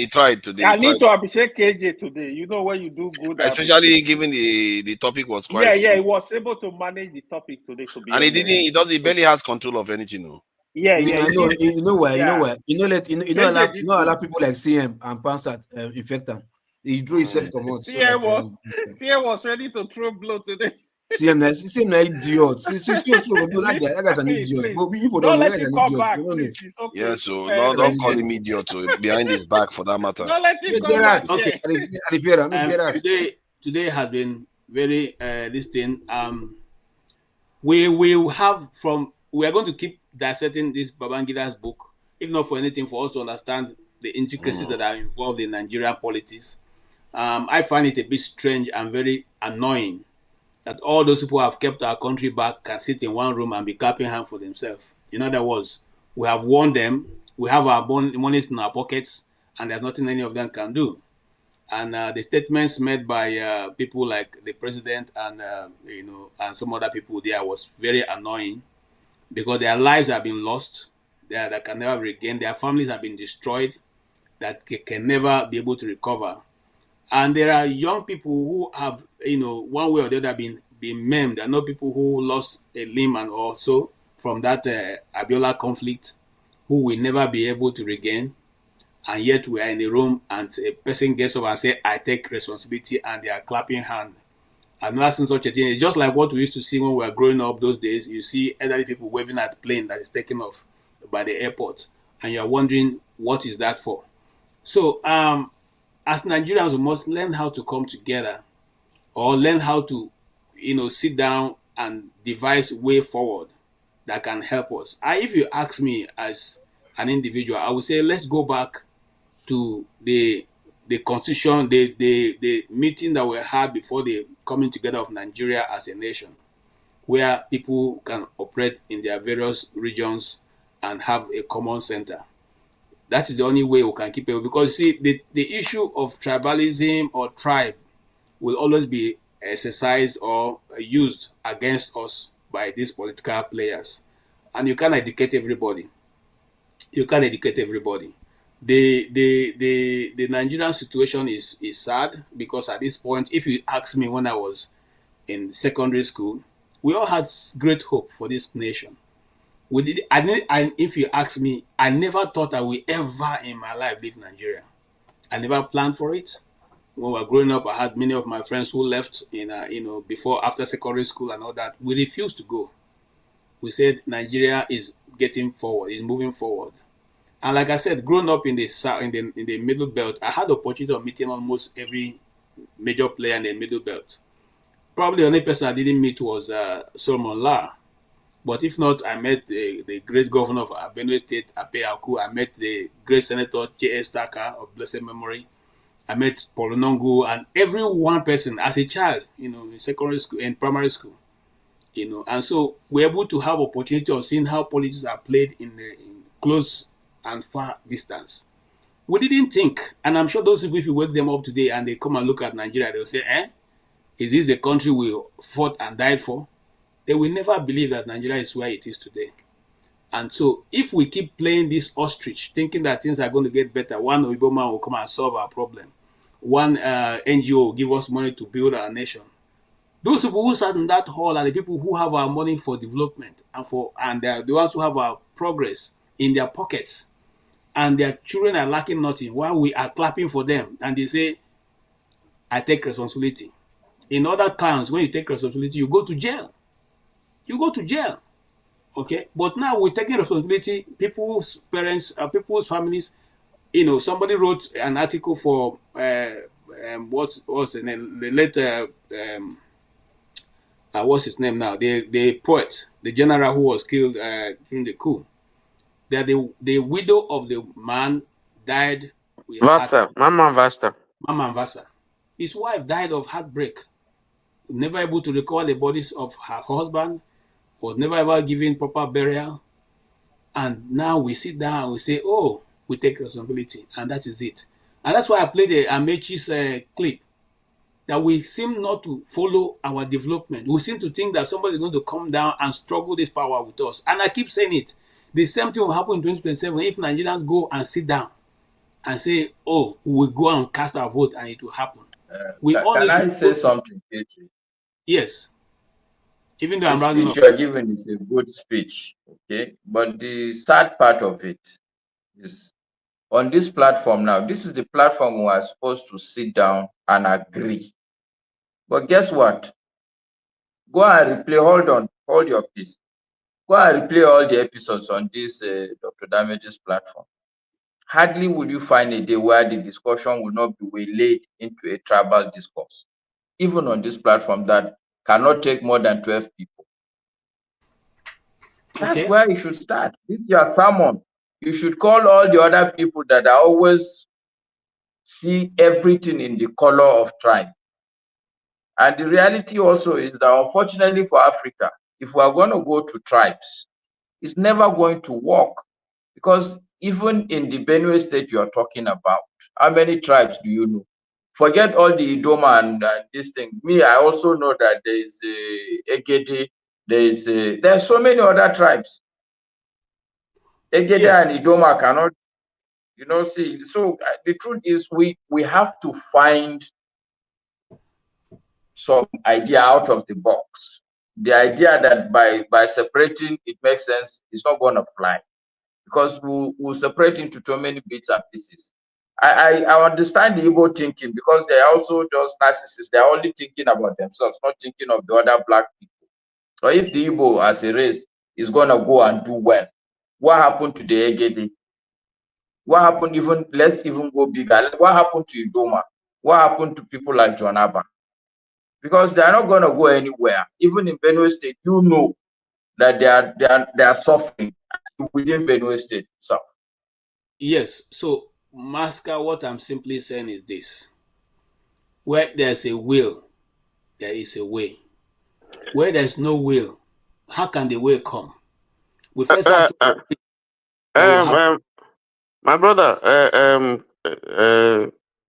tried today. I need to appreciate KJ today. You know when you do good, especially given the topic was quite. Yeah, he was able to manage the topic today. To be and honest. he barely has control of anything. No. Yeah. You know why? Yeah. You know, a lot of people like CM and Pansat infect them. He drew himself come out. CM was ready to throw blow today. CM na idiot. That guy's an idiot. But people don't know that guy's an idiot. Okay. Yeah, so don't call him idiot behind his back for that matter. Don't let him come back. Okay. Today has been very this thing. We are going to keep dissecting this Babangida's book, if not for anything, for us to understand the intricacies that are involved in Nigerian politics. I find it a bit strange and very annoying that all those people who have kept our country back can sit in one room and be clapping hands for themselves. In other words, we have warned them, we have our monies in our pockets, and there's nothing any of them can do. And the statements made by people like the president and and some other people there was very annoying because their lives have been lost, that can never regain. Their families have been destroyed, that can never be able to recover. And there are young people who have, one way or the other been maimed. I know people who lost a limb and also from that Abiola conflict who will never be able to regain. And yet we are in the room and a person gets up and say, I take responsibility, and they are clapping hands. I've never seen such a thing. It's just like what we used to see when we were growing up those days. You see elderly people waving at the plane that is taken off by the airport, and you're wondering, what is that for? So, as Nigerians, we must learn how to come together or learn how to, sit down and devise way forward that can help us. If you ask me as an individual, I would say, let's go back to the constitution, the meeting that we had before the coming together of Nigeria as a nation, where people can operate in their various regions and have a common center. That is the only way we can keep it. Because see, the issue of tribalism or tribe will always be exercised or used against us by these political players. And you can't educate everybody. The Nigerian situation is sad because at this point, if you ask me when I was in secondary school, We all had great hope for this nation. We did. And if you ask me, I never thought I would ever in my life leave Nigeria. I never planned for it. When we were growing up, I had many of my friends who left before, after secondary school and all that. We refused to go. We said Nigeria is getting forward, is moving forward. And like I said, growing up in the middle belt, I had the opportunity of meeting almost every major player in the middle belt. Probably the only person I didn't meet was Solomon La. But if not, I met the great governor of Benue State, Ape Aku. I met the great senator, J.S. Taka, of blessed memory. I met Paul Nongu, and every one person as a child, in secondary school and primary school, and so we're able to have opportunity of seeing how politics are played in close and far distance. We didn't think, and I'm sure those people, if you wake them up today and they come and look at Nigeria, they'll say, is this the country we fought and died for? They will never believe that Nigeria is where it is today. And so if we keep playing this ostrich, thinking that things are going to get better, one Oyibo man will come and solve our problem. One NGO will give us money to build our nation. Those people who sat in that hall are the people who have our money for development and they're the ones who have our progress in their pockets. And their children are lacking nothing while we are clapping for them. And they say, I take responsibility. In other towns, when you take responsibility, you go to jail. You go to jail. Okay? But now we're taking responsibility. People's parents, people's families. Somebody wrote an article for what's the name? The later what's his name now? The poet, the general who was killed during the coup. That the widow of the man died. Mama Vasa. His wife died of heartbreak. Never able to recover the bodies of her husband. Was never ever given proper burial. And now we sit down and we say, oh, we take responsibility. And that is it. And that's why I played the Amechi's clip. That we seem not to follow our development. We seem to think that somebody is going to come down and struggle this power with us. And I keep saying it. The same thing will happen in 2027 if Nigerians go and sit down and say, oh, we will go and cast our vote and it will happen. Can I say something, KG? Yes. Even though the I'm running speech you are giving is a good speech, okay? But the sad part of it is on this platform now, this is the platform we are supposed to sit down and agree. But guess what? Go and replay, hold your peace. Go and replay all the episodes on this Dr. Damage's platform. Hardly would you find a day where the discussion will not be waylaid into a tribal discourse. Even on this platform that cannot take more than 12 people. That's where you should start. This is your sermon. You should call all the other people that are always see everything in the color of tribe. And the reality also is that unfortunately for Africa, if we are going to go to tribes, it's never going to work. Because even in the Benue state you are talking about, how many tribes do you know? Forget all the Idoma and this thing. Me, I also know that there is Egede, there are so many other tribes. Egede and Idoma cannot, see. So the truth is we have to find some idea out of the box. The idea that by separating it makes sense is not going to fly, because we'll separate into too many bits and pieces. I understand the Igbo thinking, because they are also just narcissists. They are only thinking about themselves, not thinking of the other black people. So if the Igbo as a race is going to go and do well, what happened to the Egede? What happened let's even go bigger. What happened to Idoma? What happened to people like John Abba? Because they are not going to go anywhere. Even in Benue State, you know that they are suffering within Benue State itself. Yes. So, Masker, what I'm simply saying is this. Where there's a will, there is a way. Where there's no will, how can the way come? We first have to... my brother,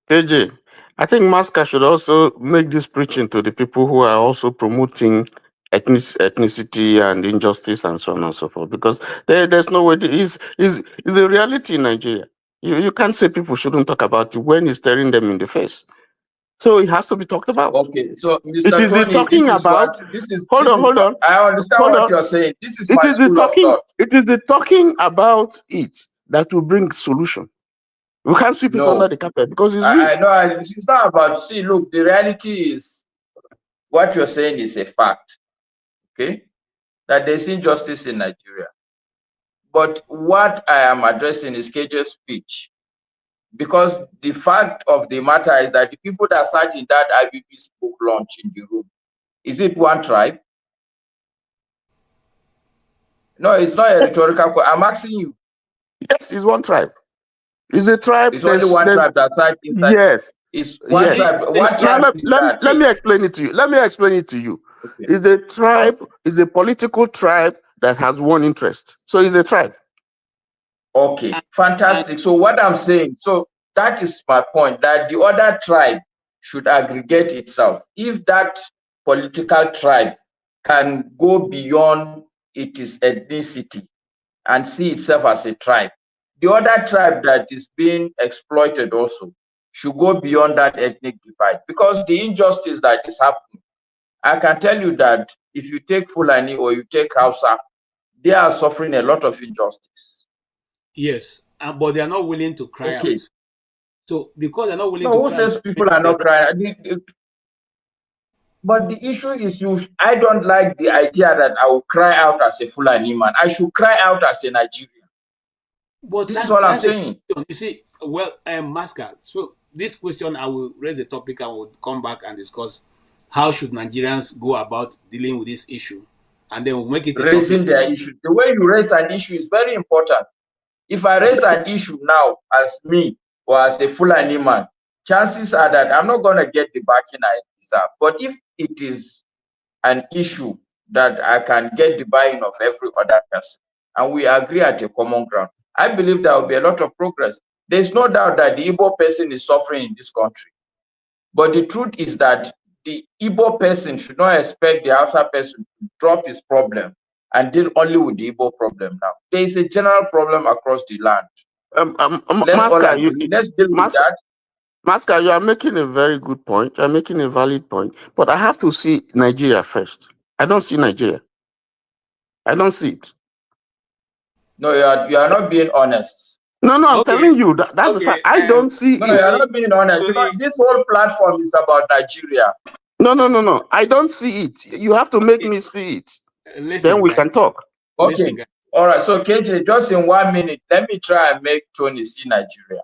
KJ, I think Masker should also make this preaching to the people who are also promoting ethnicity and injustice and so on and so forth, because there's no way. It's the reality in Nigeria. You can't say people shouldn't talk about it when it's staring them in the face. So it has to be talked about. Okay, so It Mr. is the Tony, talking this is about. what this is. Hold This on, is hold what on, I understand hold what on. you're saying. This is It my is the school of talking. thought. It is the talking about it that will bring solution. We can't sweep it under No, the carpet because it's real. I know it's not about. See, look, the reality is what you're saying is a fact. Okay, that there's injustice in Nigeria. But what I am addressing is KJ's speech. Because the fact of the matter is that the people that sat in that IBB book launch in the room, is it one tribe? No, it's not a rhetorical question. I'm asking you. Yes, it's one tribe. It's a tribe. It's only one tribe that sat inside. Yes. It's one tribe. What Now tribe is that? let me explain it to you. Let me explain it to you. Okay. It's a tribe. It's a political tribe that has one interest. So it's a tribe. Okay, fantastic. So what I'm saying, so that is my point, that the other tribe should aggregate itself. If that political tribe can go beyond its ethnicity and see itself as a tribe, the other tribe that is being exploited also should go beyond that ethnic divide. Because the injustice that is happening, I can tell you that if you take Fulani or you take Hausa, they are suffering a lot of injustice. Yes, but they are not willing to cry out. So because they're not willing no, to who cry says out, people are not crying? But the issue is, I don't like the idea that I will cry out as a Fulani man. I should cry out as a Nigerian. But this is what I'm saying. You see, well, Masca, so this question, I will raise the topic and we'll come back and discuss how should Nigerians go about dealing with this issue. And then we'll make it a raising topic. their issue. The way you raise an issue is very important. If I raise an issue now as me or as a Fulani man, chances are that I'm not going to get the backing I deserve. But if it is an issue that I can get the buy-in of every other person, and we agree at a common ground, I believe there will be a lot of progress. There's no doubt that the Igbo person is suffering in this country. But the truth is that the Igbo person should not expect the Hausa person to drop his problem and deal only with the Igbo problem now. There is a general problem across the land. Let's all agree. Let's deal with that. Masca, you are making a very good point. You're making a valid point. But I have to see Nigeria first. I don't see Nigeria. I don't see it. No, you are not being honest. No, I'm telling you that's the fact. I don't see no, it. You are not being honest. You know, this whole platform is about Nigeria. No. I don't see it. You have to make me see it. Then we can talk. Okay. All right. So KJ, just in 1 minute, let me try and make Tony see Nigeria.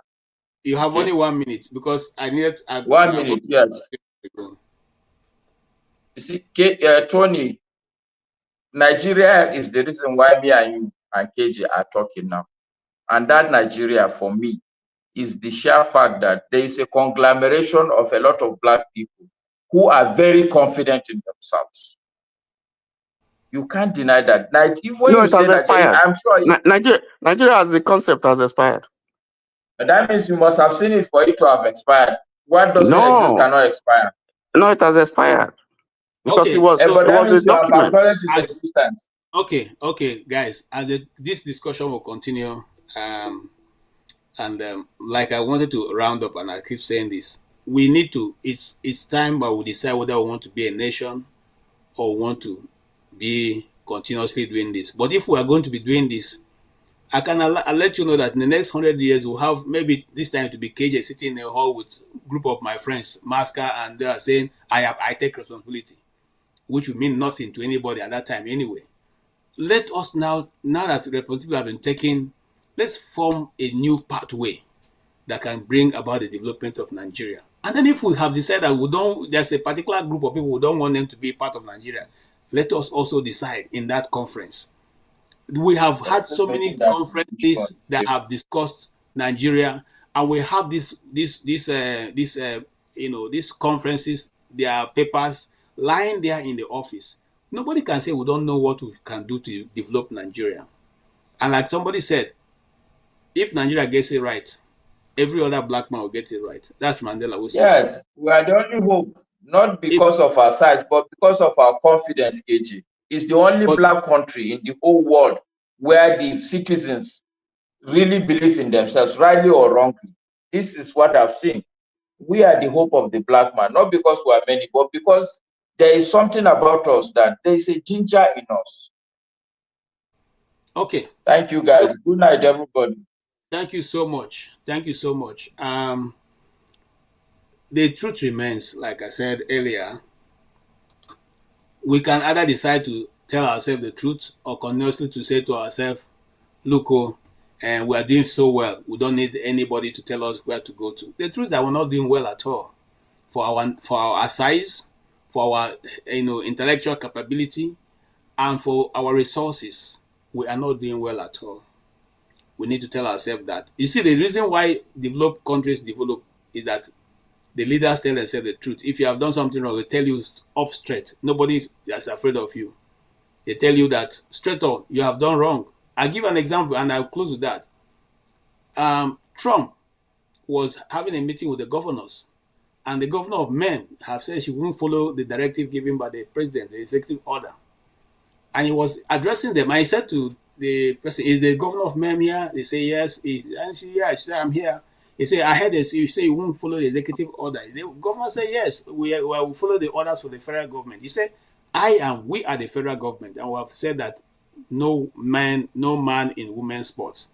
You have only 1 minute because I needed 1 minute. Yes. You see, Tony, Nigeria is the reason why me and you and KJ are talking now. And that Nigeria, for me, is the sheer fact that there is a conglomeration of a lot of Black people who are very confident in themselves. You can't deny that. Like, if when you say Nigeria, I'm sure Nigeria as the concept has expired. But that means you must have seen it for it to have expired. What doesn't exist cannot expire. No, it has expired. Because it was a document. Okay, guys. As this discussion will continue, like I wanted to round up, and I keep saying this: we need to. It's time that we decide whether we want to be a nation or want to be continuously doing this. But if we are going to be doing this, I'll let you know that in the next 100 years, we'll have maybe this time to be KJ sitting in a hall with a group of my friends, Masca, and they are saying, I take responsibility, which will mean nothing to anybody at that time anyway. Let us now that responsibility have been taken, let's form a new pathway that can bring about the development of Nigeria. And then if we have decided that there's a particular group of people who don't want them to be part of Nigeria, let us also decide in that conference. We have had so many conferences that have discussed Nigeria, and we have these conferences, their papers lying there in the office. Nobody can say we don't know what we can do to develop Nigeria. And like somebody said, if Nigeria gets it right, every other Black man will get it right. That's Mandela. Yes, we are the only hope, not because of our size, but because of our confidence, KG. It's the only Black country in the whole world where the citizens really believe in themselves, rightly or wrongly. This is what I've seen. we are the hope of the black man, not because we are many, but because there is something about us that there is a ginger in us. Okay. Thank you, guys. Good night, everybody. Thank you so much. Thank you so much. The truth remains, like I said earlier, we can either decide to tell ourselves the truth or continuously to say to ourselves, look, and we are doing so well. We don't need anybody to tell us where to go to. The truth is that we're not doing well at all. For our size, for our intellectual capability, and for our resources, we are not doing well at all. We need to tell ourselves that. You see, the reason why developed countries develop is that the leaders tell themselves the truth. If you have done something wrong, they tell you up straight. Nobody is afraid of you. They tell you that straight up, you have done wrong. I'll give an example and I'll close with that. Trump was having a meeting with the governors, and the governor of Maine have said she wouldn't follow the directive given by the president, the executive order. And he was addressing them. I said to the person, is the governor of Maine here? They say yes. And she said, I'm here. He said, I heard this. You say you won't follow the executive order. The governor said, yes, we will follow the orders for the federal government. He said, we are the federal government, and we have said that no man in women's sports.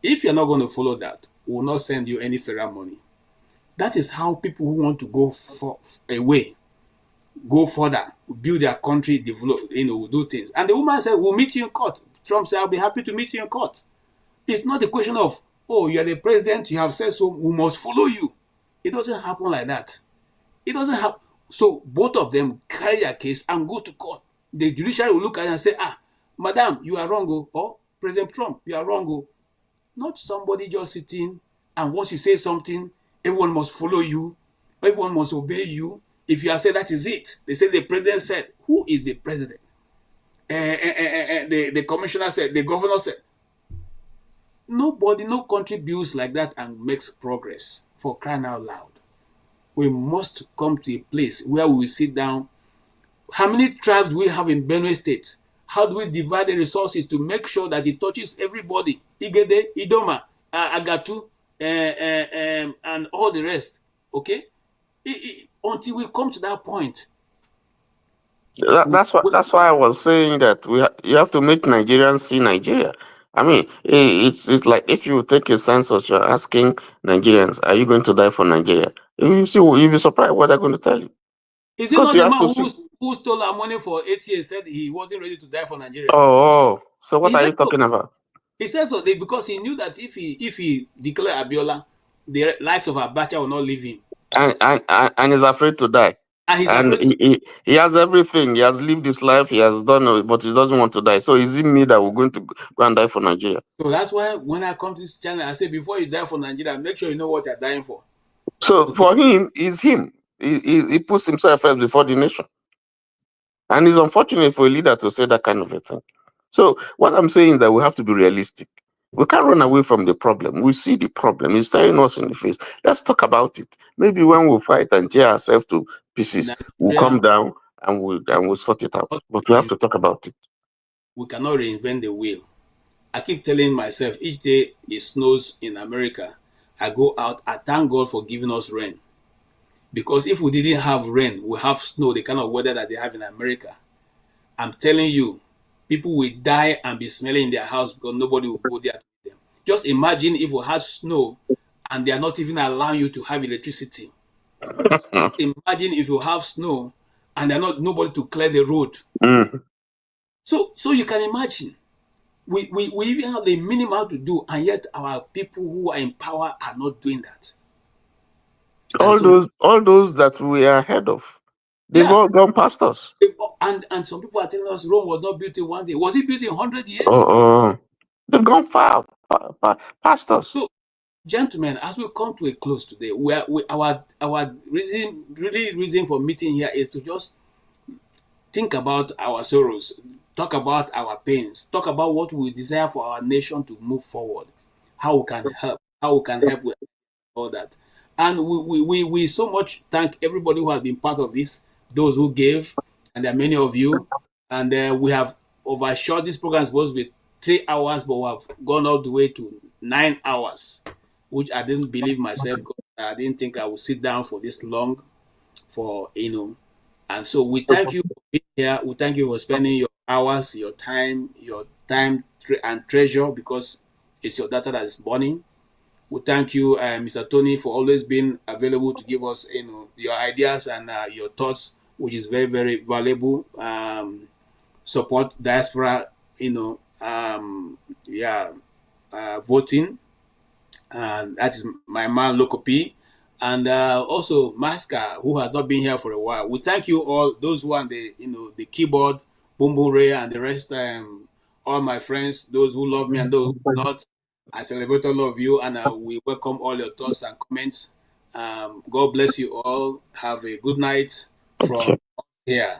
If you're not going to follow that, we will not send you any federal money. That is how people who want to go go further, build their country, develop, do things. And the woman said, we'll meet you in court. Trump said, I'll be happy to meet you in court. It's not a question of, oh, you're the president, you have said so, we must follow you. It doesn't happen like that. It doesn't happen. So both of them carry their case and go to court. The judiciary will look at it and say, madam, you are wrong, or President Trump, you are wrong. Not somebody just sitting, and once you say something, everyone must follow you, everyone must obey you. If you have said that is it, they say the president said, who is the president? The commissioner said, the governor said. Nobody, no country builds like that and makes progress, for crying out loud. We must come to a place where we will sit down. How many tribes do we have in Benue State? How do we divide the resources to make sure that it touches everybody? Igede, Idoma, Agatu, and all the rest. Okay? Until we come to that point. That's why I was saying that you have to make Nigerians see Nigeria. I mean, it's like if you take a census, you're asking Nigerians, are you going to die for Nigeria? You'll be surprised what they're going to tell you. Is it not the man who stole our money for 8 years, said he wasn't ready to die for Nigeria? Oh, so what are you talking about? He said so because he knew that if he declared Abiola, the likes of Abacha will not leave him. And he's afraid to die. And he has everything. He has lived his life. He has done it, but he doesn't want to die. So is it me that we're going to go and die for Nigeria? So that's why when I come to this channel, I say before you die for Nigeria, make sure you know what you're dying for. So for him, it's him. He puts himself first before the nation. And it's unfortunate for a leader to say that kind of a thing. So what I'm saying is that we have to be realistic. We can't run away from the problem. We see the problem. It's staring us in the face. Let's talk about it. Maybe when we fight and tear ourselves to pieces, we'll come down and we'll sort it out. But we have to talk about it. We cannot reinvent the wheel. I keep telling myself, each day it snows in America, I go out, I thank God for giving us rain. Because if we didn't have rain, we have snow, the kind of weather that they have in America. I'm telling you, people will die and be smelling in their house because nobody will go there to them. Just imagine if we had snow and they are not even allowing you to have electricity. Imagine if you have snow and they're not nobody to clear the road. So you can imagine. We even have the minimum to do, and yet our people who are in power are not doing that. All those that we are ahead of, they've all gone past us. And some people are telling us Rome was not built in one day. Was it built in 100 years? They've gone far past us. So, gentlemen, as we come to a close today, our reason for meeting here is to just think about our sorrows, talk about our pains, talk about what we desire for our nation to move forward, how we can help with all that. And we so much thank everybody who has been part of this, those who gave, and there are many of you. And we have overshot this program. It's supposed to be 3 hours, but we have gone all the way to 9 hours, which I didn't believe myself. I didn't think I would sit down for this long, and so we thank you for being here. We thank you for spending your hours, your time and treasure, because it's your data that is burning. We thank you, Mr. Tony, for always being available to give us, your ideas and your thoughts, which is very, very valuable. Support diaspora, voting, and that is my man Lokopi, and also Maska, who has not been here for a while. We thank you all, those who are on the keyboard, Boom Boom Ray, and the rest. All my friends, those who love me and those who not. I celebrate all of you, and we welcome all your thoughts and comments. God bless you all. Have a good night from here,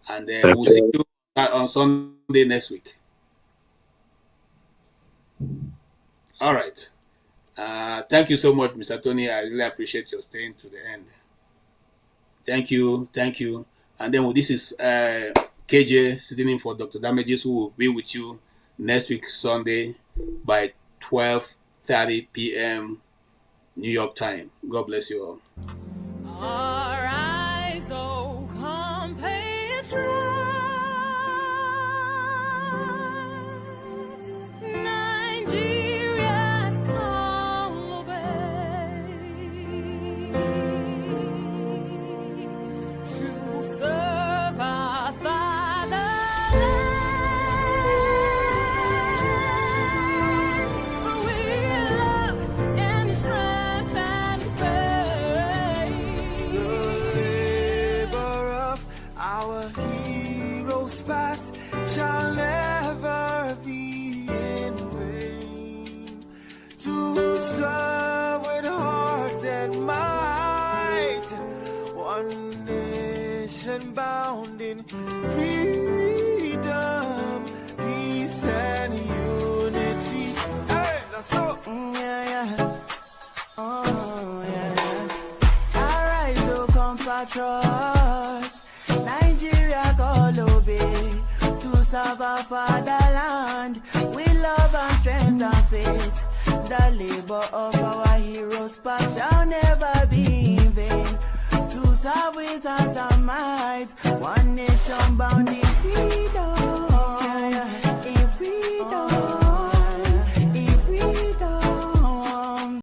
and we'll see you on Sunday next week. All right. Thank you so much, Mr. Tony. I really appreciate your staying to the end. Thank you. And then this is KJ sitting in for Dr. Damages, who will be with you next week, Sunday, by 12:30 p.m. New York time. God bless you all. Arise, O compatriots, Nigeria's call obey, to serve our fatherland. We love and strength and faith. The labor of our heroes past shall never be in vain. To serve with heart and might, one nation bound in freedom, peace and unity. Hey, that's all. Oh, yeah. Arise, O compatriots, Nigeria call obey, to serve our fatherland with love and strength and faith. The labor of our heroes past shall never be in vain. To serve with heart and might, one nation bound in freedom.